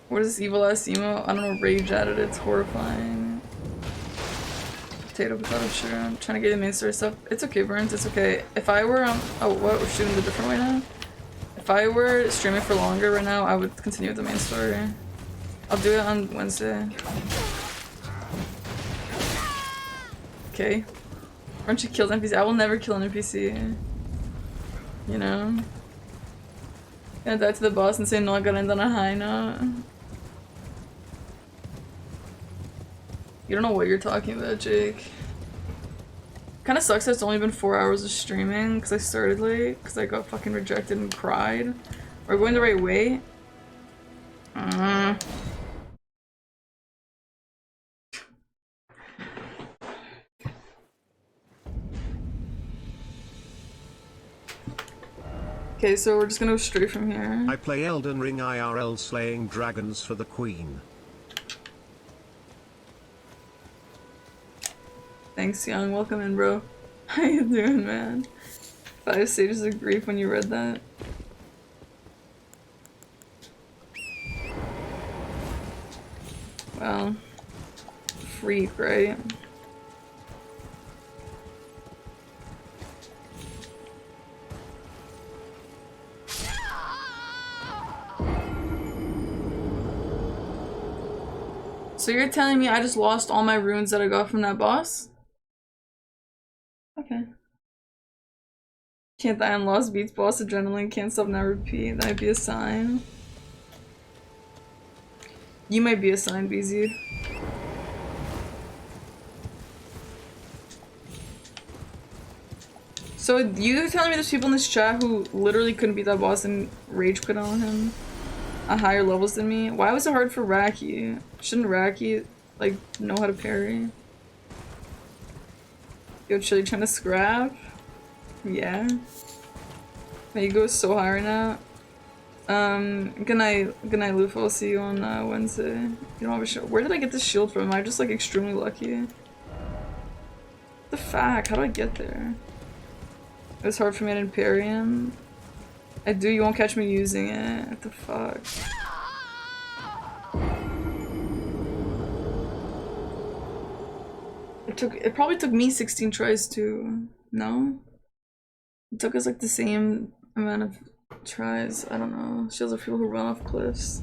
What is this evil ass emo? I don't know, rage at it. It's horrifying. Potato, sure. I'm trying to get the main story stuff. It's okay, Burns. It's okay. If I were, oh, what? We're shooting the different way now? If I were streaming for longer right now, I would continue with the main story. I'll do it on Wednesday. Okay. Aren't you killed NPC? I will never kill an NPC. You know? Gonna die to the boss and say no, I gotta end on a high note. You don't know what you're talking about, Jake. Kinda sucks that it's only been 4 hours of streaming because I started late because I got fucking rejected and cried. We're going the right way. Okay, so we're just gonna go straight from here. I play Elden Ring IRL slaying dragons for the queen. Thanks, Young. Welcome in, bro. How you doing, man? 5 stages of grief when you read that. Well, freak, right? So you're telling me I just lost all my runes that I got from that boss? Okay. Can't die on lost beats, boss adrenaline, can't stop, never repeat. That might be a sign. You might be a sign, BZ. So you telling me there's people in this chat who literally couldn't beat that boss and rage quit on him at higher levels than me? Why was it hard for Raki? Shouldn't Raki like know how to parry? Yo, Chili trying to scrap? Yeah. My ego is so high right now. Good night, Luffy. I'll see you on Wednesday. You don't have a shield. Where did I get this shield from? Am I just like extremely lucky? The fuck? How do I get there? It was hard for me to parry him. I do, you won't catch me using it. What the fuck? It probably took me 16 tries too. No? It took us like the same amount of tries. I don't know. Shields are people who run off cliffs.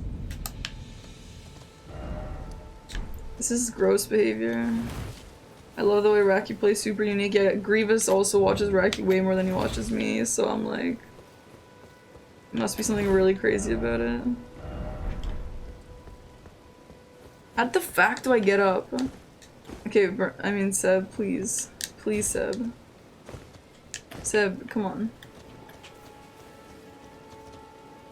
This is gross behavior. I love the way Raki plays, super unique. Yeah, Grievous also watches Raki way more than he watches me, so I'm like... Must be something really crazy about it. How the fuck do I get up? Okay, I mean Seb, please. Please, Seb. Seb, come on.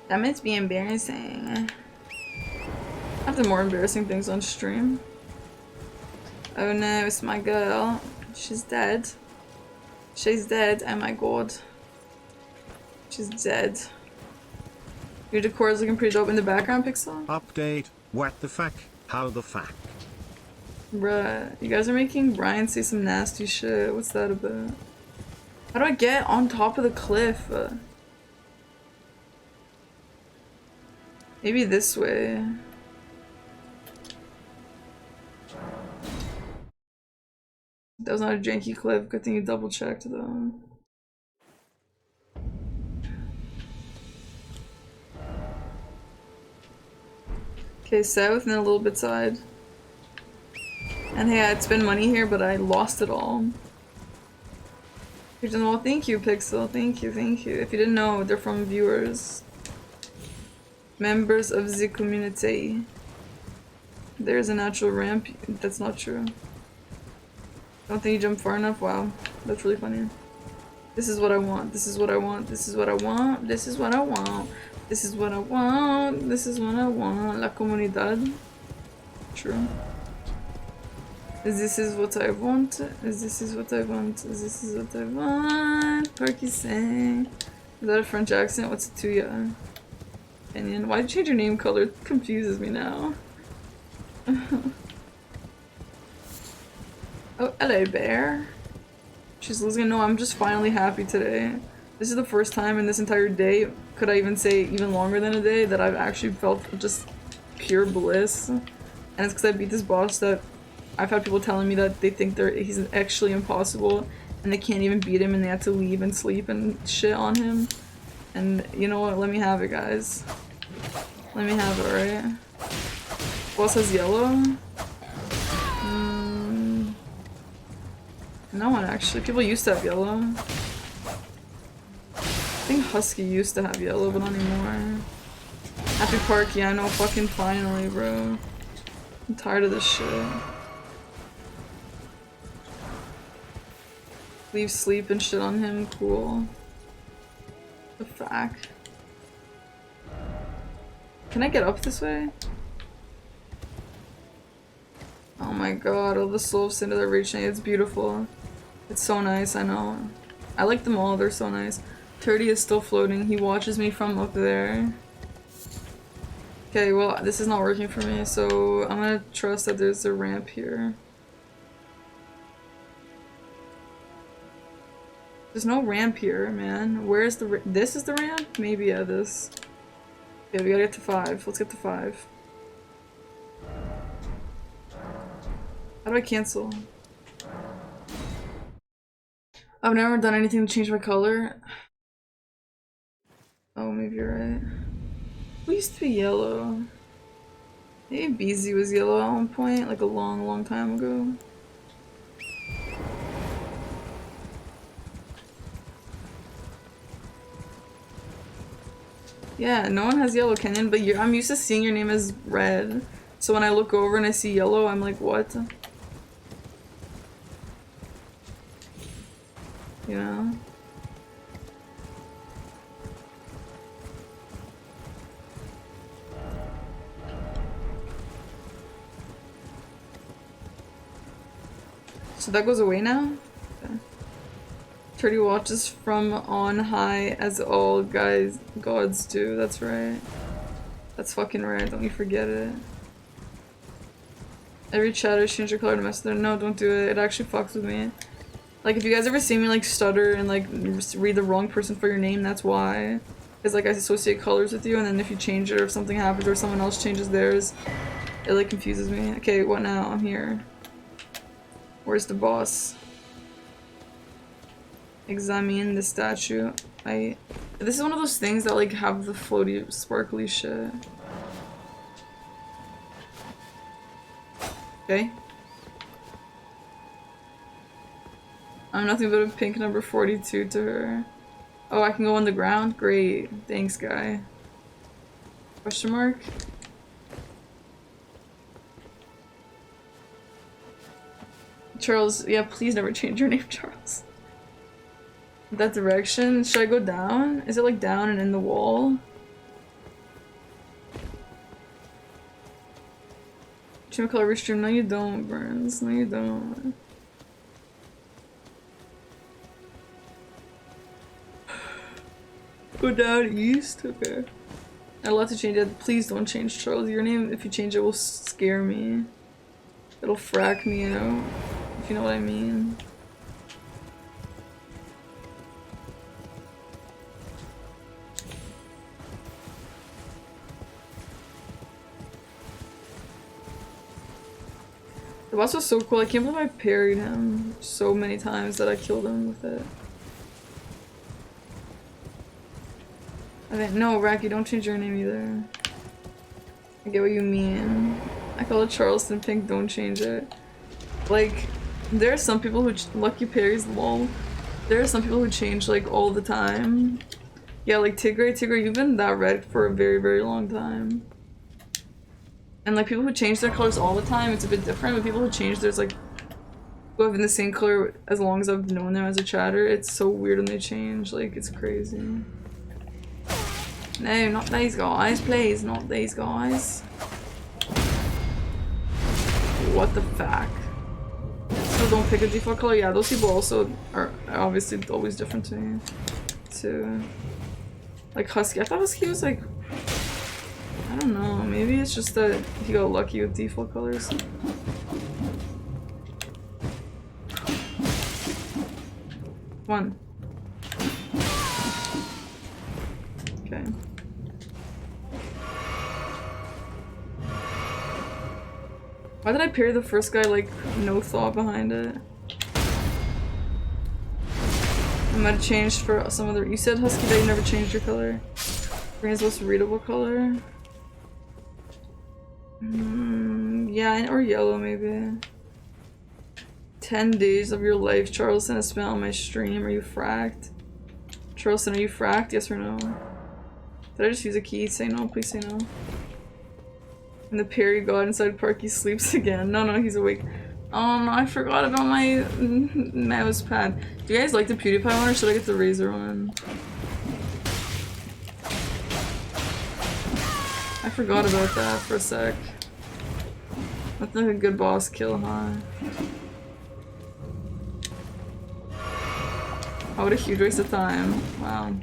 That must be embarrassing. I have the more embarrassing things on stream. Oh no, it's my girl. She's dead. She's dead, oh my god. She's dead. Your decor is looking pretty dope in the background, Pixel. Update, what the fuck, how the fuck? Bruh, you guys are making Brian say some nasty shit. What's that about? How do I get on top of the cliff? Maybe this way. That was not a janky cliff. Good thing you double checked though. Okay, south and then a little bit side. And hey, I'd spend money here, but I lost it all. Well, thank you, Pixel. Thank you, thank you. If you didn't know, they're from viewers. Members of the community. There's a natural ramp. That's not true. Don't think you jumped far enough? Wow. That's really funny. This is what I want. This is what I want. This is what I want. This is what I want. This is what I want. This is what I want. La comunidad. True. This is what I want. This is what I want. This is what I want. Parky saying. Is that a French accent? What's it to ya? Opinion. Why'd you change your name color? It confuses me now. Oh, hello, bear. She's losing. No, I'm just finally happy today. This is the first time in this entire day, could I even say even longer than a day, that I've actually felt just pure bliss. And it's because I beat this boss that I've had people telling me that they think he's actually impossible and they can't even beat him and they have to leave and sleep and shit on him. And you know what? Let me have it, guys. Let me have it, alright? Boss has yellow? No one actually. People used to have yellow. I think Husky used to have yellow, but not anymore. Happy Park, yeah, I know, fucking finally, bro. I'm tired of this shit. Leave sleep and shit on him, cool. The fuck? Can I get up this way? Oh my god, all the souls into the reaching, it's beautiful. It's so nice, I know. I like them all, they're so nice. Turdy is still floating, he watches me from up there. Okay, well, this is not working for me, so I'm gonna trust that there's a ramp here. There's no ramp here, man. Where's the this is the ramp? Maybe, yeah, this. Okay, we gotta get to 5. Let's get to 5. How do I cancel? I've never done anything to change my color. Oh, maybe you're right. We used to be yellow. Maybe BZ was yellow at one point, like a long, long time ago. Yeah, no one has yellow, Kenyon, but I'm used to seeing your name as red. So when I look over and I see yellow, I'm like, what? You know? So that goes away now? Okay. 30 watches from on high as all gods do. That's right. That's fucking right. Don't you forget it. Every chatter change your color to mess with it. No, don't do it. It actually fucks with me. Like, if you guys ever see me, like, stutter and, like, read the wrong person for your name, that's why. Because, like, I associate colors with you, and then if you change it or if something happens or someone else changes theirs, it, like, confuses me. Okay, what now? I'm here. Where's the boss? Examine the statue. This is one of those things that, like, have the floaty, sparkly shit. Okay. I'm nothing but a pink number 42 to her. Oh, I can go on the ground? Great. Thanks, guy. Question mark? Charles, yeah, please never change your name, Charles. That direction? Should I go down? Is it like down and in the wall? Change color every stream? No, you don't, Burns. No, you don't. Go down east? Okay. I'd love to change it. Please don't change Charles. Your name, if you change it, will scare me. It'll frack me out. If you know what I mean. The boss was so cool. I can't believe I parried him so many times that I killed him with it. I think no, Racky, don't change your name either. I get what you mean. I call it Charleston Pink, don't change it. Like, there are some people who Lucky Parries, lol. There are some people who change like all the time. Yeah, like Tigray, you've been that red for a very, very long time. And like people who change their colors all the time, it's a bit different. But people who change theirs, like, who have been the same color as long as I've known them as a chatter, it's so weird when they change. Like, it's crazy. No, not these guys, please, not these guys. What the fuck? So don't pick a default color. Yeah, those people also are obviously always different to me. Too. Like Husky. I thought Husky was like, I don't know, maybe it's just that he got lucky with default colors. One. Okay. Why did I parry the first guy, like, no thought behind it? I might have changed for some other- you said, Husky, that you never changed your color. Green is the most readable color. Yeah, or yellow, maybe. 10 days of your life, Charleston has spent on my stream. Are you fracked? Charleston, are you fracked? Yes or no? Did I just use a key? Say no, please say no. And the parry god inside Parky sleeps again. No, he's awake. Oh no, I forgot about my mouse pad. Do you guys like the PewDiePie one or should I get the Razer one? I forgot about that for a sec. That's like a good boss kill, huh? Oh, what a huge waste of time. Wow.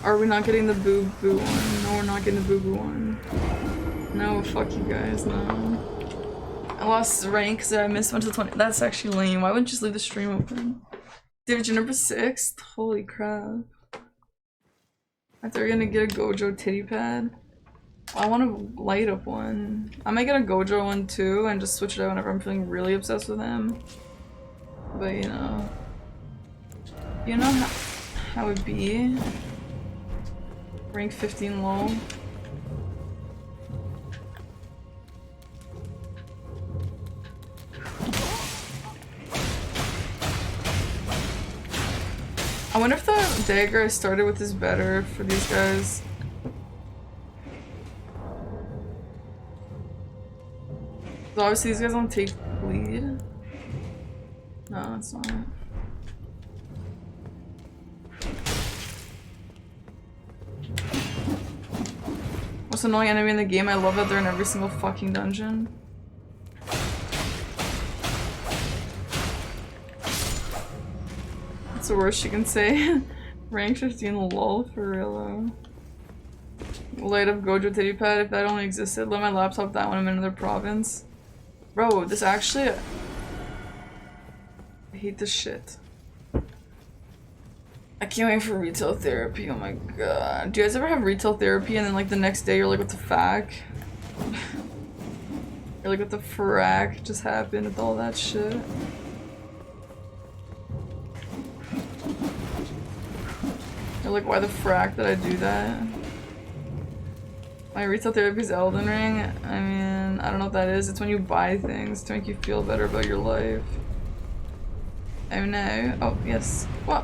Are we not getting the boo boo one? No, we're not getting the boo boo one. No, fuck you guys, no. I lost rank because I missed one to the 20. That's actually lame. Why wouldn't you just leave the stream open? David, you're number 6? Holy crap. I thought we were gonna get a Gojo titty pad. I want to light up one. I might get a Gojo one too and just switch it out whenever I'm feeling really obsessed with him. But you know how it be. Rank 15 lol. I wonder if the dagger I started with is better for these guys. So obviously these guys don't take bleed. No, it's not. Most annoying enemy in the game, I love that they're in every single fucking dungeon. That's the worst you can say. Rank 15 lol for real. Light up Gojo titty pad if that only existed. Let my laptop die when I'm in another province. Bro, this actually... I hate this shit. I can't wait for retail therapy, oh my god. Do you guys ever have retail therapy and then like the next day you're like, what the fuck? You're like, what the frack just happened with all that shit? You're like, why the frack did I do that? My retail therapy is Elden Ring. I mean, I don't know what that is. It's when you buy things to make you feel better about your life. Oh no. Oh, yes. What?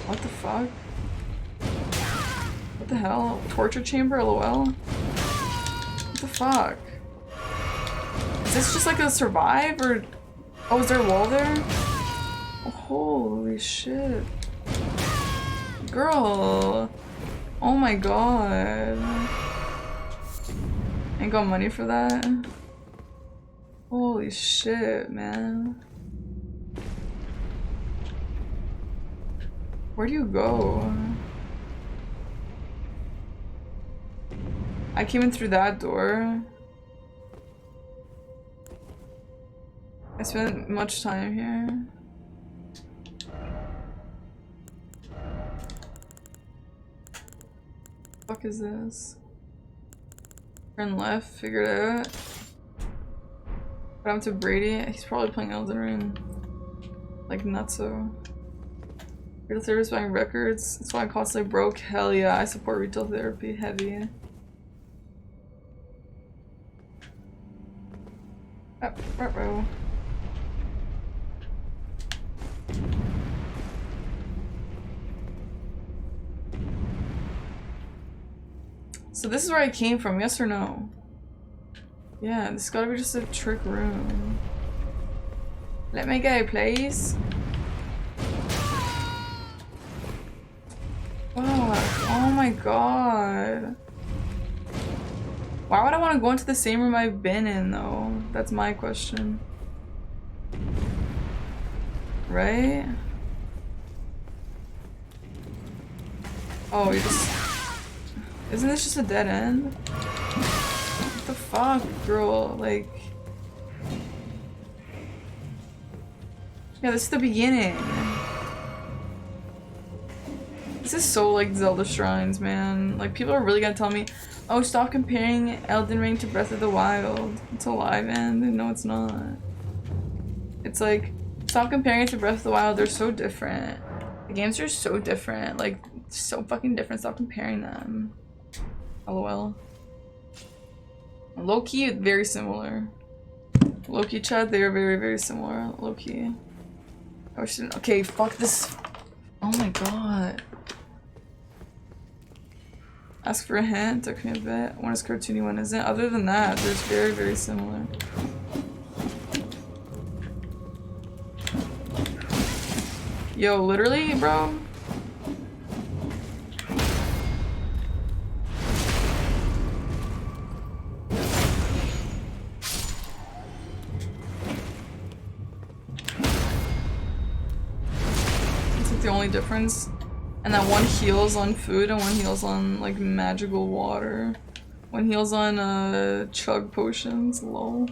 What the fuck? What the hell? Torture chamber, lol? What the fuck? Is this just like a survive or... Oh, is there a wall there? Oh, holy shit. Girl. Oh my god. Ain't got money for that? Holy shit, man. Where do you go? I came in through that door. I spent much time here. What the fuck is this? Turn left, figure it out. But I'm to Brady. He's probably playing Elden Ring. Like nutso. Retail therapy buying records. That's why I constantly broke. Hell yeah, I support retail therapy heavy. Ruh-roh. So this is where I came from, yes or no? Yeah, this gotta be just a trick room. Let me go, please. Oh my god. Why would I want to go into the same room I've been in though? That's my question. Right? Oh, you just... Isn't this just a dead end? What the fuck, girl? Like... Yeah, this is the beginning. This is so like Zelda Shrines, man. Like, people are really gonna tell me, oh, stop comparing Elden Ring to Breath of the Wild. It's a live end. No, it's not. It's like, stop comparing it to Breath of the Wild. They're so different. The games are so different. Like, so fucking different. Stop comparing them. LOL. Low-key, very similar. Low-key, chat, they are very, very similar. Low-key. Okay, fuck this. Oh my god. Ask for a hint, took me a bit. One is cartoony, one isn't. Other than that, they're very, very similar. Yo, literally, bro? It's like the only difference. And that one heals on food and one heals on like magical water. One heals on chug potions, lol.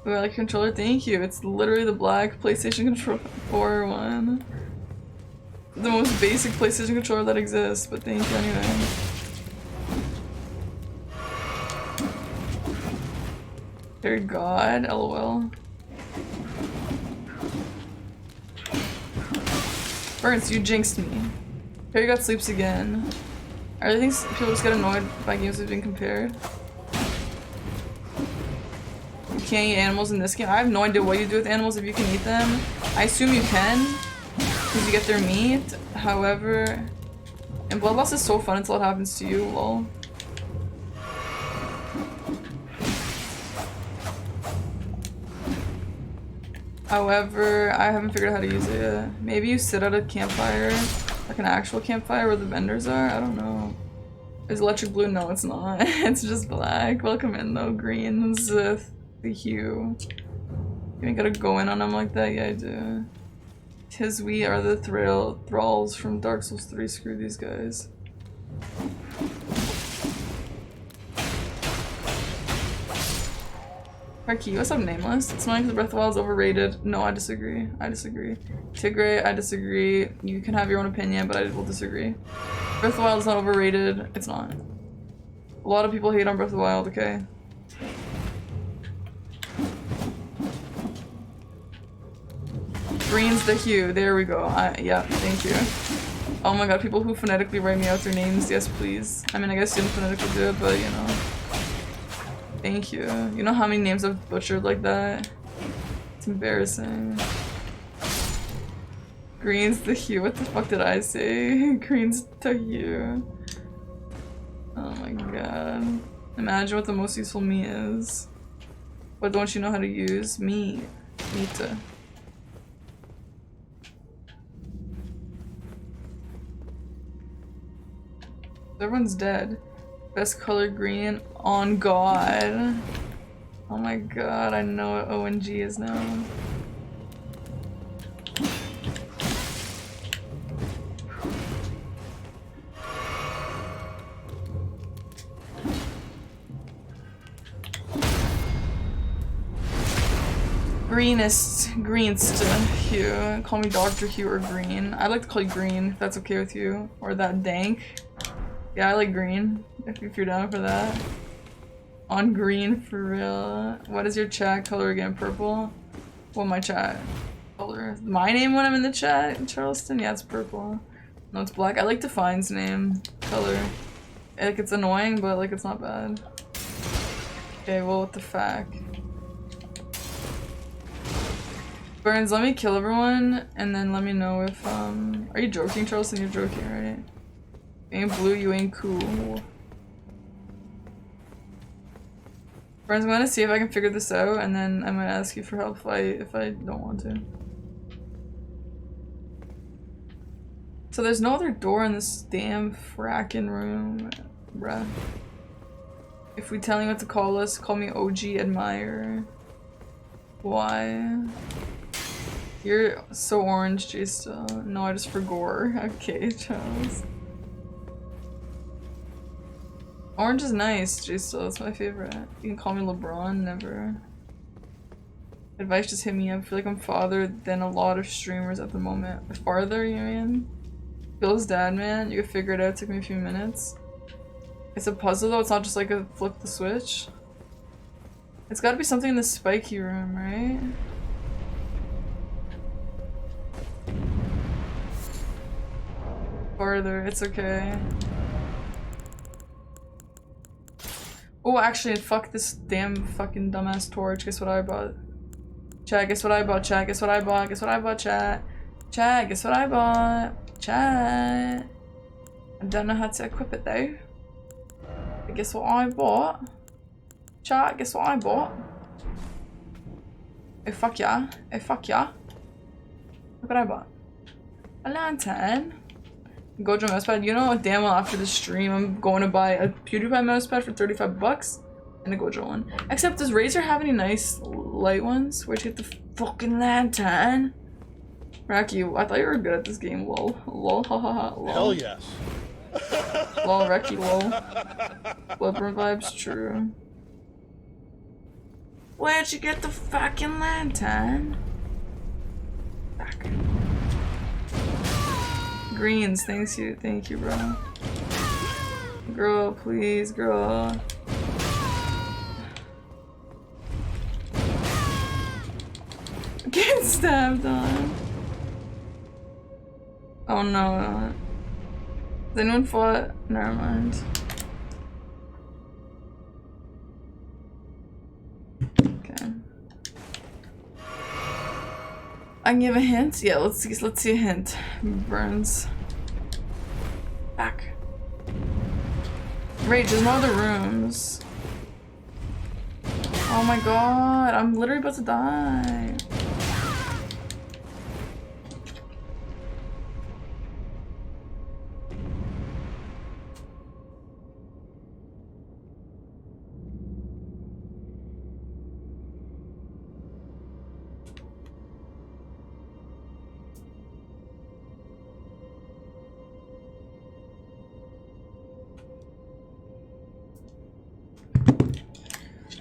Ooh, I like controller, thank you. It's literally the black PlayStation controller 4 one. The most basic PlayStation controller that exists, but thank you anyway. Dear God, lol. Burns, you jinxed me. Harry got sleeps again. I really think people just get annoyed by games that have been compared. You can't eat animals in this game. I have no idea what you do with animals if you can eat them. I assume you can, because you get their meat. However, and Blood Loss is so fun until it happens to you, lol. However, I haven't figured out how to use it yet. Maybe you sit at a campfire, like an actual campfire where the vendors are? I don't know. Is electric blue? No, it's not. It's just black. Welcome in though. Green is the hue. You ain't gotta go in on them like that? Yeah, I do. Tis we are the thralls from Dark Souls 3. Screw these guys. Harky, what's up, Nameless? It's annoying because Breath of the Wild is overrated. No, I disagree. I disagree. Tigray, I disagree. You can have your own opinion, but I will disagree. Breath of the Wild is not overrated. It's not. A lot of people hate on Breath of the Wild, okay? Green's the hue. There we go. Yeah, thank you. Oh my god, people who phonetically write me out their names, yes please. I mean, I guess you didn't phonetically do it, but you know. Thank you. You know how many names I've butchered like that? It's embarrassing. Green's the hue. What the fuck did I say? Green's the hue. Oh my god. Imagine what the most useful me is. What don't you know how to use? Me. Mita. Everyone's dead. Best color green on God. Oh my god, I know what ONG is now. Greenst Hugh. Call me Dr. Hugh or Green. I'd like to call you Green if that's okay with you. Or that Dank. Yeah, I like green, if you're down for that. On green, for real. What is your chat color again? Purple? What my chat color? My name when I'm in the chat, Charleston? Yeah, it's purple. No, it's black. I like Define's name color. Like, it's annoying, but like, it's not bad. Okay, well, what the fuck? Burns, let me kill everyone, and then let me know if, are you joking, Charleston? You're joking, right? You ain't blue, you ain't cool. Friends, I'm gonna see if I can figure this out, and then I might ask you for help if I don't want to. So there's no other door in this damn frackin' room, bruh. If we tell you what to call us, call me OG Admire. Why? You're so orange, J-Still. No, I just forgot. Okay, Charles. Orange is nice, J-Still. That's my favorite. You can call me LeBron, never. Advice, just hit me up. I feel like I'm farther than a lot of streamers at the moment. Farther, you mean? Bill's dad, man. You can figure it out. It took me a few minutes. It's a puzzle though. It's not just like a flip the switch. It's gotta be something in the spiky room, right? Farther. It's okay. Oh, actually, fuck this damn fucking dumbass torch. Guess what I bought? Chat, guess what I bought? Chat, guess what I bought? Guess what I bought? Chat. Chat, guess what I bought? Chat. I don't know how to equip it though. But guess what I bought? Chat, guess what I bought? Oh fuck yeah. Oh fuck yeah. Look what I bought. A lantern. Gojo mousepad. You know damn well after the stream I'm going to buy a PewDiePie mousepad for 35 bucks and a Gojo one. Except does Razer have any nice light ones? Where'd you get the fucking lantern? Racky, I thought you were good at this game, lol. Lol, hahaha, lol. Hell yes. Lol, Racky, lol. Bloodborne vibes, true. Where'd you get the fucking lantern? Back. Greens, thank you, bro. Girl, please, girl. Get stabbed on. Oh no. Has anyone fought? Never mind. Okay. I can give a hint? Yeah, let's see a hint. Burns. Back. Rage, there's no other rooms. Oh my god, I'm literally about to die.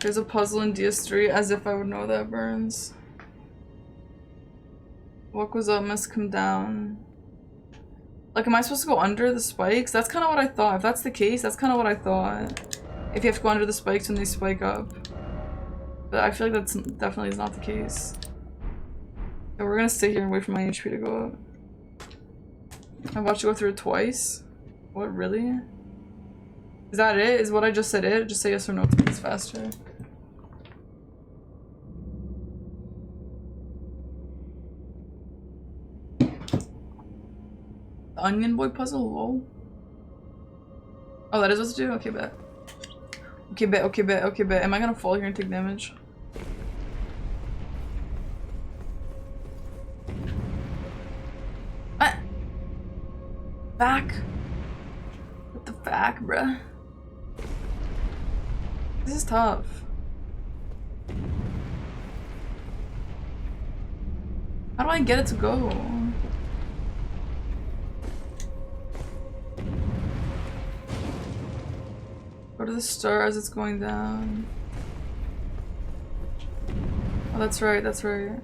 There's a puzzle in DS3, as if I would know that, Burns. What goes up must come down. Like, am I supposed to go under the spikes? That's kind of what I thought. If that's the case, that's kind of what I thought. If you have to go under the spikes when they spike up. But I feel like that's definitely is not the case. So we're gonna stay here and wait for my HP to go up. I watched you go through it twice? What, really? Is that it? Is what I just said it? Just say yes or no to me, it's faster. The Onion Boy puzzle? Lol. Oh, that is what to do? Okay, bet. Okay, bet, okay, bet, okay, bet. Am I gonna fall here and take damage? What? Back? What the fuck, bruh? This is tough. How do I get it to go? Go to the star as it's going down. Oh, that's right, that's right.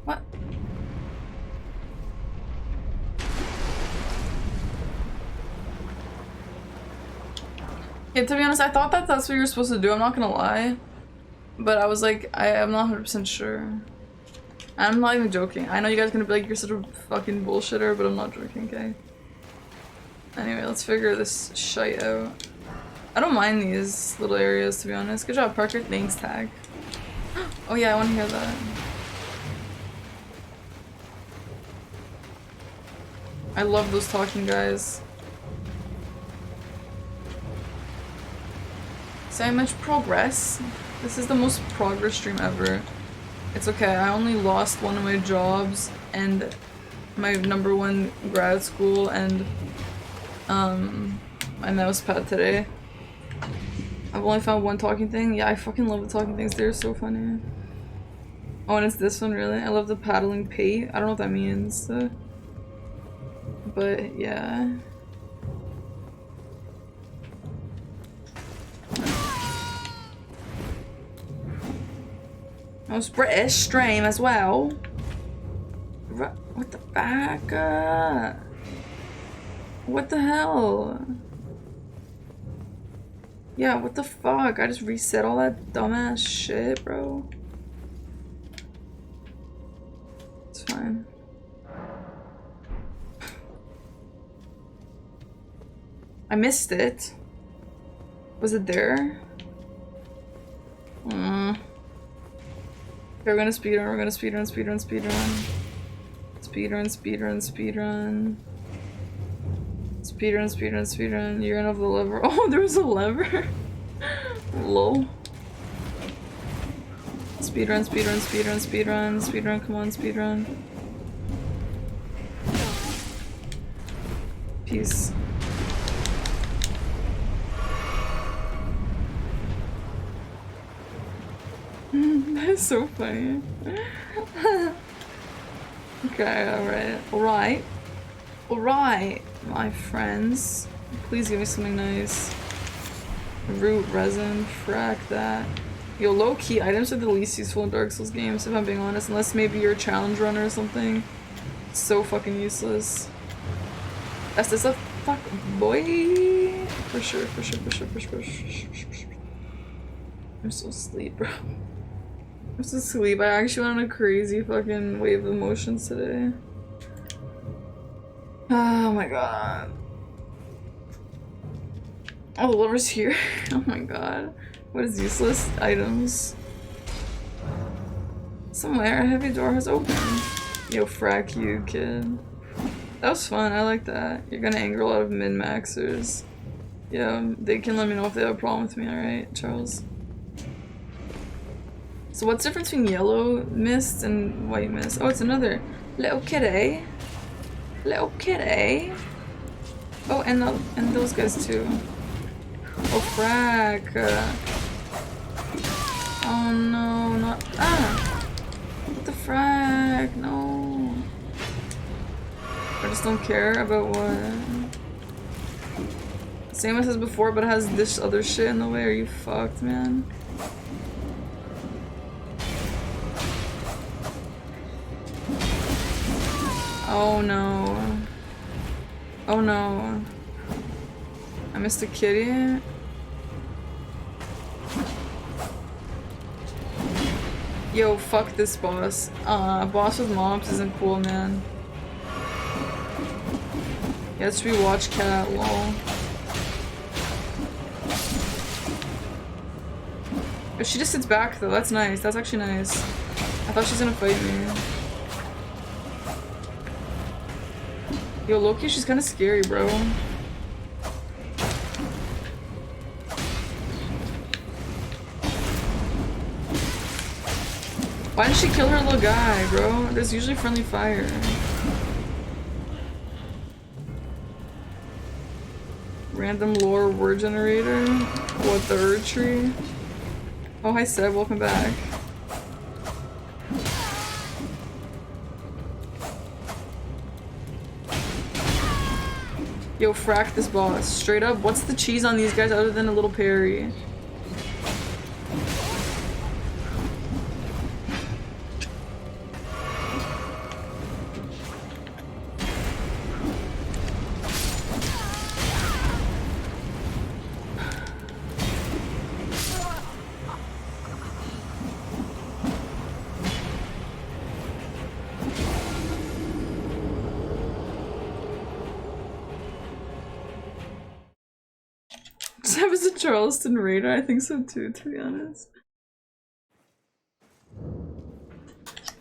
What? Yeah, to be honest, I thought that that's what you were supposed to do, I'm not gonna lie. But I was like, I'm not 100% sure. I'm not even joking. I know you guys are gonna be like, you're such a fucking bullshitter, but I'm not joking, okay? Anyway, let's figure this shite out. I don't mind these little areas, to be honest. Good job, Parker. Thanks, tag. Oh yeah, I want to hear that. I love those talking guys. So much progress. This is the most progress stream ever. It's okay, I only lost one of my jobs and my #1 grad school and my mouse pad today. I've only found one talking thing. Yeah, I fucking love the talking things. They're so funny. Oh, and it's this one, really? I love the paddling pate. I don't know what that means. But, yeah. Most British stream as well. What the fuck? What the hell? Yeah, what the fuck? I just reset all that dumbass shit, bro. It's fine. I missed it. Was it there? Okay, we're gonna speedrun, we're gonna speedrun, speedrun, speedrun. Speedrun, speedrun, speedrun. Speedrun, speedrun, speedrun. You're gonna have the lever. Oh, there was a lever. Lol. Speedrun, speedrun, speedrun, speedrun, speedrun. Come on, speedrun. Peace. That is so funny. Okay, alright. Alright. Alright, my friends. Please give me something nice. Root, resin, frack that. Yo, low-key, items are the least useful in Dark Souls games, if I'm being honest. Unless maybe you're a challenge runner or something. It's so fucking useless. That's this a fuck boy. For sure, for sure, for sure, for sure, for sure. I'm so asleep, bro. I'm so asleep. I actually went on a crazy fucking wave of emotions today. Oh my god. Oh, the lever's here. Oh my god. What is useless items? Somewhere a heavy door has opened. Yo, frack you, kid. That was fun. I like that. You're gonna anger a lot of min-maxers. Yeah, they can let me know if they have a problem with me, alright, Charles? So what's the difference between yellow mist and white mist? Oh, it's another little kitty. Little kitty. Oh, and those guys too. Oh, frack. Oh no, not what the frack? No. I just don't care about what. Same as before, but it has this other shit in the way. Are you fucked, man? Oh no. Oh no. I missed a kitty. Yo, fuck this boss. Boss with mobs isn't cool, man. Yeah, it's rewatch cat, lol. Oh, she just sits back though, that's nice. That's actually nice. I thought she was gonna fight me. Yo, Loki, she's kinda scary, bro. Why did she kill her little guy, bro? There's usually friendly fire. Random lore word generator? What, the Erd tree? Oh, hi Seb, welcome back. Yo, frack this boss. Straight up, what's the cheese on these guys other than a little parry? Seb is a Charleston Raider? I think so too, to be honest.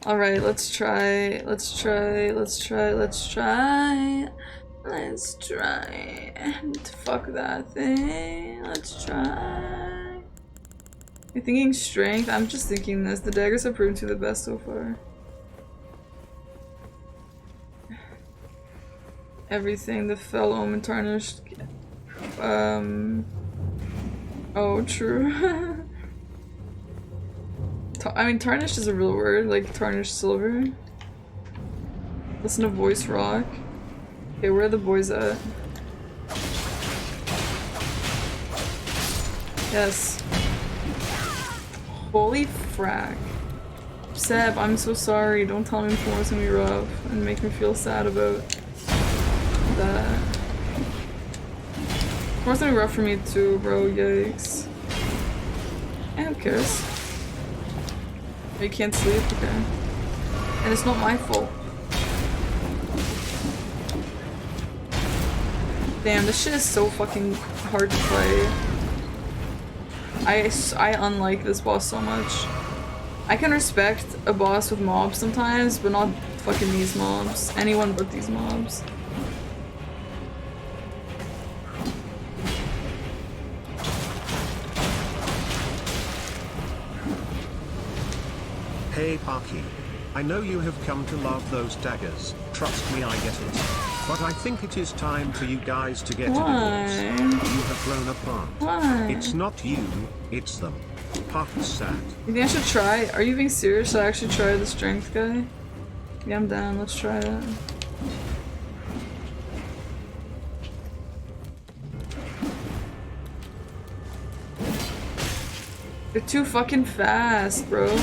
Alright, let's try. Fuck that thing. Let's try. You're thinking strength? I'm just thinking this. The daggers have proven to be the best so far. Everything, the fell omen tarnished. Oh, true. I mean, tarnished is a real word, like tarnished silver. Listen to voice rock. Okay, where are the boys at? Yes. Holy frack. Seb, I'm so sorry. Don't tell me tomorrow's gonna be rough and make me feel sad about that. Tomorrow's gonna be rough for me too, bro. Yikes. And who cares? You can't sleep? Okay. And it's not my fault. Damn, this shit is so fucking hard to play. I unlike this boss so much. I can respect a boss with mobs sometimes, but not fucking these mobs. Anyone but these mobs. Hey Parky. I know you have come to love those daggers, trust me I get it. But I think it is time for you guys to get a divorce. You have grown apart. Why? It's not you, it's them. Park's sad. You think I should try? Are you being serious? Should I actually try the strength guy? Yeah, I'm down. Let's try that. They're too fucking fast, bro.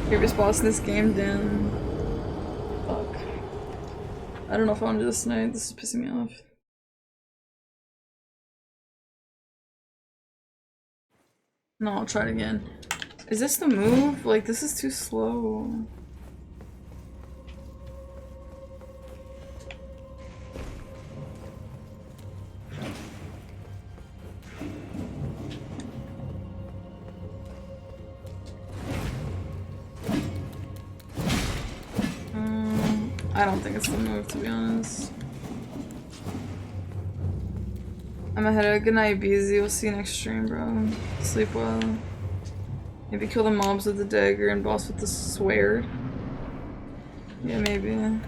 Favorite boss in this game, damn. Fuck. I don't know if I want to do this tonight. This is pissing me off. No, I'll try it again. Is this the move? Like, this is too slow. I don't think it's the move, to be honest. I'm ahead. Good night, BZ. We'll see you next stream, bro. Sleep well. Maybe kill the mobs with the dagger and boss with the sword. Yeah, maybe.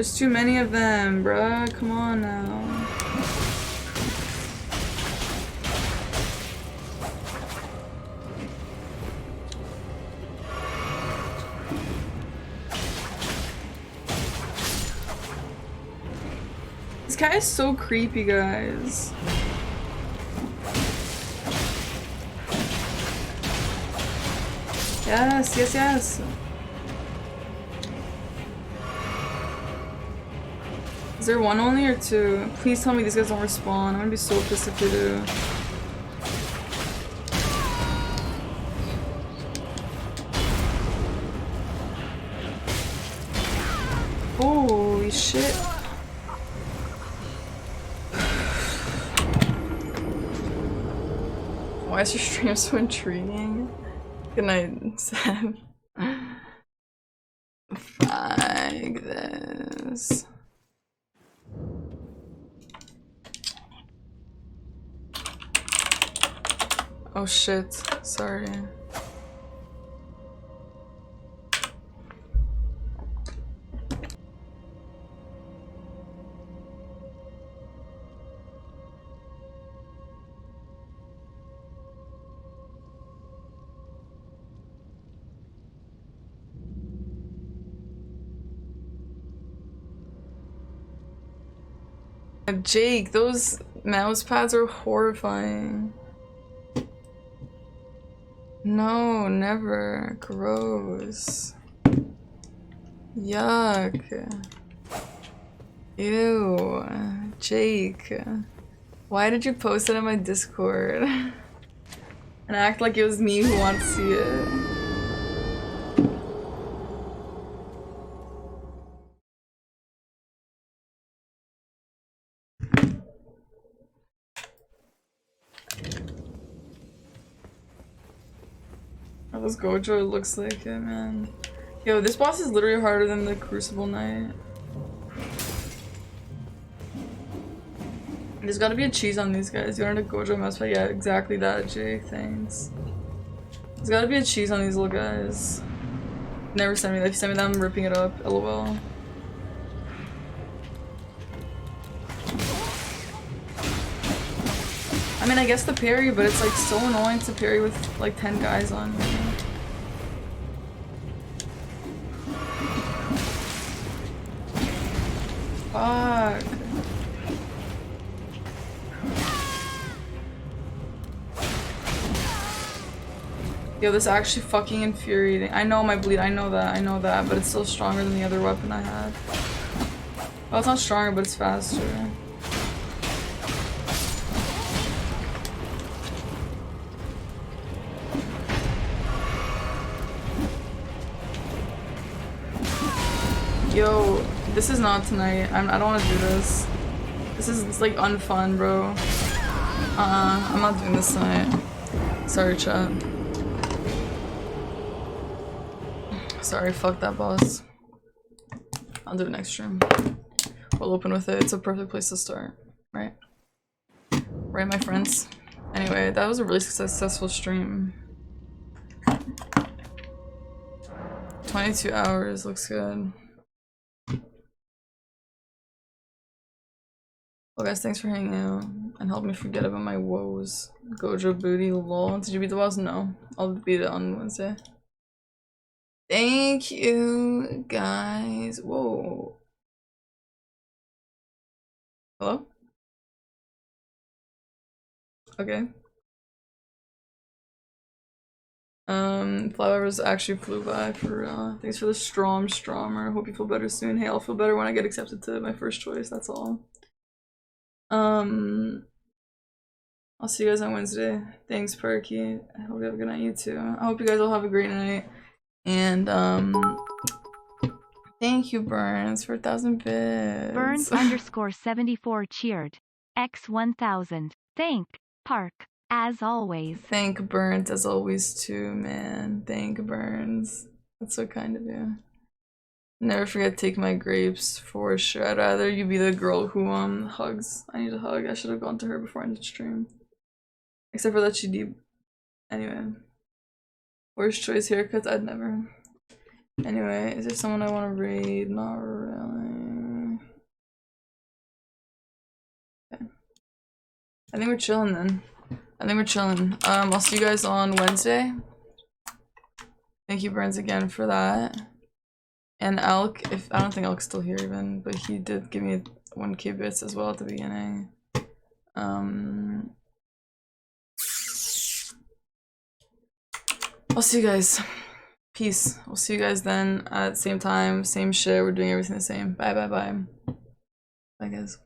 There's too many of them, bruh. Come on now. This guy is so creepy, guys. Yes, yes, yes. Is there one only or two? Please tell me these guys don't respawn. I'm gonna be so pissed if they do. Holy shit. Why is your stream so intriguing? Good night, Sam. Like this. Oh shit, sorry. Jake, those mouse pads are horrifying. No, never. Gross. Yuck. Ew. Jake. Why did you post it on my Discord? And act like it was me who wanted to see it. This Gojo looks like it, man. Yo, this boss is literally harder than the Crucible Knight. There's gotta be a cheese on these guys. You wanted a Gojo mouse pad? Yeah, exactly that, Jake. Thanks. There's gotta be a cheese on these little guys. Never send me that. If you send me that, I'm ripping it up. LOL. I mean, I guess the parry, but it's like so annoying to parry with like 10 guys on you. Fuck. Yo, this is actually fucking infuriating. I know my bleed, I know that, but it's still stronger than the other weapon I had. Well, it's not stronger, but it's faster. Yo, this is not tonight. I don't want to do this. It's like unfun, bro. I'm not doing this tonight. Sorry, chat. Sorry, fuck that boss. I'll do it next stream. We'll open with it. It's a perfect place to start, right? Right, my friends? Anyway, that was a really successful stream. 22 hours, looks good. Well guys, thanks for hanging out and helping me forget about my woes. Gojo booty, lol. Did you beat the boss? No. I'll beat it on Wednesday. Thank you, guys. Whoa. Hello? Okay. Flowers actually flew by for real. Thanks for the Stromer. Hope you feel better soon. Hey, I'll feel better when I get accepted to my first choice, that's all. I'll see you guys on Wednesday. Thanks, Perky. I hope you have a good night, you too. I hope you guys all have a great night. And, thank you, Burns, for 1,000 bits. Burns _74 cheered. X1000. Thank Park, as always. Thank Burns, as always, too, man. Thank Burns. That's so kind of you. Never forget to take my grapes, for sure. I'd rather you be the girl who, hugs. I need a hug. I should have gone to her before I ended stream. Except for that she deep. Anyway. Worst choice haircuts? I'd never. Anyway, is there someone I want to raid? Not really. Okay. I think we're chilling then. I think we're chilling. I'll see you guys on Wednesday. Thank you, Burns, again for that. And Elk, if I don't think Elk's still here even, but he did give me 1k bits as well at the beginning. I'll see you guys. Peace. We'll see you guys then at the same time, same shit. We're doing everything the same. Bye, bye, bye. Bye, guys.